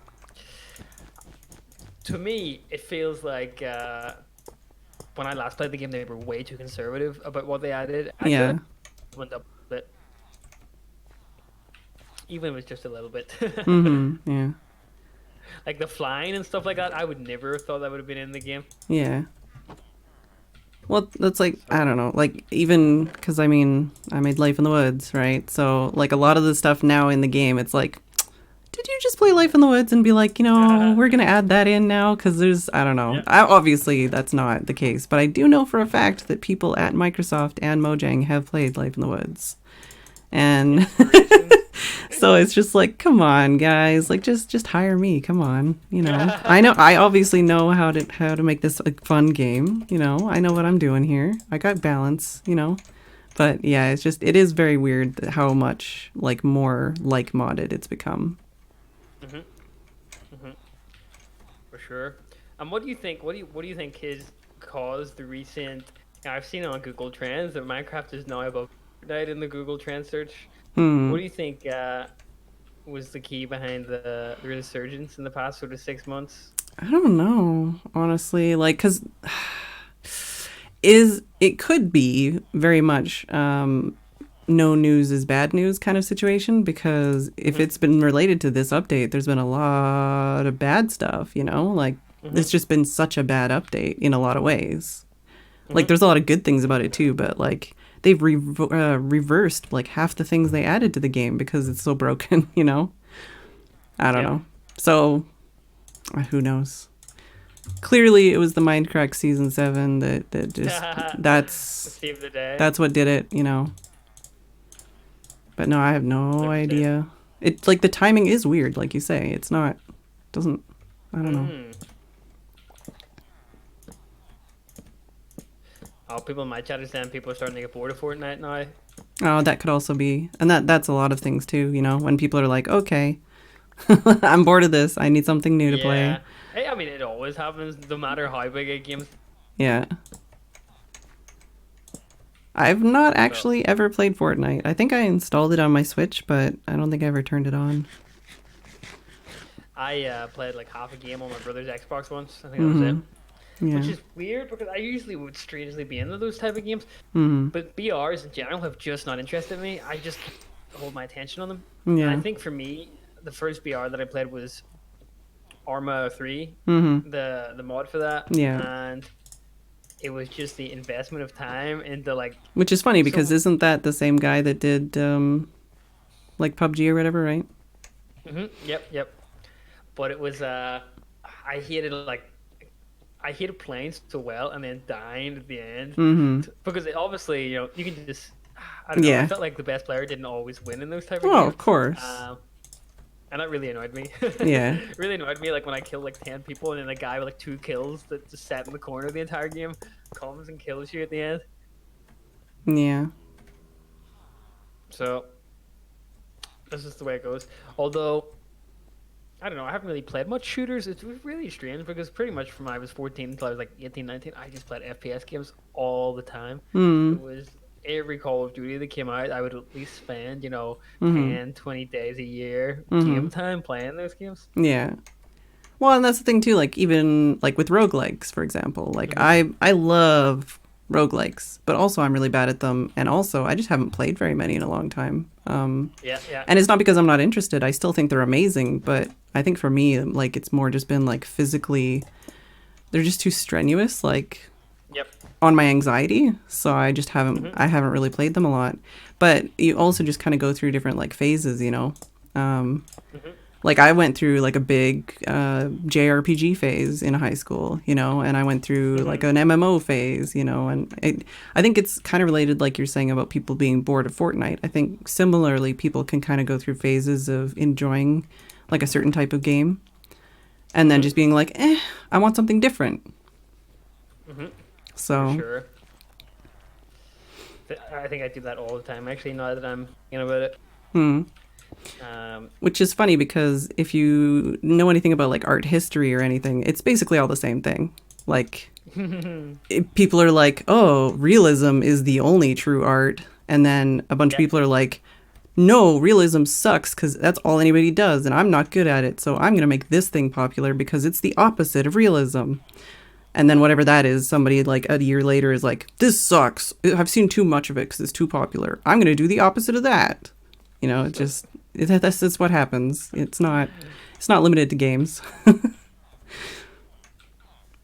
B: to me it feels like when I last played the game they were way too conservative about what they added. I feel like
A: Yeah.
B: it went up a bit, even if it's just a little bit.
A: Mhm. Yeah.
B: Like the flying and stuff like that, I would never have thought that would have been in the game.
A: Yeah. Well, that's like, I
B: So
A: don't know, like even because I mean, I made Life in the Woods, right? So, like, a lot of the stuff now in the game, it's like, did you just play Life in the Woods and be like, we're going to add that in now? Because I don't know.
B: yeah.
A: Obviously, that's not the case. But I do know for a fact that people at Microsoft and Mojang have played Life in the Woods. And
B: Inspirations.
A: so it's just like, come on, guys, like just hire me. Come on, I know, I obviously know how to make this a fun game. I know what I'm doing here. I got balance. But yeah, it is very weird how much like more like modded it's become.
B: hmm hmm For sure. What do you think? What do you think has caused the recent? I've seen it on Google Trends that Minecraft is now above Fortnite in the Google Trend search. What
A: Hmm.
B: do you think was the key behind the resurgence in the past sort of 6 months?
A: I don't know, honestly, like, because is it could be very much no news is bad news kind of situation, because if
B: hmm
A: it's been related to this update, there's been a lot of bad stuff, like it's
B: hmm
A: just been such a bad update in a lot of ways. Like,
B: hmm
A: there's a lot of good things about it too, but like they've reversed like half the things they added to the game because it's so broken. I don't
B: Yep.
A: know. So who knows? Clearly, it was the Minecraft season 7 that just
B: The
A: that's
B: theme of the day.
A: that's what did it. But no, I have no
B: 100%.
A: idea. It's like the timing is weird, like you say. It's not doesn't I don't know.
B: Mm. Oh, people in my chat are saying people are starting to get bored of Fortnite now.
A: Oh, that could also be, and that's a lot of things too. When people are like, okay, I'm bored of this. I need something new to play.
B: Yeah. Hey, I mean, it always happens, no matter how big a game's.
A: Yeah. I've not
B: So
A: actually ever played Fortnite. I think I installed it on my Switch, but I don't think I ever turned it on.
B: I played like half a game on my brother's Xbox once. I think that was it.
A: Mm-hmm.
B: Which
A: Yeah.
B: is weird because I usually would strangely be into those type of games,
A: Mm-hmm.
B: but BRs in general have just not interested me. I just can't hold my attention on them. And I
A: Yeah.
B: think for me, the first BR that I played was Arma 3,
A: Mm-hmm.
B: the mod for that,
A: Yeah.
B: and it was just the investment of time into like
A: Which is funny because
B: so.
A: isn't that the same guy that did like PUBG or whatever, right?
B: Yep, yep. But it was I hated like I hated playing so well and then dying at the end
A: Mm-hmm.
B: because obviously you can just I don't know. I
A: Yeah.
B: felt like the best player didn't always win in those type of
A: Oh, of
B: games,
A: course.
B: um, and that really annoyed me.
A: Yeah.
B: Really annoyed me like when I killed like 10 people and then a guy with like 2 kills that just sat in the corner the entire game comes and kills you at the end.
A: Yeah.
B: So that's just the way it goes. Although I don't know. I haven't really played much shooters. It's really strange because pretty much from I was 14 until I was like 18, 19, I just played FPS games all the time. It
A: Hmm.
B: was every Call of Duty that came out, I would at least spend,
A: Mm-hmm.
B: 10, 20 days a year
A: Mm-hmm.
B: game time playing those games.
A: Yeah. Well, and that's the thing too, like even like with roguelikes, for example. Like
B: Hmm.
A: I love roguelikes, but also I'm really bad at them, and also I just haven't played very many in a long time.
B: Yeah, yeah.
A: And it's not because I'm not interested. I still think they're amazing, but I think for me, like it's more just been like physically, they're just too strenuous, like
B: Yep.
A: on my anxiety. So
B: Hmm.
A: I haven't really played them a lot. But you also just kind of go through different like phases, you know. Um,
B: Hmm.
A: like I went through like a big JRPG phase in high school, you know, and I went through like
B: Hmm.
A: an MMO phase, you know, and I think it's kind of related, like you're saying about people being bored of Fortnite. I think similarly, people can kind of go through phases of enjoying like a certain type of game and then
B: Hmm.
A: just being like, I want something different.
B: Hmm. For
A: So,
B: sure. I think I do that all the time. Actually, now that I'm thinking about it.
A: hmm.
B: Um,
A: Which is funny because if you know anything about like art history or anything, it's basically all the same thing. Like people are like, oh, realism is the only true art. And then a bunch of
B: yeah.
A: people are like, no, realism sucks because that's all anybody does. And I'm not good at it. So I'm going to make this thing popular because it's the opposite of realism. And then whatever that is, somebody like a year later is like, this sucks. I've seen too much of it because it's too popular. I'm going to do the opposite of that. You know, that's what happens. It's not limited to games.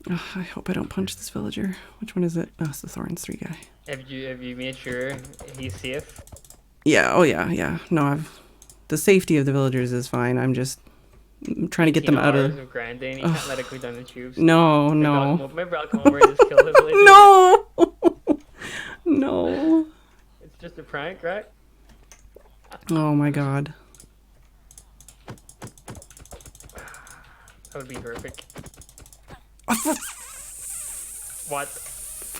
A: Oh, I hope I don't punch this villager. Which one is it? Oh, it's the Thorns 3 guy.
B: Have you made sure he's safe?
A: Yeah, oh yeah, yeah. No, the safety of the villagers is fine. I'm just trying to get
B: 18
A: them out
B: hours
A: of.
B: of grinding. You can't
A: Oh,
B: let it go down the tubes.
A: no, no.
B: Maybe I'll come over and just kill the villager.
A: No! No.
B: It's just a prank, right?
A: Oh my god.
B: That would be horrific. What?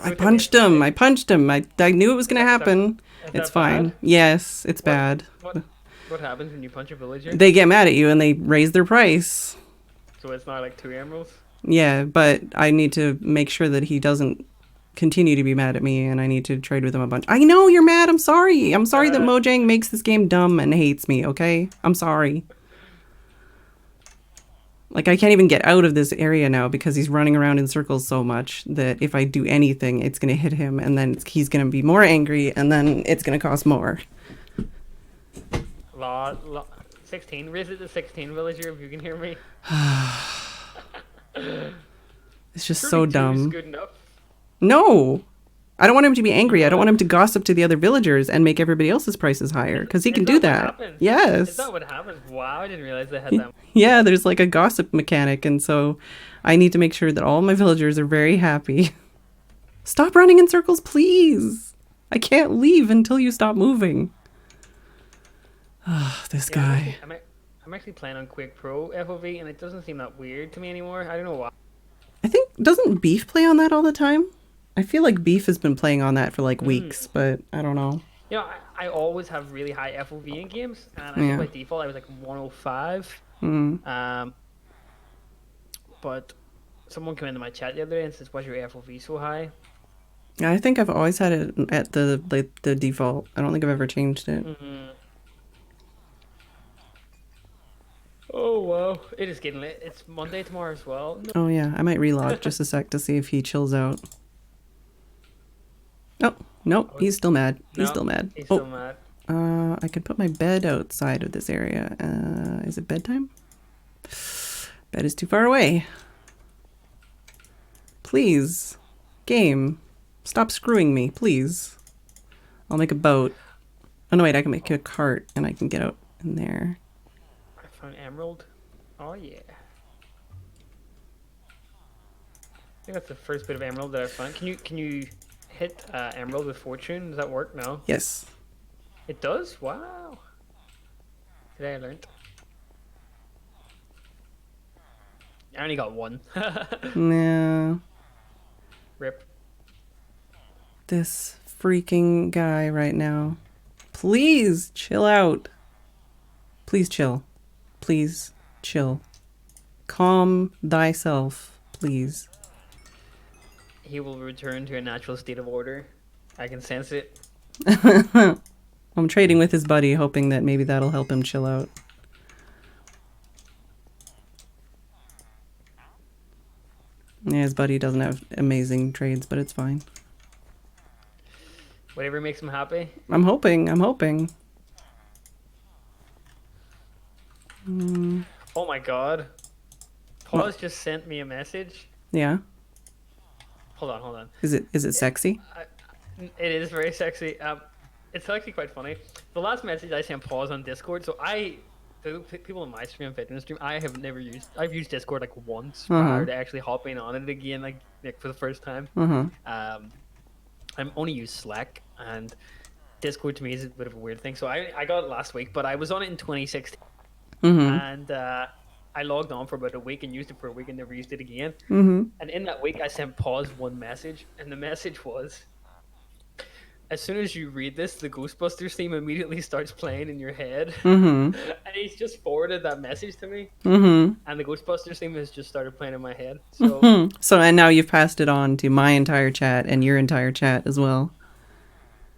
A: I
B: Don't tell me it's
A: punched him.
B: bad.
A: I punched him. I knew it was going to
B: Is that,
A: happen.
B: is
A: It's
B: that bad?
A: fine. Yes, it's
B: What?
A: bad.
B: What happens when you punch a villager?
A: They get mad at you and they raise their price.
B: So it's not like 2 emeralds?
A: Yeah, but I need to make sure that he doesn't continue to be mad at me, and I need to trade with him a bunch. I know you're mad. I'm sorry. I'm sorry that
B: Uh,
A: Mojang makes this game dumb and hates me, okay? I'm sorry. Like, I can't even get out of this area now because he's running around in circles so much that if I do anything, it's going to hit him, and then he's going to be more angry, and then it's going to cost more.
B: 16. Raise it to 16, villager, if you can hear me.
A: It's just so
B: Surely 2 is
A: dumb.
B: good enough.
A: No! I don't want him to be
B: You
A: angry. I don't
B: want
A: want him to gossip to the other villagers and make everybody else's prices higher because he
B: is
A: can do
B: that what
A: that.
B: happens? Is
A: Yes.
B: that what happens? Wow, I didn't realize they had that.
A: Yeah, there's like a gossip mechanic, and so I need to make sure that all my villagers are very happy. Stop running in circles, please. I can't leave until you stop moving. Ah, this
B: Yeah,
A: guy.
B: I'm actually playing on Quake Pro FOV, and it doesn't seem that weird to me anymore. I don't know why.
A: I think, doesn't Beef play on that all the time? I feel like Beef has been playing on that for like
B: Hmm.
A: weeks, but I don't know.
B: I always have really high FOV in games, and I think
A: Yeah.
B: by default I was like 105.
A: Hmm.
B: But someone came into my chat the other day and says, "Why's your FOV so high?"
A: I think I've always had it at the default. I don't think I've ever changed it.
B: Hmm. Oh wow, it is getting late. It's Monday tomorrow as well. No.
A: Oh yeah, I might relog just a sec to see if he chills out. Oh, nope, he's still mad. He's
B: No,
A: still mad.
B: he's
A: Oh,
B: still mad.
A: I could put my bed outside of this area. Is it bedtime? Bed is too far away. Please, game, stop screwing me, please. I'll make a boat. Oh no, wait, I can make a cart and I can get out in there.
B: I found emerald. Oh yeah. I think that's the first bit of emerald that I found. Can you hit emerald with fortune? Does that work? No.
A: Yes.
B: It does? Wow. Today I learned. I only got one.
A: No.
B: Rip.
A: This freaking guy right now. Please chill out. Please chill. Please Chill. Calm thyself, please.
B: He will return to a natural state of order. I can sense it.
A: I'm trading with his buddy, hoping that maybe that'll help him chill out. Yeah, his buddy doesn't have amazing trades, but it's fine.
B: Whatever makes him happy.
A: I'm hoping.
B: Oh my god. Paul's just sent me a message.
A: Yeah.
B: Hold on.
A: Is it sexy?
B: It is very sexy. It's actually quite funny. The last message I sent Paul's on Discord. So the people in my stream, Phedran stream, I've used Discord like once prior to actually hopping on it again, like for the first time. I'm only use Slack, and Discord to me is a bit of a weird thing. So I got it last week, but I was on it in 2016, and I logged on for about a week and used it for a week and never used it again. And in that week, I sent Pause one message, and the message was, as soon as you read this, the Ghostbusters theme immediately starts playing in your head. And he's just forwarded that message to me. And the Ghostbusters theme has just started playing in my head. So,
A: and now you've passed it on to my entire chat and your entire chat as well.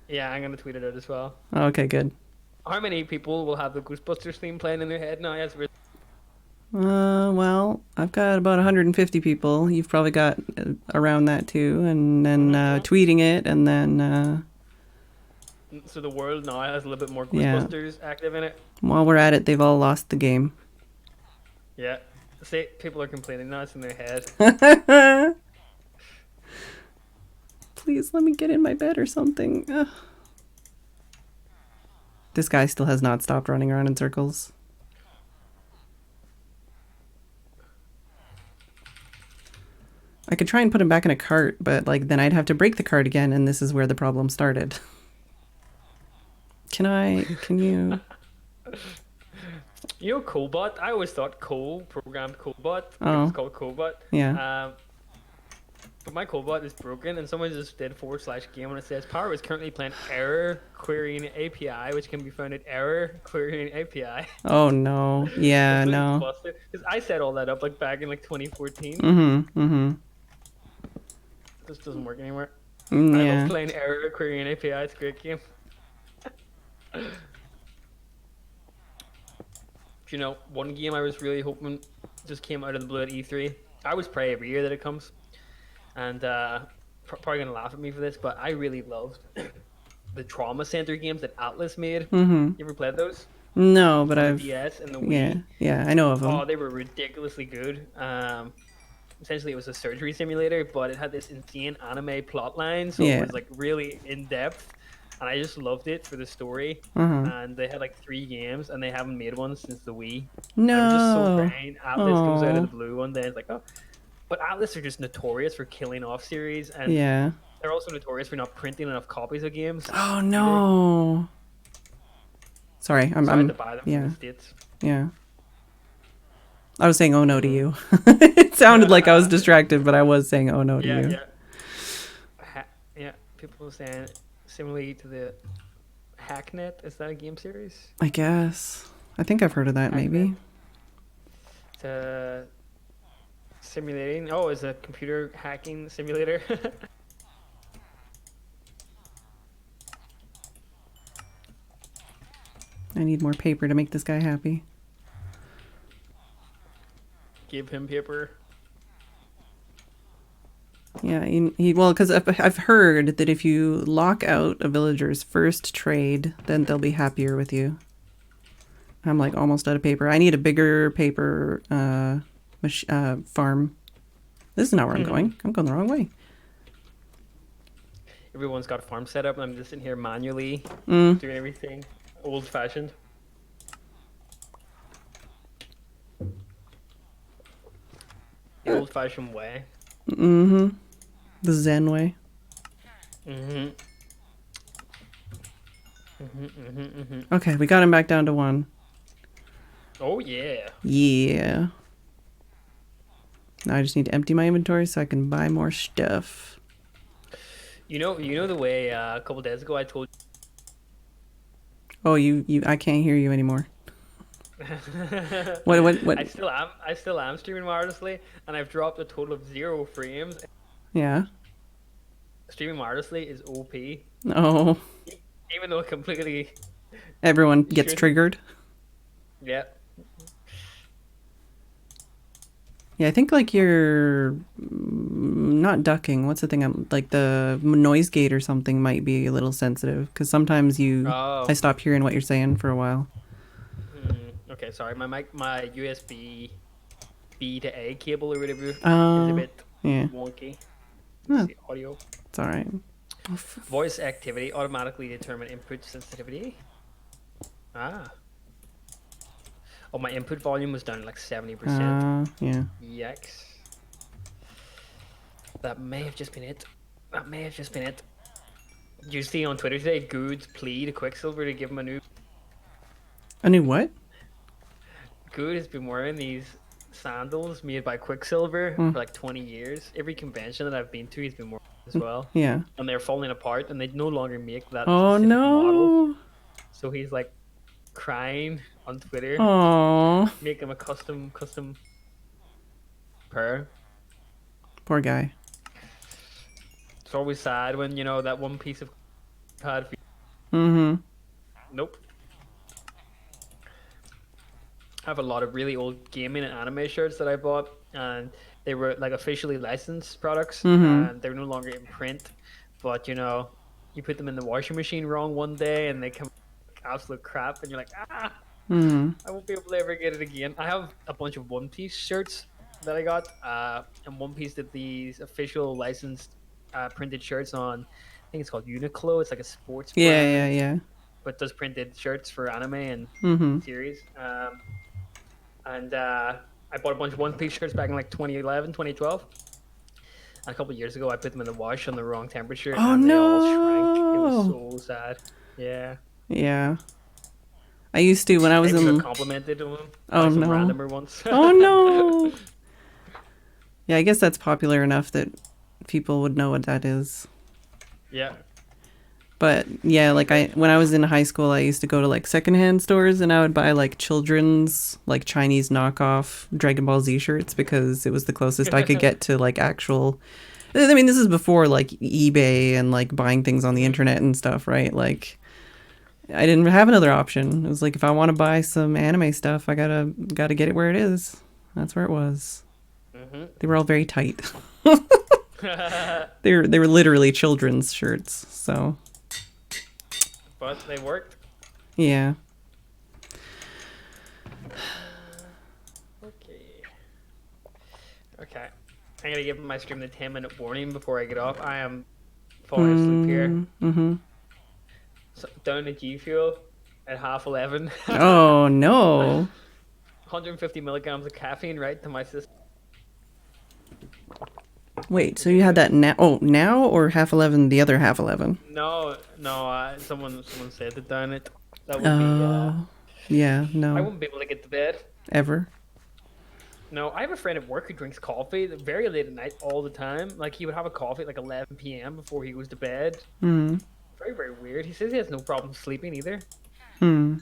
B: Yeah, I'm going to tweet it out as well.
A: Okay, good.
B: How many people will have the Ghostbusters theme playing in their head now?
A: Well, I've got about 150 people. You've probably got around that too. And then tweeting it, and then...
B: So the world now has a little bit more Ghostbusters active in it.
A: While we're at it, they've all lost the game.
B: Yeah. See, people are complaining now. It's in their head.
A: Please let me get in my bed or something. Ugh. This guy still has not stopped running around in circles. I could try and put him back in a cart, but then I'd have to break the cart again, and this is where the problem started. Can you...
B: You know Cobot? I always thought programmed Cobot. It's called Cobot.
A: Yeah.
B: But my Cobot is broken, and someone just did /game, and it says power is currently playing error querying API, which can be found at error querying API.
A: Oh no! Yeah, no.
B: Because I set all that up back in 2014. This doesn't work anymore.
A: Yeah.
B: I love playing error querying API. It's a great game. You know, one game I was really hoping just came out of the blue at E3. I always pray every year that it comes, and probably gonna laugh at me for this, but I really loved the Trauma Center games that Atlas made. You ever played those?
A: No, but
B: I've DS and the Wii.
A: Yeah, I know of them.
B: Oh, they were ridiculously good. Essentially, it was a surgery simulator, but it had this insane anime plot line, so it was really in depth. And I just loved it for the story. And they had 3 games, and they haven't made one since the Wii.
A: No.
B: And I'm just so crying. Atlas comes out of the blue one day. It's oh. But Atlas are just notorious for killing off series. And they're also notorious for not printing enough copies of games.
A: Oh, no. Sorry, I'm
B: had to buy them from the States.
A: Yeah. I was saying oh no to you. It sounded like I was distracted, but I was saying oh no to you.
B: Yeah. People were saying... Similarly to the Hacknet, is that a game series?
A: I guess. I think I've heard of that, maybe.
B: It's simulating. Oh, it's a computer hacking simulator.
A: I need more paper to make this guy happy.
B: Give him paper.
A: Yeah, because I've heard that if you lock out a villager's first trade, then they'll be happier with you. I'm almost out of paper. I need a bigger paper farm. This is not where I'm going. I'm going the wrong way.
B: Everyone's got a farm set up, and I'm just sitting here manually doing everything. Old-fashioned. The old-fashioned way.
A: The Zen way. Okay, we got him back down to 1.
B: Oh yeah.
A: Yeah. Now I just need to empty my inventory so I can buy more stuff.
B: You know the way a couple days ago I told you.
A: Oh, I can't hear you anymore. What?
B: I still am streaming wirelessly, and I've dropped a total of 0 frames.
A: Yeah.
B: Streaming wirelessly is OP,
A: Oh,
B: even though it completely
A: everyone gets
B: shouldn't.
A: triggered.
B: Yeah.
A: Yeah, I think like you're not ducking. What's the thing? Like the noise gate or something might be a little sensitive because sometimes I
B: Oh.
A: stop hearing what you're saying for a while.
B: Okay. Sorry. My USB B to A cable or whatever is a
A: Oh,
B: bit
A: yeah.
B: wonky. Let's
A: Huh,
B: see. Audio.
A: it's all right.
B: Voice activity automatically determine input sensitivity. Ah. Oh, my input volume was down like 70%.
A: Yeah.
B: Yikes. That may have just been it. That may have just been it. Did you see on Twitter today, Good's plea to Quicksilver to give him a new...
A: A new what?
B: Good has been wearing these sandals made by Quicksilver
A: Hmm.
B: for like 20 years. Every convention that I've been to, he's been wearing as well.
A: Yeah.
B: And they're falling apart, and they no longer make that
A: Oh
B: specific model.
A: no.
B: So he's like crying on Twitter,
A: Oh,
B: make him a custom pair.
A: poor guy.
B: It's always sad when, you know, that one piece of pad.
A: Mm-hmm.
B: Nope. I have a lot of really old gaming and anime shirts that I bought, and they were like officially licensed products,
A: Mm-hmm.
B: and they're no longer in print. But you know, you put them in the washing machine wrong one day, and they come like absolute crap, and you're like, ah,
A: Mm-hmm.
B: I won't be able to ever get it again. I have a bunch of One Piece shirts that I got, and One Piece did these official licensed printed shirts on. I think it's called Uniqlo. It's like a sports
A: Yeah,
B: brand,
A: yeah.
B: but does printed shirts for anime and
A: Mm-hmm.
B: series. And I bought a bunch of One Piece shirts back in like 2011, 2012. And a couple of years ago, I put them in the wash on the wrong temperature,
A: Oh
B: and they all shrank. It was
A: no.
B: so sad. Yeah.
A: Yeah. I used to when I
B: I
A: was
B: even got
A: in.
B: complimented on them
A: Oh
B: by some
A: no.
B: randomer once.
A: Oh no. Yeah, I guess that's popular enough that people would know what that is.
B: Yeah.
A: But yeah, like when I was in high school, I used to go to like secondhand stores and I would buy like children's like Chinese knockoff Dragon Ball Z shirts because it was the closest I could get to like actual. I mean, this is before like eBay and like buying things on the internet and stuff, right? Like I didn't have another option. It was like if I want to buy some anime stuff, I gotta get it where it is. That's where it was. They were all very tight. They were literally children's shirts, so.
B: But they worked.
A: Yeah.
B: Okay. Okay. I'm gonna give my stream the 10-minute warning before I get off. I am falling asleep here.
A: Mm-hmm.
B: So, down to G Fuel at 11:30.
A: Oh no.
B: 150 milligrams of caffeine right to my system.
A: Wait, so you had that now? Oh, now or 11:30? The other 11:30?
B: No, someone said to down it. That would
A: Oh, yeah,
B: I
A: no,
B: wouldn't be able to get to bed.
A: ever.
B: No, I have a friend at work who drinks coffee very late at night all the time. Like he would have a coffee at like 11 p.m. before he goes to bed.
A: Hmm.
B: Very, very weird. He says he has no problem sleeping either.
A: Hmm.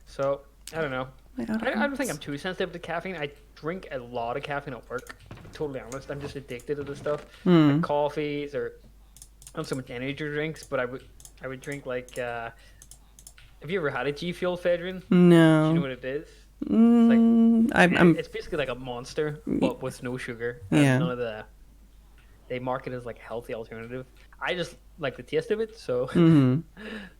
B: So, I don't know.
A: Yeah,
B: I don't think I'm too sensitive to caffeine. I drink a lot of caffeine at work. To be totally honest, I'm just addicted to this stuff. Like coffees or not so much energy drinks, but I would drink like. Have you ever had a G Fuel Phedran? Do you know
A: No.
B: what it is? It's like
A: I'm.
B: it's basically like a Monster, but with no sugar.
A: Yeah.
B: None of the. They market it as like a healthy alternative. I just like the taste of it, so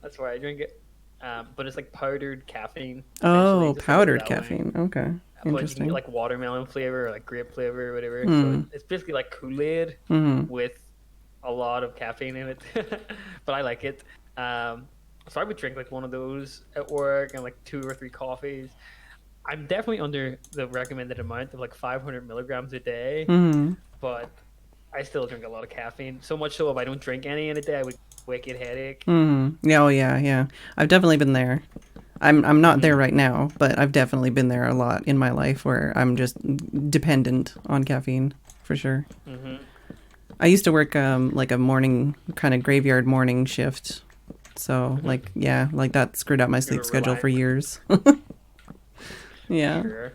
B: that's why I drink it. But it's like powdered caffeine.
A: Oh,
B: just
A: powdered
B: that way.
A: caffeine. Okay,
B: But you can
A: interesting.
B: get like watermelon flavor or like grape flavor or whatever. So it's basically like Kool-Aid with a lot of caffeine in it. But I like it. So I would drink like one of those at work and like 2 or 3 coffees. I'm definitely under the recommended amount of like 500 milligrams a day, but I still drink a lot of caffeine. So much so if I don't drink any in a day, I would wicked headache.
A: Yeah, oh yeah. I've definitely been there. I'm not there right now, but I've definitely been there a lot in my life where I'm just dependent on caffeine for sure. I used to work like a morning kind of graveyard morning shift So like, yeah, like that screwed up my
B: You're
A: sleep schedule for
B: reliant.
A: years. Yeah.
B: Sure.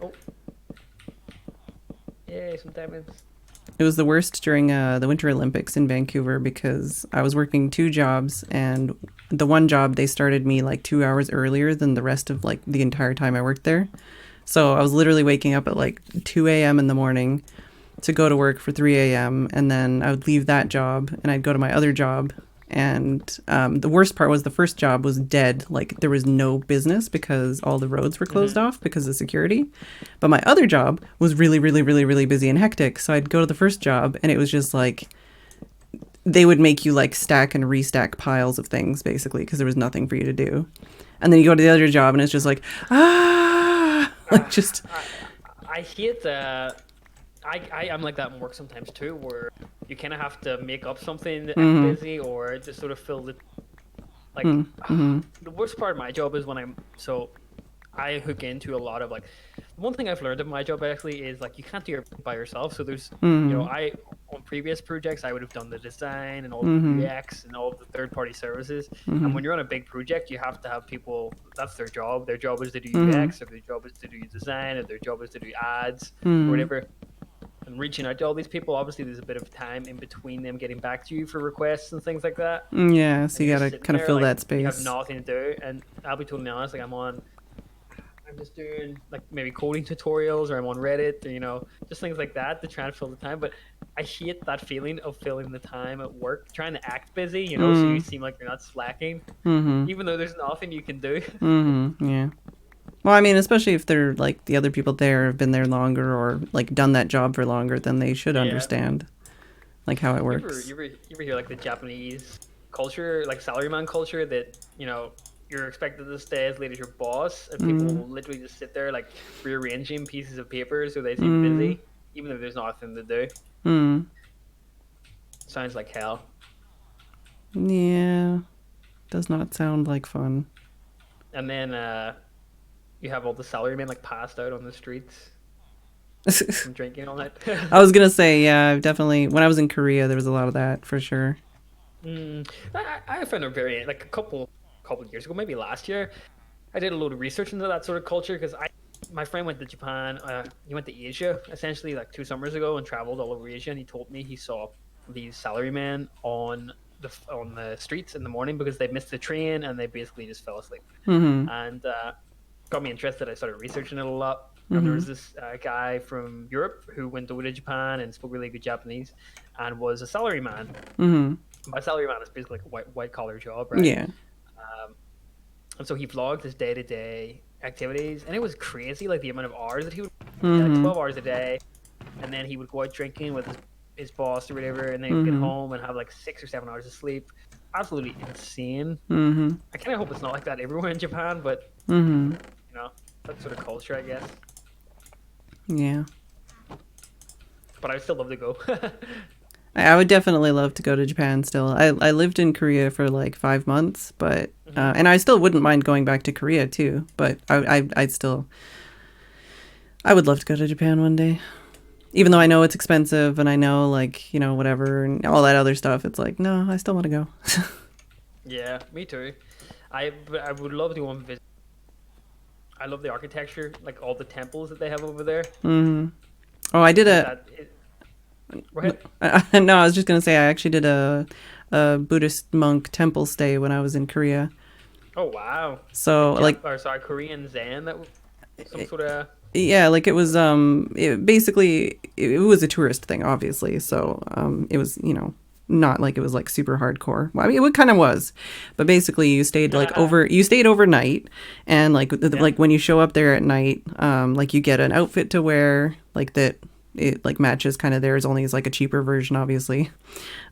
B: Oh, yay, some diamonds.
A: It was the worst during the Winter Olympics in Vancouver because I was working two jobs, and the one job they started me like 2 hours earlier than the rest of like the entire time I worked there. So I was literally waking up at like 2 a.m. in the morning to go to work for 3 a.m. and then I would leave that job and I'd go to my other job. And the worst part was the first job was dead. Like there was no business because all the roads were closed off because of security. But my other job was really, really, really, really busy and hectic. So I'd go to the first job and it was just like they would make you like stack and restack piles of things basically because there was nothing for you to do. And then you go to the other job and it's just like, like just.
B: I hate I'm like that in work sometimes too, where you kind of have to make up something that I'm busy or just sort of fill the like. The worst part of my job is when I hook into a lot of like. One thing I've learned in my job actually is like you can't do everything by yourself. So there's I on previous projects I would have done the design and all the UX and all the third party services. And when you're on a big project, you have to have people. That's their job. Their job is to do UX, or their job is to do design, or their job is to do ads, or whatever. And reaching out to all these people, obviously there's a bit of time in between them getting back to you for requests and things like that.
A: Yeah, so
B: And
A: you
B: you're
A: gotta
B: sitting
A: kind of
B: there,
A: fill
B: like,
A: that space.
B: You have nothing to do, and I'll be totally honest, like I'm just doing like maybe coding tutorials, or I'm on Reddit, or just things like that to try and fill the time. But I hate that feeling of filling the time at work, trying to act busy, so you seem like you're not slacking, even though there's nothing you can do.
A: Yeah. Well, I mean, especially if they're like the other people there have been there longer or like done that job for longer, then they should understand like how it works.
B: You ever hear like the Japanese culture, like salaryman culture, that you're expected to stay as late as your boss, and people will literally just sit there like rearranging pieces of paper so they seem busy, even though there's nothing to do. Sounds like hell.
A: Yeah, does not sound like fun.
B: And then you have all the salarymen like passed out on the streets from drinking all night.
A: I was gonna say, yeah, definitely. When I was in Korea, there was a lot of that for sure.
B: I found it very like a couple of years ago, maybe last year. I did a load of research into that sort of culture because my friend went to Japan. He went to Asia essentially like 2 summers ago and traveled all over Asia. And he told me he saw these salarymen on the streets in the morning because they missed the train and they basically just fell asleep. And got me interested. I started researching it a lot. And there was this guy from Europe who went over to Japan and spoke really good Japanese and was a salaryman. My salaryman is basically like a white collar job, right?
A: Yeah.
B: And so he vlogged his day to day activities, and it was crazy, like the amount of hours that he would, like 12 hours a day, and then he would go out drinking with his boss or whatever, and then he'd get home and have like 6 or 7 hours of sleep. Absolutely insane. I kind of hope it's not like that everywhere in Japan, but that sort of culture, I guess.
A: Yeah.
B: But I would still love to go.
A: I would definitely love to go to Japan still. I lived in Korea for like 5 months, but and I still wouldn't mind going back to Korea too. But I'd still, I would love to go to Japan one day, even though I know it's expensive and I know like whatever and all that other stuff. It's like no, I still want to go.
B: Yeah, me too. I would love to go and visit. I love the architecture, like all the temples that they have over there.
A: Oh, I did a.
B: Go ahead.
A: No, I was just gonna say I actually did a Buddhist monk temple stay when I was in Korea.
B: Oh wow!
A: So
B: Korean Zen, some sort of.
A: Yeah, like it was it was a tourist thing, obviously. So it was not like it was like super hardcore. Well, I mean, it kind of was, but basically you stayed overnight, and like like when you show up there at night, like you get an outfit to wear like that. It like matches kind of theirs, only is like a cheaper version, obviously.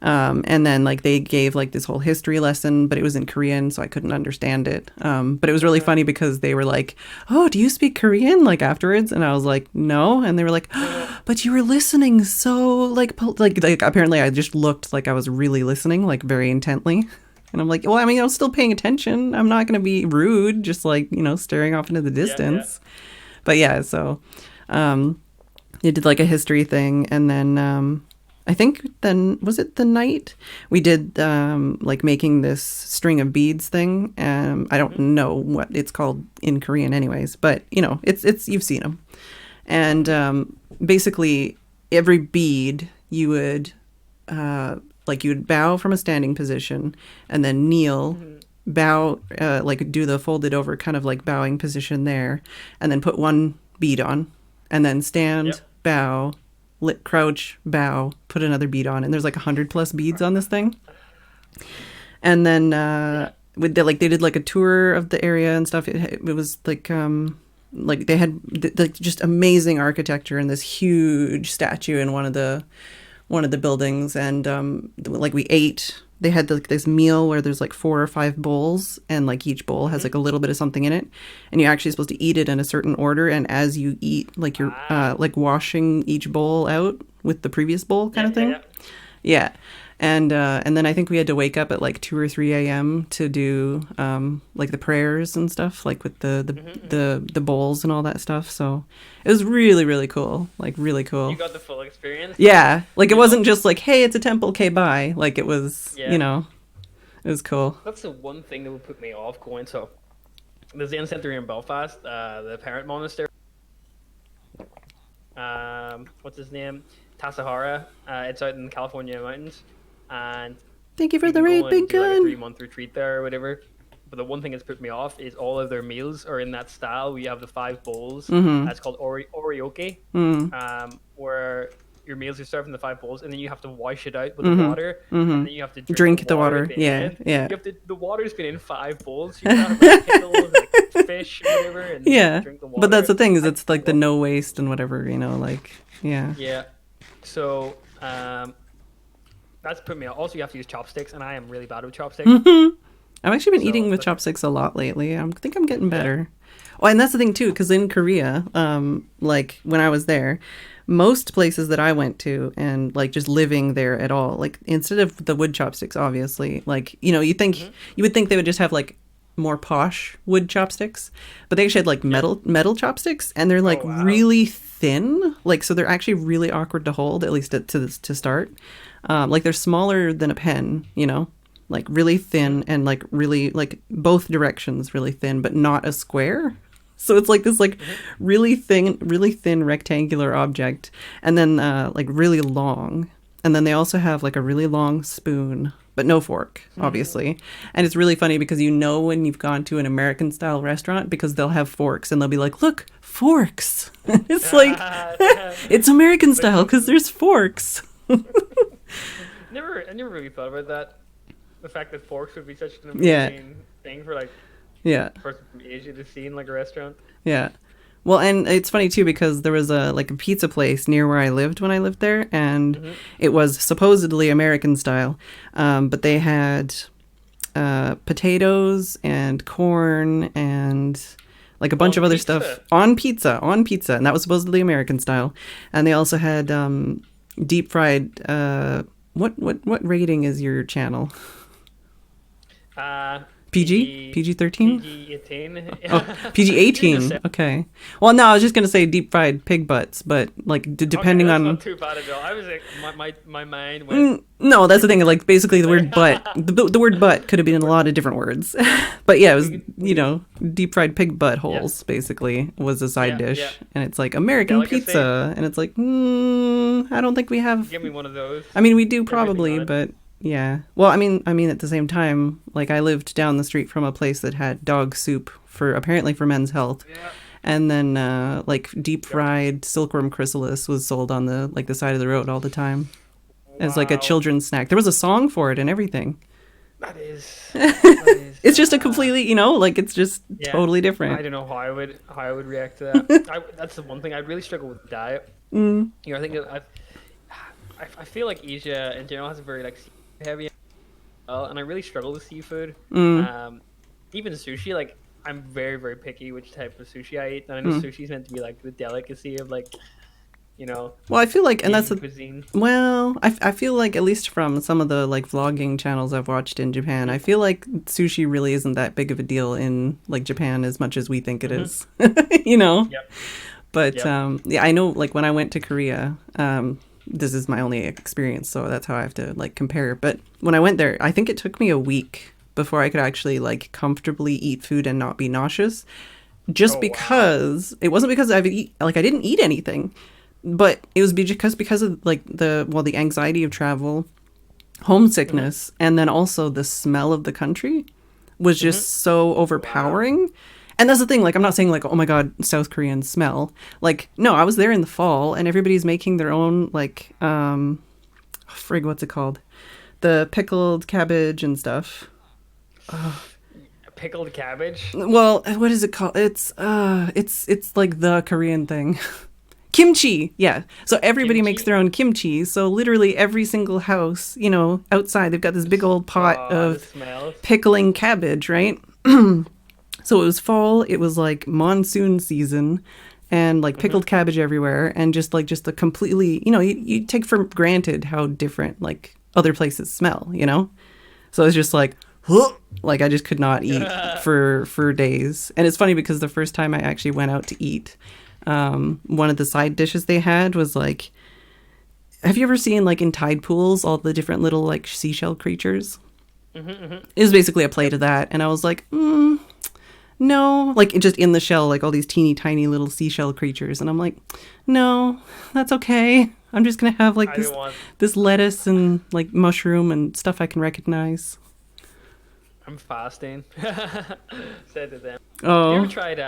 A: And then like they gave like this whole history lesson, but it was in Korean, so I couldn't understand it. But it was really funny because they were like, "Oh, do you speak Korean?" like afterwards, and I was like, "No," and they were like, oh, "But you were listening so like apparently I just looked like I was really listening like very intently." And I'm like, well, I mean, I was still paying attention. I'm not going to be rude, just like, staring off into the distance. Yeah. But yeah, so they did like a history thing, and then I think then, was it the night we did like making this string of beads thing? I don't know what it's called in Korean, anyways, but you know, it's you've seen them. And basically, every bead you would like you would bow from a standing position, and then kneel, bow, like do the folded over kind of like bowing position there, and then put one bead on, and then stand, bow, crouch, bow, put another bead on, and there's like 100+ beads on this thing. And then they did like a tour of the area and stuff. It was like they had like just amazing architecture and this huge statue in one of the buildings, and like we ate. They had like this meal where there's like 4 or 5 bowls, and like each bowl has like a little bit of something in it, and you're actually supposed to eat it in a certain order. And as you eat, like you're like washing each bowl out with the previous bowl kind of thing. Yeah. And then I think we had to wake up at like 2 or 3 a.m. to do like the prayers and stuff, like with the bowls and all that stuff. So it was really, really cool. Like really cool.
B: You got the full experience.
A: Yeah, like it wasn't just like, hey, it's a temple, okay, bye. Like it was, you know, it was cool.
B: That's the one thing that would put me off going. So there's the centre here in Belfast, the Parent Monastery. What's his name? Tassajara. It's out in the California mountains. And
A: thank you for the raid, big gun.
B: Like a 3-month retreat there or whatever. But the one thing that's put me off is all of their meals are in that style. We have the 5 bowls. That's called orioke, where your meals are served in the 5 bowls, and then you have to wash it out with the water, and then you have to drink the water.
A: Yeah.
B: You have to. The water's been in 5 bowls. You have like pickles, like fish, or whatever, and drink the water.
A: But that's the thing, is it's like the no waste and whatever, you know, like
B: Yeah. So that's put me off. Also, you have to use chopsticks, and I am really bad with chopsticks.
A: I've actually been eating with chopsticks a lot lately. I think I'm getting better. Oh, and that's the thing too, because in Korea, like when I was there, most places that I went to and like just living there at all, like instead of the wood chopsticks, obviously, like, you know, you would think they would just have like more posh wood chopsticks, but they actually had like metal chopsticks, and they're like really thin, like, so they're actually really awkward to hold, at least to start. Like they're smaller than a pen, you know, like really thin, and like really like both directions really thin, but not a square. So it's like this like really thin rectangular object, and then like really long. And then they also have like a really long spoon, but no fork, obviously. And it's really funny because you know when you've gone to an American style restaurant, because they'll have forks and they'll be like, look, forks. It's like, it's American style because there's forks.
B: I never really thought about that. The fact that forks would be such an amazing thing for like a person from Asia to see in like a restaurant.
A: Yeah. Well, and it's funny too because there was a pizza place near where I lived when I lived there, and it was supposedly American style, but they had potatoes and corn and like a bunch of other stuff on pizza, and that was supposedly American style. And they also had deep fried. What rating is your channel? PG-13?
B: PG-18.
A: Oh, PG-18. Okay. Well, no, I was just going to say deep fried pig butts, but like depending on...
B: not too bad at all. I was like, my mind went...
A: No, that's the thing. Like basically the word butt, the word butt could have been in a lot of different words. But yeah, it was, you know, deep fried pig butt holes basically was a side dish. Yeah. And it's like American pizza. And it's like, I don't think we have...
B: Give me one of those.
A: I mean, we do probably, but... Yeah. Well, I mean, at the same time, like I lived down the street from a place that had dog soup apparently for men's health. Yeah. And then like deep fried silkworm chrysalis was sold on the side of the road all the time. As like a children's snack. There was a song for it and everything.
B: That is
A: it's just a completely, you know, like it's just totally different.
B: I don't know how I would react to that. That's the one thing I really struggle with diet. You know, I think I feel like Asia in general has a very like heavy, and I really struggle with seafood. Even sushi, like I'm very, very picky which type of sushi I eat, and I know sushi's meant to be like the delicacy of like, you know.
A: Well, I feel like, and that's the
B: cuisine.
A: Well, I feel like at least from some of the like vlogging channels I've watched in Japan, I feel like sushi really isn't that big of a deal in like Japan as much as we think it is. You know. Yep. But yeah, I know like when I went to Korea, this is my only experience, so that's how I have to like compare. But when I went there, I think it took me a week before I could actually like comfortably eat food and not be nauseous. Just
B: Oh wow.
A: because it wasn't because I didn't eat anything, but it was because of like the anxiety of travel,
B: Mm-hmm.
A: homesickness, and then also the smell of the country was
B: Mm-hmm.
A: just so
B: Wow.
A: overpowering. And that's the thing, like I'm not saying like, oh my god, South Korean smell. Like, no, I was there in the fall and everybody's making their own like frig, what's it called? The pickled cabbage and stuff.
B: Pickled cabbage.
A: Well, what is it called? It's like the Korean thing. Kimchi, yeah. So everybody makes
B: Kimchi.
A: their own kimchi. So literally every single house, outside they've got this big old pot
B: Oh, the
A: of
B: smells.
A: pickling cabbage, right? So it was fall, it was like monsoon season, and like
B: Mm-hmm.
A: pickled cabbage everywhere, and just the completely, you take for granted how different like other places smell, you know? So it's just like, huh, like I just could not eat for days. And it's funny because the first time I actually went out to eat, one of the side dishes they had was like, have you ever seen like in tide pools all the different little like seashell creatures?
B: Mm-hmm, mm-hmm.
A: It was basically a plate
B: Yep.
A: of that, and I was like, no, like just in the shell, like all these teeny tiny little seashell creatures, and I'm like, no, that's okay. I'm just gonna have like
B: I don't want.
A: this lettuce and like mushroom and stuff I can recognize.
B: I'm fasting. Said to them. Have you ever
A: Oh,
B: tried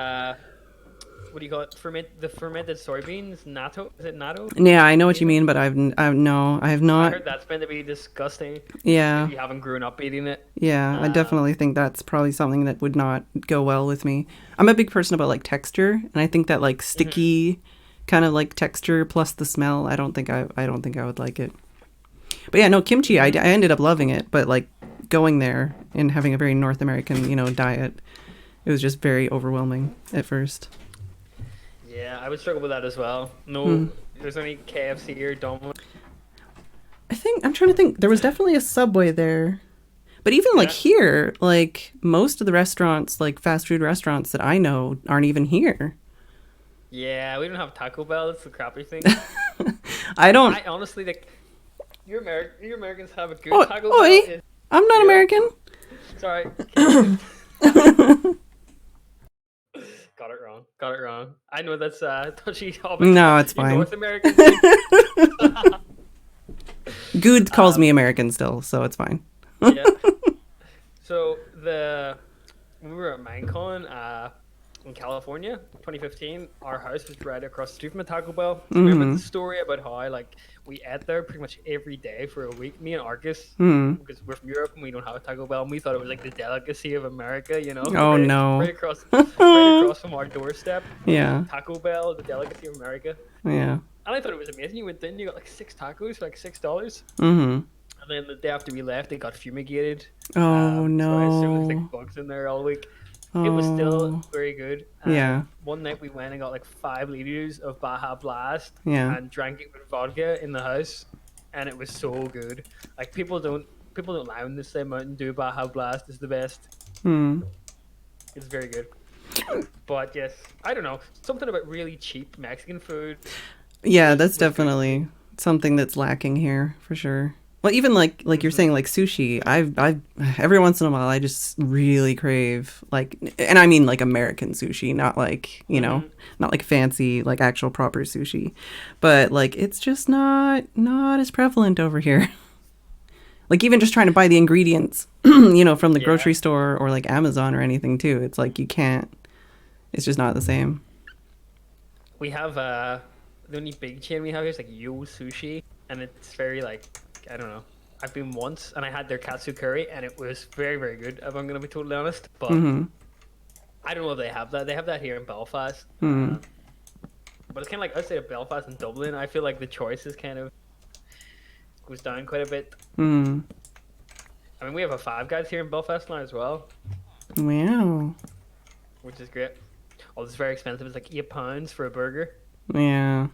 B: what do you call it? The fermented soybeans, natto. Is it natto?
A: yeah, I know what you
B: Even?
A: mean, but no, I have
B: I
A: not.
B: heard that's meant to be disgusting if
A: Yeah,
B: you haven't grown up eating it.
A: yeah, I
B: Uh,
A: definitely think that's probably something that would not go well with me. I'm a big person about like texture, and I think that like
B: mhm.
A: sticky kind of like texture plus the smell, I don't think I would like it. But yeah, no, kimchi, I
B: Mhm.
A: ended up loving it, but like going there and having a very North American, diet, it was just very overwhelming at first.
B: Yeah, I would struggle with that as well.
A: Hmm.
B: No, there's only KFC or Domino's.
A: I'm trying to think. There was definitely a Subway there. But even like
B: Yeah.
A: here, like most of the restaurants, like fast food restaurants that I know aren't even here.
B: Yeah, we don't have Taco Bell. That's the crappy thing.
A: I don't.
B: I honestly like you Americans have a good
A: Oh,
B: Taco Bell.
A: oi! I'm not
B: Yeah.
A: American.
B: Sorry, Canadian. Got it wrong. Got it wrong. I know that's touchy topic.
A: No, it's
B: You
A: fine.
B: North Americans, you.
A: Good calls me
B: um,
A: American still, so it's fine.
B: yeah. So the when we were at Minecon in California, 2015, our house was right across the street from a Taco Bell. Do you remember the
A: Mm-hmm.
B: story about how like we ate there pretty much every day for a week? Me and Arcus,
A: Hmm.
B: because we're from Europe and we don't have a Taco Bell, and we thought it was like the delicacy of America, you know,
A: Oh no.
B: right across from our doorstep.
A: Yeah.
B: Taco Bell, the delicacy of America.
A: Yeah.
B: And I thought it was amazing. You went in, you got like six tacos for like $6.
A: Mm-hmm.
B: And then the day after we left, they got fumigated.
A: Oh
B: So I assume there's like
A: no.
B: bugs in there all week. It was still
A: Oh.
B: very good.
A: Yeah.
B: One night we went and got like 5 liters of Baja Blast
A: Yeah.
B: and drank it with vodka in the house, and it was so good. Like people don't lie when they say Mountain Dew Baja Blast is the best.
A: Hmm.
B: It's very good. But yes, I don't know, something about really cheap Mexican food
A: Yeah,
B: was
A: that's
B: was good for me.
A: definitely something that's lacking here for sure. Well, even like you're
B: Hmm.
A: saying, like sushi. I've every once in a while I just really crave like, and I mean like American sushi, not like
B: Hmm.
A: not like fancy like actual proper sushi, but like it's just not as prevalent over here. Like even just trying to buy the ingredients, from the
B: Yeah,
A: grocery store or like Amazon or anything too. It's like you can't. It's just not the same.
B: we have the only big chain we have here is like Yo Sushi, and it's very like I don't know. I've been once and I had their katsu curry and it was very very good. If I'm gonna be totally honest, but
A: Mm-hmm.
B: I don't know if they have that. They have that here in Belfast,
A: Hmm.
B: but it's kind of like outside of Belfast and Dublin. I feel like the choices kind of goes down quite a bit.
A: Hmm.
B: I mean, we have a Five Guys here in Belfast now as well,
A: Wow.
B: which is great. Oh, it's very expensive. It's like £8 for a burger,
A: Yeah.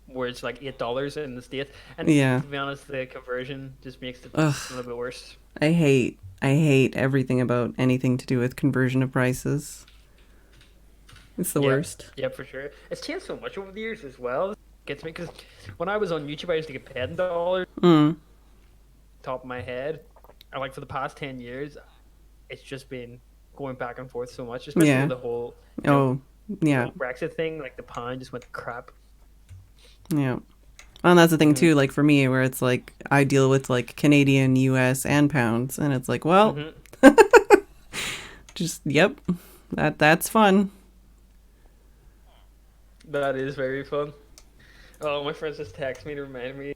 B: where it's like $8 in the States. And
A: Yeah.
B: to be honest, the conversion just makes it a
A: Ugh.
B: little bit worse.
A: I hate everything about anything to do with conversion of prices. It's the
B: Yeah,
A: worst.
B: yeah, for sure. It's changed so much over the years as well. gets me because when I was on YouTube, I used to get paid in dollars.
A: Mm.
B: Top of my head, and like for the past 10 years, it's just been going back and forth so much, especially with
A: Yeah.
B: the whole,
A: Oh, yeah.
B: Brexit thing. Like the pound just went to crap.
A: Yeah. And that's the thing
B: Hmm.
A: too, like for me, where it's like I deal with like Canadian, US, and pounds, and it's like, well,
B: Hmm.
A: just yep, that's fun.
B: That is very fun. Oh, my friends just text me to remind me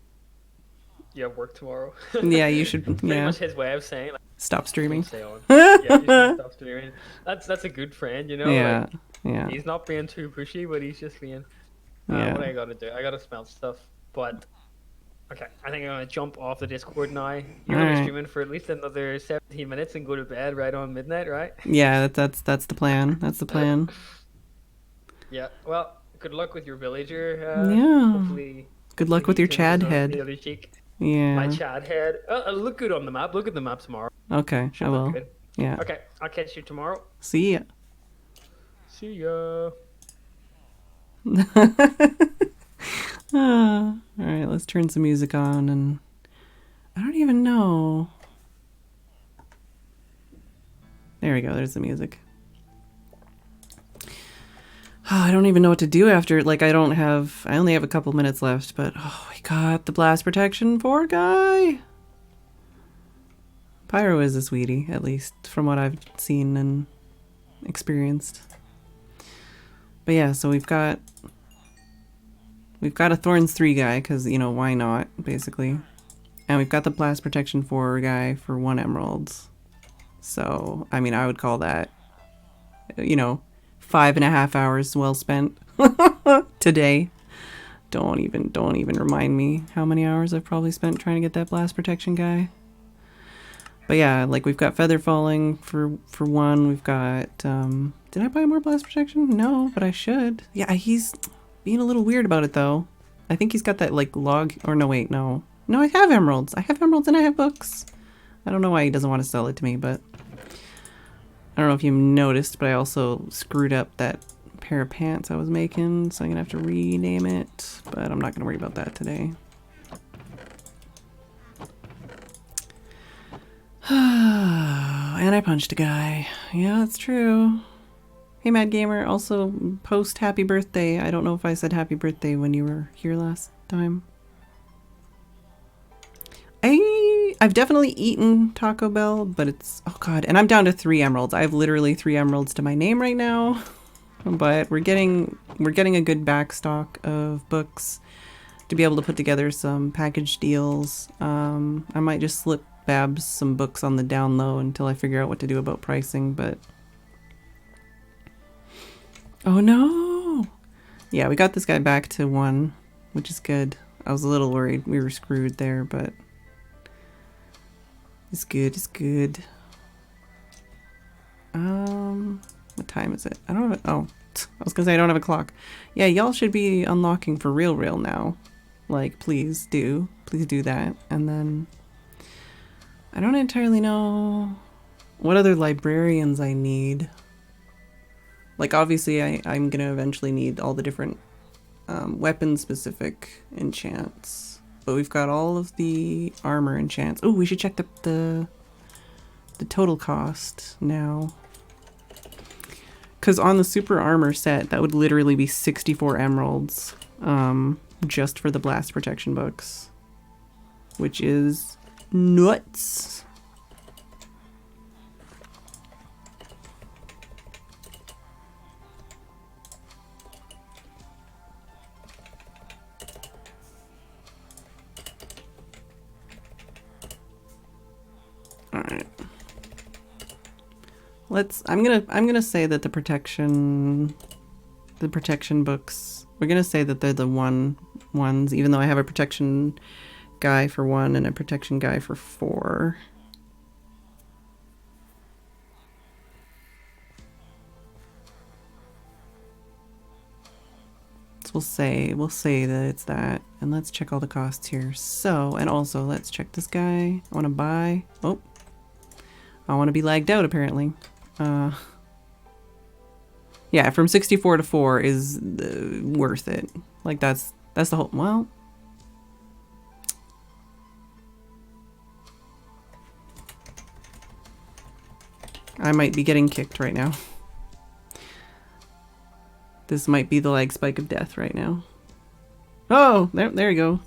B: you have work tomorrow.
A: Yeah, you should.
B: It's pretty
A: Yeah,
B: much his way of saying like,
A: stop
B: don't
A: streaming.
B: stay on. Yeah, you should stop streaming. That's a good friend,
A: Yeah,
B: Like
A: yeah,
B: he's not being too pushy, but he's just being.
A: yeah.
B: What I gotta do? I gotta smell stuff. But okay, I think I'm gonna jump off the Discord now.
A: All
B: You're gonna be
A: right.
B: streaming for at least another 17 minutes and go to bed right on midnight, right?
A: Yeah, that's the plan. That's the plan.
B: Yeah. Well, good luck with your villager.
A: Yeah.
B: Hopefully,
A: Good luck
B: hopefully
A: with
B: he
A: your
B: turns
A: Chad
B: us on
A: head.
B: the other cheek. My
A: Yeah.
B: Chad head. It'll look good on the map. Look at the map tomorrow.
A: Okay, I
B: Should look
A: will.
B: good.
A: Yeah.
B: Okay, I'll catch you tomorrow.
A: See ya.
B: See ya.
A: All right, let's turn some music on, and I don't even know. There we go. There's the music. I don't even know what to do after. Like, I only have a couple minutes left, but oh, we got the blast protection 4 guy. Pyro is a sweetie, at least from what I've seen and experienced. But yeah, so we've got a Thorns 3 guy, because, why not, basically. And we've got the blast protection 4 guy for 1 emerald. So, I mean, I would call that, 5.5 hours well spent today. Don't even remind me how many hours I've probably spent trying to get that blast protection guy. But yeah, like we've got feather falling for 1. We've got did I buy more blast protection? No, but I should. Yeah, he's being a little weird about it though. I think he's got that like log, or no, wait, no. No, I have emeralds. I have emeralds and I have books. I don't know why he doesn't want to sell it to me, but I don't know if you noticed, but I also screwed up that pair of pants I was making, so I'm gonna have to rename it, but I'm not gonna worry about that today. And I punched a guy. Yeah, that's true. Hey, Mad Gamer, also post happy birthday. I don't know if I said happy birthday when you were here last time. I've definitely eaten Taco Bell, but it's, oh god, and I'm down to 3 emeralds. I have literally 3 emeralds to my name right now, but we're getting a good backstock of books to be able to put together some package deals. I might just slip Babs some books on the down low until I figure out what to do about pricing, but oh no! Yeah, we got this guy back to 1, which is good. I was a little worried we were screwed there, but it's good, it's good. What time is it? I don't have it. Oh, I was gonna say I don't have a clock. Yeah, y'all should be unlocking for real now. Like, please do that. And then I don't entirely know what other librarians I need. Like, obviously I'm gonna eventually need all the different weapon specific enchants. But we've got all of the armor enchants. Oh, we should check the total cost now. Because on the super armor set, that would literally be 64 emeralds just for the blast protection books. Which is nuts. Alright. I'm gonna say that the protection books, we're gonna say that they're the ones, even though I have a protection guy for 1 and a protection guy for 4. So we'll say that it's that, and let's check all the costs here. So, and also let's check this guy. I want to buy. Oh, I want to be lagged out apparently. Yeah, from 64 to 4 is worth it. Like that's That's the whole... Well... I might be getting kicked right now. This might be the lag spike of death right now. Oh! There you go.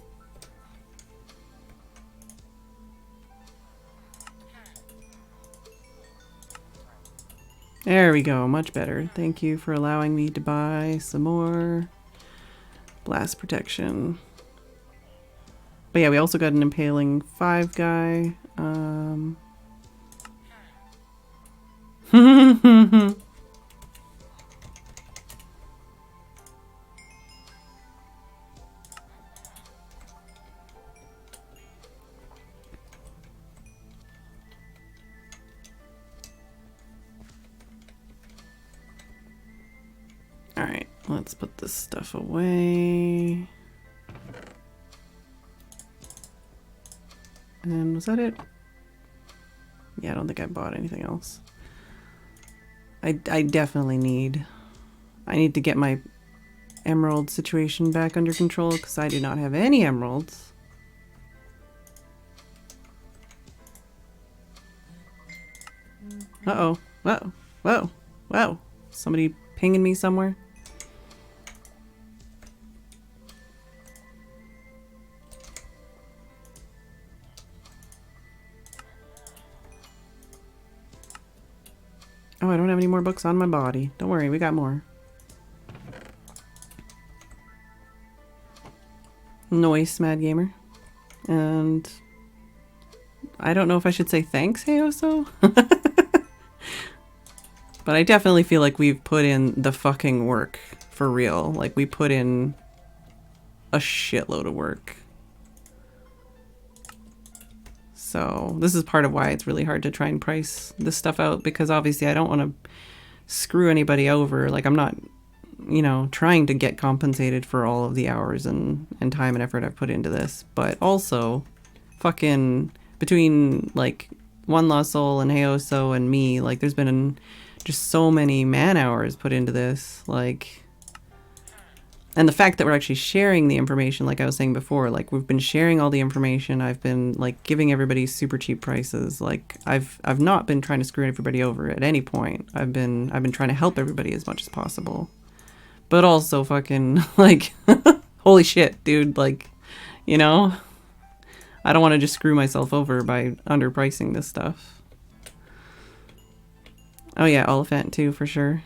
A: There we go. Much better. Thank you for allowing me to buy some more blast protection. But yeah, we also got an impaling 5 guy. Alright, let's put this stuff away. And was that it? Yeah, I don't think I bought anything else. I definitely need... I need to get my emerald situation back under control because I do not have any emeralds. Uh-oh. Whoa. Whoa. Whoa. Somebody pinging me somewhere? Oh, I don't have any more books on my body. Don't worry, we got more. Noise, Mad Gamer. And I don't know if I should say thanks, Heyoso. But I definitely feel like we've put in the fucking work for real. Like, we put in a shitload of work. So this is part of why it's really hard to try and price this stuff out, because obviously I don't want to screw anybody over. Like, I'm not, you know, trying to get compensated for all of the hours and time and effort I've put into this. But also, fucking between, like, One Lost Soul and Heyoso and me, like, there's been just so many man hours put into this. Like... And the fact that we're actually sharing the information, like I was saying before, like we've been sharing all the information. I've been like giving everybody super cheap prices. Like I've not been trying to screw everybody over at any point. I've been trying to help everybody as much as possible. But also fucking like holy shit, dude, like, you know, I don't want to just screw myself over by underpricing this stuff. Oh yeah, Oliphant too, for sure.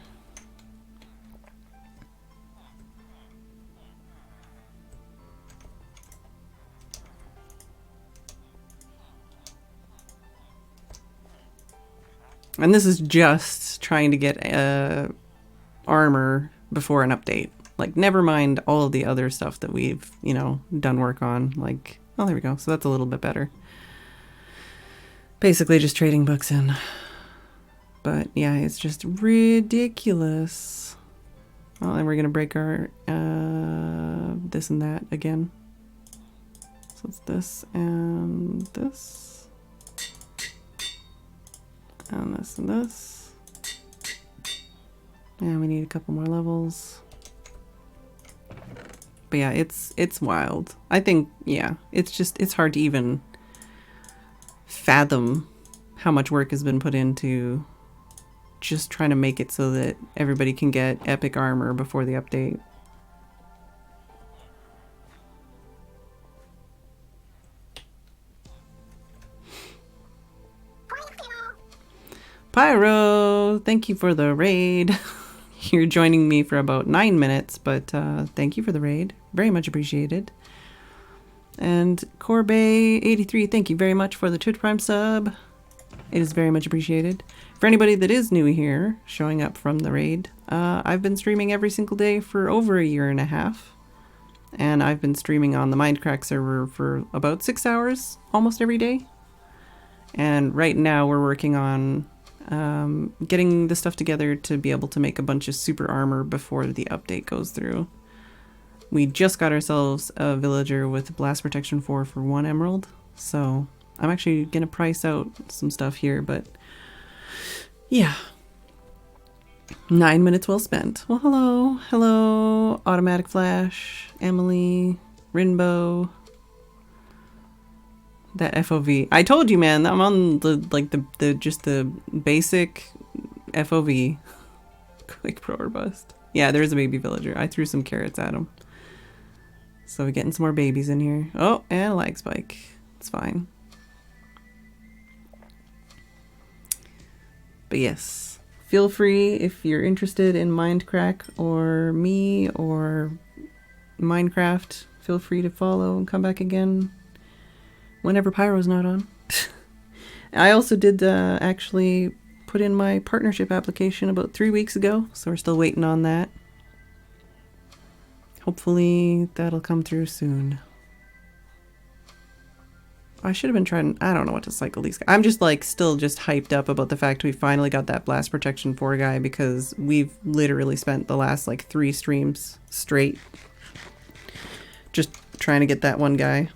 A: And this is just trying to get armor before an update. Like, never mind all of the other stuff that we've, you know, done work on. Like, oh, there we go. So that's a little bit better. Basically just trading books in. But yeah, it's just ridiculous. Well, and we're going to break our this and that again. So it's this and this. And this and this. And we need a couple more levels. But yeah, it's wild. I think, yeah, it's hard to even fathom how much work has been put into just trying to make it so that everybody can get epic armor before the update. Pyro, thank you for the raid. You're joining me for about 9 minutes, but thank you for the raid. Very much appreciated. And Corbet83, thank you very much for the Twitch Prime sub. It is very much appreciated. For anybody that is new here, showing up from the raid, I've been streaming every single day for over a year and a half. And I've been streaming on the Mindcrack server for about 6 hours, almost every day. And right now we're working on getting the stuff together to be able to make a bunch of super armor before the update goes through. We just got ourselves a villager with blast protection 4 for 1 emerald, so I'm actually gonna price out some stuff here, but yeah. 9 minutes well spent. Well, hello. Hello, Automatic Flash, Emily, Rinbo. That FOV. I told you, man, I'm on the basic FOV. Quick pro or bust. Yeah, there's a baby villager. I threw some carrots at him. So we're getting some more babies in here. Oh, and a lag spike. It's fine. But yes, feel free if you're interested in Mindcrack or me or Minecraft. Feel free to follow and come back again whenever Pyro's not on. I also did actually put in my partnership application about 3 weeks ago, so we're still waiting on that. Hopefully that'll come through soon. I should have been trying, I don't know what to cycle these guys. I'm just like still just hyped up about the fact we finally got that Blast Protection 4 guy, because we've literally spent the last like 3 streams straight just trying to get that one guy.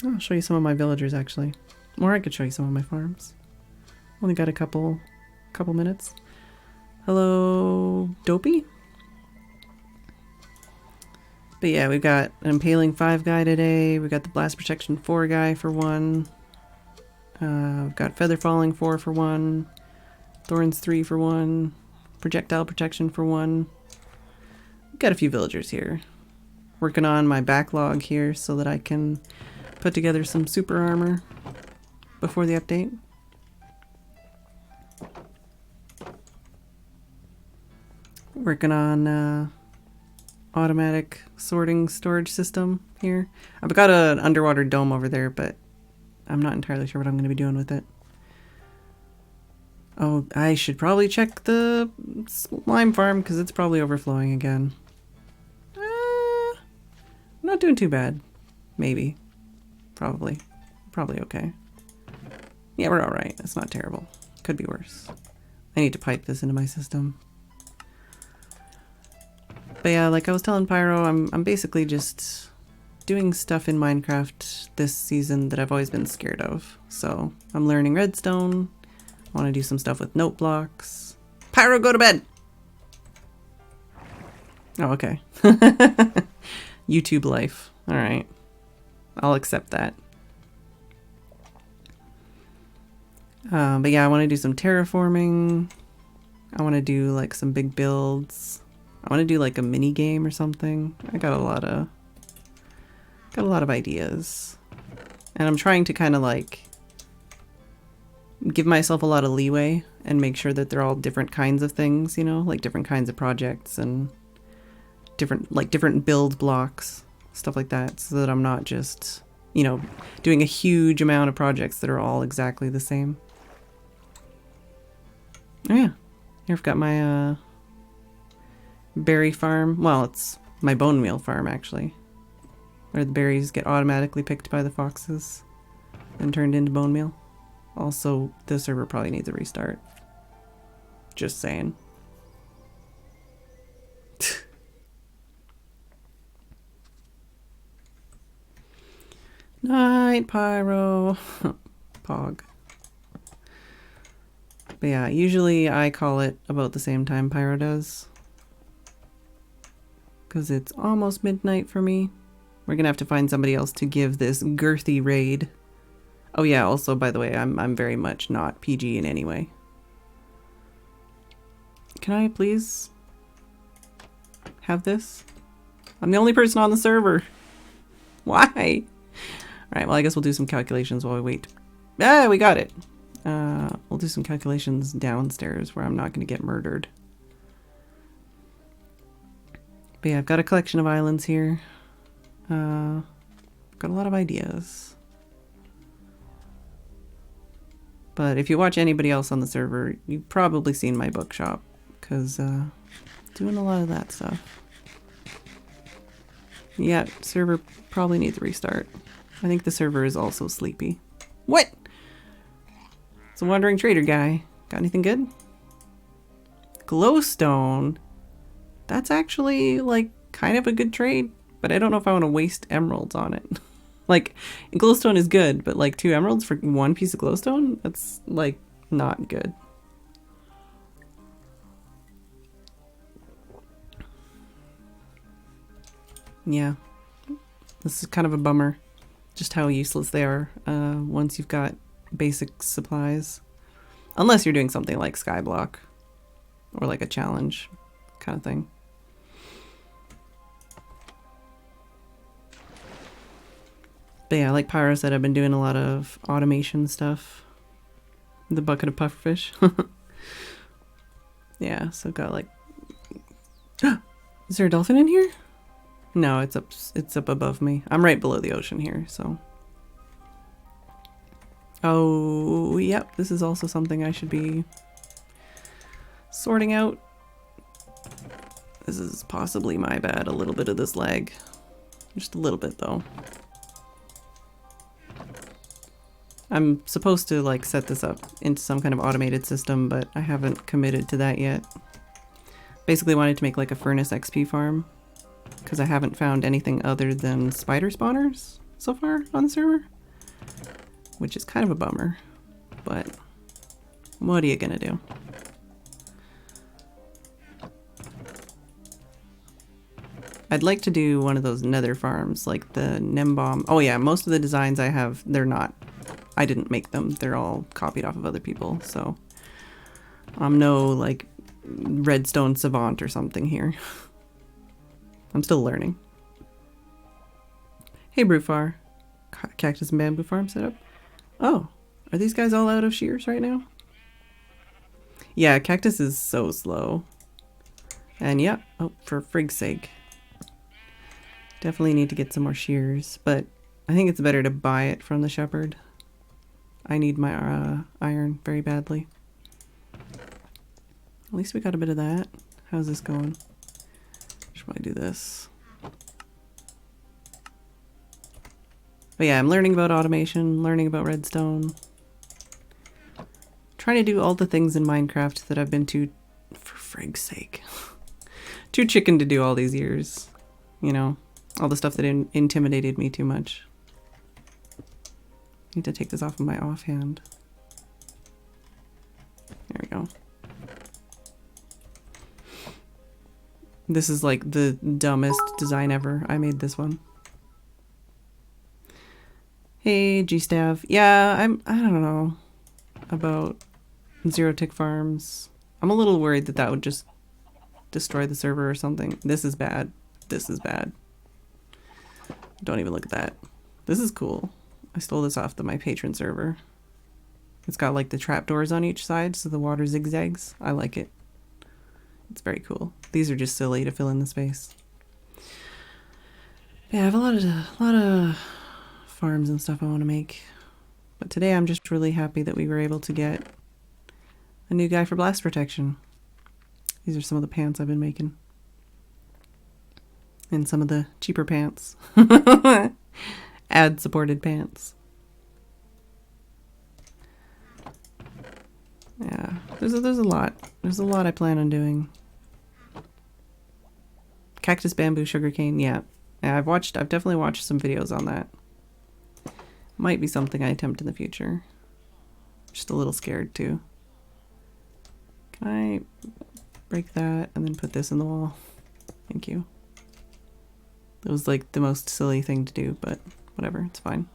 A: I'll show you some of my villagers actually. Or I could show you some of my farms. Only got a couple minutes. Hello, Dopey? But yeah, we've got an Impaling 5 guy today. We've got the Blast Protection 4 guy for 1. We've got Feather Falling 4 for 1. Thorns 3 for 1. Projectile Protection for 1. We've got a few villagers here. Working on my backlog here so that I can put together some super armor before the update. Working on automatic sorting storage system here. I've got an underwater dome over there, but I'm not entirely sure what I'm going to be doing with it. Oh, I should probably check the slime farm because it's probably overflowing again. I'm not doing too bad. Maybe. Probably okay. Yeah, we're alright. It's not terrible. Could be worse. I need to pipe this into my system. But yeah, like I was telling Pyro, I'm basically just doing stuff in Minecraft this season that I've always been scared of. So I'm learning redstone. I want to do some stuff with note blocks. Pyro, go to bed! Oh, okay. YouTube life. Alright. I'll accept that. But yeah, I want to do some terraforming. I want to do like some big builds. I want to do like a mini game or something. I got a lot of ideas. And I'm trying to kind of like give myself a lot of leeway and make sure that they're all different kinds of things, you know, like different kinds of projects and different build blocks, stuff like that, so that I'm not just, you know, doing a huge amount of projects that are all exactly the same. Oh yeah, here I've got my berry farm. Well, it's my bone meal farm actually, where the berries get automatically picked by the foxes and turned into bone meal. Also, the server probably needs a restart. Just saying. Night, Pyro. Pog. But yeah, usually I call it about the same time Pyro does, because it's almost midnight for me. We're gonna have to find somebody else to give this girthy raid. Oh yeah, also, by the way, I'm very much not PG in any way. Can I please have this? I'm the only person on the server. Why? Alright, well, I guess we'll do some calculations while we wait. Ah, we got it. We'll do some calculations downstairs where I'm not going to get murdered. But yeah, I've got a collection of islands here. Got a lot of ideas. But if you watch anybody else on the server, you've probably seen my bookshop, because doing a lot of that stuff. Yeah, server probably needs a restart. I think the server is also sleepy. What? It's a wandering trader guy. Got anything good? Glowstone. That's actually like kind of a good trade, but I don't know if I want to waste emeralds on it. Like, glowstone is good, but like 2 emeralds for 1 piece of glowstone? That's like not good. Yeah. This is kind of a bummer. Just how useless they are once you've got basic supplies. Unless you're doing something like Skyblock. Or like a challenge kind of thing. But yeah, like Pyro said, I've been doing a lot of automation stuff. The bucket of pufferfish. Yeah, so got like... Is there a dolphin in here? No, it's up above me. I'm right below the ocean here, so... Oh, yep, this is also something I should be sorting out. This is possibly my bad, a little bit of this lag. Just a little bit, though. I'm supposed to like set this up into some kind of automated system, but I haven't committed to that yet. Basically wanted to make like a furnace XP farm, because I haven't found anything other than spider spawners so far on the server, which is kind of a bummer, but what are you gonna do? I'd like to do one of those nether farms, like the Nembomb. Oh yeah, most of the designs I have, they're not. I didn't make them. They're all copied off of other people, so I'm no like redstone savant or something here. I'm still learning. Hey Brufar. Cactus and bamboo farm setup. Oh, are these guys all out of shears right now? Yeah, cactus is so slow. And yeah, oh, for frig's sake. Definitely need to get some more shears, but I think it's better to buy it from the shepherd. I need my iron very badly. At least we got a bit of that. How's this going? Should probably do this. But yeah, I'm learning about automation, learning about redstone. Trying to do all the things in Minecraft that I've been too, for frig's sake, too chicken to do all these years. You know, all the stuff that intimidated me too much. Need to take this off of my offhand. There we go. This is like the dumbest design ever. I made this one. Hey, G-Stav. Yeah, I don't know about zero tick farms. I'm a little worried that that would just destroy the server or something. This is bad. This is bad. Don't even look at that. This is cool. I stole this off my patron server. It's got like the trapdoors on each side so the water zigzags. I like it. It's very cool. These are just silly to fill in the space. Yeah, I have a lot of farms and stuff I want to make. But today I'm just really happy that we were able to get a new guy for blast protection. These are some of the pants I've been making. And some of the cheaper pants. Ad supported pants. Yeah, there's a lot. There's a lot I plan on doing. Cactus, bamboo, sugarcane, yeah. Yeah, I've definitely watched some videos on that. Might be something I attempt in the future. Just a little scared too. Can I break that and then put this in the wall? Thank you. That was like the most silly thing to do, but whatever, it's fine.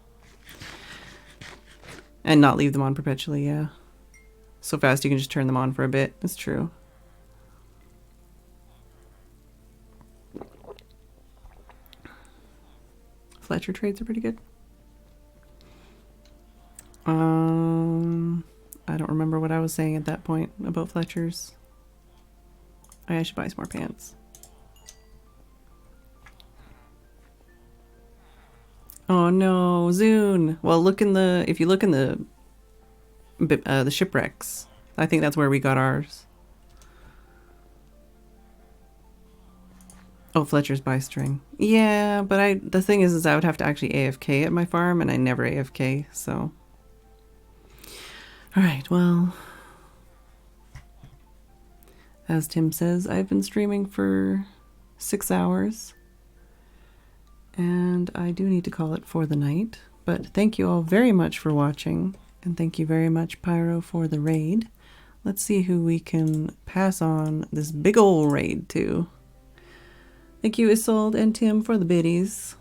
A: And not leave them on perpetually, yeah. So fast you can just turn them on for a bit. It's true. Fletcher trades are pretty good. I don't remember what I was saying at that point about Fletchers. I should buy some more pants. Oh no, Zune. Well, if you look in the shipwrecks, I think that's where we got ours. Oh, Fletcher's buy string. Yeah, but the thing is I would have to actually AFK at my farm, and I never AFK, so. Alright, well. As Tim says, I've been streaming for 6 hours. And I do need to call it for the night. But thank you all very much for watching. And thank you very much, Pyro, for the raid. Let's see who we can pass on this big ol' raid to. Thank you, Isolde and Tim, for the biddies.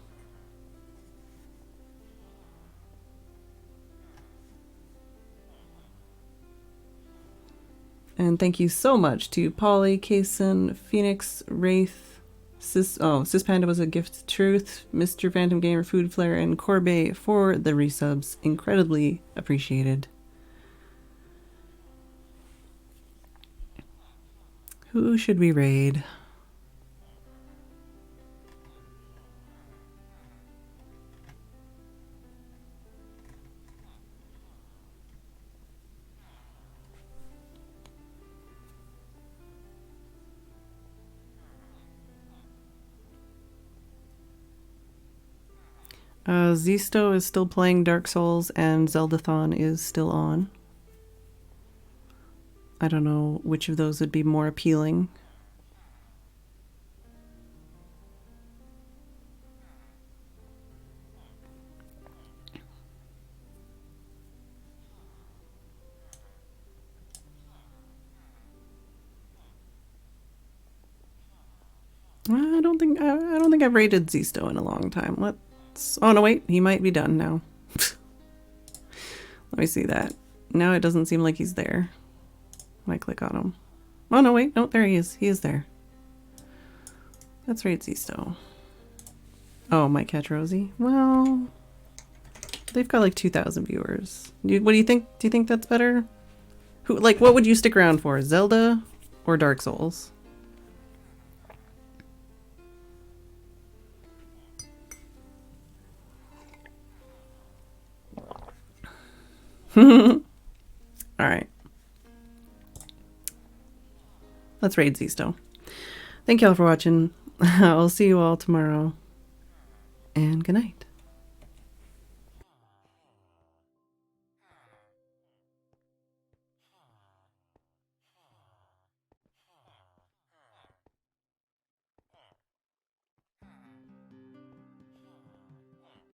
A: And thank you so much to Polly, Kason, Phoenix, Wraith, Sis Panda was a gift, Truth, Mr. Phantom Gamer, Food Flare, and Corbet for the resubs. Incredibly appreciated. Who should we raid? Zisto is still playing Dark Souls and Zeldathon is still on. I don't know which of those would be more appealing. I don't think I've rated Zisto in a long time. Oh no, wait, he might be done now. Let me see that. Now it doesn't seem like he's there. When I click on him. Oh no, wait, no, there he is. He is there. Let's rate Zisto. Oh, Might Catch Rosie. Well, they've got like 2,000 viewers. What do you think? Do you think that's better? What would you stick around for? Zelda or Dark Souls? All right. Let's raid Zisto. Thank y'all for watching. I'll see you all tomorrow. And good night.